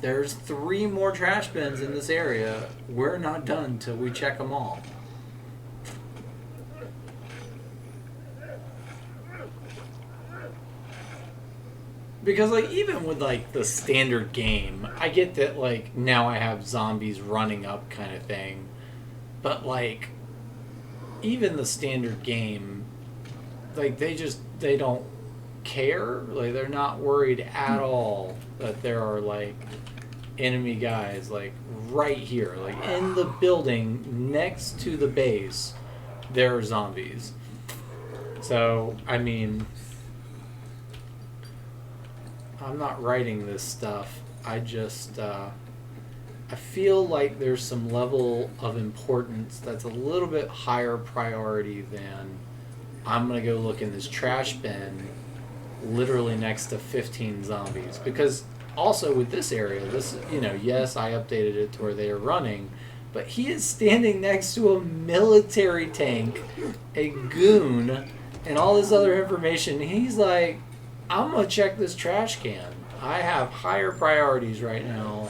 There's 3 more trash bins in this area. We're not done till we check them all. Because like even with like the standard game, I get that like now I have zombies running up kind of thing. But like even the standard game, like they don't care. Like they're not worried at all that there are like enemy guys like right here, like in the building next to the base, there are zombies. So I mean, I'm not writing this stuff. I just I feel like there's some level of importance that's a little bit higher priority than I'm gonna go look in this trash bin literally next to 15 zombies. Because also with this area, this, you know, yes, I updated it to where they are running, but he is standing next to a military tank, a goon, and all this other information. He's like, I'm gonna check this trash can. I have higher priorities right now.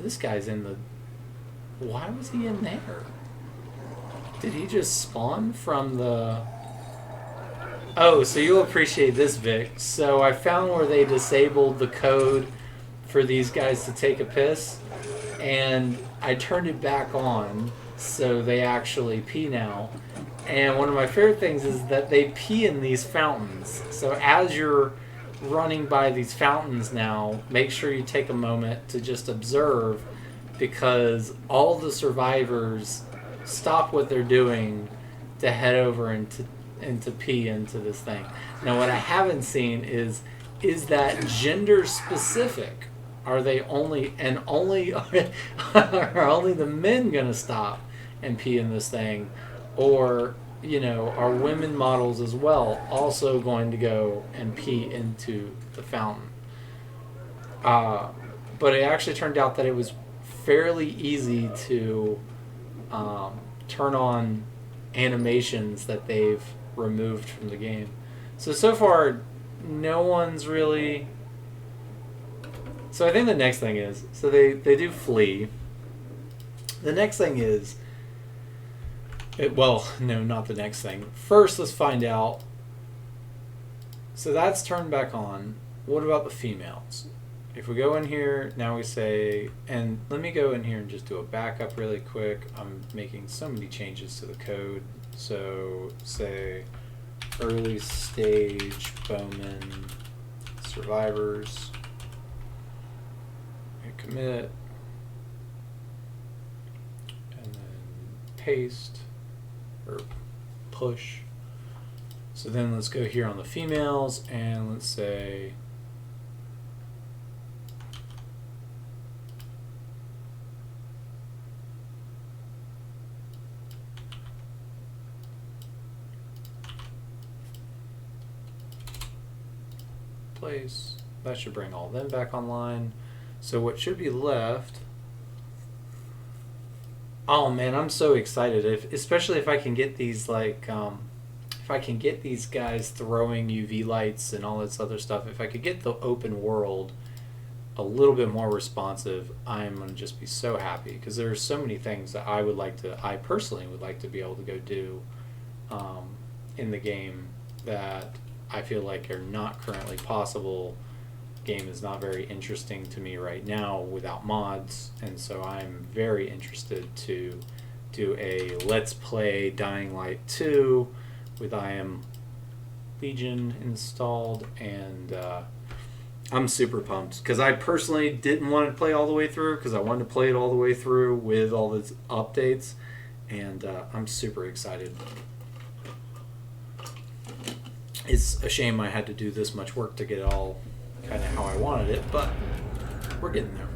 This guy's in the... Why was he in there? Did he just spawn from the... Oh, so you'll appreciate this, Vic. So I found where they disabled the code for these guys to take a piss, and I turned it back on so they actually pee now. And one of my favorite things is that they pee in these fountains. So as you're running by these fountains now, make sure you take a moment to just observe, because all the survivors stop what they're doing to head over and to pee into this thing. Now what I haven't seen is that gender specific? Are they only are only the men gonna stop and pee in this thing? Or, are women models as well also going to go and pee into the fountain? But it actually turned out that it was fairly easy to turn on animations that they've removed from the game. So far, no one's really... So I think the next thing is, so they do flee. The next thing is... well, no, not the next thing. First, let's find out. So that's turned back on. What about the females? If we go in here, now we say, and let me go in here and just do a backup really quick. I'm making so many changes to the code. So say early stage Bowman survivors. Hit commit. And then paste. Or push. So then let's go here on the females and let's say place. That should bring all of them back online. So what should be left... Oh man, I'm so excited! Especially if I can get these if I can get these guys throwing UV lights and all this other stuff. If I could get the open world a little bit more responsive, I'm gonna just be so happy, because there are so many things that I personally would like to be able to go do in the game that I feel like are not currently possible. Game is not very interesting to me right now without mods, and so I'm very interested to do a Let's Play Dying Light 2 with I Am Legion installed, and I'm super pumped, because I personally didn't want to play all the way through, because I wanted to play it all the way through with all the updates, and I'm super excited. It's a shame I had to do this much work to get it all kind of how I wanted it, but we're getting there.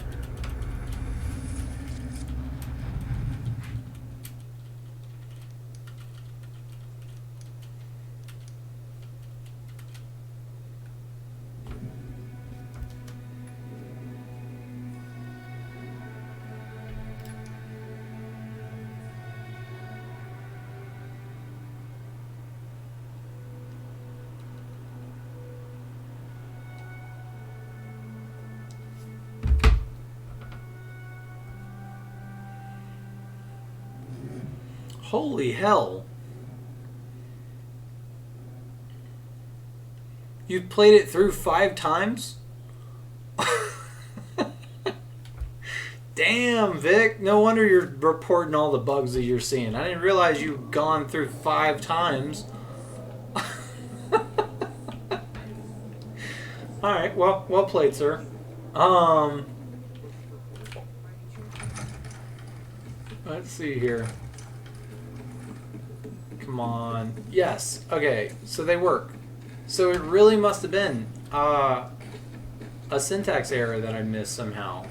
Holy hell. You've played it through 5 times? Damn, Vic. No wonder you're reporting all the bugs that you're seeing. I didn't realize you've gone through 5 times. Alright, well played, sir. Let's see here. Come on. Yes. Okay. So they work. So it really must have been a syntax error that I missed somehow.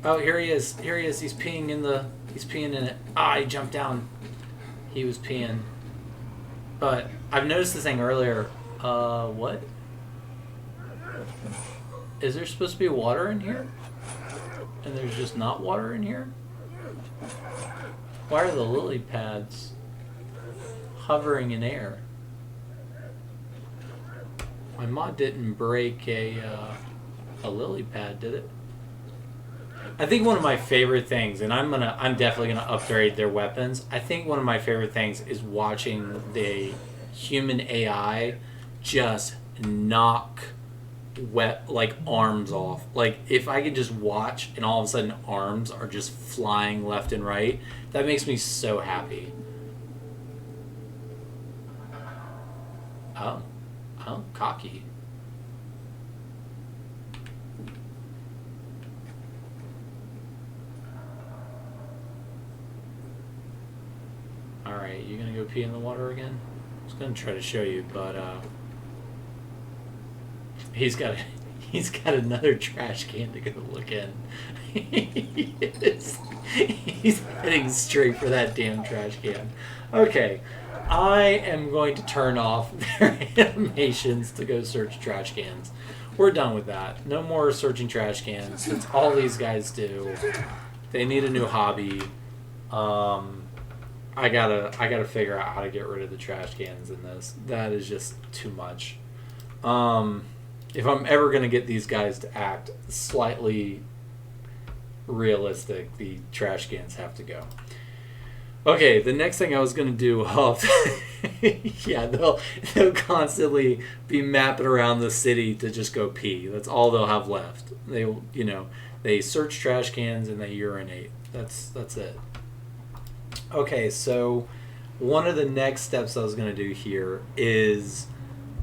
Oh, here he is. Here he is. He's peeing in it. Ah, he jumped down. He was peeing. But I've noticed this thing earlier. What? Is there supposed to be water in here? And there's just not water in here? Why are the lily pads hovering in air? My mod didn't break a lily pad, did it? I think one of my favorite things, and I'm definitely gonna upgrade their weapons. I think one of my favorite things is watching the human AI just knock wet like arms off. Like if I could just watch and all of a sudden arms are just flying left and right, that makes me so happy. Oh, cocky. All right, you gonna go pee in the water again? I was gonna try to show you, but he's got another trash can to go look in. He's heading straight for that damn trash can. Okay, I am going to turn off their animations to go search trash cans. We're done with that. No more searching trash cans. That's all these guys do. They need a new hobby. I gotta figure out how to get rid of the trash cans in this. That is just too much. If I'm ever gonna get these guys to act slightly realistic, the trash cans have to go. Okay, the next thing I was gonna do, yeah, they'll constantly be mapping around the city to just go pee. That's all they'll have left. They search trash cans and they urinate. That's it. Okay, so one of the next steps I was gonna do here is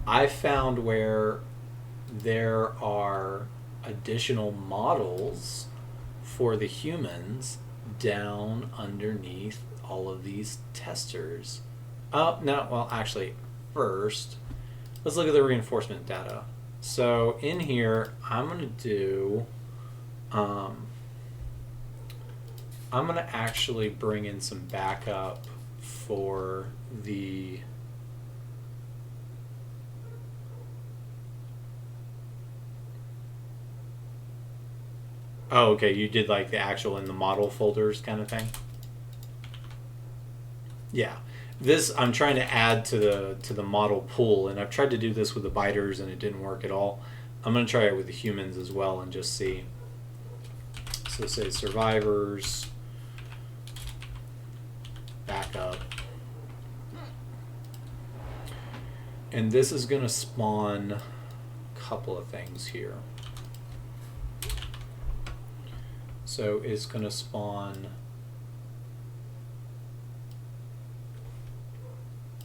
I found where there are additional models for the humans down underneath all of these testers. Oh, no, well, actually, first, let's look at the reinforcement data. So in here, I'm going to do, I'm going to actually bring in some backup for the Oh, okay, you did like the actual in the model folders kind of thing? Yeah. This I'm trying to add to the model pool, and I've tried to do this with the biters and it didn't work at all. I'm going to try it with the humans as well and just see. So say survivors, backup. And this is going to spawn a couple of things here. So it's going to spawn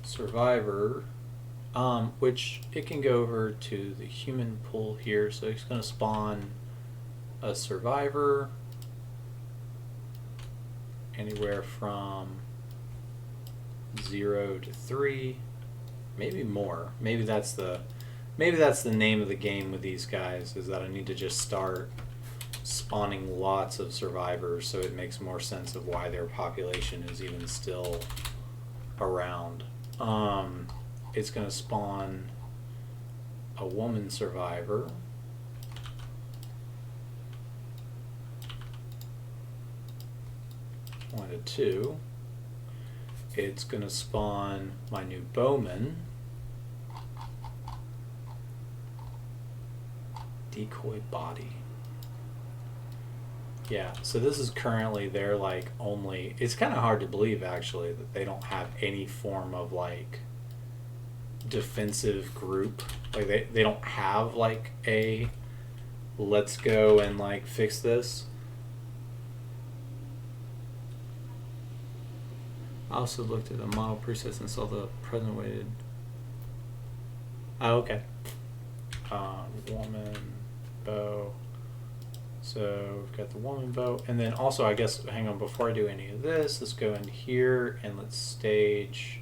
survivor, which it can go over to the human pool here. So it's going to spawn a survivor anywhere from 0 to 3, maybe more. Maybe that's the name of the game with these guys, is that I need to just start spawning lots of survivors so it makes more sense of why their population is even still around. It's going to spawn a woman survivor. One to two. It's going to spawn my new bowman. Decoy body. Yeah, so this is currently their like only, it's kind of hard to believe actually that they don't have any form of like defensive group. Like they don't have like a let's go and like fix this. I also looked at the model presets and saw the present weighted. Oh, okay. Woman, bow. So we've got the woman bow, and then also I guess, hang on, before I do any of this, let's go in here and let's stage.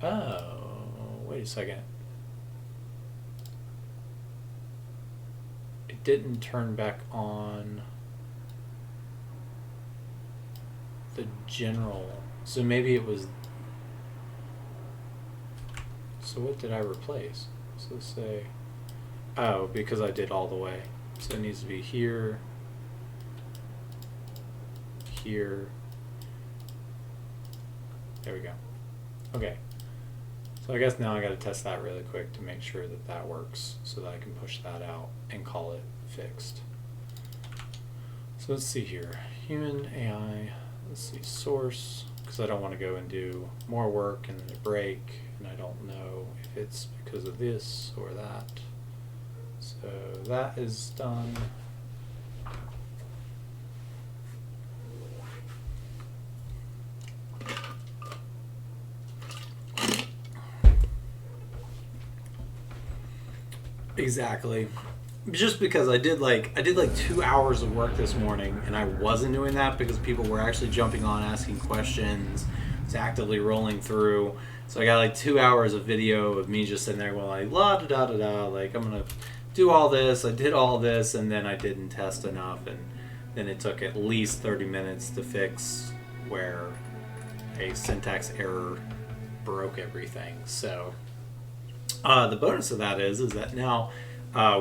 Oh, wait a second. It didn't turn back on the general, so maybe it was. So what did I replace? So let's say. Oh, because I did all the way. So it needs to be here, here. There we go. Okay. So I guess now I got to test that really quick to make sure that that works so that I can push that out and call it fixed. So let's see here. Human AI. Let's see source, because I don't want to go and do more work and then break. and I don't know if it's because of this or that. So that is done. Exactly. Just because I did like 2 hours of work this morning, and I wasn't doing that because people were actually jumping on, asking questions. It's actively rolling through. So I got like 2 hours of video of me just sitting there going like la da da da da, like I'm gonna do all this. I did all this, and then I didn't test enough, and then it took at least 30 minutes to fix where a syntax error broke everything. So the bonus of that is that now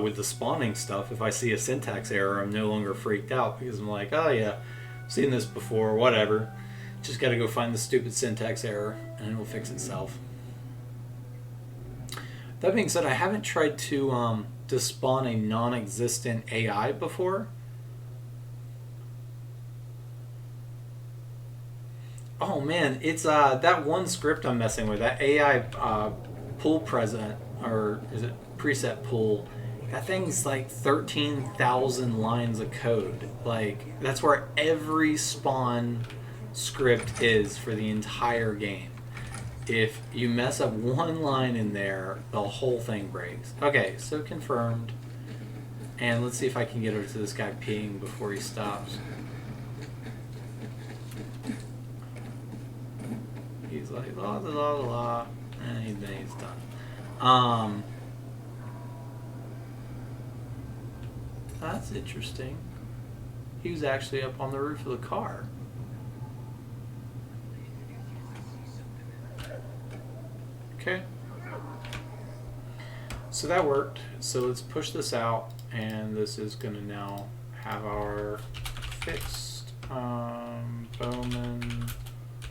with the spawning stuff, if I see a syntax error, I'm no longer freaked out because I'm like, oh yeah, I've seen this before, whatever. Just got to go find the stupid syntax error and it will fix itself. That being said, I haven't tried to spawn a non-existent AI before. Oh man, it's that one script I'm messing with, that AI pull present, or is it preset pull? That thing's like 13,000 lines of code. Like, that's where every spawn script is for the entire game. If you mess up one line in there, the whole thing breaks. Okay, so confirmed. And let's see if I can get over to this guy peeing before he stops. He's like, la la la la, and then he's done. That's interesting. He was actually up on the roof of the car. Okay. So that worked. So let's push this out, and this is going to now have our fixed Bowman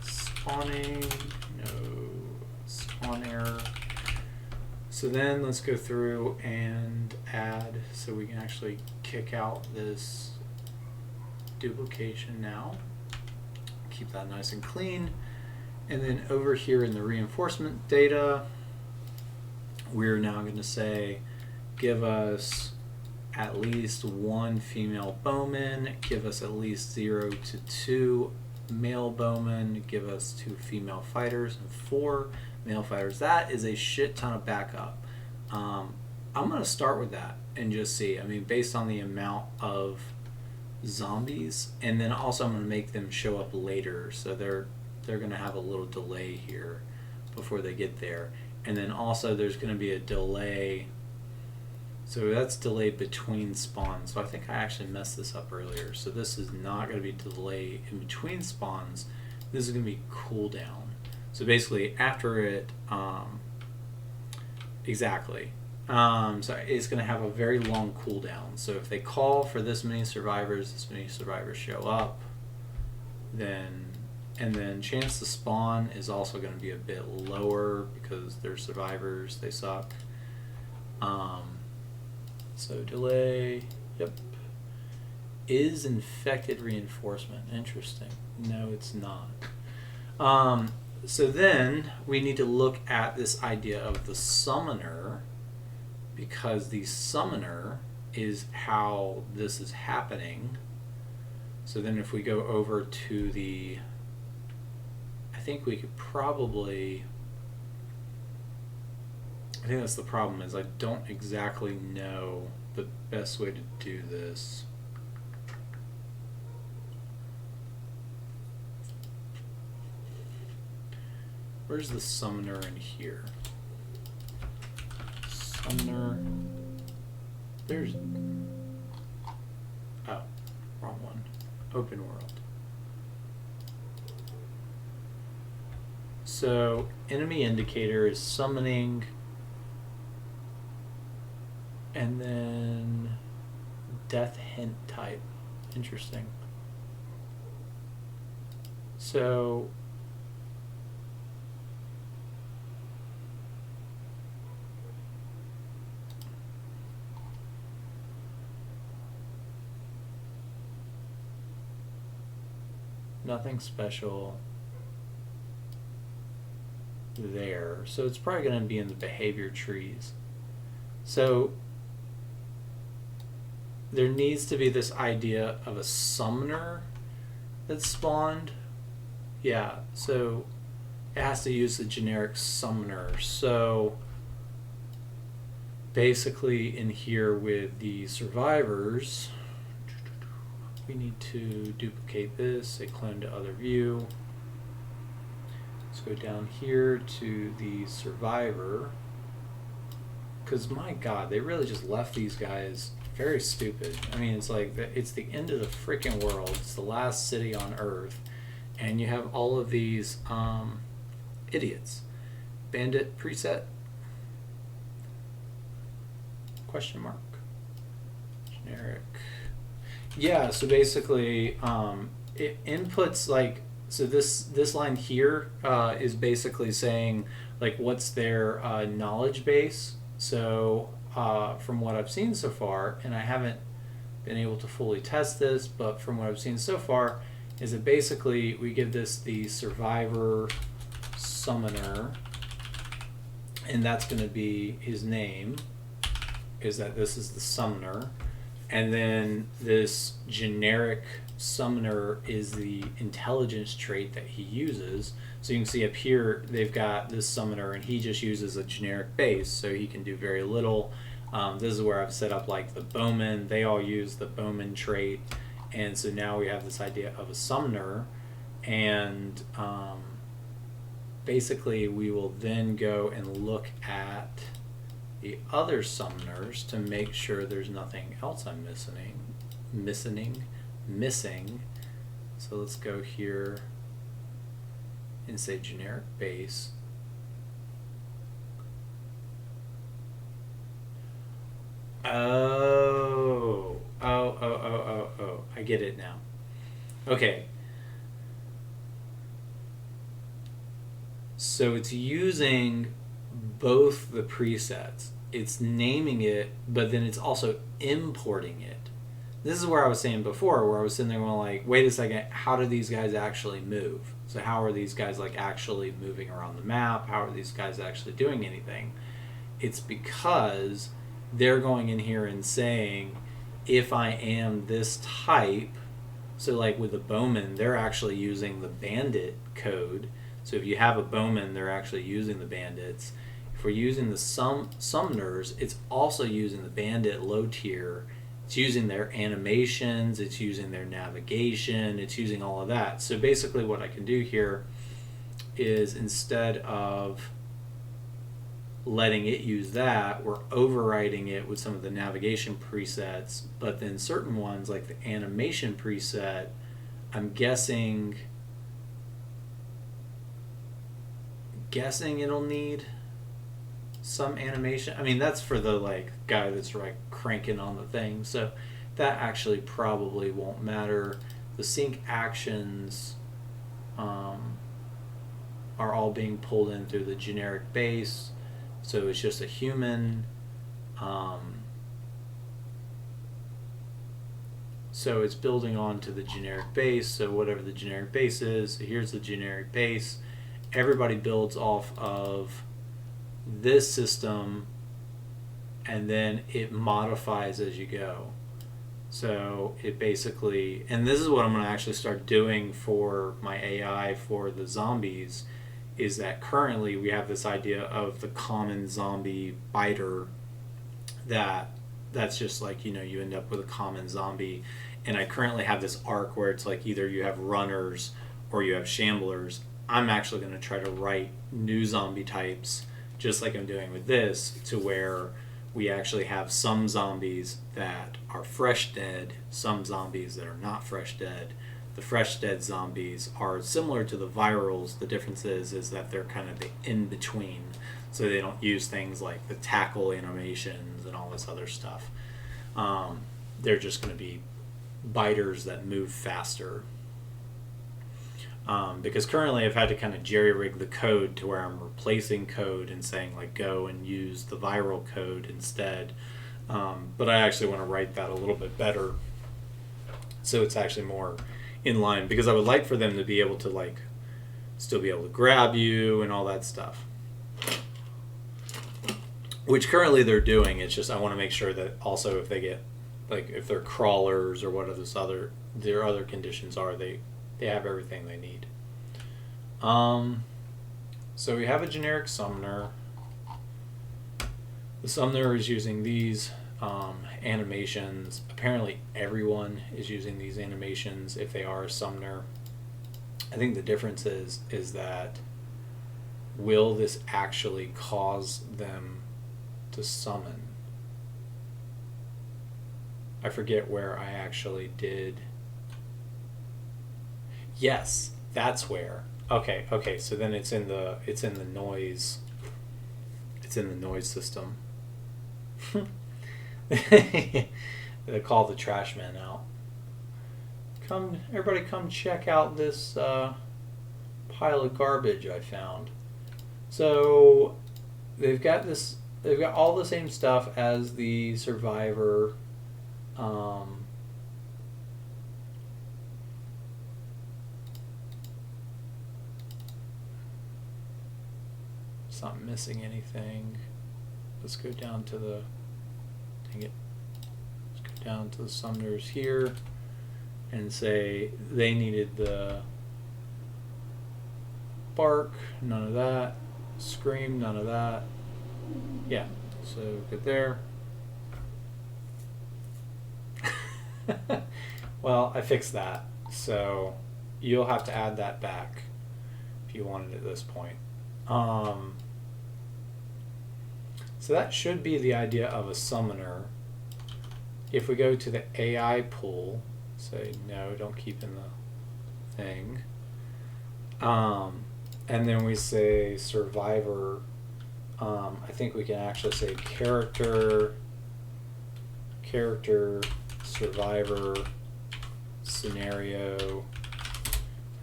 spawning, no spawn error. So then let's go through and add, so we can actually kick out this duplication now. Keep that nice and clean. And then over here in the reinforcement data, we're now going to say, give us at least 1 female bowman, give us at least 0 to 2 male bowmen, give us 2 female fighters, and 4 male fighters. That is a shit ton of backup. I'm going to start with that and just see. I mean, based on the amount of zombies, and then also I'm going to make them show up later, so they're going to have a little delay here before they get there. And then also there's going to be a delay, so that's delayed between spawns. So I think I actually messed this up earlier. So this is not going to be delay in between spawns. This is going to be cooldown. So basically after it, exactly. So it's going to have a very long cooldown. So if they call for this many survivors show up, then, and then chance to spawn is also going to be a bit lower because they're survivors, they suck. So delay, yep. Is infected reinforcement? Interesting. No, it's not. So then we need to look at this idea of the summoner, because the summoner is how this is happening. So then if we go over to the, I think we could probably, I think that's the problem, is I don't exactly know the best way to do this. Where's the summoner in here? Summoner. There's, oh, wrong one. Open world. So enemy indicator is summoning, and then death hint type. Interesting. So nothing special. there. So it's probably going to be in the behavior trees. So there needs to be this idea of a summoner that's spawned. Yeah, so it has to use the generic summoner. So basically in here with the survivors, we need to duplicate this, say clone to other view. Let's go down here to the survivor. Because my god, they really just left these guys very stupid. I mean, it's like, it's the end of the freaking world. It's the last city on Earth. And you have all of these idiots. Bandit preset? Question mark. Generic. Yeah, so basically, it inputs like, so this line here is basically saying like what's their knowledge base. So from what I've seen so far, and I haven't been able to fully test this, but from what I've seen so far, is that basically we give this the survivor summoner, and that's going to be his name, is that this is the summoner, and then this generic summoner is the intelligence trait that he uses. So you can see up here they've got this summoner, and he just uses a generic base, so he can do very little. This is where I've set up like the bowman. They all use the bowman trait, and so now we have this idea of a summoner, and basically we will then go and look at the other summoners to make sure there's nothing else I'm missing. So let's go here and say generic base. Oh, I get it now. Okay. So it's using both the presets. It's naming it, but then it's also importing it. This is where I was saying before, where I was sitting there going like, wait a second, how do these guys actually move? So how are these guys like actually moving around the map? How are these guys actually doing anything? It's because they're going in here and saying, if I am this type, so like with the bowman, they're actually using the bandit code. So if you have a bowman, they're actually using the bandits. If we're using the summoners, it's also using the bandit low tier. It's using their animations, it's using their navigation, it's using all of that. So basically what I can do here is, instead of letting it use that, we're overriding it with some of the navigation presets, but then certain ones like the animation preset, I'm guessing it'll need some animation. I mean, that's for the like guy that's like cranking on the thing, so that actually probably won't matter. The sync actions are all being pulled in through the generic base, so it's just a human. So it's building onto the generic base, so whatever the generic base is, here's the generic base. Everybody builds off of this system, and then it modifies as you go. So it basically, and this is what I'm going to actually start doing for my AI for the zombies, is that currently we have this idea of the common zombie biter, that's just like, you know, you end up with a common zombie, and I currently have this arc where it's like either you have runners or you have shamblers. I'm actually going to try to write new zombie types, just like I'm doing with this, to where we actually have some zombies that are fresh dead, some zombies that are not fresh dead. The fresh dead zombies are similar to the virals. The difference is that they're kind of the in-between, so they don't use things like the tackle animations and all this other stuff. They're just going to be biters that move faster. Because currently I've had to kind of jerry-rig the code to where I'm replacing code and saying like go and use the viral code instead. But I actually want to write that a little bit better, so it's actually more in line, because I would like for them to be able to like still be able to grab you and all that stuff. Which currently they're doing. It's just I want to make sure that also if they get, like, if they're crawlers or what their other conditions are, they have everything they need. So we have a generic summoner. The summoner is using these animations. Apparently everyone is using these animations if they are a summoner. I think the difference is that will this actually cause them to summon? I forget where I actually did. Yes, that's where. Okay, so then it's in the noise. It's in the noise system. They call the trash man out. Everybody come check out this pile of garbage I found. So they've got all the same stuff as the Survivor. It's not missing anything. Let's go down to the. Dang it. Let's go down to the summoners here, and say they needed the bark. None of that. Scream. None of that. Yeah. So good there. Well, I fixed that, so you'll have to add that back if you want it at this point. So that should be the idea of a summoner. If we go to the AI pool, say no, don't keep in the thing. And then we say survivor. I think we can actually say character, survivor, scenario.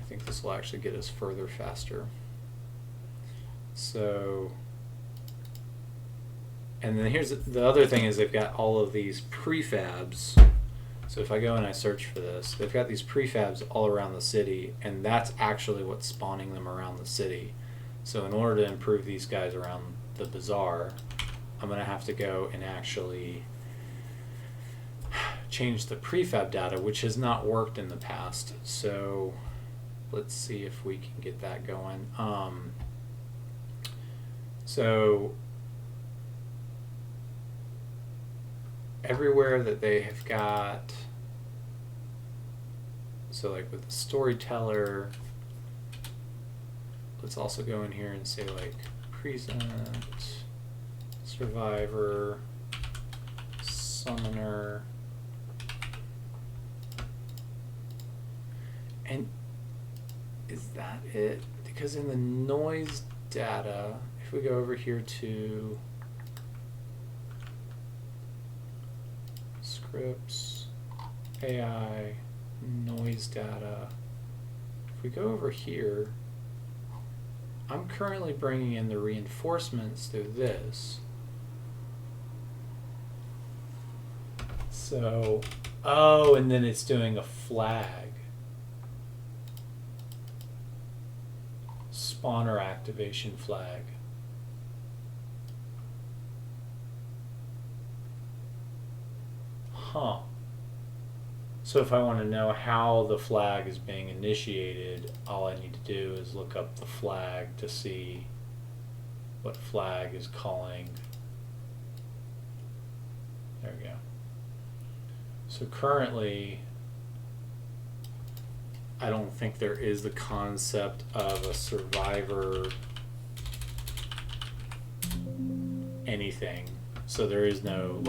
I think this will actually get us further faster. So, and then here's the other thing is they've got all of these prefabs. So if I go and I search for this, they've got these prefabs all around the city, and that's actually what's spawning them around the city. So in order to improve these guys around the bazaar, I'm going to have to go and actually change the prefab data, which has not worked in the past. So let's see if we can get that going. So everywhere that they have got, so like with the storyteller, let's also go in here and say like present, survivor, summoner, and is that it? Because in the noise data, if we go over here to scripts, AI, noise data, if we go over here, I'm currently bringing in the reinforcements through this. So, oh, and then it's doing a flag. Spawner activation flag. Huh. So if I want to know how the flag is being initiated, all I need to do is look up the flag to see what flag is calling. There we go. So currently, I don't think there is the concept of a survivor anything. So there is no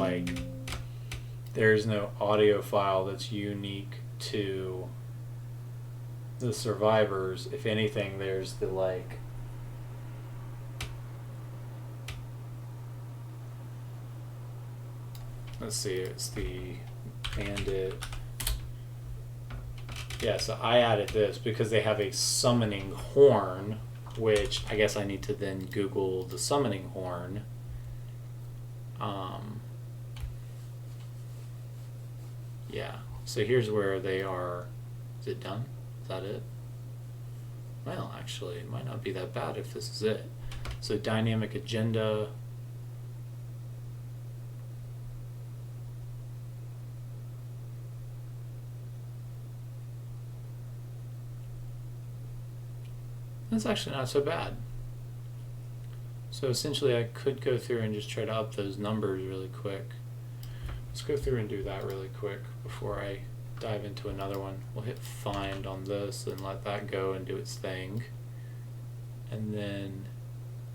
there's no audio file that's unique to the survivors. If anything, there's the let's see, it's the bandit. Yeah, so I added this because they have a summoning horn, which I guess I need to then Google the summoning horn. Yeah, so here's where they are. Is it done? Is that it? Well, actually, it might not be that bad if this is it. So dynamic agenda. That's actually not so bad. So essentially I could go through and just try to up those numbers really quick. Let's go through and do that really quick before I dive into another one. We'll hit find on this and let that go and do its thing. And then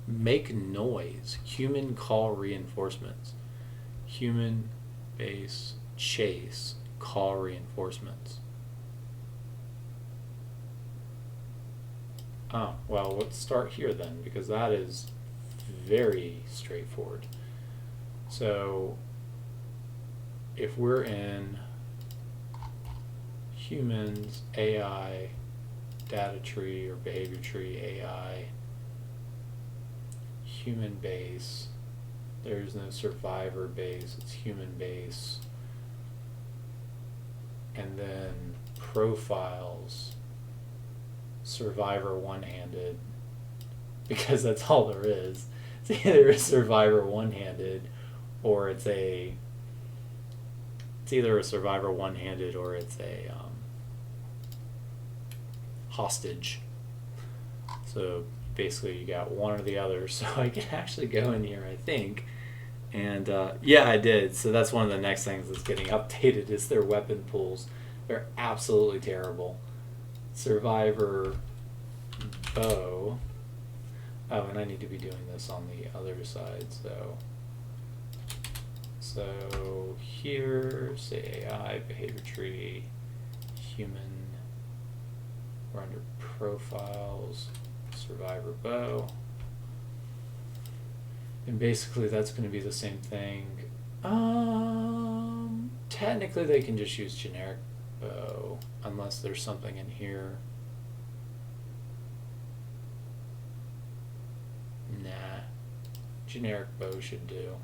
make noise, human call reinforcements. Human base chase call reinforcements. Oh, well, let's start here then, because that is very straightforward. So if we're in humans, AI, data tree or behavior tree, AI, human base, there's no survivor base, it's human base, and then profiles, survivor one-handed, because that's all there is. It's either a survivor one-handed or it's either a survivor one-handed or it's a hostage. So basically you got one or the other. So I can actually go in here, I think, and yeah, I did. So that's one of the next things that's getting updated is their weapon pools. They're absolutely terrible. Survivor bow. Oh, and I need to be doing this on the other side, so here, say AI, behavior tree, human, we're under profiles, survivor bow, and basically that's going to be the same thing. Technically they can just use generic bow, unless there's something in here. Nah, generic bow should do.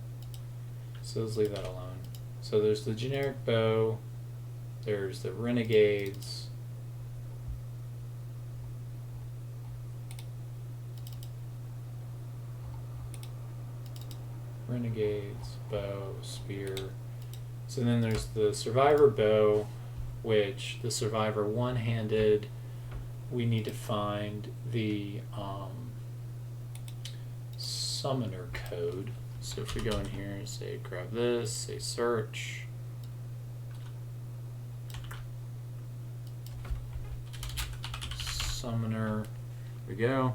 So let's leave that alone. So there's the generic bow, there's the renegades, bow, spear. So then there's the survivor bow, which the survivor one-handed, we need to find the summoner code. So if we go in here and say grab this, say search, summoner, here we go.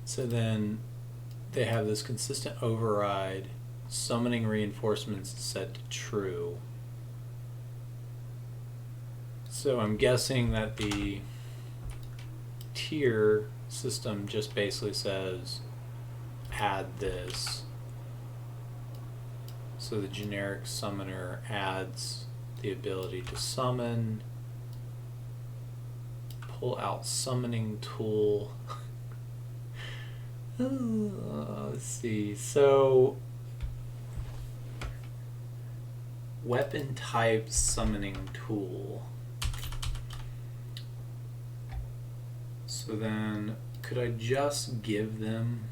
So then they have this consistent override, summoning reinforcements set to true. So I'm guessing that the tier system just basically says add this. So the generic summoner adds the ability to summon, pull out summoning tool. Let's see. So weapon type summoning tool. So then could I just give them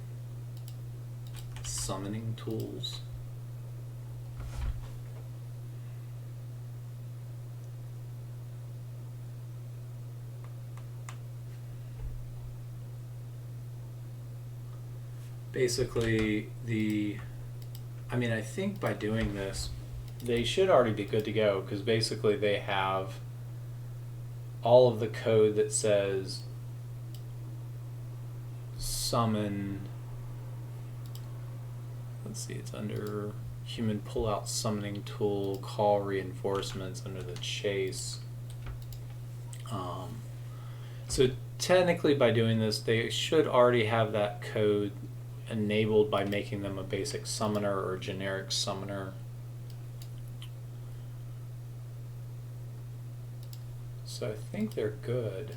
summoning tools? Basically, I think by doing this, they should already be good to go, because basically they have all of the code that says summon. Let's see, it's under human pullout summoning tool, call reinforcements under the chase. So technically by doing this, they should already have that code enabled by making them a basic summoner or generic summoner. So I think they're good.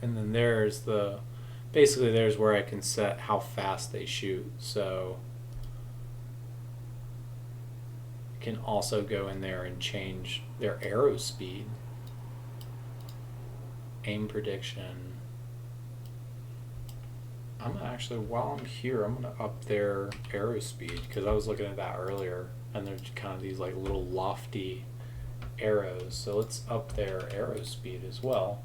And then there's basically there's where I can set how fast they shoot. So I can also go in there and change their arrow speed, aim prediction. I'm actually, while I'm here, I'm gonna up their arrow speed, because I was looking at that earlier, and they're kind of these like little lofty arrows. So let's up their arrow speed as well.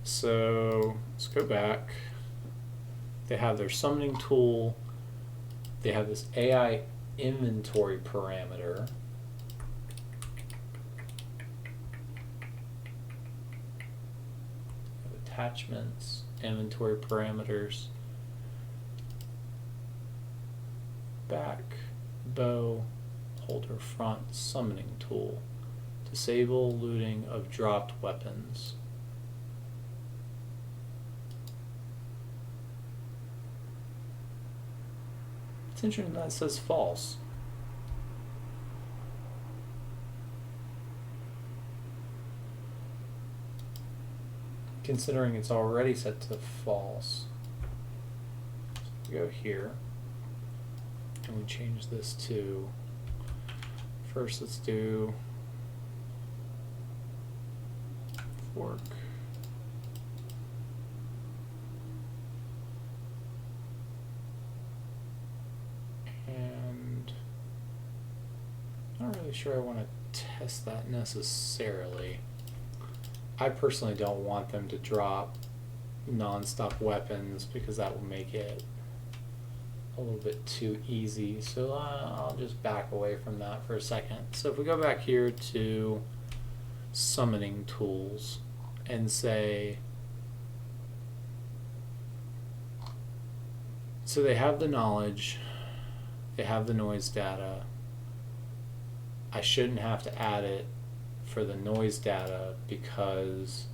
So let's go back. They have their summoning tool. They have this AI inventory parameter. Attachments, inventory parameters, back, bow, holder front, summoning tool, disable looting of dropped weapons. It's interesting that says false. Considering it's already set to false. So we go here and we change this to, first let's do fork. And I'm not really sure I want to test that necessarily. I personally don't want them to drop non-stop weapons because that will make it a little bit too easy. So I'll just back away from that for a second. So if we go back here to summoning tools and say, so they have the knowledge, they have the noise data. I shouldn't have to add it for the noise data because,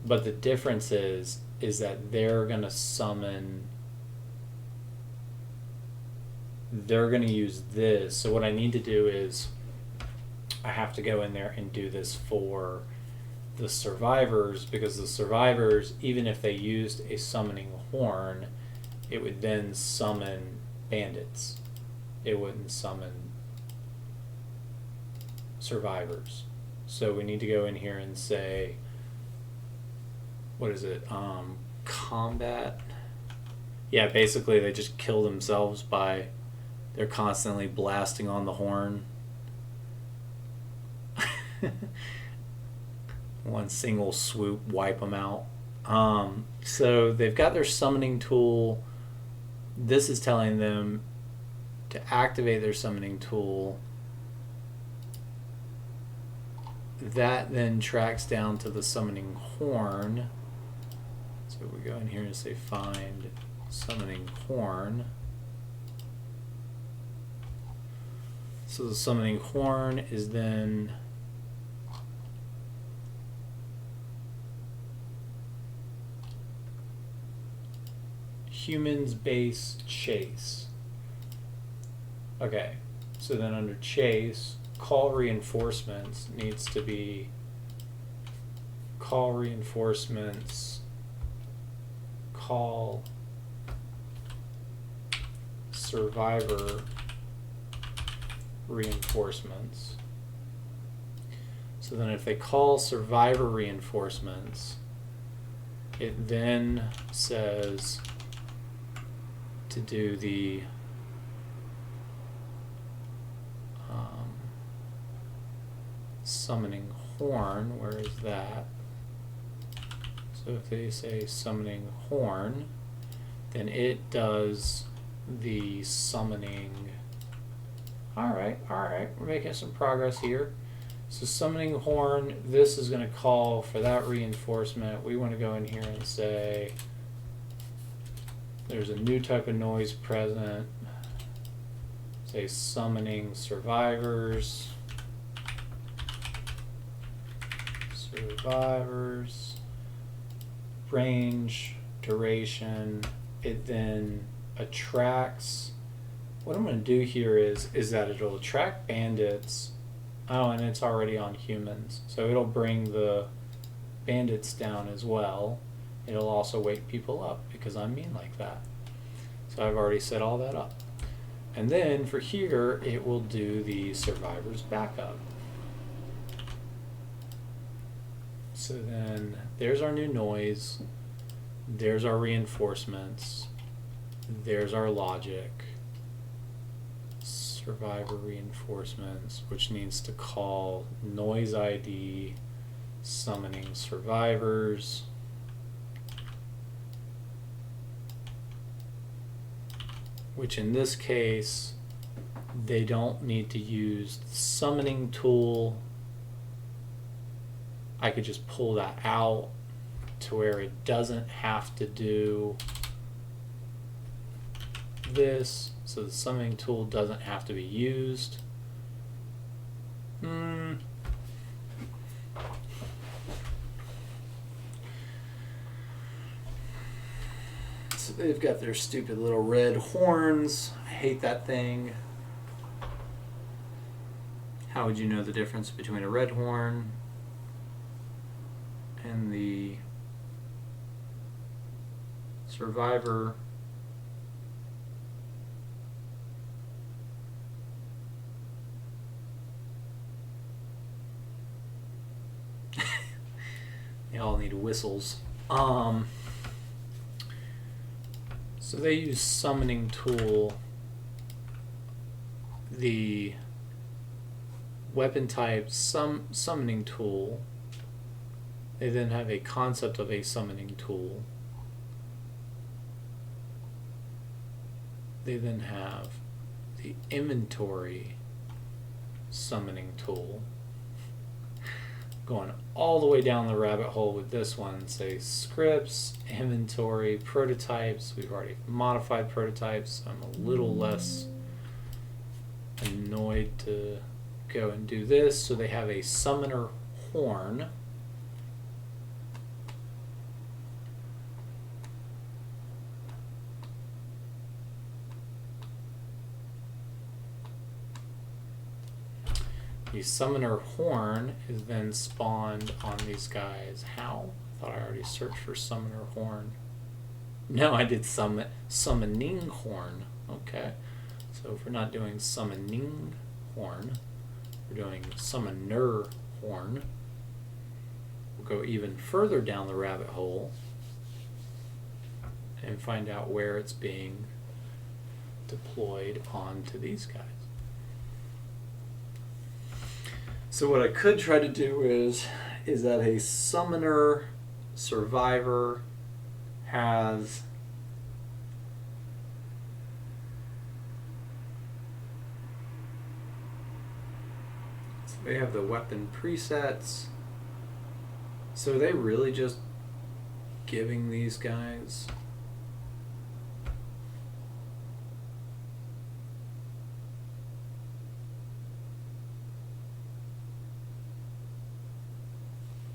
but the difference is that they're going to summon, they're going to use this. So what I need to do is I have to go in there and do this for the survivors, because the survivors, even if they used a summoning horn, it would then summon bandits. It wouldn't summon survivors. So we need to go in here and say, what is it? Combat. Yeah, basically they just kill themselves by, they're constantly blasting on the horn. One single swoop, wipe them out. So they've got their summoning tool. This is telling them to activate their summoning tool. That then tracks down to the summoning horn. So we go in here and say find summoning horn. So the summoning horn is then humans base chase. Okay, so then under chase, call reinforcements needs to be call reinforcements, call survivor reinforcements. So then if they call survivor reinforcements, it then says to do the summoning horn. Where is that? So if they say summoning horn, then it does the summoning. Alright, we're making some progress here. So summoning horn, this is going to call for that reinforcement. We want to go in here and say there's a new type of noise present. Say summoning survivors. Survivors. Range, duration. It then attracts. What I'm going to do here is that it'll attract bandits Oh, and it's already on humans, so it'll bring the bandits down as well. It'll also wake people up because I'm mean like that. So I've already set all that up. And then for here, it will do the survivors backup. So then there's our new noise. There's our reinforcements. There's our logic. Survivor reinforcements, which needs to call noise ID, summoning survivors. Which in this case, they don't need to use the summoning tool. I could just pull that out to where it doesn't have to do this, so the summoning tool doesn't have to be used. So they've got their stupid little red horns. I hate that thing. How would you know the difference between a red horn and the survivor? They all need whistles. So they use summoning tool. The weapon type summoning tool. They then have a concept of a summoning tool. They then have the inventory summoning tool. Going all the way down the rabbit hole with this one, say scripts, inventory, prototypes. We've already modified prototypes. I'm a little less annoyed to go and do this. So they have a summoner horn. The summoner horn is then spawned on these guys. How? I thought I already searched for summoner horn. No, I did summoning horn. Okay. So if we're not doing summoning horn, we're doing summoner horn. We'll go even further down the rabbit hole and find out where it's being deployed onto these guys. So what I could try to do is that a summoner survivor has they have the weapon presets. So are they really just giving these guys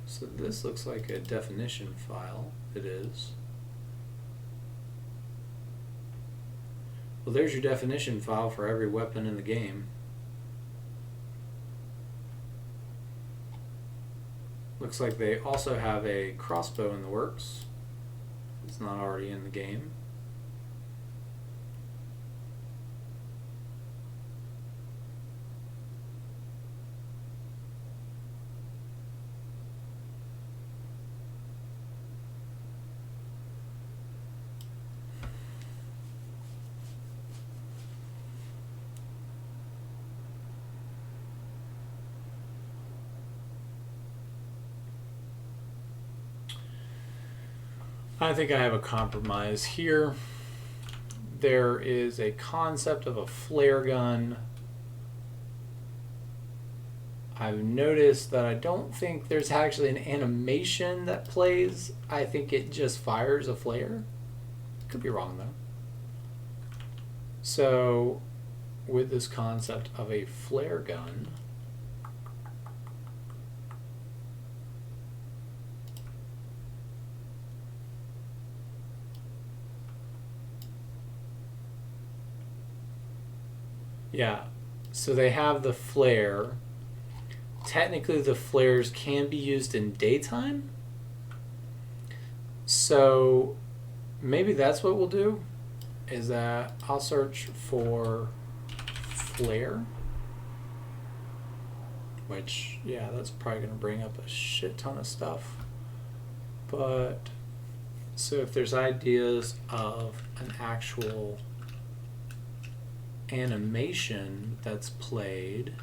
so this looks like a definition file. It is. Well, there's your definition file for every weapon in the game. Looks like they also have a crossbow in the works. It's not already in the game. I think I have a compromise here. There is a concept of a flare gun. I've noticed that I don't think there's actually an animation that plays. I think it just fires a flare. Could be wrong though. So with this concept of a flare gun, yeah, so they have the flare, technically the flares can be used in daytime. So maybe that's what we'll do, is that I'll search for flare, which, yeah, that's probably going to bring up a shit ton of stuff. But, so if there's ideas of an actual animation that's played,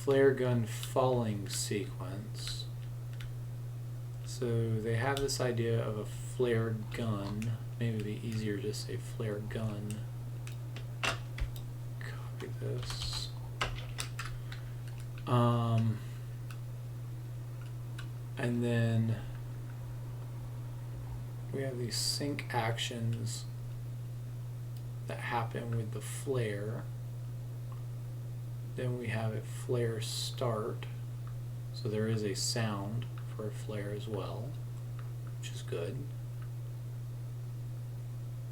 flare gun falling sequence. So they have this idea of a flare gun. Maybe it'd be easier to say flare gun. Copy this. And then we have these sync actions that happen with the flare. Then we have a flare start, so there is a sound for a flare as well, which is good.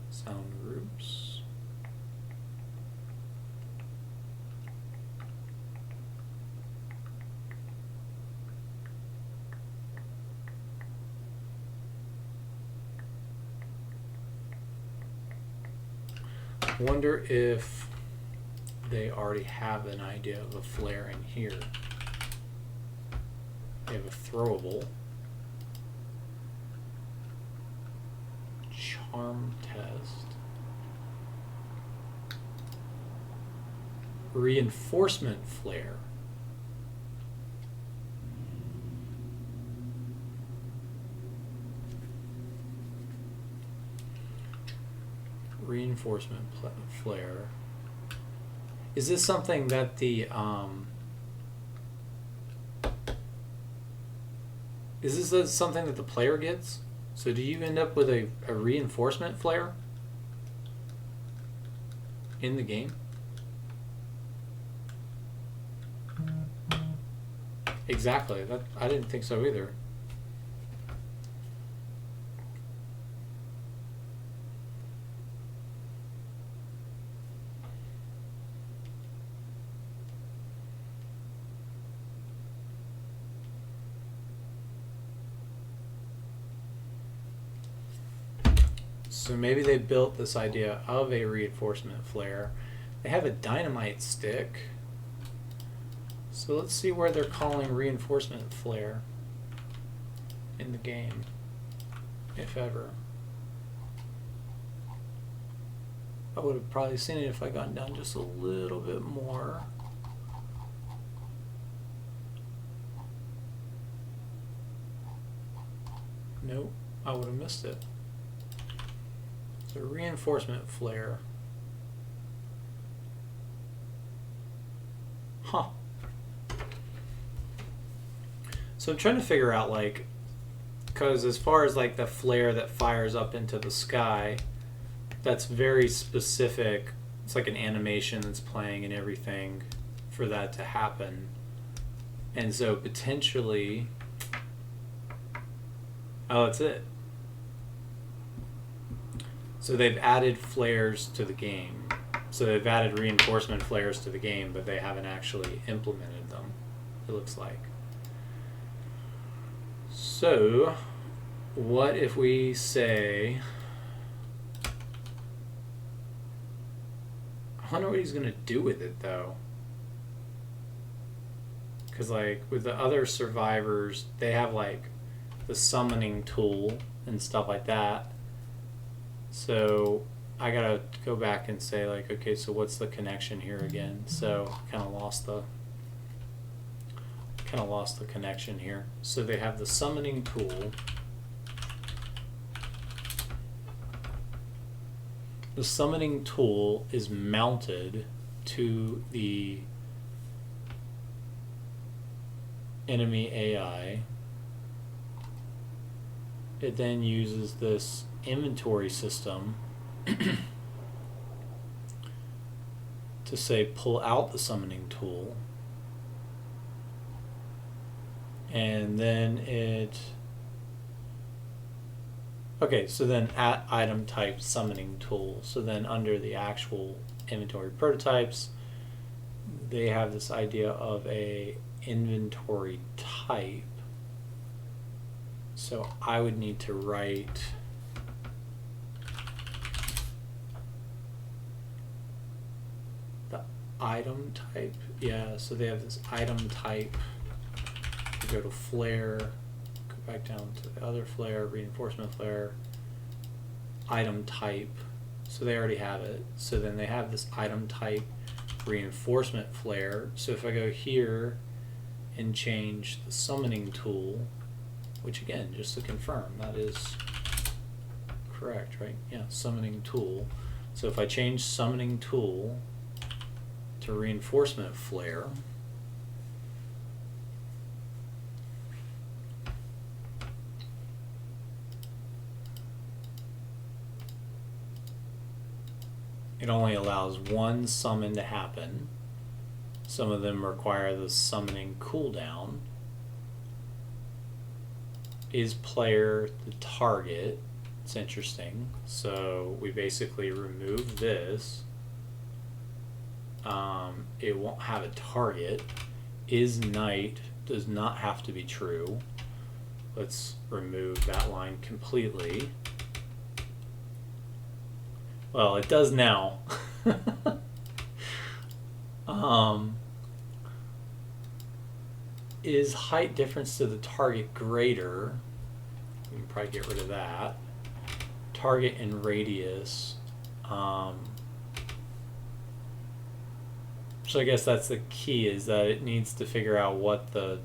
Sound groups. Wonder if they already have an idea of a flare in here. They have a throwable. Charm test. Reinforcement flare. Reinforcement flare. Is this something that the is this something that the player gets? So do you end up with a reinforcement flare in the game? Exactly. That I didn't think so either. So maybe they built this idea of a reinforcement flare. They have a dynamite stick. So let's see where they're calling reinforcement flare in the game, if ever. I would have probably seen it if I gotten down just a little bit more. Nope, I would have missed it. So reinforcement flare. Huh. So I'm trying to figure out, like, because as far as like the flare that fires up into the sky, that's very specific. It's like an animation that's playing and everything for that to happen. And so potentially, oh, that's it. So they've added flares to the game. So they've added reinforcement flares to the game, but they haven't actually implemented them, it looks like. So what if we say, I wonder what he's going to do with it though. Because like with the other survivors, they have like the summoning tool and stuff like that. So I gotta go back and say like, okay, so what's the connection here again? So kind of lost the connection here. So they have the summoning tool, the summoning tool is mounted to the enemy AI. It then uses this inventory system to say pull out the summoning tool, and then so then at item type summoning tool. So then under the actual inventory prototypes, they have this idea of a inventory type. So I would need to write the item type. Yeah, so they have this item type. You go to flare, go back down to the other flare, reinforcement flare, item type. So they already have it. So then they have this item type reinforcement flare. So if I go here and change the summoning tool, which again, just to confirm, that is correct, right? Yeah, summoning tool. So if I change summoning tool to reinforcement flare, it only allows one summon to happen. Some of them require the summoning cooldown. Is player the target? It's interesting. So we basically remove this. It won't have a target. Is knight does not have to be true. Let's remove that line completely. Well, it does now. Is height difference to the target greater? We can probably get rid of that. Target and radius. So I guess that's the key, is that it needs to figure out what the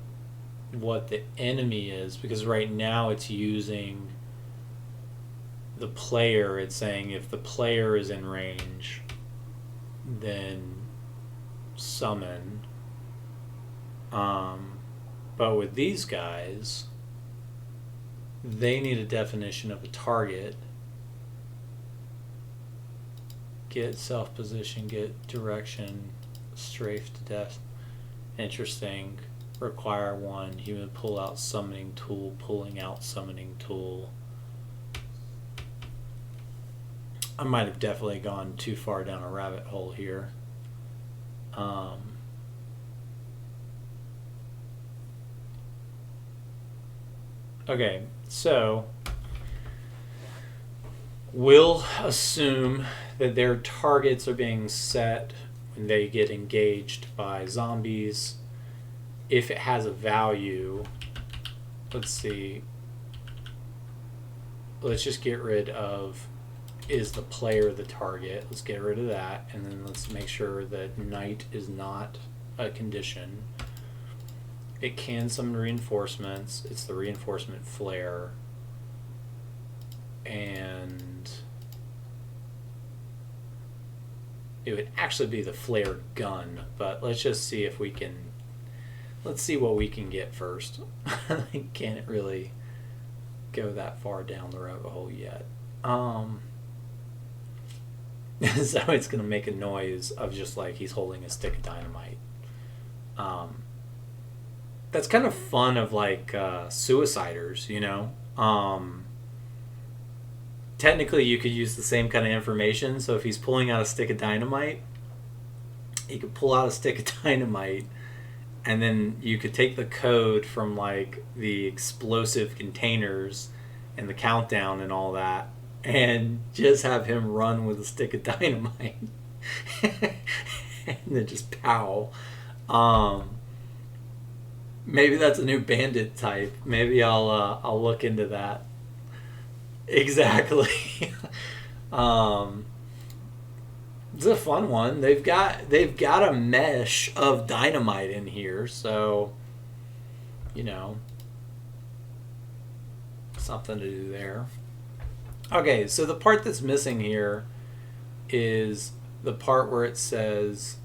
enemy is, because right now it's using the player. It's saying if the player is in range, then summon. But with these guys, they need a definition of a target. Get self position, get direction, strafe to death. Interesting. Require one. Human pull out summoning tool, pulling out summoning tool. I might have definitely gone too far down a rabbit hole here. Okay, so we'll assume that their targets are being set when they get engaged by zombies. If it has a value, let's see, let's just get rid of is the player the target. Let's get rid of that, and then let's make sure that knight is not a condition. It can summon reinforcements. It's the reinforcement flare. And it would actually be the flare gun, but let's just see if we can, let's see what we can get first. I can't really go that far down the rabbit hole yet. So it's going to make a noise of just like he's holding a stick of dynamite. That's kind of fun of like suiciders, you know. Technically you could use the same kind of information. So if he's pulling out a stick of dynamite, he could pull out a stick of dynamite, and then you could take the code from like the explosive containers and the countdown and all that, and just have him run with a stick of dynamite and then just pow. Maybe that's a new bandit type. Maybe I'll look into that. Exactly. It's a fun one. They've got a mesh of dynamite in here, so you know, something to do there. Okay, so the part that's missing here is the part where it says,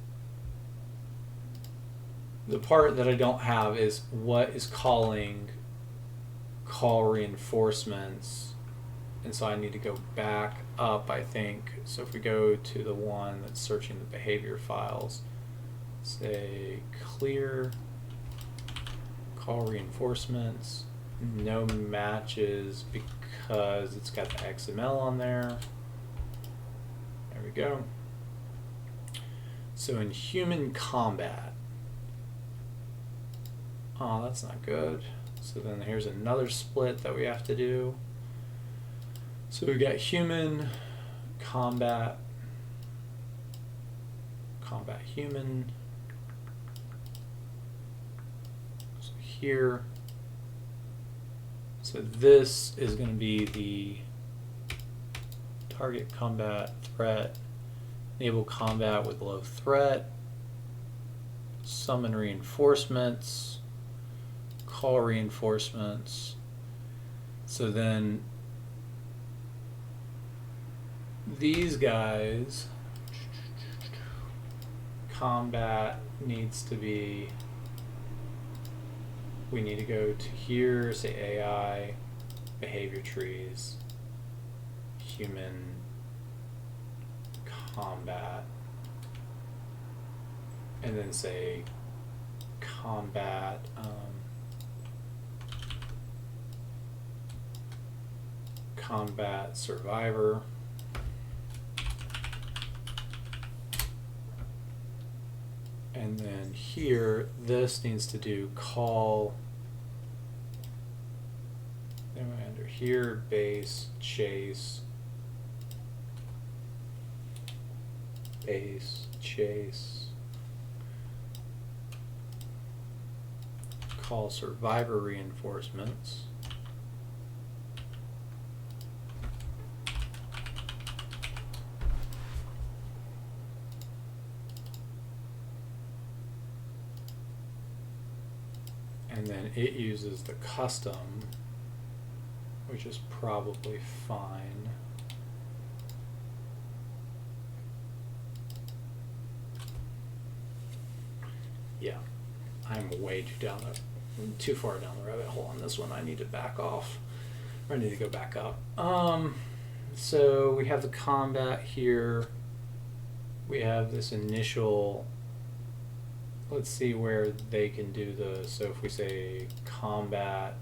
the part that I don't have is what is calling call reinforcements. And so I need to go back up, I think. So if we go to the one that's searching the behavior files, say clear call reinforcements, no matches because it's got the XML on there. There we go. So in human combat, oh, that's not good. So then here's another split that we have to do. So we got human, combat, combat human. So here, so this is going to be the target combat threat, enable combat with low threat, summon reinforcements, call reinforcements. So then these guys, combat needs to be, we need to go to here, say AI, behavior trees, human combat, and then say combat combat survivor. And then here, this needs to do call, then we're under here, base, chase, call survivor reinforcements. And then it uses the custom, which is probably fine. Yeah, I'm way too far down the rabbit hole on this one. I need to back off, or I need to go back up. So we have the combat here. We have this initial. Let's see where they can do the, so if we say combat,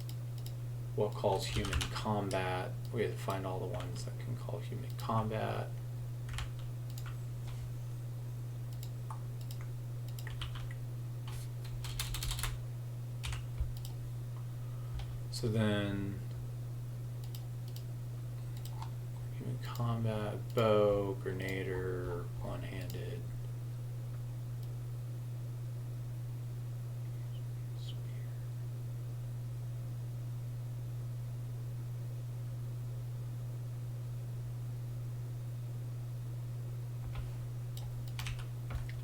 what calls human combat, we have to find all the ones that can call human combat. So then, human combat, bow, grenader, one-handed.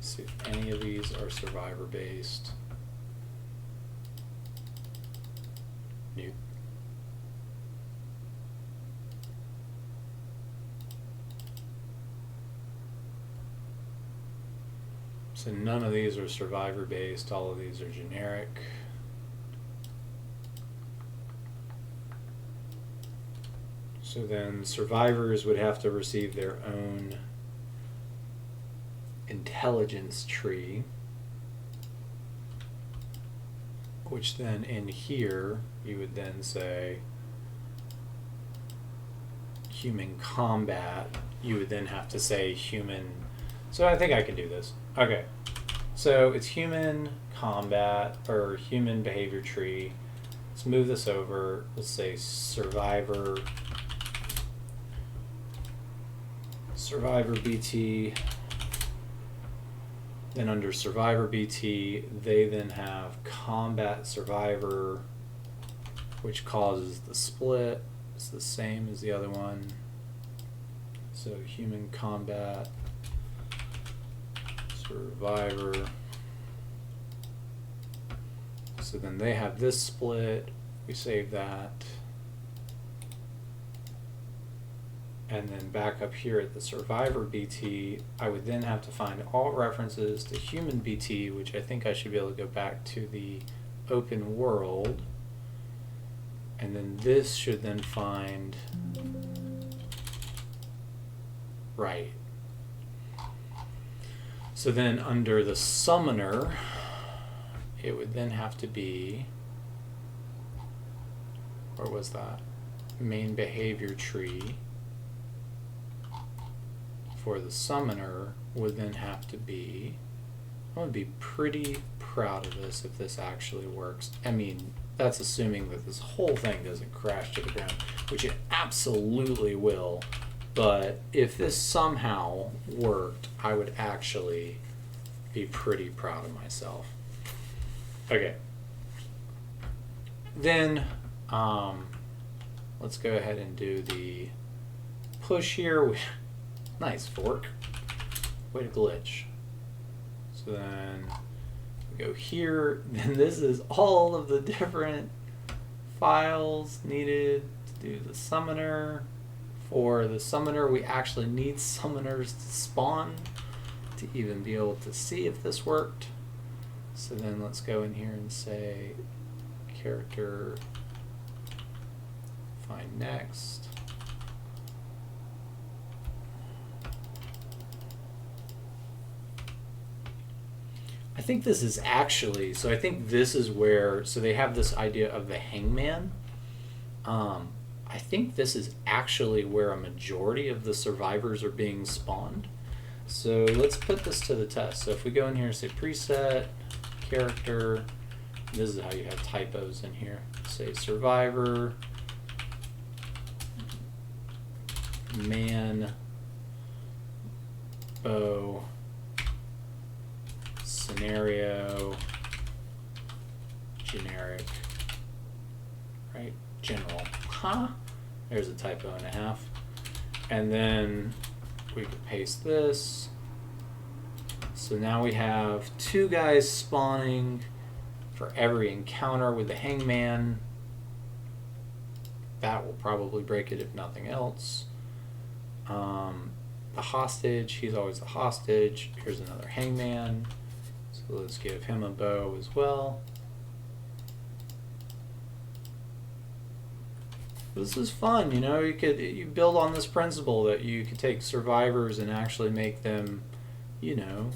See if any of these are survivor based. Nope. So none of these are survivor based, all of these are generic. So then survivors would have to receive their own intelligence tree, which then in here you would then say human combat, you would then have to say human. So I think I can do this. Okay, so it's human combat or human behavior tree. Let's move this over. Let's say survivor BT. Then under survivor BT, they then have combat survivor, which causes the split. It's the same as the other one. So human combat survivor. So then they have this split. We save that. and then back up here at the survivor BT, I would then have to find all references to human BT, which I think I should be able to go back to the open world. And then this should then find, right. So then under the summoner, it would then have to be, where was that? Main behavior tree for the summoner would then have to be, I'm going to be pretty proud of this if this actually works. I mean, that's assuming that this whole thing doesn't crash to the ground, which it absolutely will. But if this somehow worked, I would actually be pretty proud of myself. Okay. Then, let's go ahead and do the push here. Nice fork. Way to glitch. So then we go here. Then this is all of the different files needed to do the summoner. For the summoner, we actually need summoners to spawn to even be able to see if this worked. So then let's go in here and say character, find next. I think this is actually, so I think this is where, so they have this idea of the hangman. I think this is actually where a majority of the survivors are being spawned. So let's put this to the test. So if we go in here and say preset, character, this is how you have typos in here. Say survivor, man, bow, scenario, generic, right? General. Huh? There's a typo and a half. And then we could paste this. So now we have 2 guys spawning for every encounter with the hangman. That will probably break it if nothing else. The hostage, he's always the hostage. Here's another hangman. So let's give him a bow as well. This is fun, you know. You build on this principle that you could take survivors and actually make them, you know,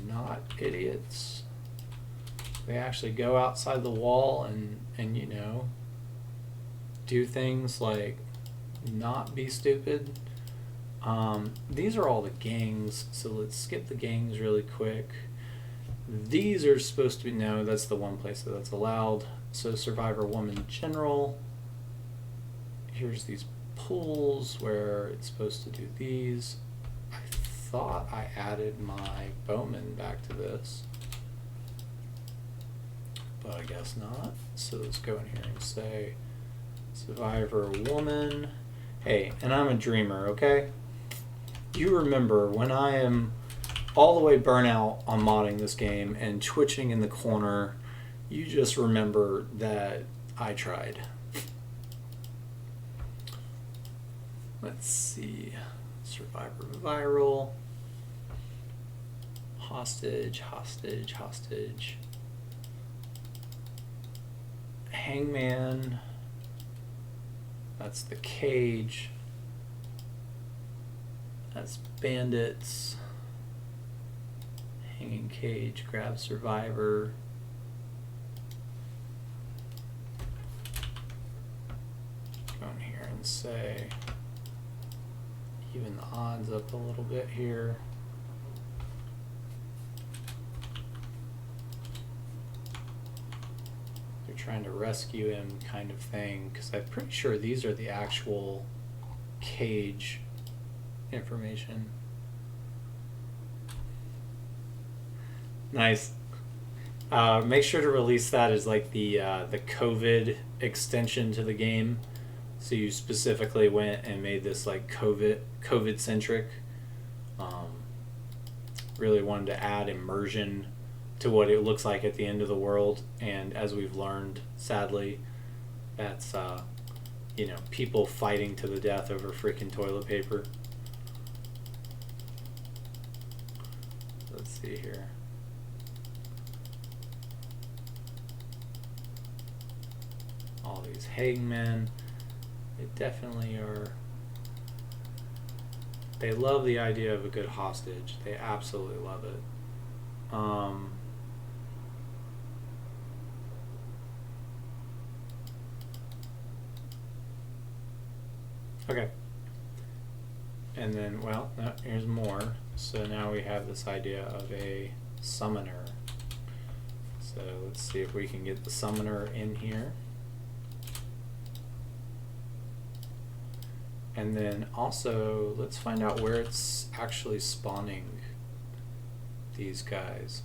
not idiots. They actually go outside the wall and you know, do things like not be stupid. These are all the gangs, so let's skip the gangs really quick. These are supposed to be, no, that's the one place that's allowed. So survivor woman general. Here's these pools where it's supposed to do these. I thought I added my bowman back to this, but I guess not. So let's go in here and say survivor woman. Hey, and I'm a dreamer, okay? You remember when I am all the way burnt out on modding this game and twitching in the corner, you just remember that I tried. Let's see, survivor viral, hostage, hostage, hostage, hangman, that's the cage, that's bandits, hanging cage, grab survivor, go in here and say, even the odds up a little bit here. They're trying to rescue him kind of thing, because I'm pretty sure these are the actual cage information. Nice. Make sure to release that as like the COVID extension to the game. So you specifically went and made this like COVID centric. Really wanted to add immersion to what it looks like at the end of the world, and as we've learned, sadly, that's you know, people fighting to the death over freaking toilet paper. Let's see here. All these hangmen, they definitely are. They love the idea of a good hostage. They absolutely love it. Okay. And then, well, no, here's more. So now we have this idea of a summoner. So let's see if we can get the summoner in here. And then also, let's find out where it's actually spawning these guys.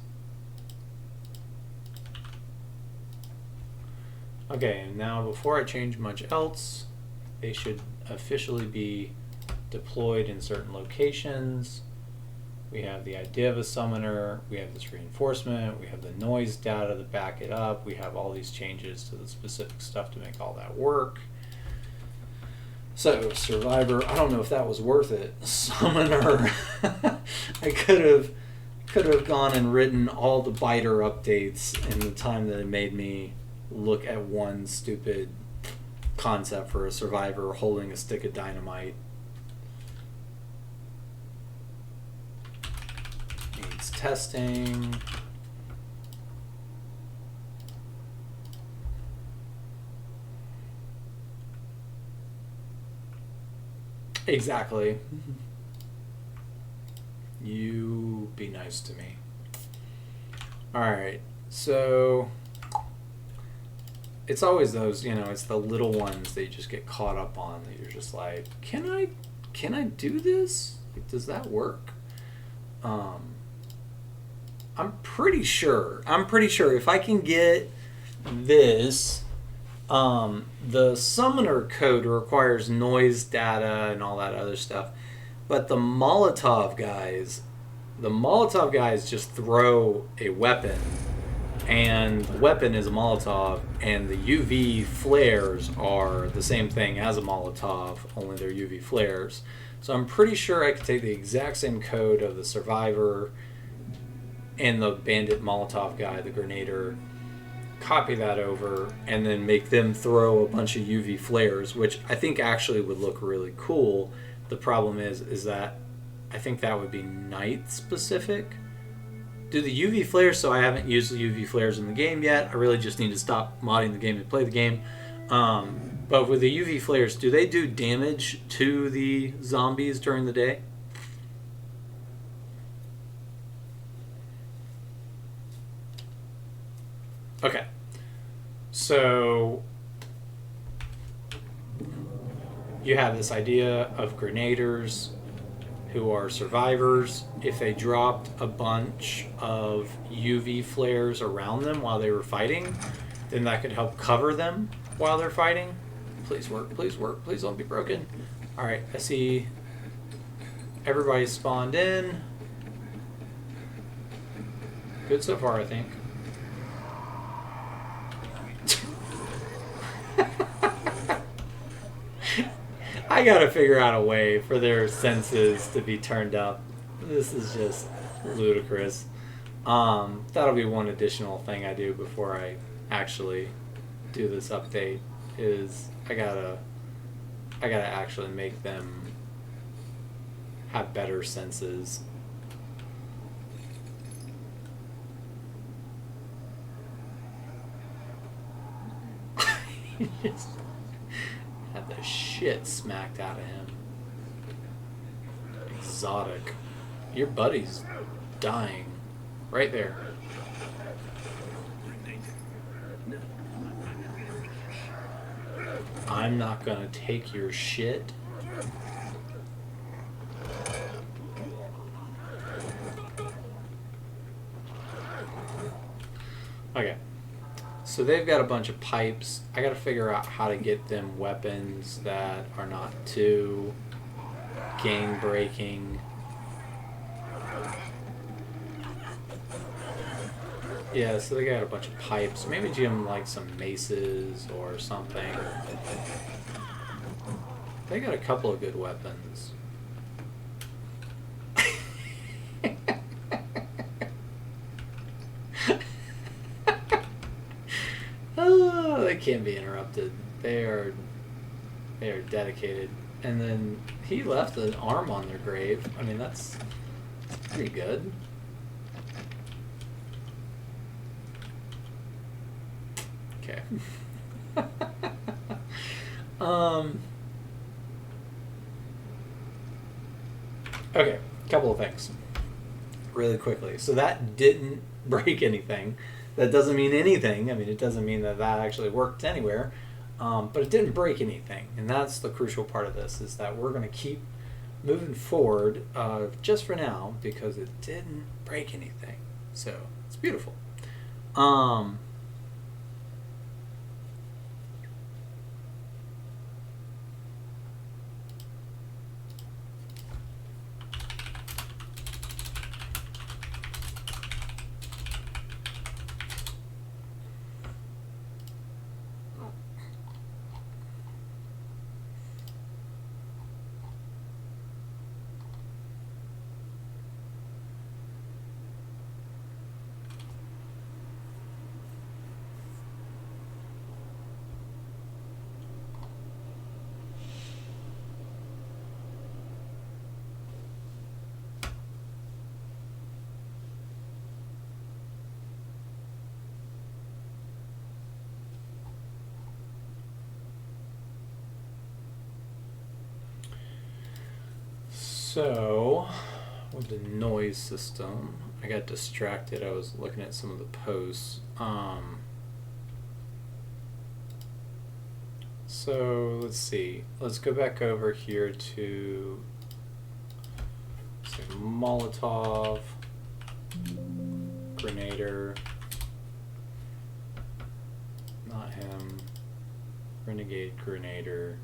Okay, and now before I change much else, they should officially be deployed in certain locations. We have the idea of a summoner, we have this reinforcement, we have the noise data to back it up, we have all these changes to the specific stuff to make all that work. So, Survivor, I don't know if that was worth it. Summoner, I could have gone and written all the biter updates in the time that it made me look at one stupid concept for a Survivor holding a stick of dynamite. Needs testing. Exactly. You be nice to me. Alright, so it's always those, you know, it's the little ones that you just get caught up on that you're just like, can I do this? Like, does that work? I'm pretty sure if I can get this, the summoner code requires noise data and all that other stuff, but the Molotov guys just throw a weapon, and the weapon is a Molotov, and the UV flares are the same thing as a Molotov, only they're UV flares. So I'm pretty sure I could take the exact same code of the Survivor and the Bandit Molotov guy, the Grenader, copy that over, and then make them throw a bunch of UV flares, which I think actually would look really cool. The problem is that I think that would be night specific. Do the UV flares, so I haven't used the UV flares in the game yet. I really just need to stop modding the game and play the game. But with the UV flares, do they do damage to the zombies during the day? Okay, so you have this idea of grenaders who are survivors. If they dropped a bunch of UV flares around them while they were fighting, then that could help cover them while they're fighting. Please work, please work, please don't be broken. Alright, I see everybody's spawned in. Good so far, I think. I gotta figure out a way for their senses to be turned up. This is just ludicrous. That'll be one additional thing I do before I actually do this update, is I gotta actually make them have better senses. Just had the shit smacked out of him. Exotic. Your buddy's dying. Right there. I'm not gonna take your shit. Okay. So they've got a bunch of pipes. I gotta figure out how to get them weapons that are not too game breaking. Yeah, so they got a bunch of pipes. Maybe give them like some maces or something. They got a couple of good weapons. Oh, they can't be interrupted. They are dedicated. And then he left an arm on their grave. I mean, that's pretty good. Okay. Okay, couple of things really quickly. So that didn't break anything. That doesn't mean anything. I mean, it doesn't mean that actually worked anywhere, but it didn't break anything. And that's the crucial part of this, is that we're going to keep moving forward just for now because it didn't break anything. So it's beautiful. So, with the noise system, I got distracted. I was looking at some of the posts. So, let's see. Let's go back over here to say Molotov, Grenader, not him, Renegade Grenader.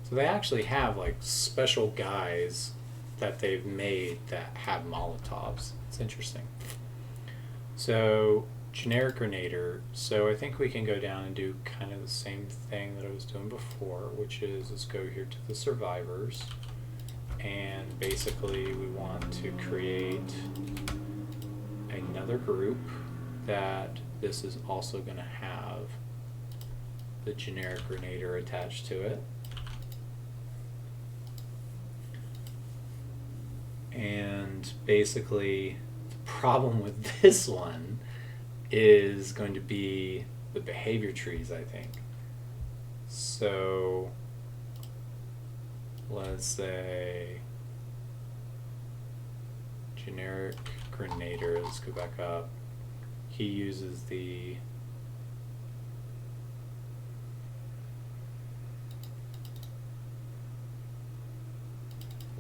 So they actually have like special guys that they've made that have Molotovs. It's interesting. So generic Grenader. So I think we can go down and do kind of the same thing that I was doing before, which is let's go here to the survivors. And basically we want to create another group that this is also going to have the generic Grenader attached to it. And basically, the problem with this one is going to be the behavior trees, I think. So, let's say generic Grenader, let's go back up. He uses the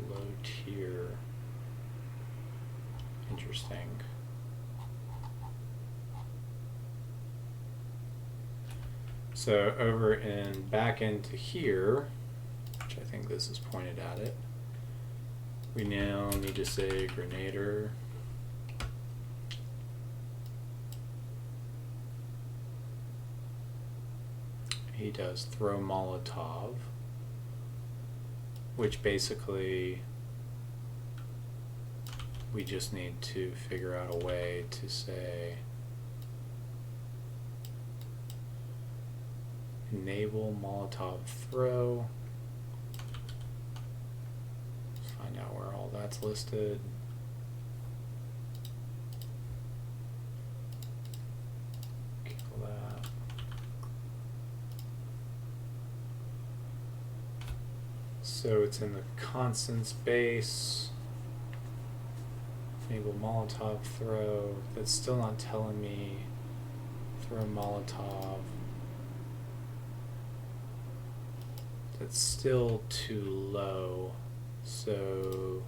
low tier. Interesting. So over and back into here, which I think this is pointed at it, we now need to say Grenader. He does throw Molotov, which basically we just need to figure out a way to say enable Molotov throw. Let's find out where all that's listed. Kill that. So it's in the constant space. Enable Molotov throw. That's still not telling me throw Molotov. That's still too low. So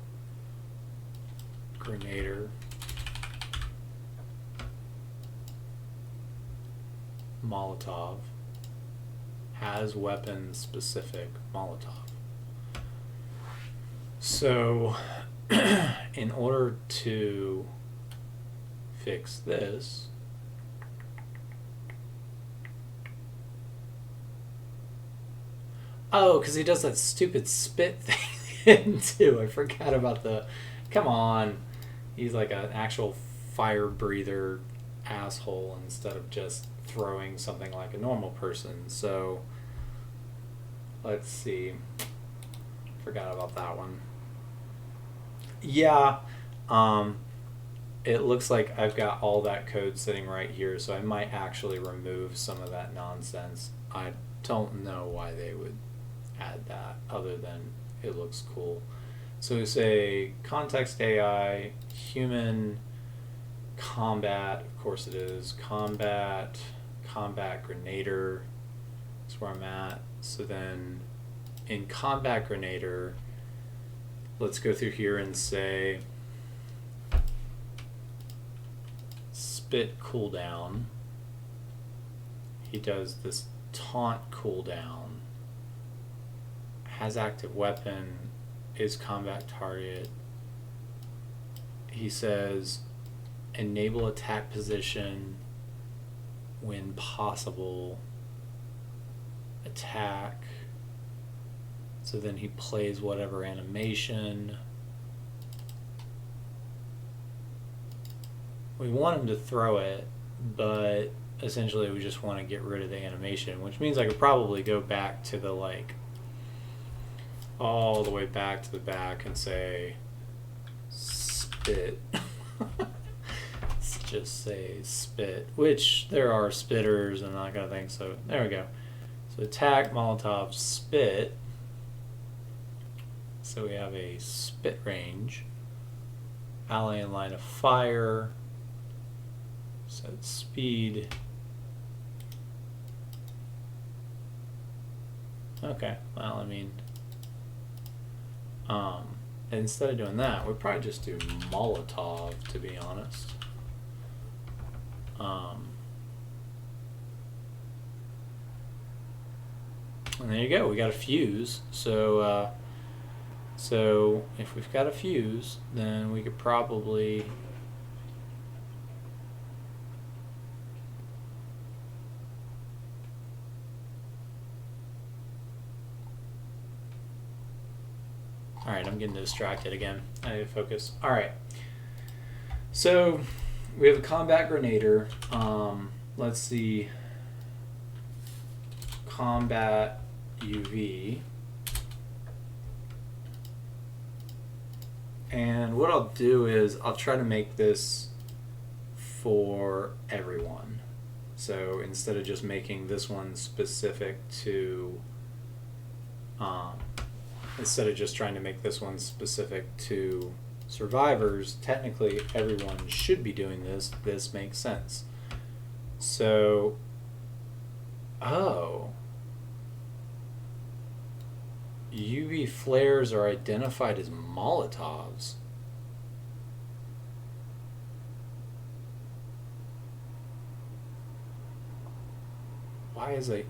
Grenader. Molotov has weapon specific Molotov. So in order to fix this, Oh, because he does that stupid spit thing too. I forgot about the. Come on, he's like an actual fire breather asshole instead of just throwing something like a normal person. So let's see. Forgot about that one. Yeah, it looks like I've got all that code sitting right here, so I might actually remove some of that nonsense. I don't know why they would add that other than it looks cool. So we say context AI, human, combat, of course it is, combat grenader, that's where I'm at. So then in combat grenader, let's go through here and say spit cooldown. He does this taunt cooldown, has active weapon, is combat target. He says enable attack position when possible, attack. So then he plays whatever animation. We want him to throw it, but essentially we just want to get rid of the animation, which means I could probably go back to the all the way back to the back and say spit. Let's just say spit, which there are spitters and that kind of thing. So there we go. So attack, Molotov, spit. So we have a spit range. Ally in line of fire. Set speed. Okay, well, I mean, instead of doing that, we'd probably just do Molotov, to be honest. And there you go, we got a fuse. So if we've got a fuse, then we could probably Alright, I'm getting distracted again. I need to focus. Alright. So we have a combat grenader. Let's see. Combat UV. And what I'll do is I'll try to make this for everyone. So instead of just making this one specific to instead of just trying to make this one specific to survivors, technically everyone should be doing this. This makes sense. So, UV flares are identified as Molotovs. Why is it?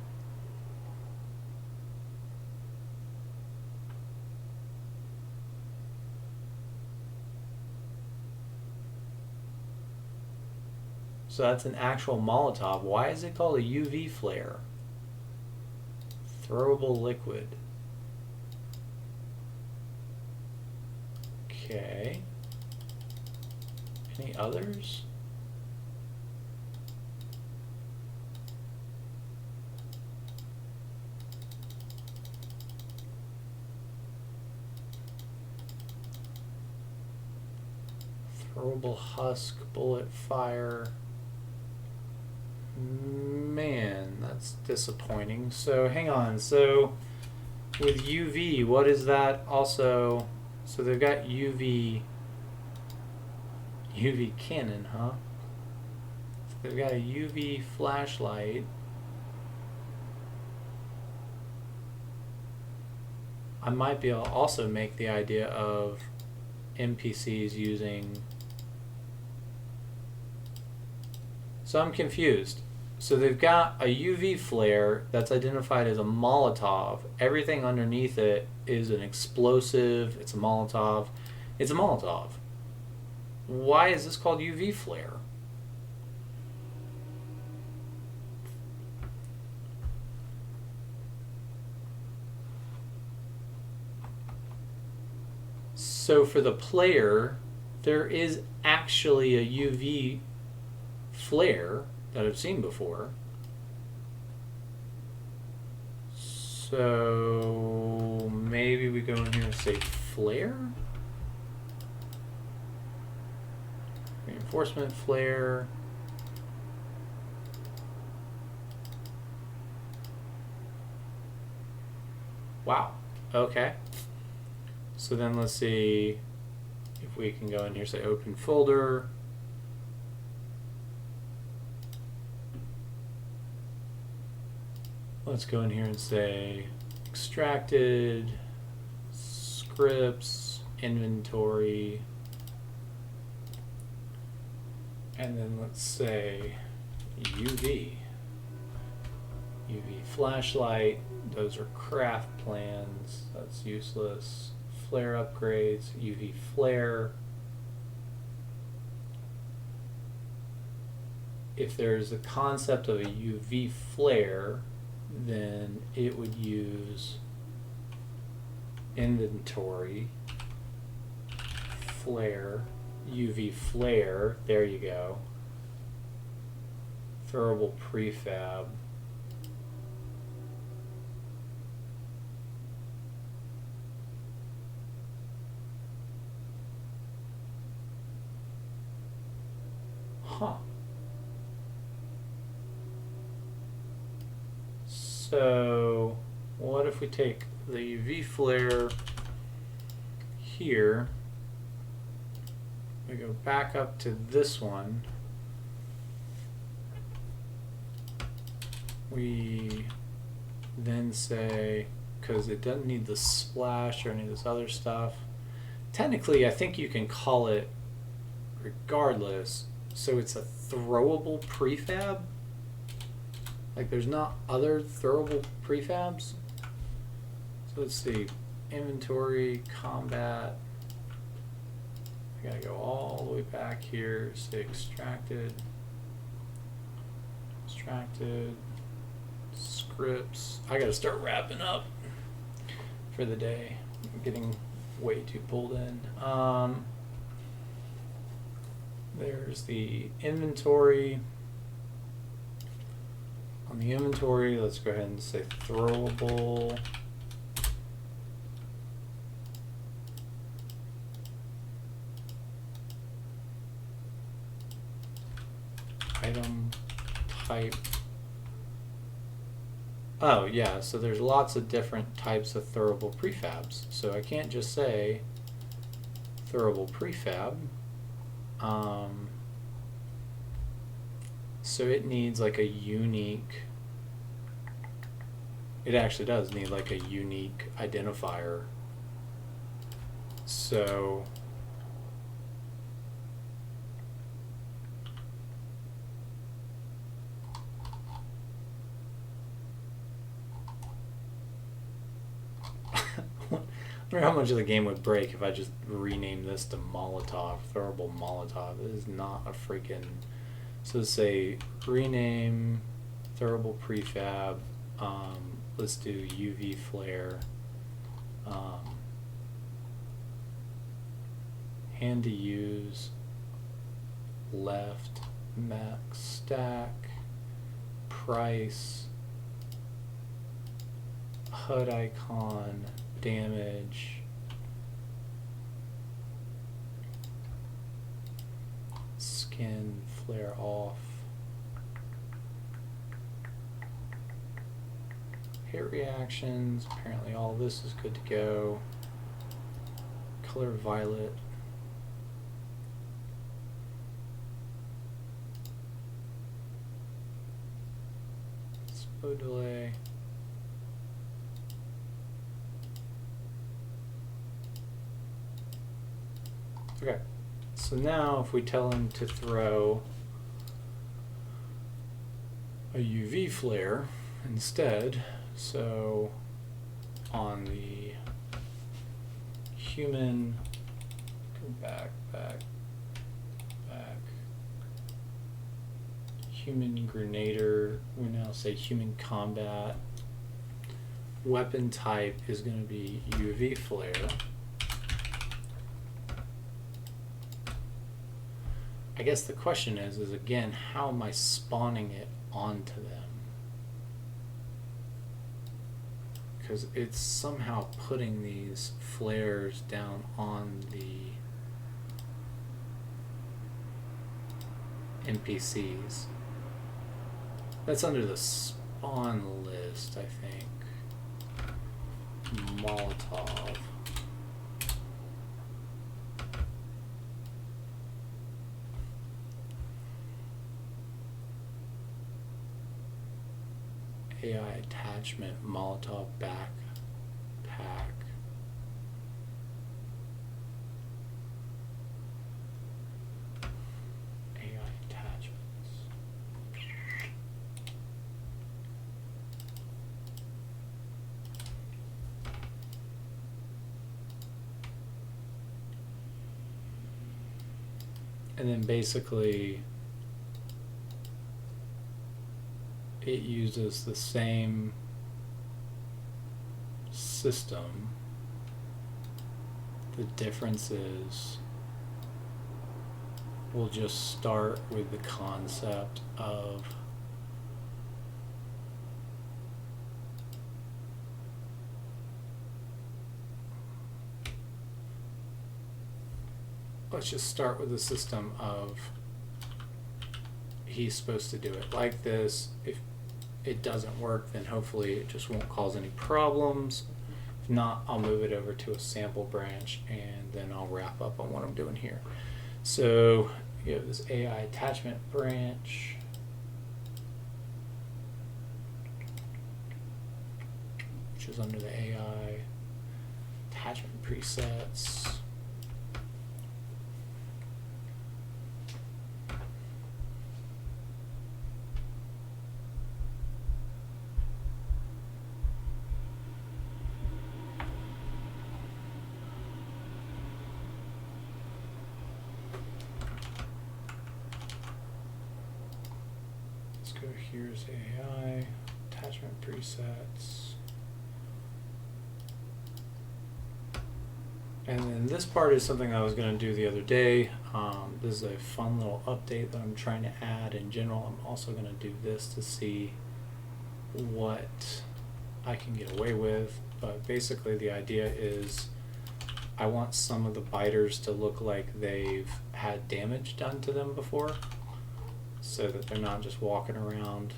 So that's an actual Molotov. Why is it called a UV flare? Throwable liquid. Okay. Any others? Throwable husk, bullet fire. Man, that's disappointing. So hang on. So with UV, what is that also? So they've got UV cannon, huh? So they've got a UV flashlight. I might be able to also make the idea of NPCs using. So I'm confused. So they've got a UV flare that's identified as a Molotov. Everything underneath it is an explosive. It's a Molotov. It's a Molotov. Why is this called UV flare? So for the player, there is actually a UV flare that I've seen before. So maybe we go in here and say flare? Reinforcement flare. Wow. Okay. So then let's see if we can go in here, say open folder. Let's go in here and say extracted, scripts, inventory, and then let's say UV. UV flashlight, those are craft plans, that's useless. Flare upgrades, UV flare. If there's a concept of a UV flare, then it would use inventory, flare, UV flare, there you go. Throwable prefab. Huh. So what if we take the UV flare here, we go back up to this one, we then say, because it doesn't need the splash or any of this other stuff, technically I think you can call it regardless, so it's a throwable prefab. Like there's not other throwable prefabs. So let's see, inventory, combat. I gotta go all the way back here, say extracted, scripts. I gotta start wrapping up for the day. I'm getting way too pulled in. There's the inventory. On the inventory, let's go ahead and say throwable. Item type. Oh yeah, so there's lots of different types of throwable prefabs. So I can't just say throwable prefab. So it needs like a unique, it actually does need like a unique identifier. So I wonder how much of the game would break if I just rename this to Molotov, throwable Molotov. It is not a freaking. So let's say rename throwable prefab. Let's do UV flare. Hand to use. Left max stack. Price. HUD icon. Damage. Skin flare off. Hit reactions. Apparently all this is good to go. Color violet. Slow delay. Okay, so now if we tell him to throw a UV flare instead, so on the human, go back, human grenader, we now say human combat, weapon type is going to be UV flare. I guess the question is again, how am I spawning it onto them? Because it's somehow putting these flares down on the NPCs. That's under the spawn list, I think. Molotov. AI attachment, Molotov backpack. AI attachments. And then basically it uses the same system. The difference is we'll just start with the concept of let's just start with the system of he's supposed to do it like this. If it doesn't work, then hopefully it just won't cause any problems. If not, I'll move it over to a sample branch and then I'll wrap up on what I'm doing here. So you have this AI attachment branch. Which is under the AI attachment presets. Here's AI, attachment presets. And then this part is something I was going to do the other day. This is a fun little update that I'm trying to add in general. I'm also going to do this to see what I can get away with. But basically the idea is I want some of the biters to look like they've had damage done to them before, so that they're not just walking around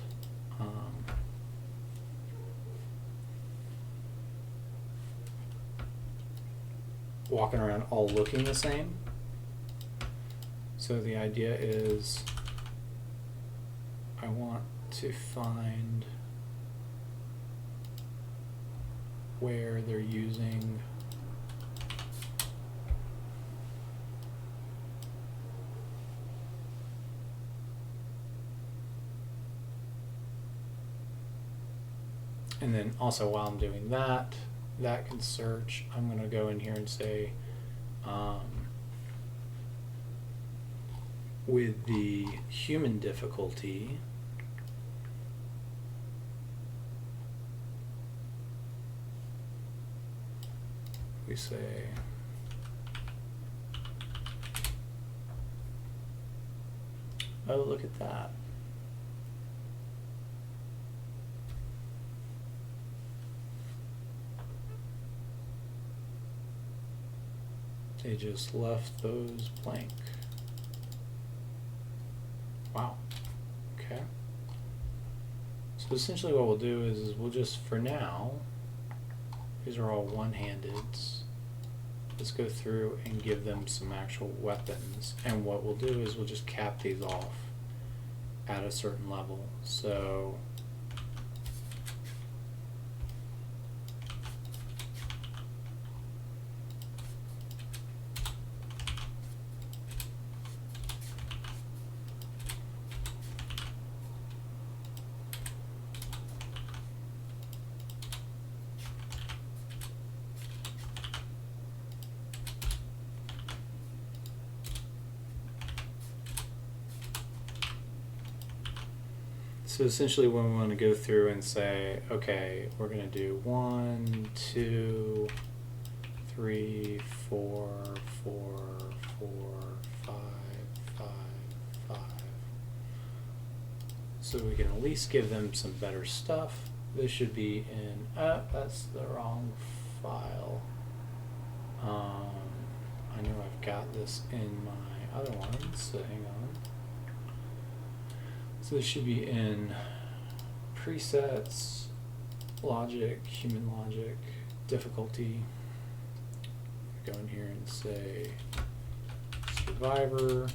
all looking the same. So the idea is I want to find where they're using and then also while I'm doing that can search. I'm going to go in here and say with the human difficulty, we say oh, look at that. They just left those blank. Wow. Okay. So essentially what we'll do is we'll just, for now, these are all one-handeds. Let's go through and give them some actual weapons. And what we'll do is we'll just cap these off at a certain level. So essentially when we want to go through and say, okay, we're going to do 1, 2, 3, 4, 4, 4, 5, 5, so we can at least give them some better stuff. This should be in, that's the wrong file. I know I've got this in my other ones, so hang on. So this should be in presets, logic, human logic, difficulty. Go in here and say survivor,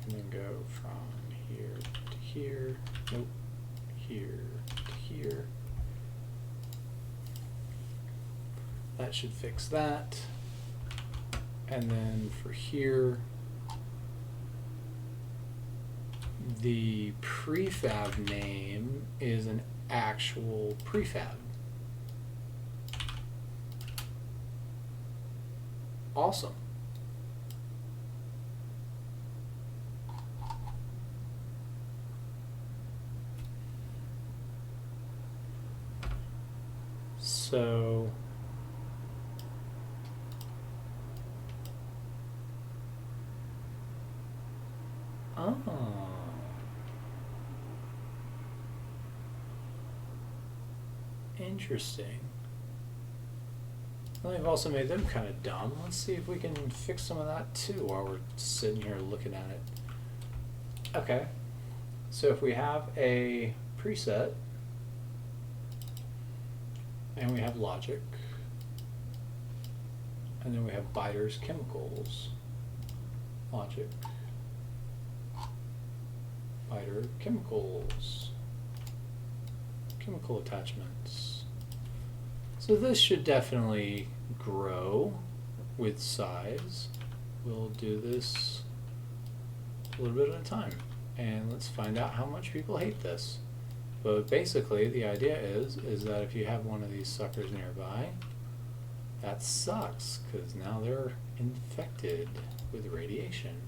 and then go from here to here, nope, here to here. That should fix that. And then for here, the prefab name is an actual prefab. Awesome. So interesting. Well, they've also made them kind of dumb. Let's see if we can fix some of that too while we're sitting here looking at it. Okay, so if we have a preset and we have logic and then we have biters, chemicals, logic, biter, chemicals, chemical attachments. So this should definitely grow with size. We'll do this a little bit at a time, and let's find out how much people hate this. But basically the idea is that if you have one of these suckers nearby, that sucks, because now they're infected with radiation.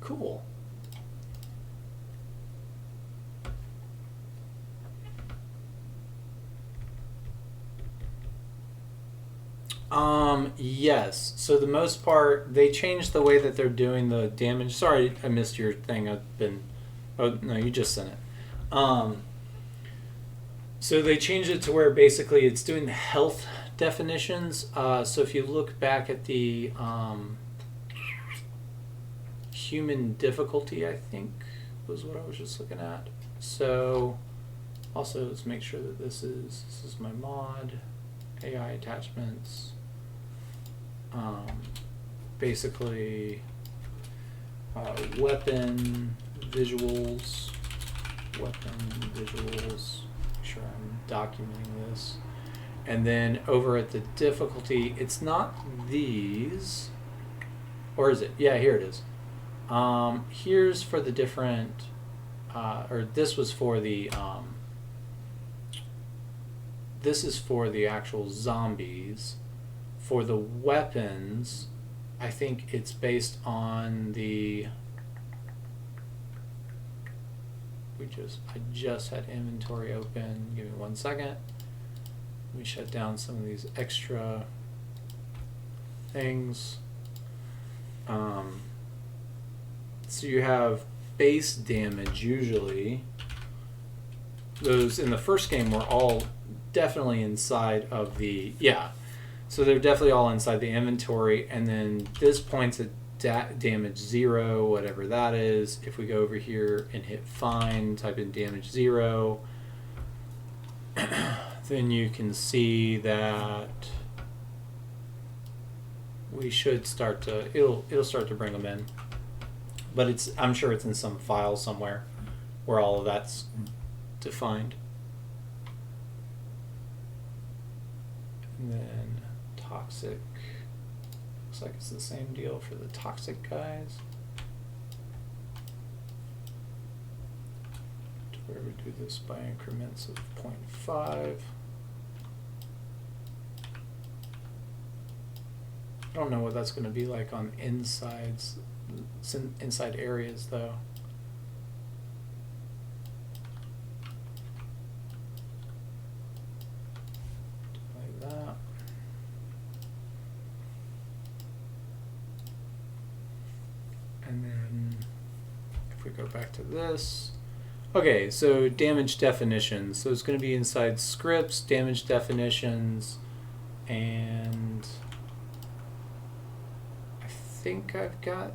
Cool. Yes. So the most part, they changed the way that they're doing the damage. Sorry, I missed your thing. Oh, no, you just sent it. So they changed it to where basically it's doing the health definitions. So if you look back at the human difficulty, I think was what I was just looking at. So also let's make sure that this is my mod, AI attachments. Basically weapon visuals, make sure I'm documenting this. And then over at the difficulty, it's not these, or is it? Yeah, here it is. Here's for the different, or this was for the, this is for the actual zombies. For the weapons, I think it's based on the, I just had inventory open. Give me 1 second. Let me shut down some of these extra things. So you have base damage usually. Those in the first game were all definitely inside of the, yeah. So they're definitely all inside the inventory, and then this points at damage 0, whatever that is. If we go over here and hit find, type in damage 0, then you can see that we should start to, it'll start to bring them in. But I'm sure it's in some file somewhere where all of that's defined. And then toxic, looks like it's the same deal for the toxic guys. Where we do this by increments of 0.5. I don't know what that's going to be like on inside areas though. Like that. back to this. Okay, so damage definitions. So it's going to be inside scripts, damage definitions, and I think I've got,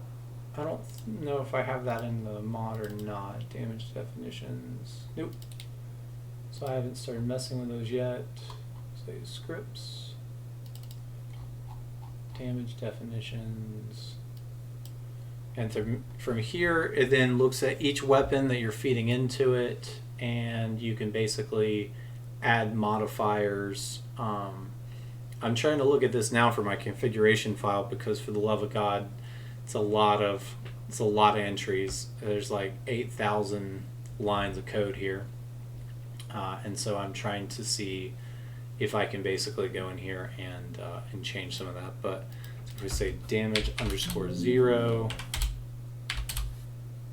I don't know if I have that in the mod or not. Damage definitions. Nope. So I haven't started messing with those yet. Say scripts, damage definitions. And from here, it then looks at each weapon that you're feeding into it, and you can basically add modifiers. I'm trying to look at this now for my configuration file because, for the love of God, it's a lot of entries. There's like 8,000 lines of code here, and so I'm trying to see if I can basically go in here and change some of that. But if we say damage _0.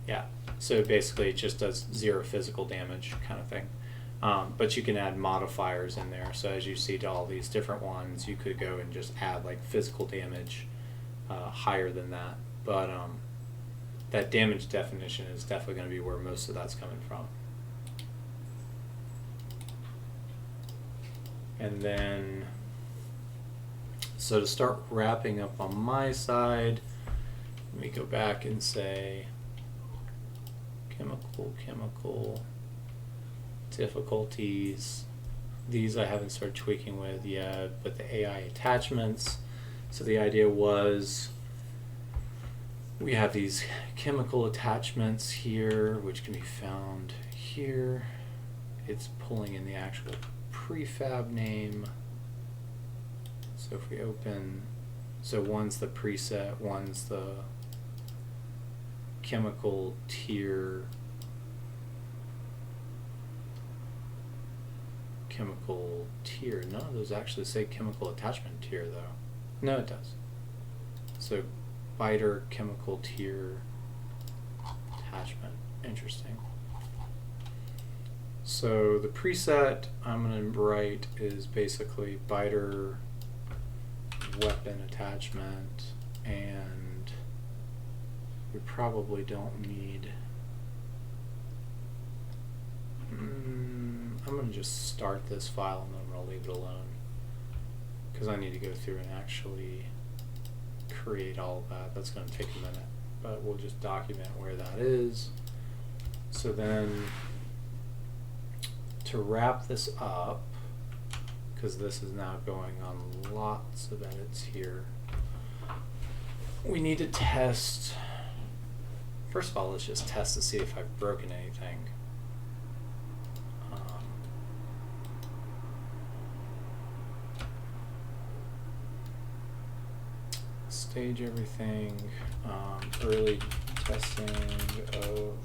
Yeah, so basically it just does 0 physical damage kind of thing. But you can add modifiers in there. So as you see to all these different ones, you could go and just add like physical damage higher than that. But that damage definition is definitely going to be where most of that's coming from. And then, so to start wrapping up on my side, let me go back and say chemical difficulties. These I haven't started tweaking with yet, but the AI attachments. So the idea was we have these chemical attachments here, which can be found here. It's pulling in the actual prefab name. So if we open, so one's the preset, one's the chemical tier, none of those actually say chemical attachment tier though. No, it does. So biter chemical tier attachment. Interesting. So the preset I'm going to write is basically biter weapon attachment, and we probably don't need, I'm going to just start this file and then I'm going to leave it alone because I need to go through and actually create all of that. That's going to take a minute, but we'll just document where that is. So then to wrap this up, because this is now going on lots of edits here, we need to test. First of all, let's just test to see if I've broken anything. Stage everything. Early testing of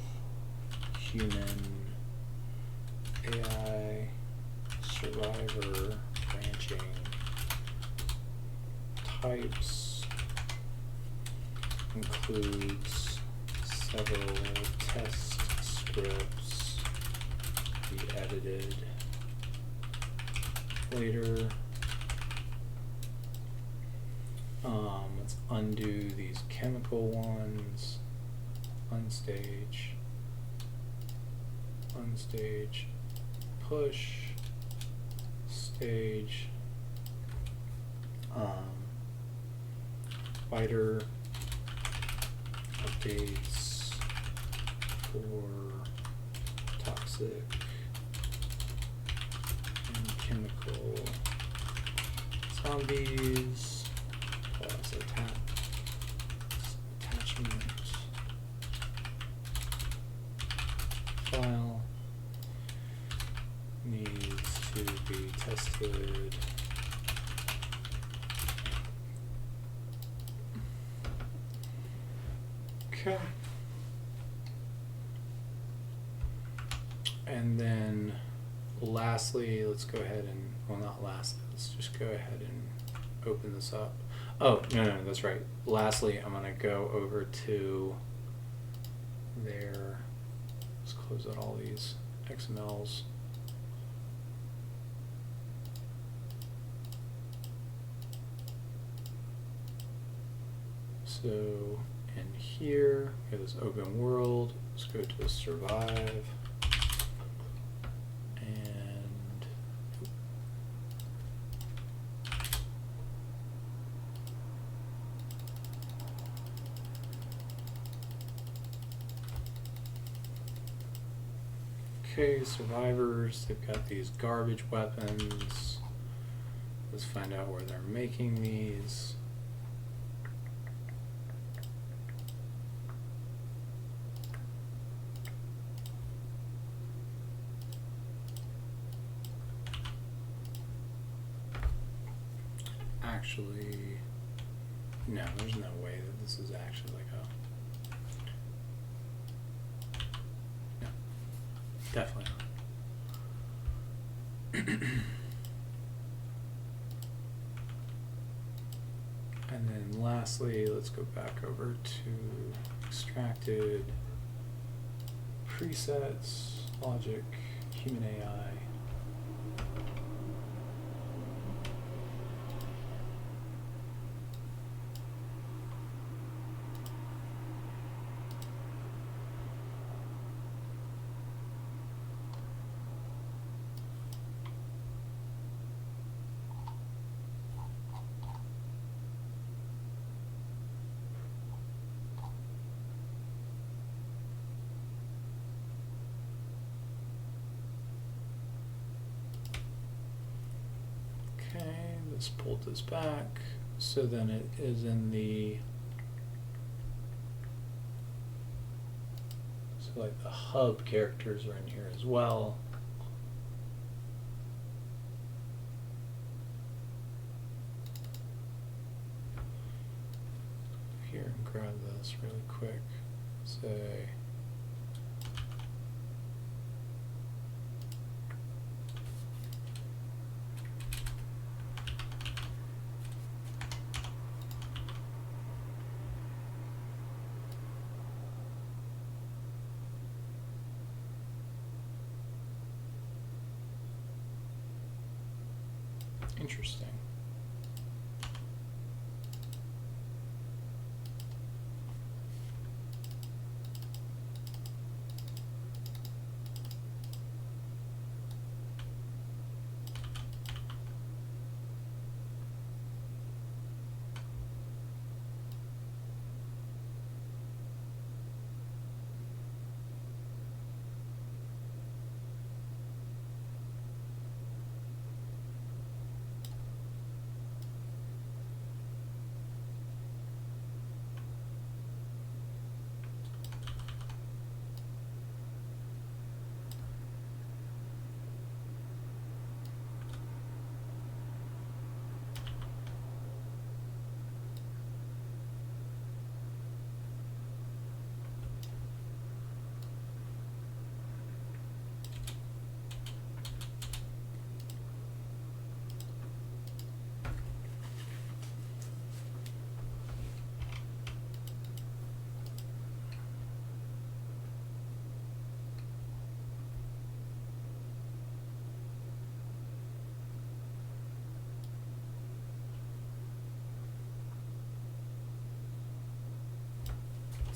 human AI survivor branching types includes several test scripts to be edited later. Let's undo these chemical ones. Unstage, push, stage, biter updates for toxic and chemical zombies. Plus attachment file needs to be tested. Okay. And then lastly, let's go ahead and, well, not lastly, let's just go ahead and open this up. Oh, no, that's right. Lastly, I'm going to go over to there. Let's close out all these XMLs. So in here. We have this open world. Let's go to survive. And okay, survivors, they've got these garbage weapons. Let's find out where they're making these. Actually, no, there's no way that this is actually like a... No, definitely not. And then lastly, let's go back over to extracted, presets, logic, human AI. Okay, let's pull this back. So then it is in the, so like the hub characters are in here as well. Here and grab this really quick. Say, interesting.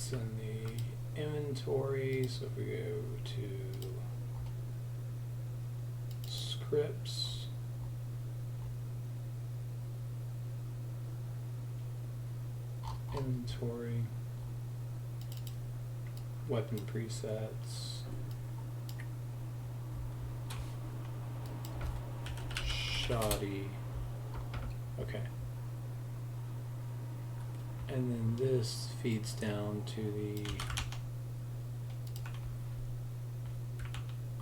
It's in the inventory, so if we go to scripts, inventory, weapon presets, shoddy, okay. And then this feeds down to the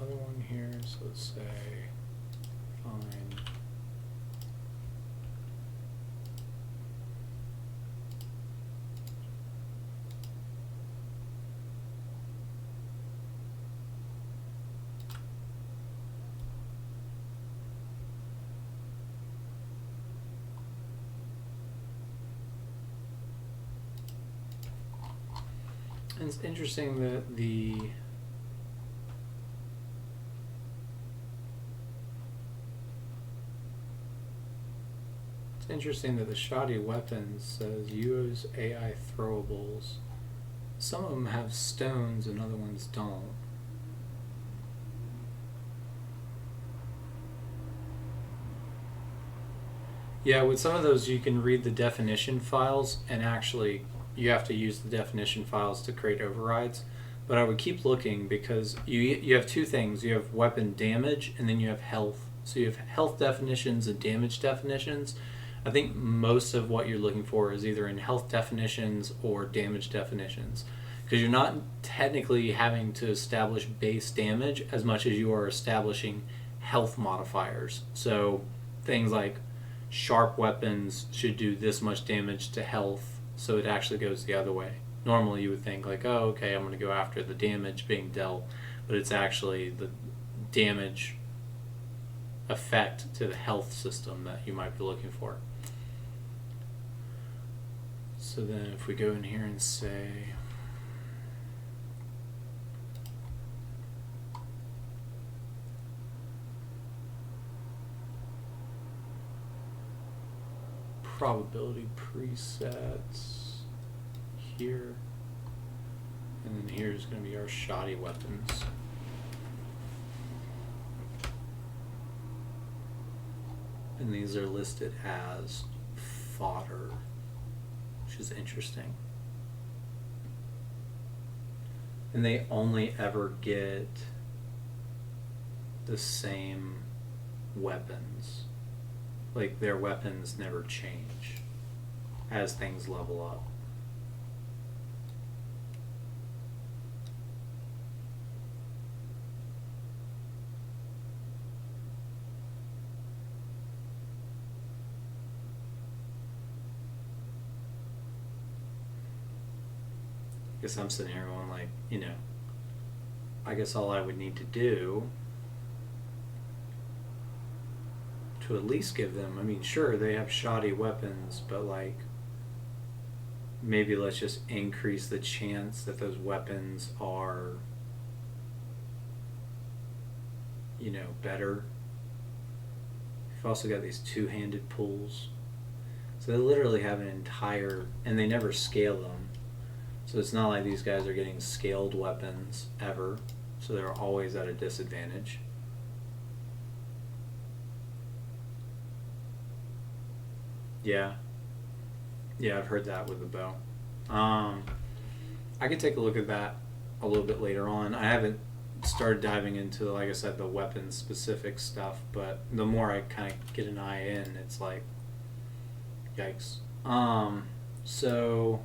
other one here, so let's say fine. And it's interesting that the shoddy weapons says use AI throwables. Some of them have stones and other ones don't. Yeah, with some of those you can read the definition files, and actually you have to use the definition files to create overrides. But I would keep looking, because you have two things. You have weapon damage and then you have health. So you have health definitions and damage definitions. I think most of what you're looking for is either in health definitions or damage definitions, because you're not technically having to establish base damage as much as you are establishing health modifiers. So things like sharp weapons should do this much damage to health, so it actually goes the other way. Normally you would think like, oh, okay, I'm going to go after the damage being dealt, but it's actually the damage effect to the health system that you might be looking for. So then if we go in here and say probability presets here, and then here's going to be our shoddy weapons. And these are listed as fodder, which is interesting. And they only ever get the same weapons. Like, their weapons never change as things level up. I guess I'm sitting here going like, you know, I guess all I would need to do to at least give them, I mean, sure, they have shoddy weapons, but like, maybe let's just increase the chance that those weapons are, you know, better. You've also got these two-handed pulls. So they literally have an entire, and they never scale them. So it's not like these guys are getting scaled weapons ever. So they're always at a disadvantage. Yeah. Yeah, I've heard that with the bow. I could take a look at that a little bit later on. I haven't started diving into, like I said, the weapon specific stuff, but the more I kind of get an eye in, it's like, yikes. So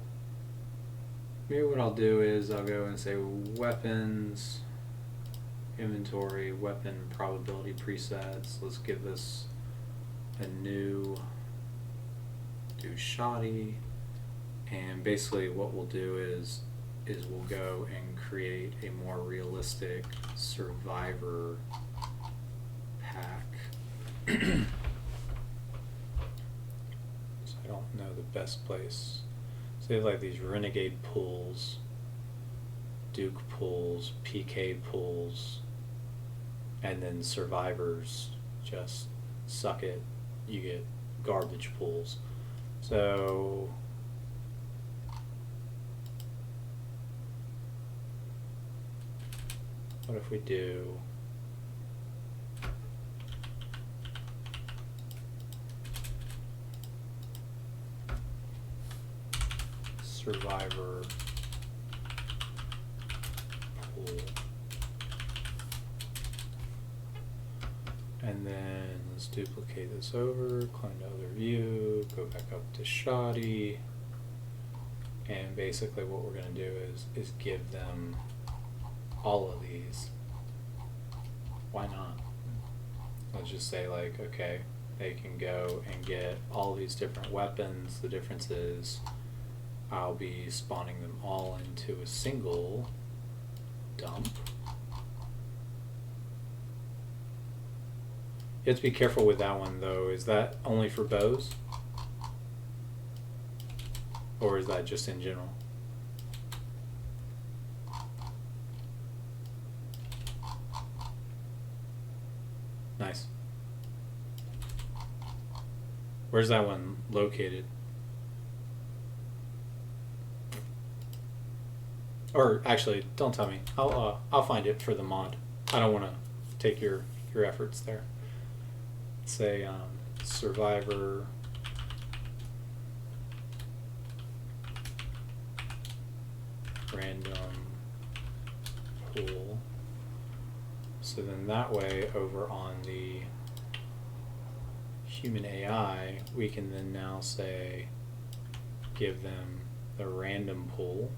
maybe what I'll do is I'll go and say weapons, inventory, weapon probability presets. Let's give this a new, do shoddy, and basically what we'll do is we'll go and create a more realistic survivor pack. So I don't know the best place. So they have like these renegade pools, Duke pools, PK pools, and then survivors just suck it. You get garbage pools. So what if we do survivor pool, and then let's duplicate this over, climb to other view, go back up to shoddy, and basically what we're going to do is give them all of these. Why not? Let's just say like, okay, they can go and get all these different weapons. The difference is I'll be spawning them all into a single dump. You have to be careful with that one though. Is that only for bows? Or is that just in general? Nice. Where's that one located? Or actually, don't tell me. I'll find it for the mod. I don't want to take your efforts there. Say survivor random pool. So then that way, over on the human AI, we can then now say give them the random pool.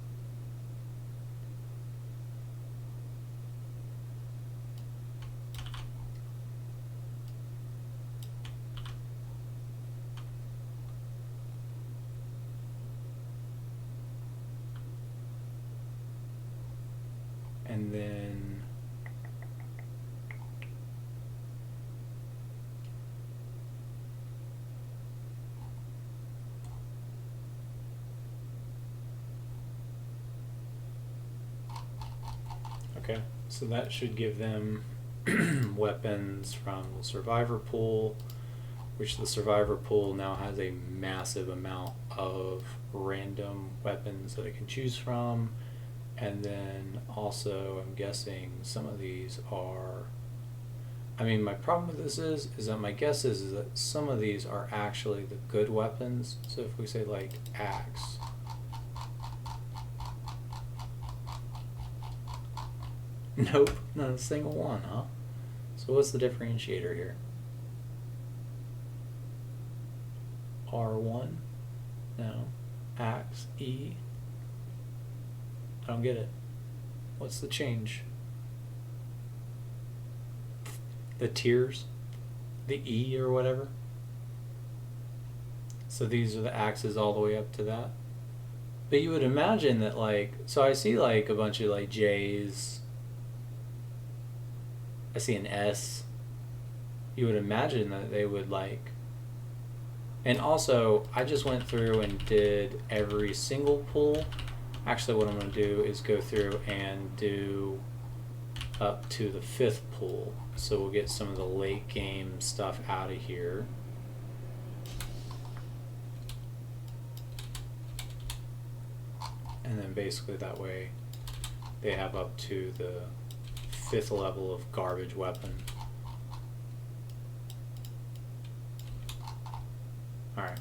And then okay, so that should give them weapons from the survivor pool, which the survivor pool now has a massive amount of random weapons that it can choose from. And then also, I'm guessing some of these are, I mean, my problem with this is that my guess is that some of these are actually the good weapons. So if we say like axe, nope, not a single one, huh? So what's the differentiator here? R1? No. Axe, E? I don't get it. What's the change? The tiers? The E or whatever? So these are the axes all the way up to that. But you would imagine that like, so I see like a bunch of like J's. I see an S. You would imagine that they would like, and also I just went through and did every single pull. Actually, what I'm going to do is go through and do up to the 5th pool. So we'll get some of the late game stuff out of here. And then basically that way they have up to the 5th level of garbage weapon. Alright.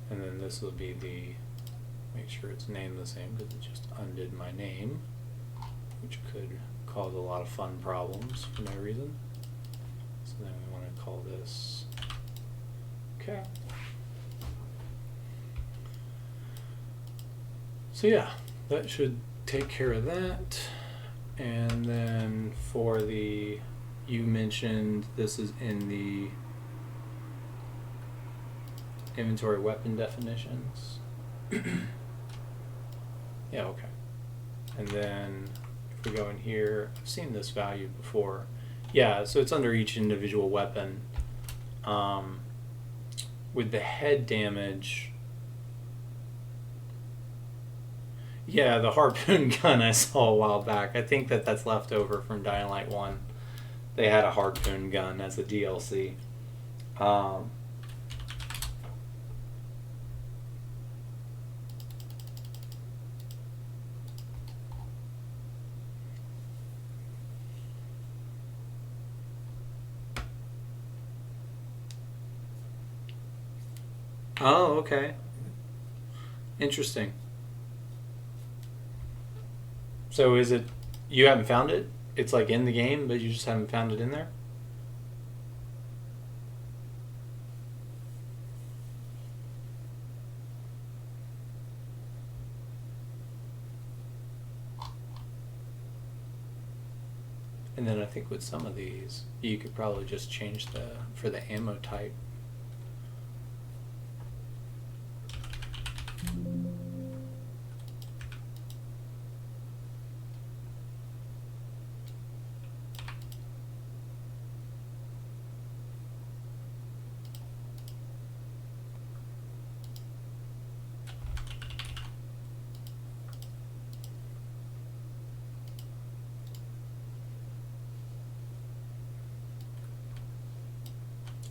And then this will be the, make sure it's named the same because it just undid my name, which could cause a lot of fun problems for no reason. So then we want to call this, okay. So yeah, that should take care of that. And then for the, you mentioned this is in the inventory weapon definitions. Yeah, okay. And then if we go in here, I've seen this value before. Yeah, so it's under each individual weapon. With the head damage, yeah, the harpoon gun I saw a while back. I think that that's left over from Dying Light 1. They had a harpoon gun as a DLC. Oh, okay. Interesting. So is it, you haven't found it? It's like in the game, but you just haven't found it in there? And then I think with some of these, you could probably just change the, for the ammo type.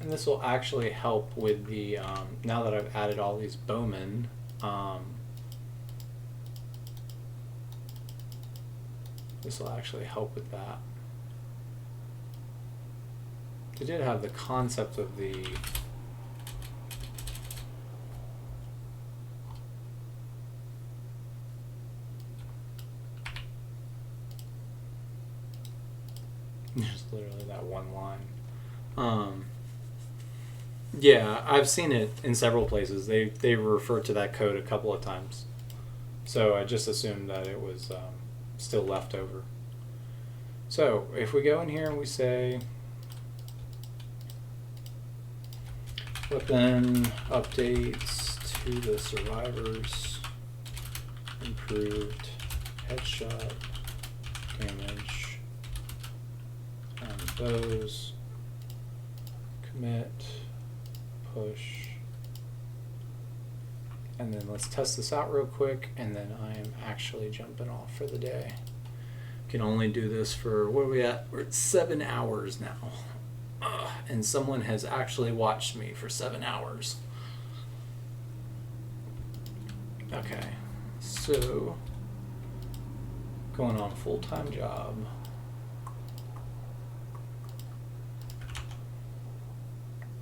And this will actually help with the, now that I've added all these bowmen, This will actually help with that. They did have the concept of the just literally that one line. Yeah, I've seen it in several places. They refer to that code a couple of times. So I just assumed that it was still left over. So if we go in here and we say weapon updates to the survivors, improved headshot damage on bows, commit, push, and then let's test this out real quick, and then I am actually jumping off for the day. Can only do this for, where are we at? We're at 7 hours now. And someone has actually watched me for 7 hours. Okay, so going on a full-time job.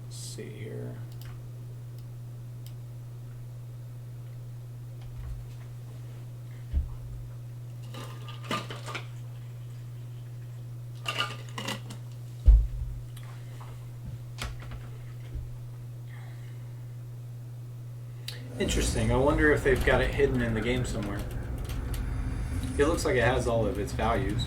Let's see here. Interesting. I wonder if they've got it hidden in the game somewhere. It looks like it has all of its values.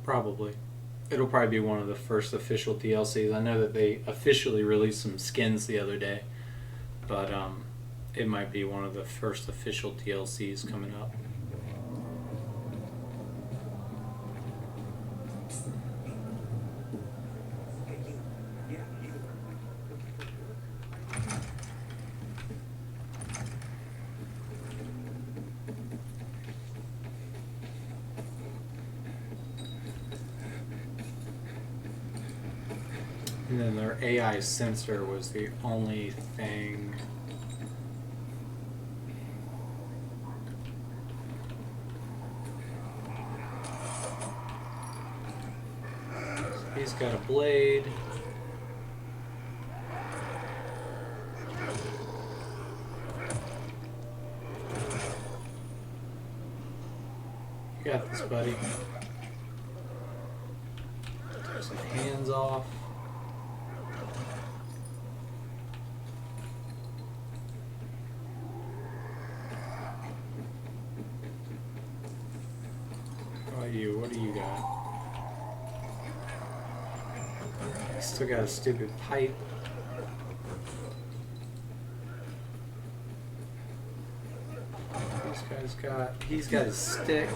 Probably. It'll probably be one of the first official DLCs. I know that they officially released some skins the other day, but it might be one of the first official DLCs coming up. And then their AI sensor was the only thing. So he's got a blade. You got this, buddy. Take some hands off. What do you got? Still got a stupid pipe. He's got his stick.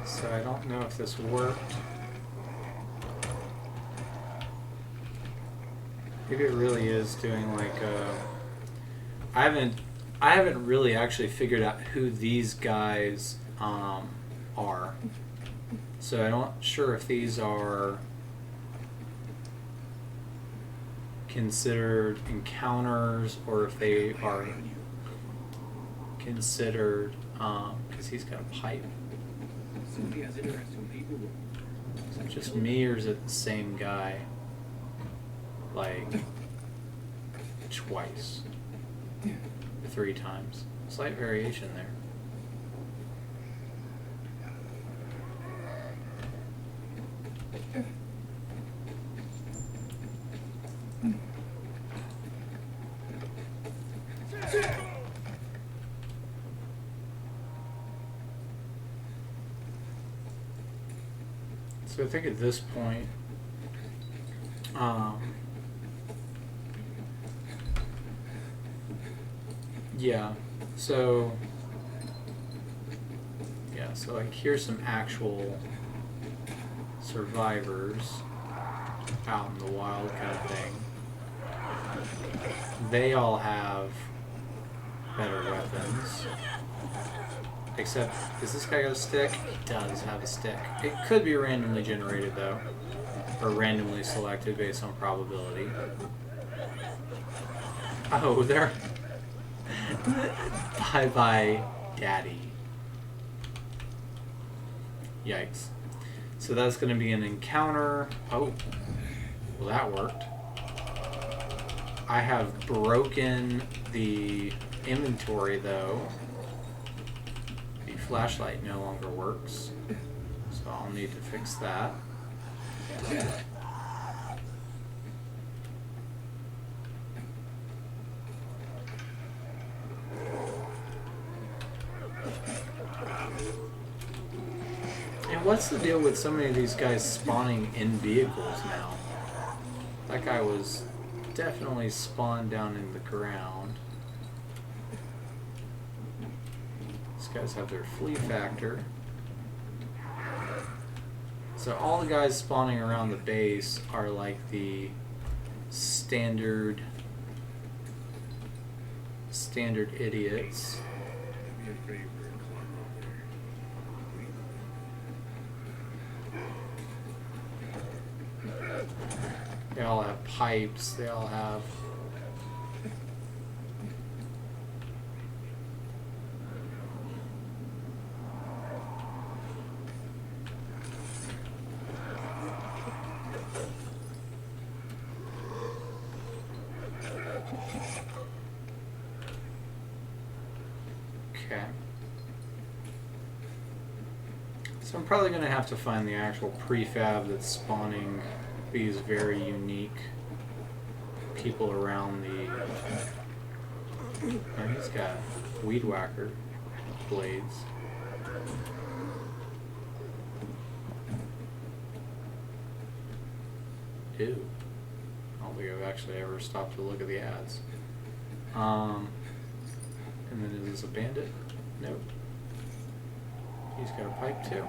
So I don't know if this worked. Maybe it really is doing like I haven't really actually figured out who these guys are. So I'm not sure if these are considered encounters or if they are considered, because he's got a pipe. Is it just me or is it the same guy? Like twice, 3 times. Slight variation there. So I think at this point, yeah, so So like here's some actual survivors out in the wild kind of thing. They all have better weapons. Except, does this guy got a stick? He does have a stick. It could be randomly generated though. Or randomly selected based on probability. Oh, they're... Bye-bye, Daddy. Yikes. So that's going to be an encounter. Oh, well that worked. I have broken the inventory though. The flashlight no longer works. So I'll need to fix that. And what's the deal with so many of these guys spawning in vehicles now? That guy was definitely spawned down in the ground. These guys have their flee factor. So all the guys spawning around the base are like the standard idiots. They all have pipes, they all have... Okay. So I'm probably going to have to find the actual prefab that's spawning these very unique people around the... Oh, he's got weed whacker blades. Ew. I don't think I've actually ever stopped to look at the ads. And then is this a bandit? Nope. He's got a pipe too.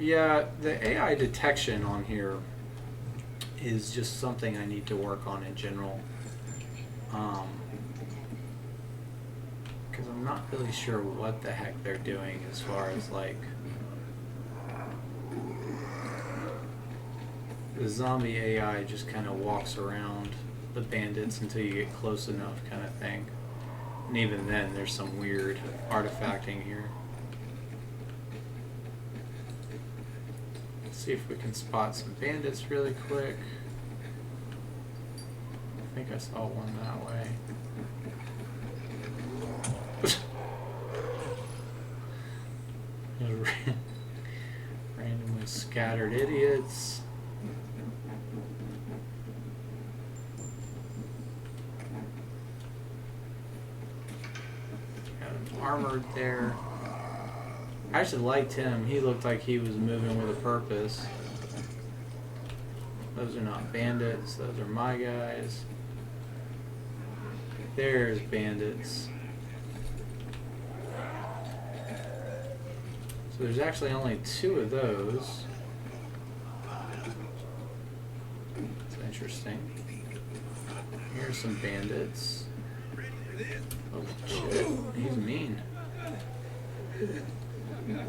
Yeah, the AI detection on here is just something I need to work on in general. Because I'm not really sure what the heck they're doing as far as like the zombie AI just kind of walks around the bandits until you get close enough kind of thing. And even then there's some weird artifacting here. Let's see if we can spot some bandits really quick. I think I saw one that way. Randomly scattered idiots. Got him armored there. I actually liked him. He looked like he was moving with a purpose. Those are not bandits. Those are my guys. There's bandits. So there's actually only 2 of those. That's interesting. Here's some bandits. Oh shit, he's mean. And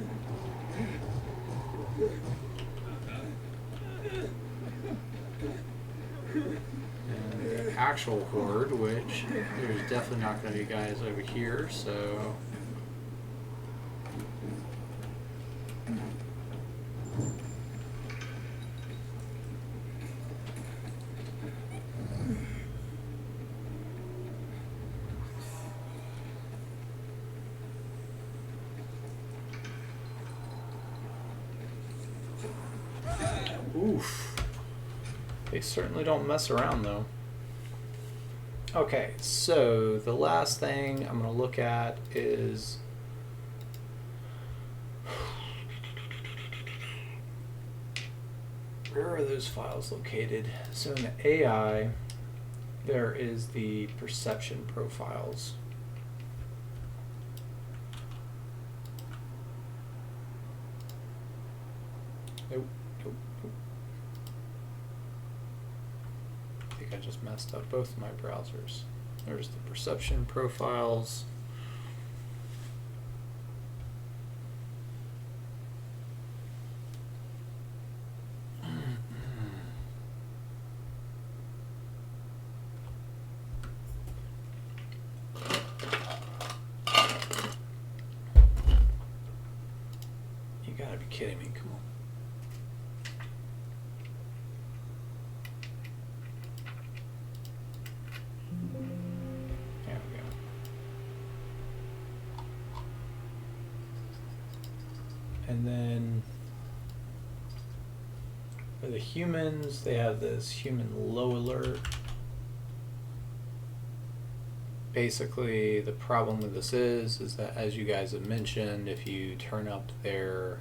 the actual horde, which there's definitely not going to be guys over here, so... Oof. They certainly don't mess around though. Okay, so the last thing I'm going to look at is where are those files located? So in the AI, there is the perception profiles. Nope, nope, nope. I think I just messed up both of my browsers. There's the perception profiles. You gotta be kidding me, come on. There we go. And then for the humans, they have this human low alert. Basically, the problem with this is that, as you guys have mentioned, if you turn up their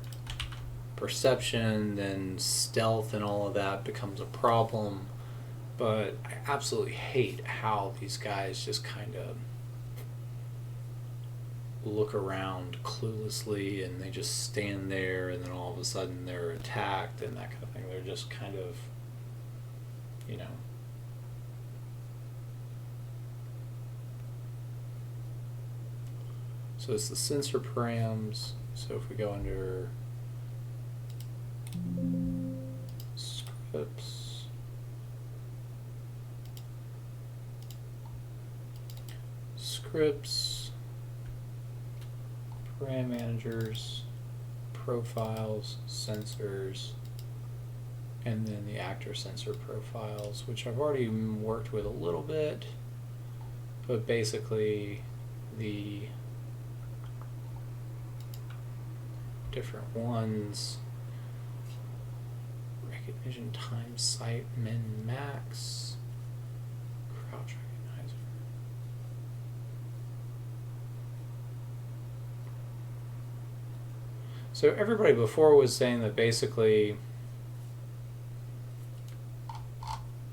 perception, then stealth and all of that becomes a problem. But I absolutely hate how these guys just kind of look around cluelessly and they just stand there and then all of a sudden they're attacked and that kind of thing. They're just kind of, you know. So it's the sensor params. So if we go under scripts, param managers, profiles, sensors, and then the actor sensor profiles, which I've already worked with a little bit, but basically the different ones: recognition time, sight, min, max, crouch recognizer. So everybody before was saying that basically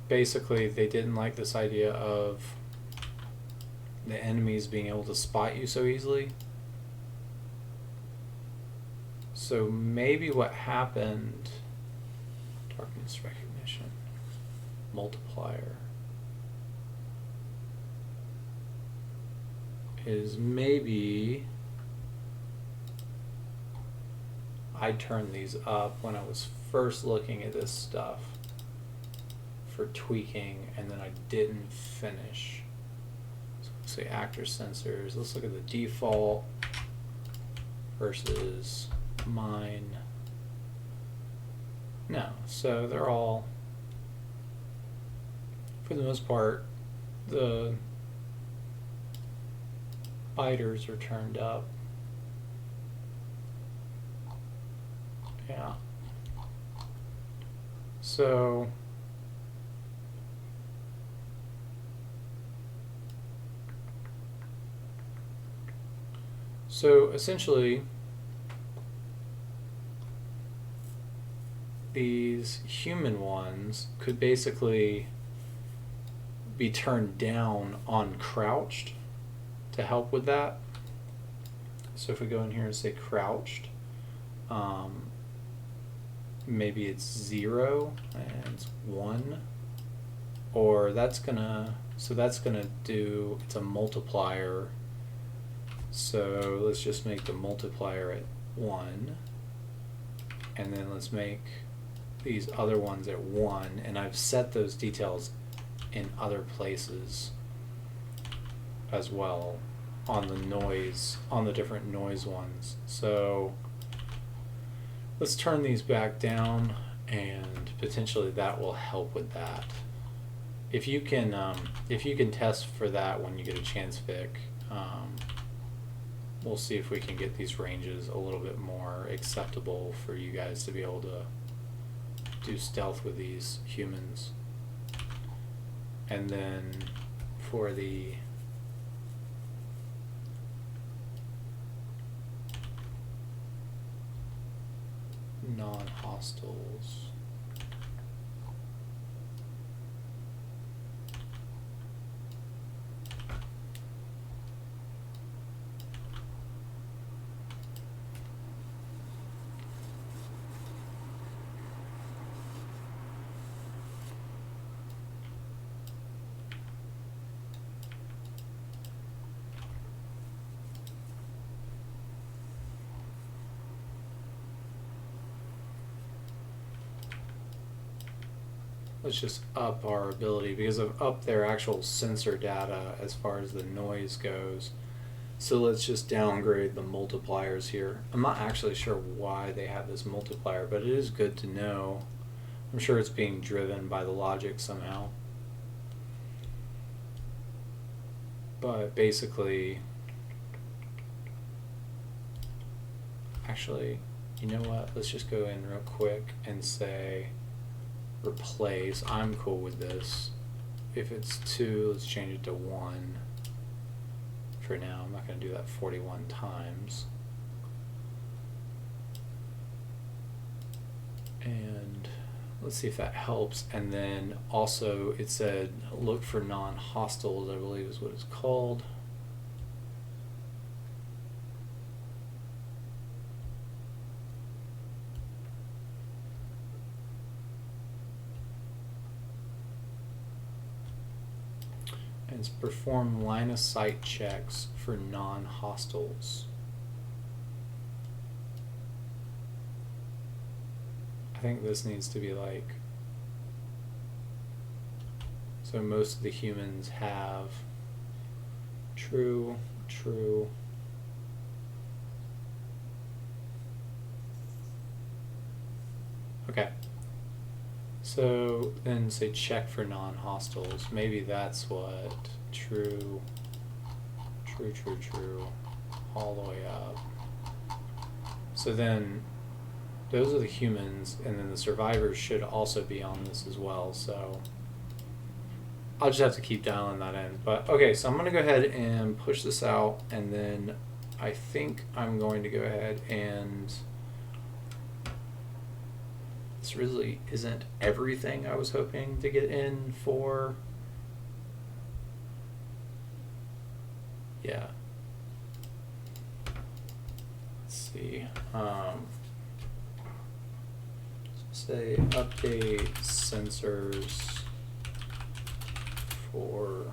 they didn't like this idea of the enemies being able to spot you so easily. So maybe what happened, darkness recognition, multiplier, is maybe I turned these up when I was first looking at this stuff for tweaking, and then I didn't finish. So let's say actor sensors. Let's look at the default versus mine. No, so they're all, for the most part, the biters are turned up. Yeah. So essentially these human ones could basically be turned down on crouched to help with that. So if we go in here and say crouched, maybe it's 0 and it's 1, or that's gonna do, it's a multiplier. So let's just make the multiplier at 1, and then let's make these other ones at 1, and I've set those details in other places as well on the noise, on the different noise ones. So let's turn these back down, and potentially that will help with that. If you can test for that when you get a chance, Vic, we'll see if we can get these ranges a little bit more acceptable for you guys to be able to do stealth with these humans. And then for the non-hostiles, let's just up our ability, because I've upped their actual sensor data as far as the noise goes. So let's just downgrade the multipliers here. I'm not actually sure why they have this multiplier, but it is good to know. I'm sure it's being driven by the logic somehow. But basically, actually, you know what? Let's just go in real quick and say replace. I'm cool with this. If it's 2, let's change it to 1. For now, I'm not going to do that 41 times. And let's see if that helps. And then also it said look for non-hostiles, I believe is what it's called. And it's perform line of sight checks for non-hostiles. I think this needs to be like, so most of the humans have true, true. Okay. So then say check for non-hostiles. Maybe that's what true, true, true, true, all the way up. So then those are the humans, and then the survivors should also be on this as well. So I'll just have to keep dialing that in. But okay, so I'm going to go ahead and push this out, and then I think I'm going to go ahead and this really isn't everything I was hoping to get in for. Yeah. Let's see. Say update sensors for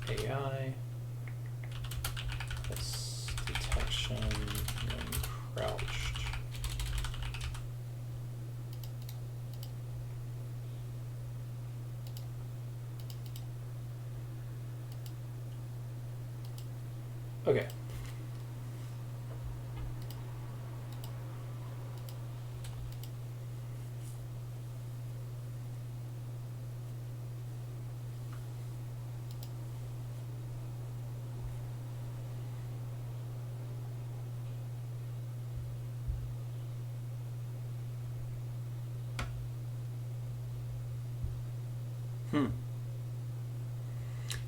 AI. That's detection when crouched. Okay.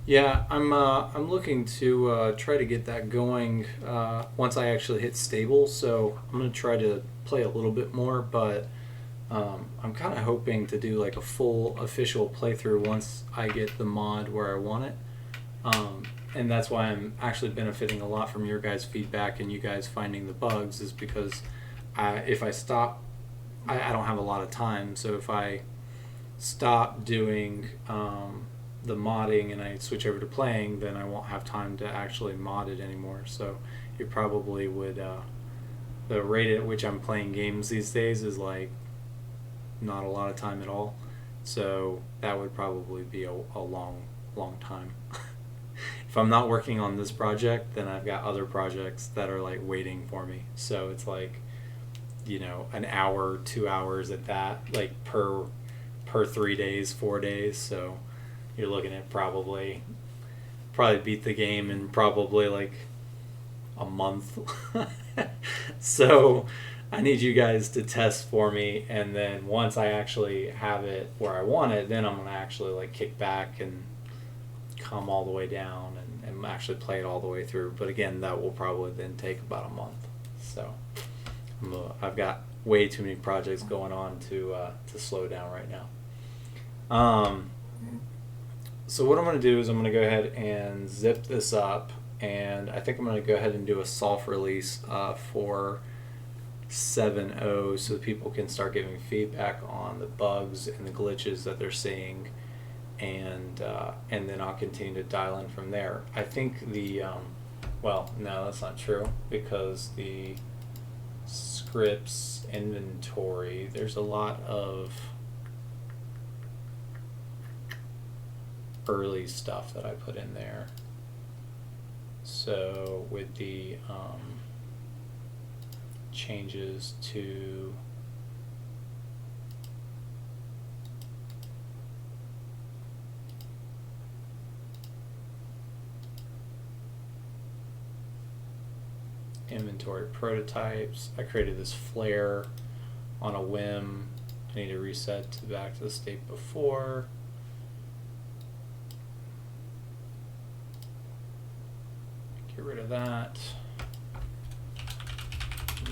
Yeah, I'm looking to try to get that going once I actually hit stable. So I'm gonna try to play a little bit more, but I'm kind of hoping to do like a full official playthrough once I get the mod where I want it. And that's why I'm actually benefiting a lot from your guys' feedback and you guys finding the bugs, is because if I stop, I don't have a lot of time. So if I stop doing the modding and I switch over to playing, then I won't have time to actually mod it anymore. So it probably would, the rate at which I'm playing games these days is like not a lot of time at all. So that would probably be a long time. If I'm not working on this project, then I've got other projects that are like waiting for me. So it's like, you know, an hour, 2 hours at that, like per 3 days, 4 days. So you're looking at probably beat the game in probably like a month. So I need you guys to test for me, and then once I actually have it where I want it, then I'm gonna actually like kick back and come all the way down and actually play it all the way through. But again, that will probably then take about a month. So I've got way too many projects going on to slow down right now. So what I'm going to do is I'm going to go ahead and zip this up, and I think I'm going to go ahead and do a soft release for 7.0 so that people can start giving feedback on the bugs and the glitches that they're seeing, and then I'll continue to dial in from there. I think the well, no, that's not true, because the scripts inventory, there's a lot of early stuff that I put in there. So with the changes to inventory prototypes, I created this flare on a whim. I need to reset to back to the state before. Get rid of that.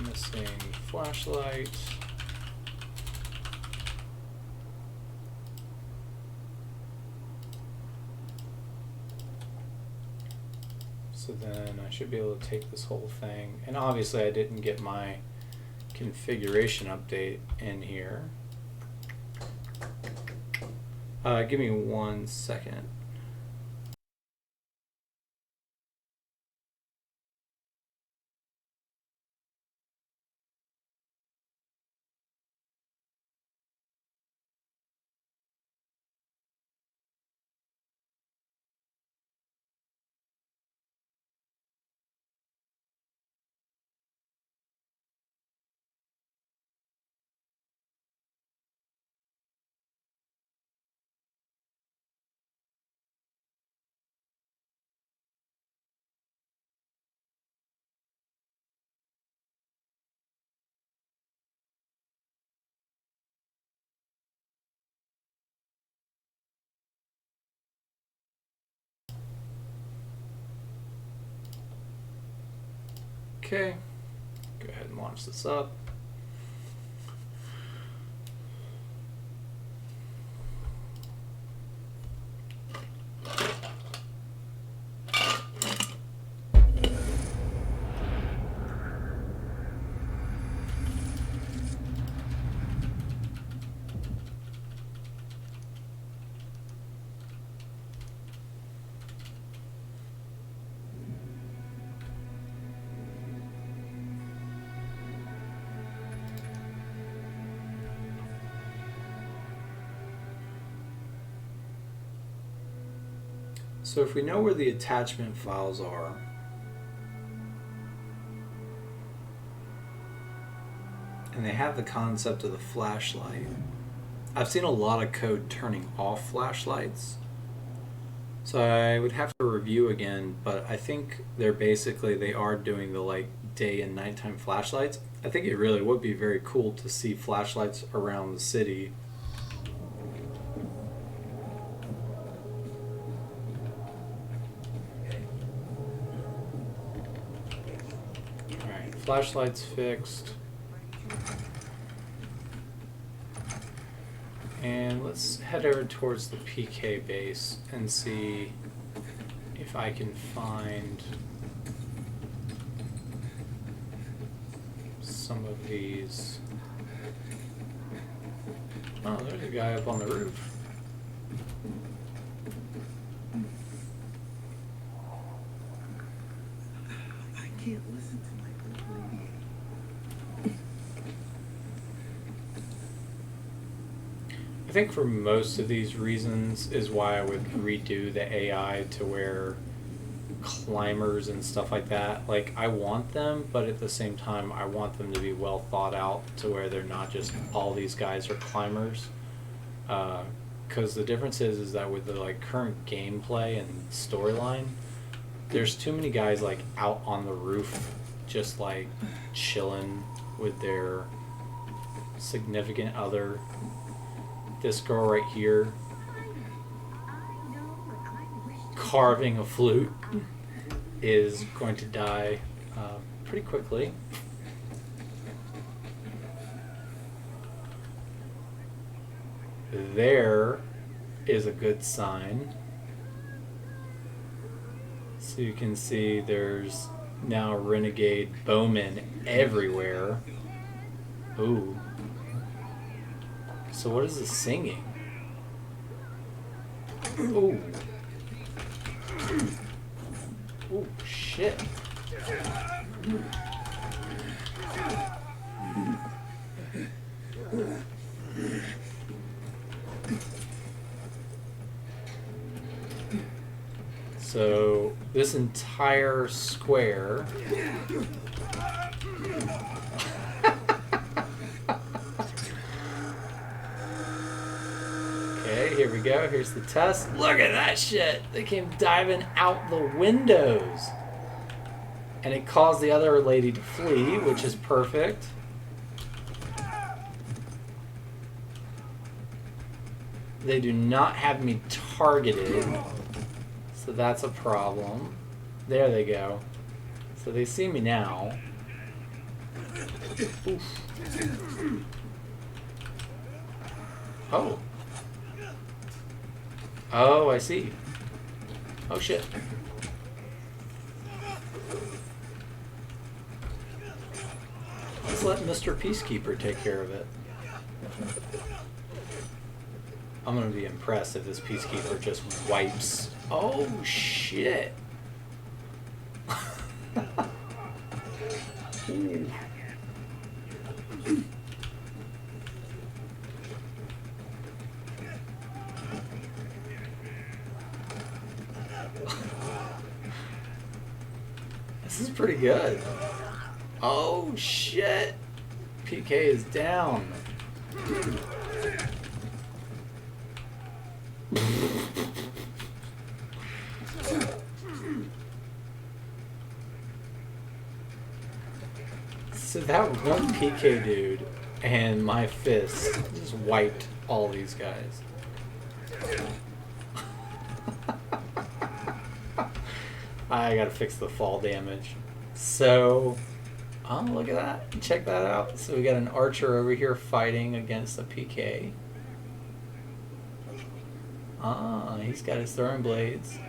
Missing flashlight. So then I should be able to take this whole thing, and obviously I didn't get my configuration update in here. Give me 1 second. Okay, go ahead and launch this up. So if we know where the attachment files are, and they have the concept of the flashlight, I've seen a lot of code turning off flashlights. So I would have to review again, but I think they are doing the like day and nighttime flashlights. I think it really would be very cool to see flashlights around the city. Alright, flashlights fixed. And let's head over towards the PK base and see if I can find some of these. Oh, there's a guy up on the roof. I can't listen to my old lady. I think for most of these reasons is why I would redo the AI to where climbers and stuff like that, like I want them, but at the same time I want them to be well thought out to where they're not just all these guys are climbers. Because the difference is that with the like current gameplay and storyline, there's too many guys like out on the roof just like chilling with their significant other. This girl right here carving a flute is going to die pretty quickly. There is a good sign. So you can see there's now renegade bowmen everywhere. Ooh. So what is this singing? Ooh. Ooh, shit. So this entire square. Okay, here we go. Here's the test. Look at that shit. They came diving out the windows. And it caused the other lady to flee, which is perfect. They do not have me targeted. So that's a problem. There they go. So they see me now. Oof. Oh. Oh, I see. Oh, shit. Let's let Mr. Peacekeeper take care of it. I'm gonna be impressed if this Peacekeeper just wipes. Oh, shit. Ooh. This is pretty good. Oh shit! PK is down. So that one PK dude and my fist just wiped all these guys. I gotta fix the fall damage. So, oh, look at that. Check that out. So we got an archer over here fighting against a PK. Ah, he's got his throwing blades.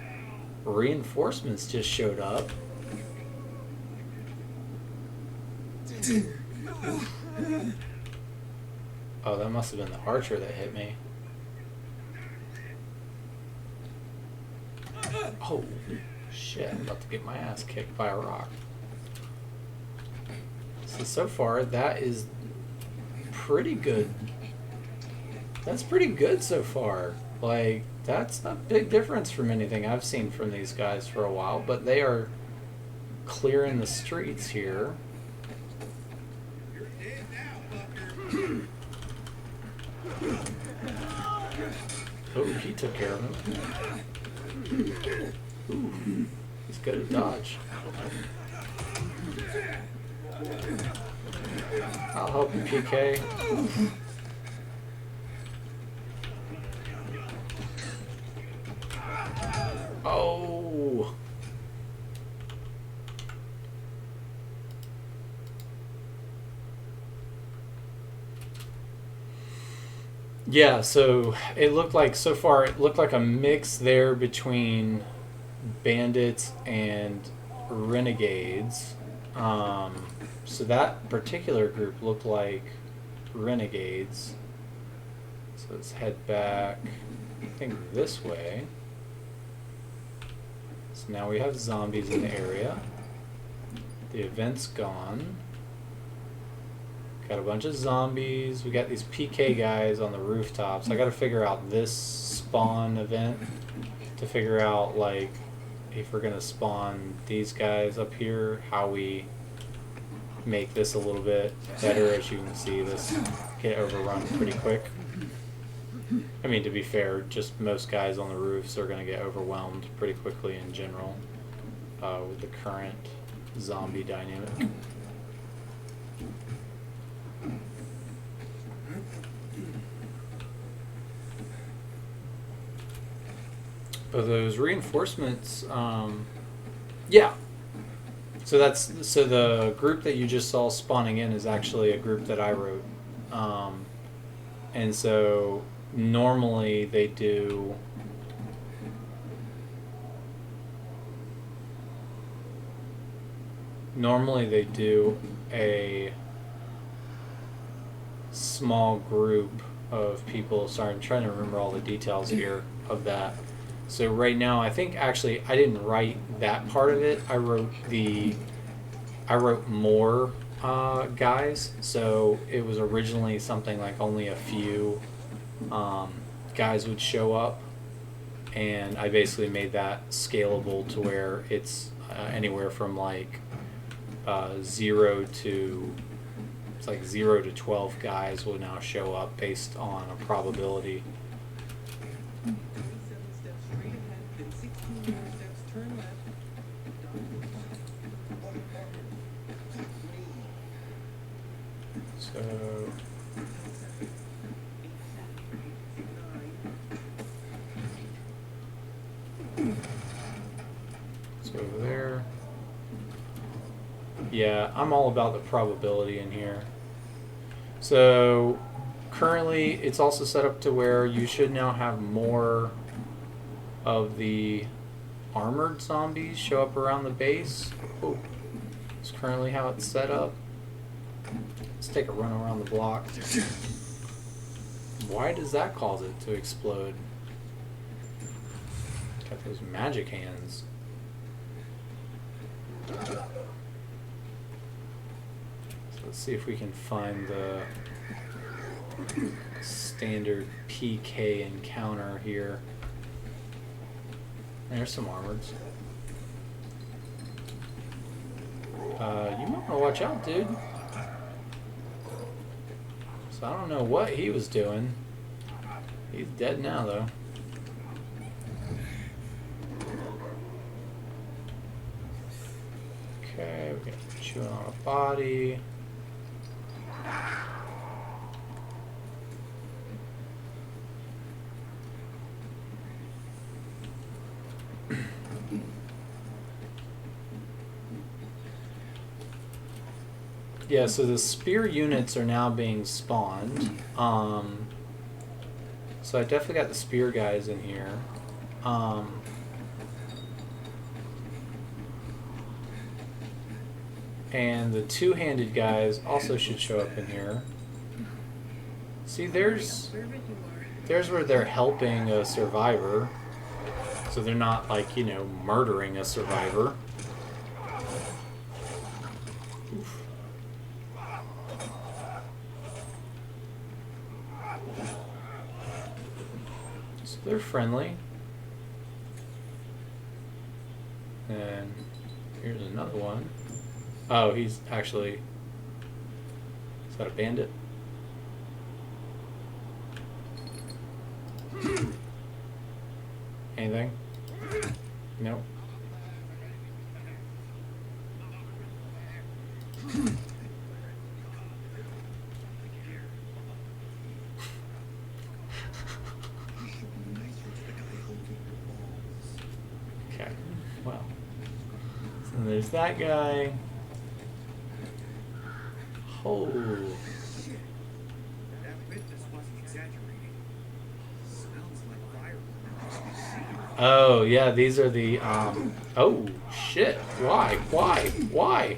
Reinforcements just showed up. Oh, that must have been the archer that hit me. Oh, shit. I'm about to get my ass kicked by a rock. So far, that is pretty good. That's pretty good so far. Like, that's a big difference from anything I've seen from these guys for a while, but they are clearing the streets here. Oh, he took care of him. Ooh, he's good at dodge. I'll help you, PK. Oh! Yeah, so it looked like, so far, it looked like a mix there between bandits and renegades. So that particular group looked like renegades. So let's head back, I think this way. So now we have zombies in the area. The event's gone. Got a bunch of zombies. We got these PK guys on the rooftops. I gotta figure out this spawn event to figure out, like, if we're gonna spawn these guys up here, how we make this a little bit better. As you can see, this get overrun pretty quick. I mean, to be fair, just most guys on the roofs are gonna get overwhelmed pretty quickly in general with the current zombie dynamic. But those reinforcements, yeah. So the group that you just saw spawning in is actually a group that I wrote, and so normally they do. Normally they do a small group of people. Sorry, I'm trying to remember all the details here of that. So right now, I think actually I didn't write that part of it. I wrote more guys. So it was originally something like only a few guys would show up. and I basically made that scalable to where it's anywhere from like 0 to 12 guys will now show up based on a probability. 37 steps straight ahead, then 16 more steps, turn left. So let's go over there. Yeah, I'm all about the probability in here. So currently it's also set up to where you should now have more of the armored zombies show up around the base. Oh, it's currently how it's set up. Let's take a run around the block. Why does that cause it to explode? Got those magic hands. So let's see if we can find the standard PK encounter here. There's some armoreds. You might want to watch out, dude. So I don't know what he was doing. He's dead now, though. Okay, we're gonna put you on a body. Yeah, so the spear units are now being spawned. So I definitely got the spear guys in here. And the two-handed guys also should show up in here. See, there's where they're helping a survivor. So they're not like, you know, murdering a survivor. Oof. So they're friendly. And here's another one. Oh, he's actually... Is that a bandit? Anything? Nope. Okay, well. So there's that guy. Oh. That witness wasn't exaggerating. Smells like fireworks. Oh, yeah, these are the, oh, shit. Why? Why? Why?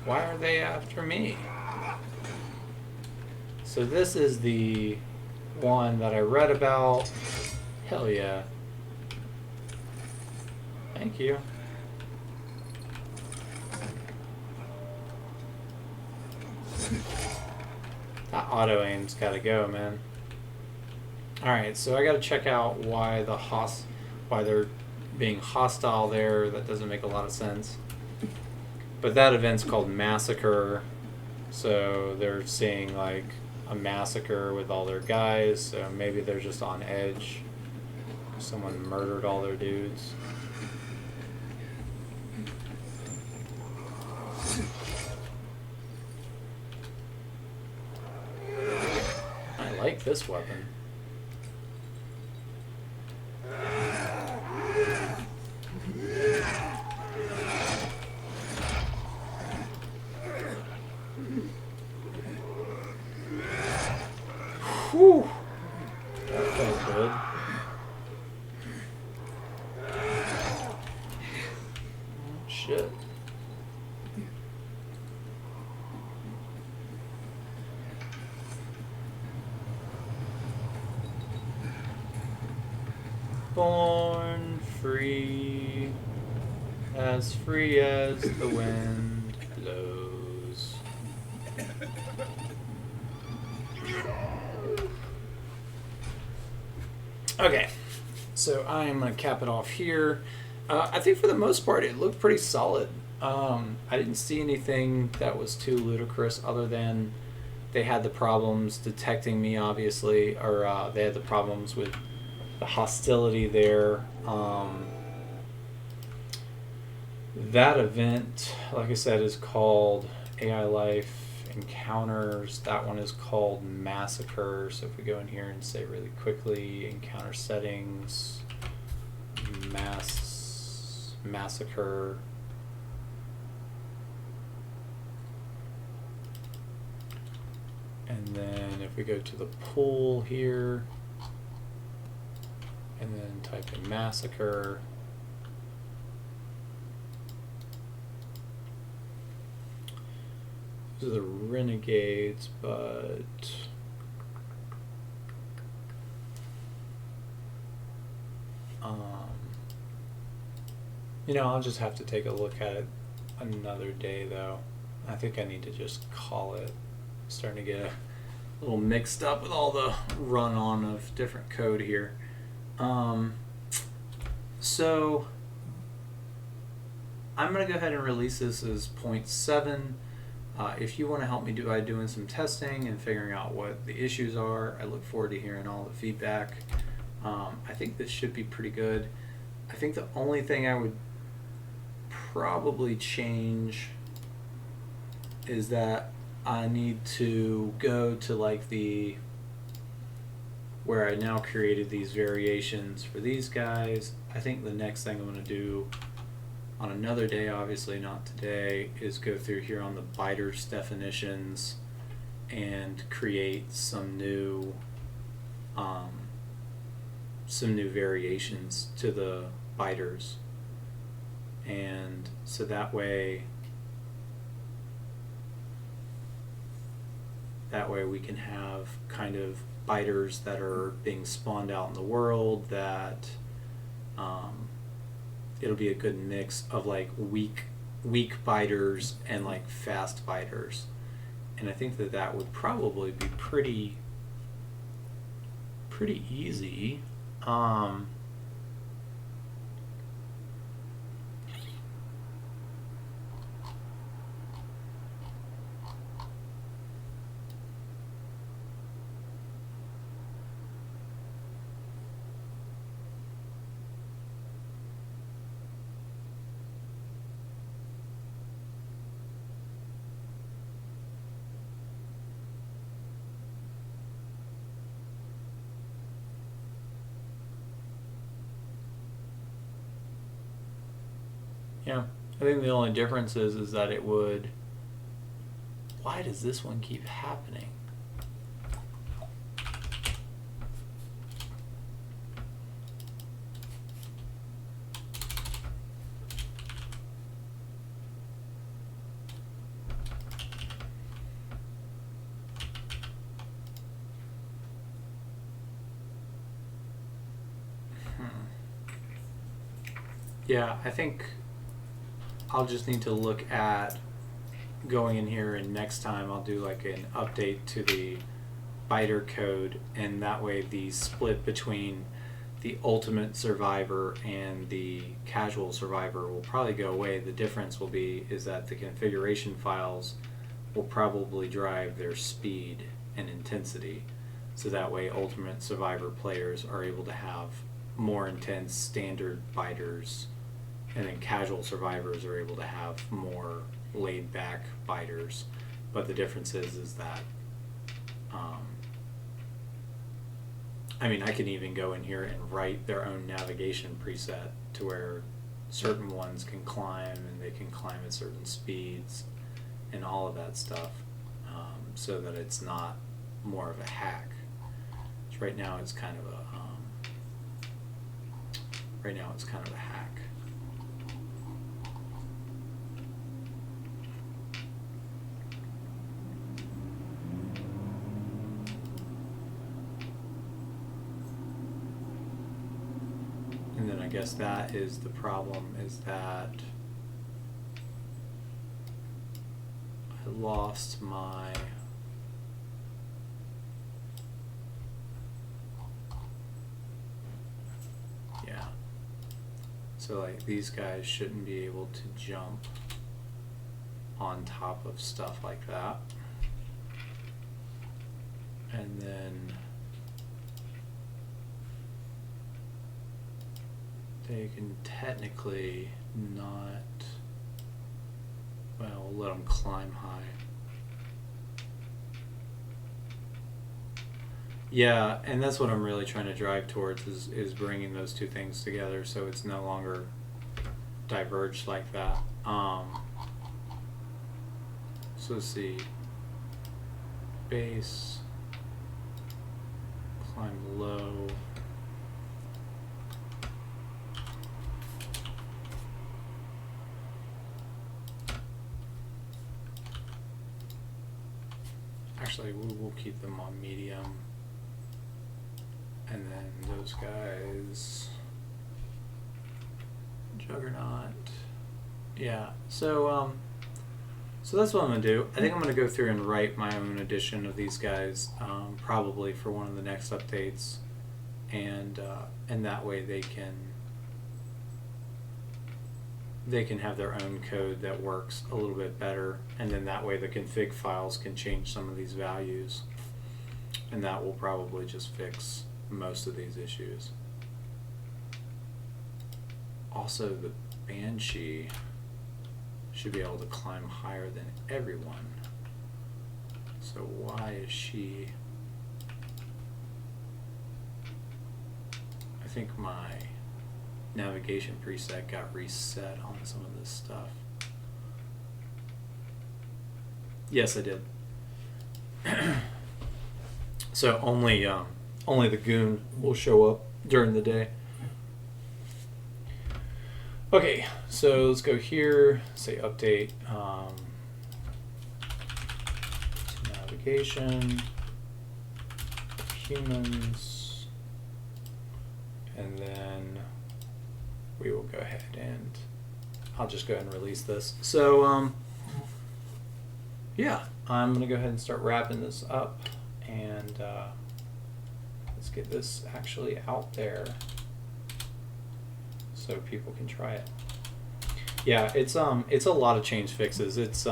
Why are they after me? So this is the one that I read about. Hell yeah. Thank you. That auto aim's gotta go, man. Alright, so I gotta check out why why they're being hostile there. That doesn't make a lot of sense. But that event's called Massacre, so they're seeing like a massacre with all their guys, so maybe they're just on edge. Someone murdered all their dudes. I like this weapon. Whew. That felt good. Shit. Born free as the wind blows. Okay, so I'm gonna cap it off here. I think for the most part it looked pretty solid. I didn't see anything that was too ludicrous, other than they had the problems detecting me, obviously, or they had the problems with the hostility there. That event, like I said, is called AI Life Encounters. That one is called Massacre. So if we go in here and say really quickly, encounter settings, massacre. And then if we go to the pool here, and then type in massacre, these are the renegades, but you know, I'll just have to take a look at it another day, though. I think I need to just call it. Starting to get a little mixed up with all the run-on of different code here. So I'm going to go ahead and release this as 0.7. If you want to help me by doing some testing and figuring out what the issues are, I look forward to hearing all the feedback. I think this should be pretty good. I think the only thing I would probably change is that I need to go to like the where I now created these variations for these guys. I think the next thing I'm going to do on another day, obviously not today, is go through here on the biters definitions and create some new variations to the biters, and so that way we can have kind of biters that are being spawned out in the world that it'll be a good mix of like weak biters and like fast biters, and I think that would probably be pretty easy. Yeah, I think the only difference is that it would. Why does this one keep happening? Yeah, I think I'll just need to look at going in here, and next time I'll do like an update to the biter code, and that way the split between the ultimate survivor and the casual survivor will probably go away. The difference will be is that the configuration files will probably drive their speed and intensity, so that way ultimate survivor players are able to have more intense standard biters, and then casual survivors are able to have more laid back biters. But the difference is that I mean, I can even go in here and write their own navigation preset to where certain ones can climb, and they can climb at certain speeds and all of that stuff, so that it's not more of a hack. So right now it's kind of a hack. And then I guess that is the problem, is that I lost my So like these guys shouldn't be able to jump on top of stuff like that. And then they can technically not, well, we'll let them climb high. Yeah, and that's what I'm really trying to drive towards is bringing those two things together so it's no longer diverged like that. So let's see. Base, climb low. Actually, we'll keep them on medium. And then those guys, Juggernaut. Yeah, so that's what I'm gonna do. I think I'm gonna go through and write my own edition of these guys, probably for one of the next updates, and that way they can have their own code that works a little bit better, and then that way the config files can change some of these values, and that will probably just fix most of these issues. Also, the Banshee should be able to climb higher than everyone. So why is she... I think my navigation preset got reset on some of this stuff. Yes, I did. So only the goon will show up during the day. Okay, so let's go here, say update navigation, humans, and then we will go ahead and I'll just go ahead and release this. So yeah, I'm gonna go ahead and start wrapping this up, and let's get this actually out there so people can try it. Yeah, it's a lot of change fixes. It's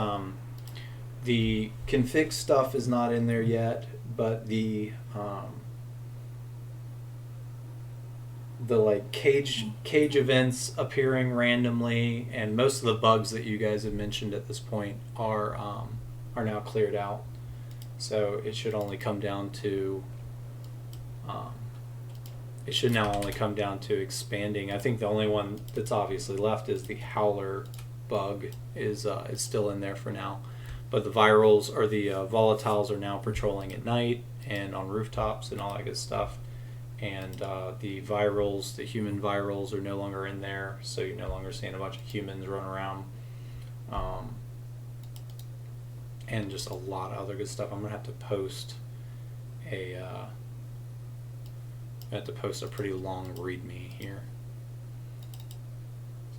the config stuff is not in there yet, but the like cage events appearing randomly, and most of the bugs that you guys have mentioned at this point are now cleared out. So it should only come down to it should now only come down to expanding. I think the only one that's obviously left is the howler bug is still in there for now, but the virals or the volatiles are now patrolling at night and on rooftops and all that good stuff. And the virals, the human virals, are no longer in there, so you're no longer seeing a bunch of humans run around. And just a lot of other good stuff. I'm gonna have to post a pretty long README here.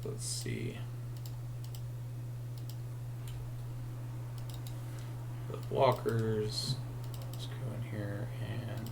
So let's see. The walkers. Let's go in here and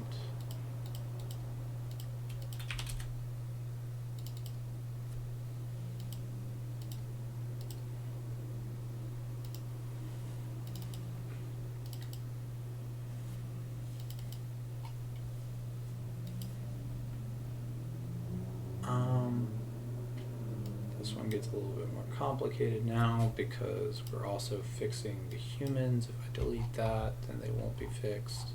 this one gets a little bit more complicated now because we're also fixing the humans. If I delete that, then they won't be fixed.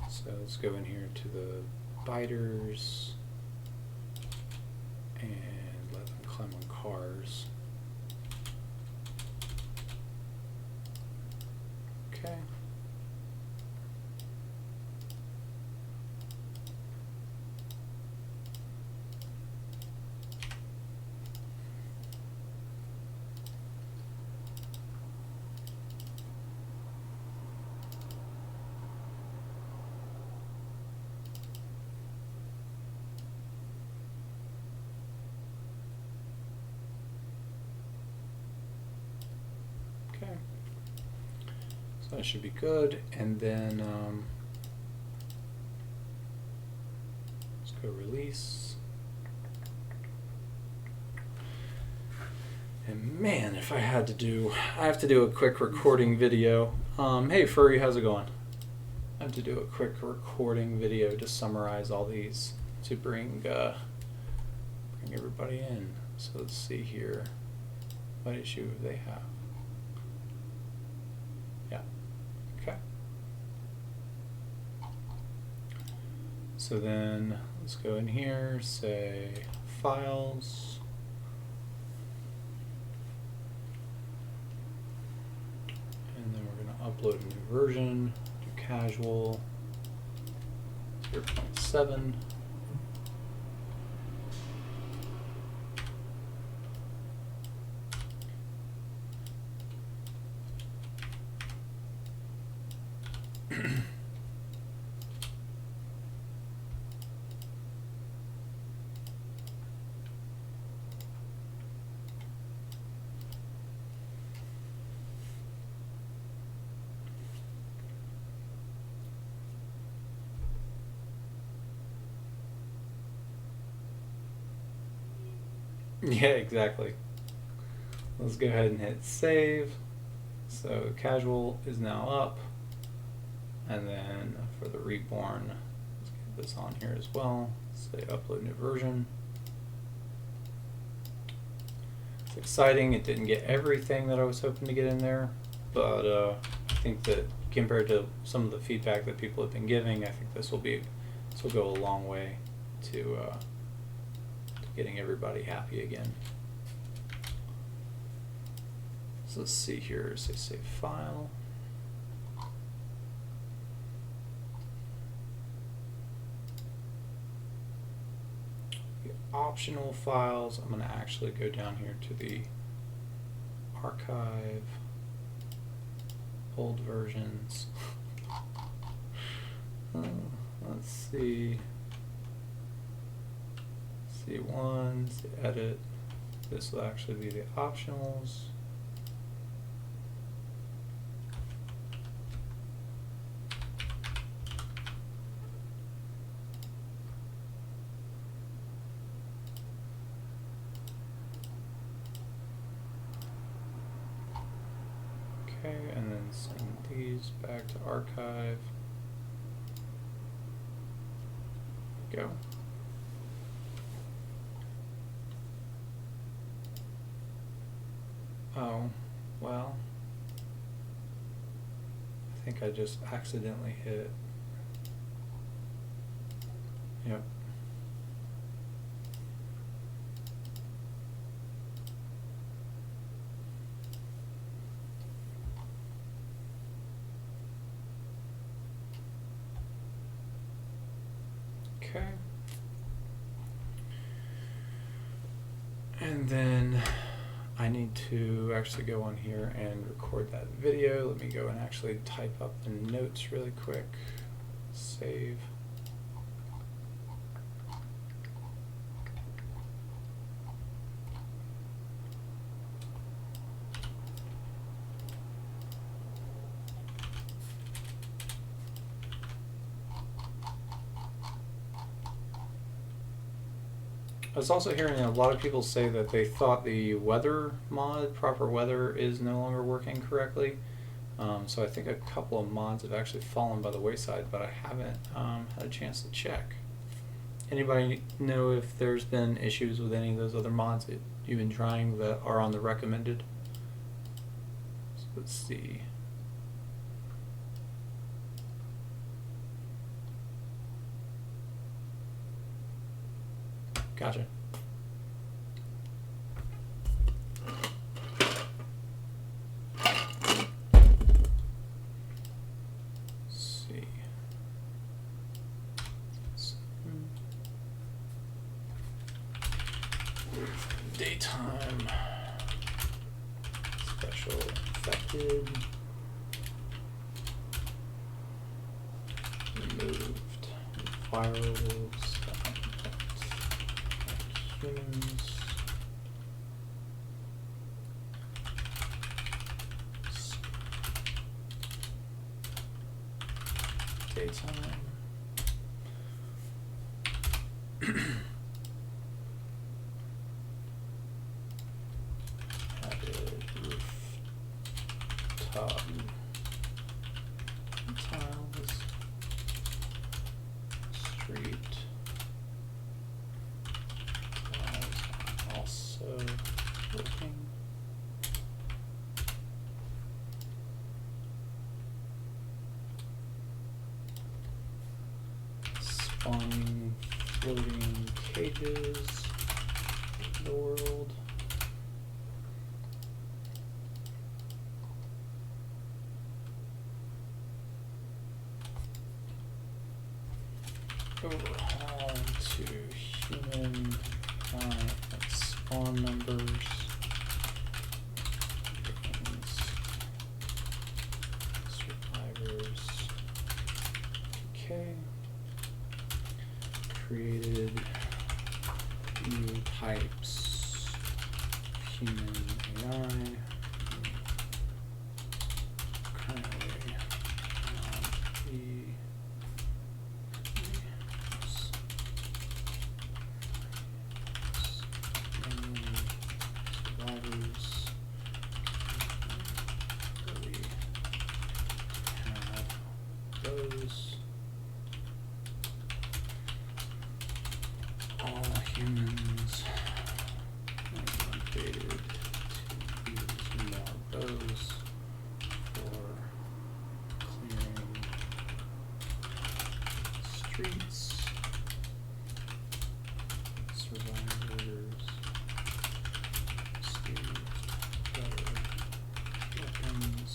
So let's go in here to the biters and let them climb on cars. Okay. Okay, so that should be good, and then let's go release. And man, if I have to do a quick recording video. Hey Furry, how's it going? I have to do a quick recording video to summarize all these to bring everybody in. So let's see here. What issue do they have? Yeah. Okay. So then let's go in here, say files. And then we're going to upload a new version, do casual 0.7. Yeah, exactly. Let's go ahead and hit save. So casual is now up. And then for the reborn, let's get this on here as well. Say upload new version. It's exciting. It didn't get everything that I was hoping to get in there, but I think that compared to some of the feedback that people have been giving, I think this will go a long way to getting everybody happy again. So let's see here. Say save file. The optional files. I'm going to actually go down here to the archive, old versions. Let's see. C1, edit. This will actually be the optionals. Okay, and then send these back to archive. Go. Oh, well, I think I just accidentally hit. Yep. Okay. And then I need to actually go on here and record that video. Let me go and actually type up the notes really quick. Save. I was also hearing a lot of people say that they thought the weather mod, proper weather, is no longer working correctly. So I think a couple of mods have actually fallen by the wayside, but I haven't had a chance to check. Anybody know if there's been issues with any of those other mods that you've been trying that are on the recommended? So let's see. Gotcha. Let's see. Daytime. Special affected. Removed. Firewalls. Humans. Daytime. tiles, street tiles also working. Spawning floating cages in the world. Overhaul to human spawn numbers. Survivors. Okay. Created new types. Human AI. Currently survivors. We have those. All humans are updated to use more rows for clearing streets. Survivors receive better weapons.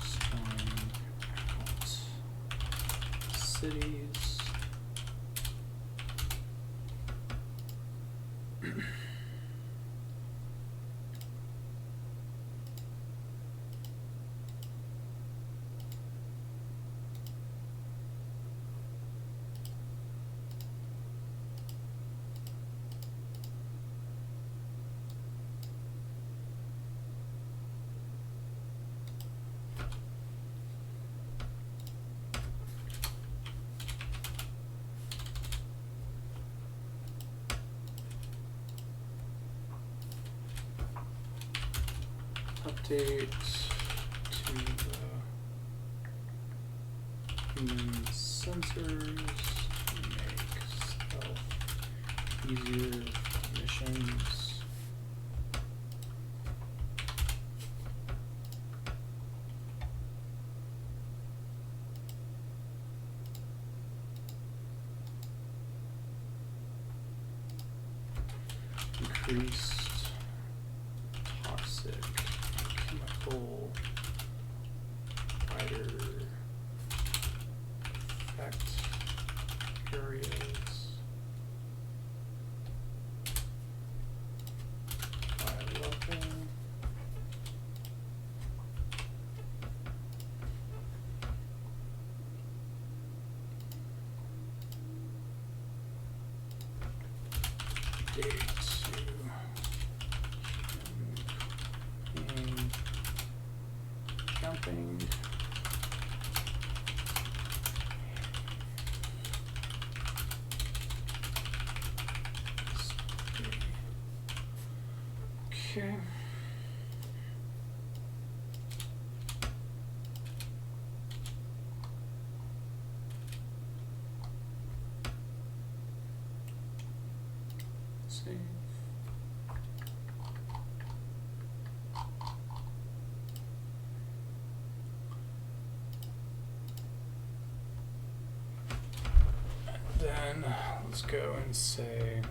Spawning out cities. Update to the human sensors to make stealth easier missions. Increased toxic chemical fighter effect areas by level. Date to human jumping. Okay. Save. Then let's go and say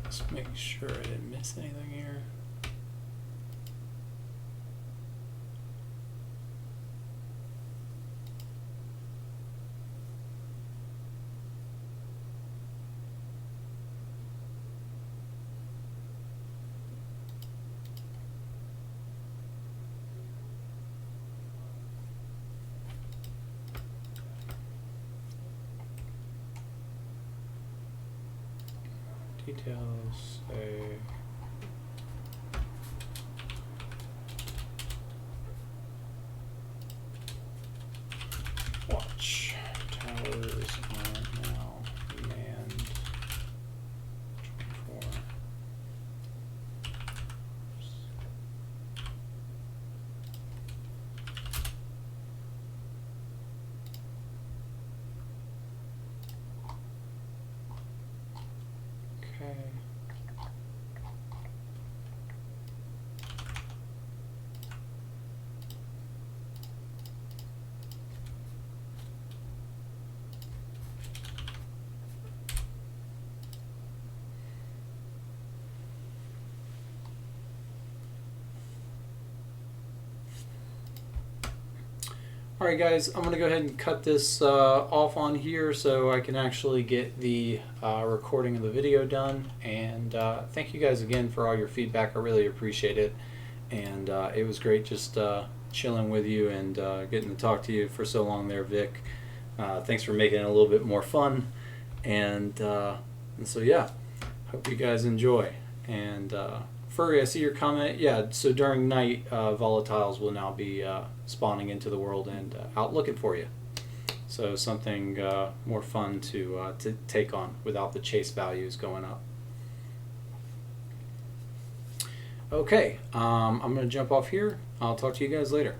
Just make sure I didn't miss anything here. Details say watch towers are now manned 24. Okay. Alright guys, I'm going to go ahead and cut this off on here so I can actually get the recording of the video done. And thank you guys again for all your feedback. I really appreciate it. And it was great just chilling with you and getting to talk to you for so long there, Vic. Thanks for making it a little bit more fun. And so yeah, hope you guys enjoy. And Furry, I see your comment. Yeah, so during night, volatiles will now be spawning into the world and out looking for you. So something more fun to take on without the chase values going up. Okay, I'm going to jump off here. I'll talk to you guys later.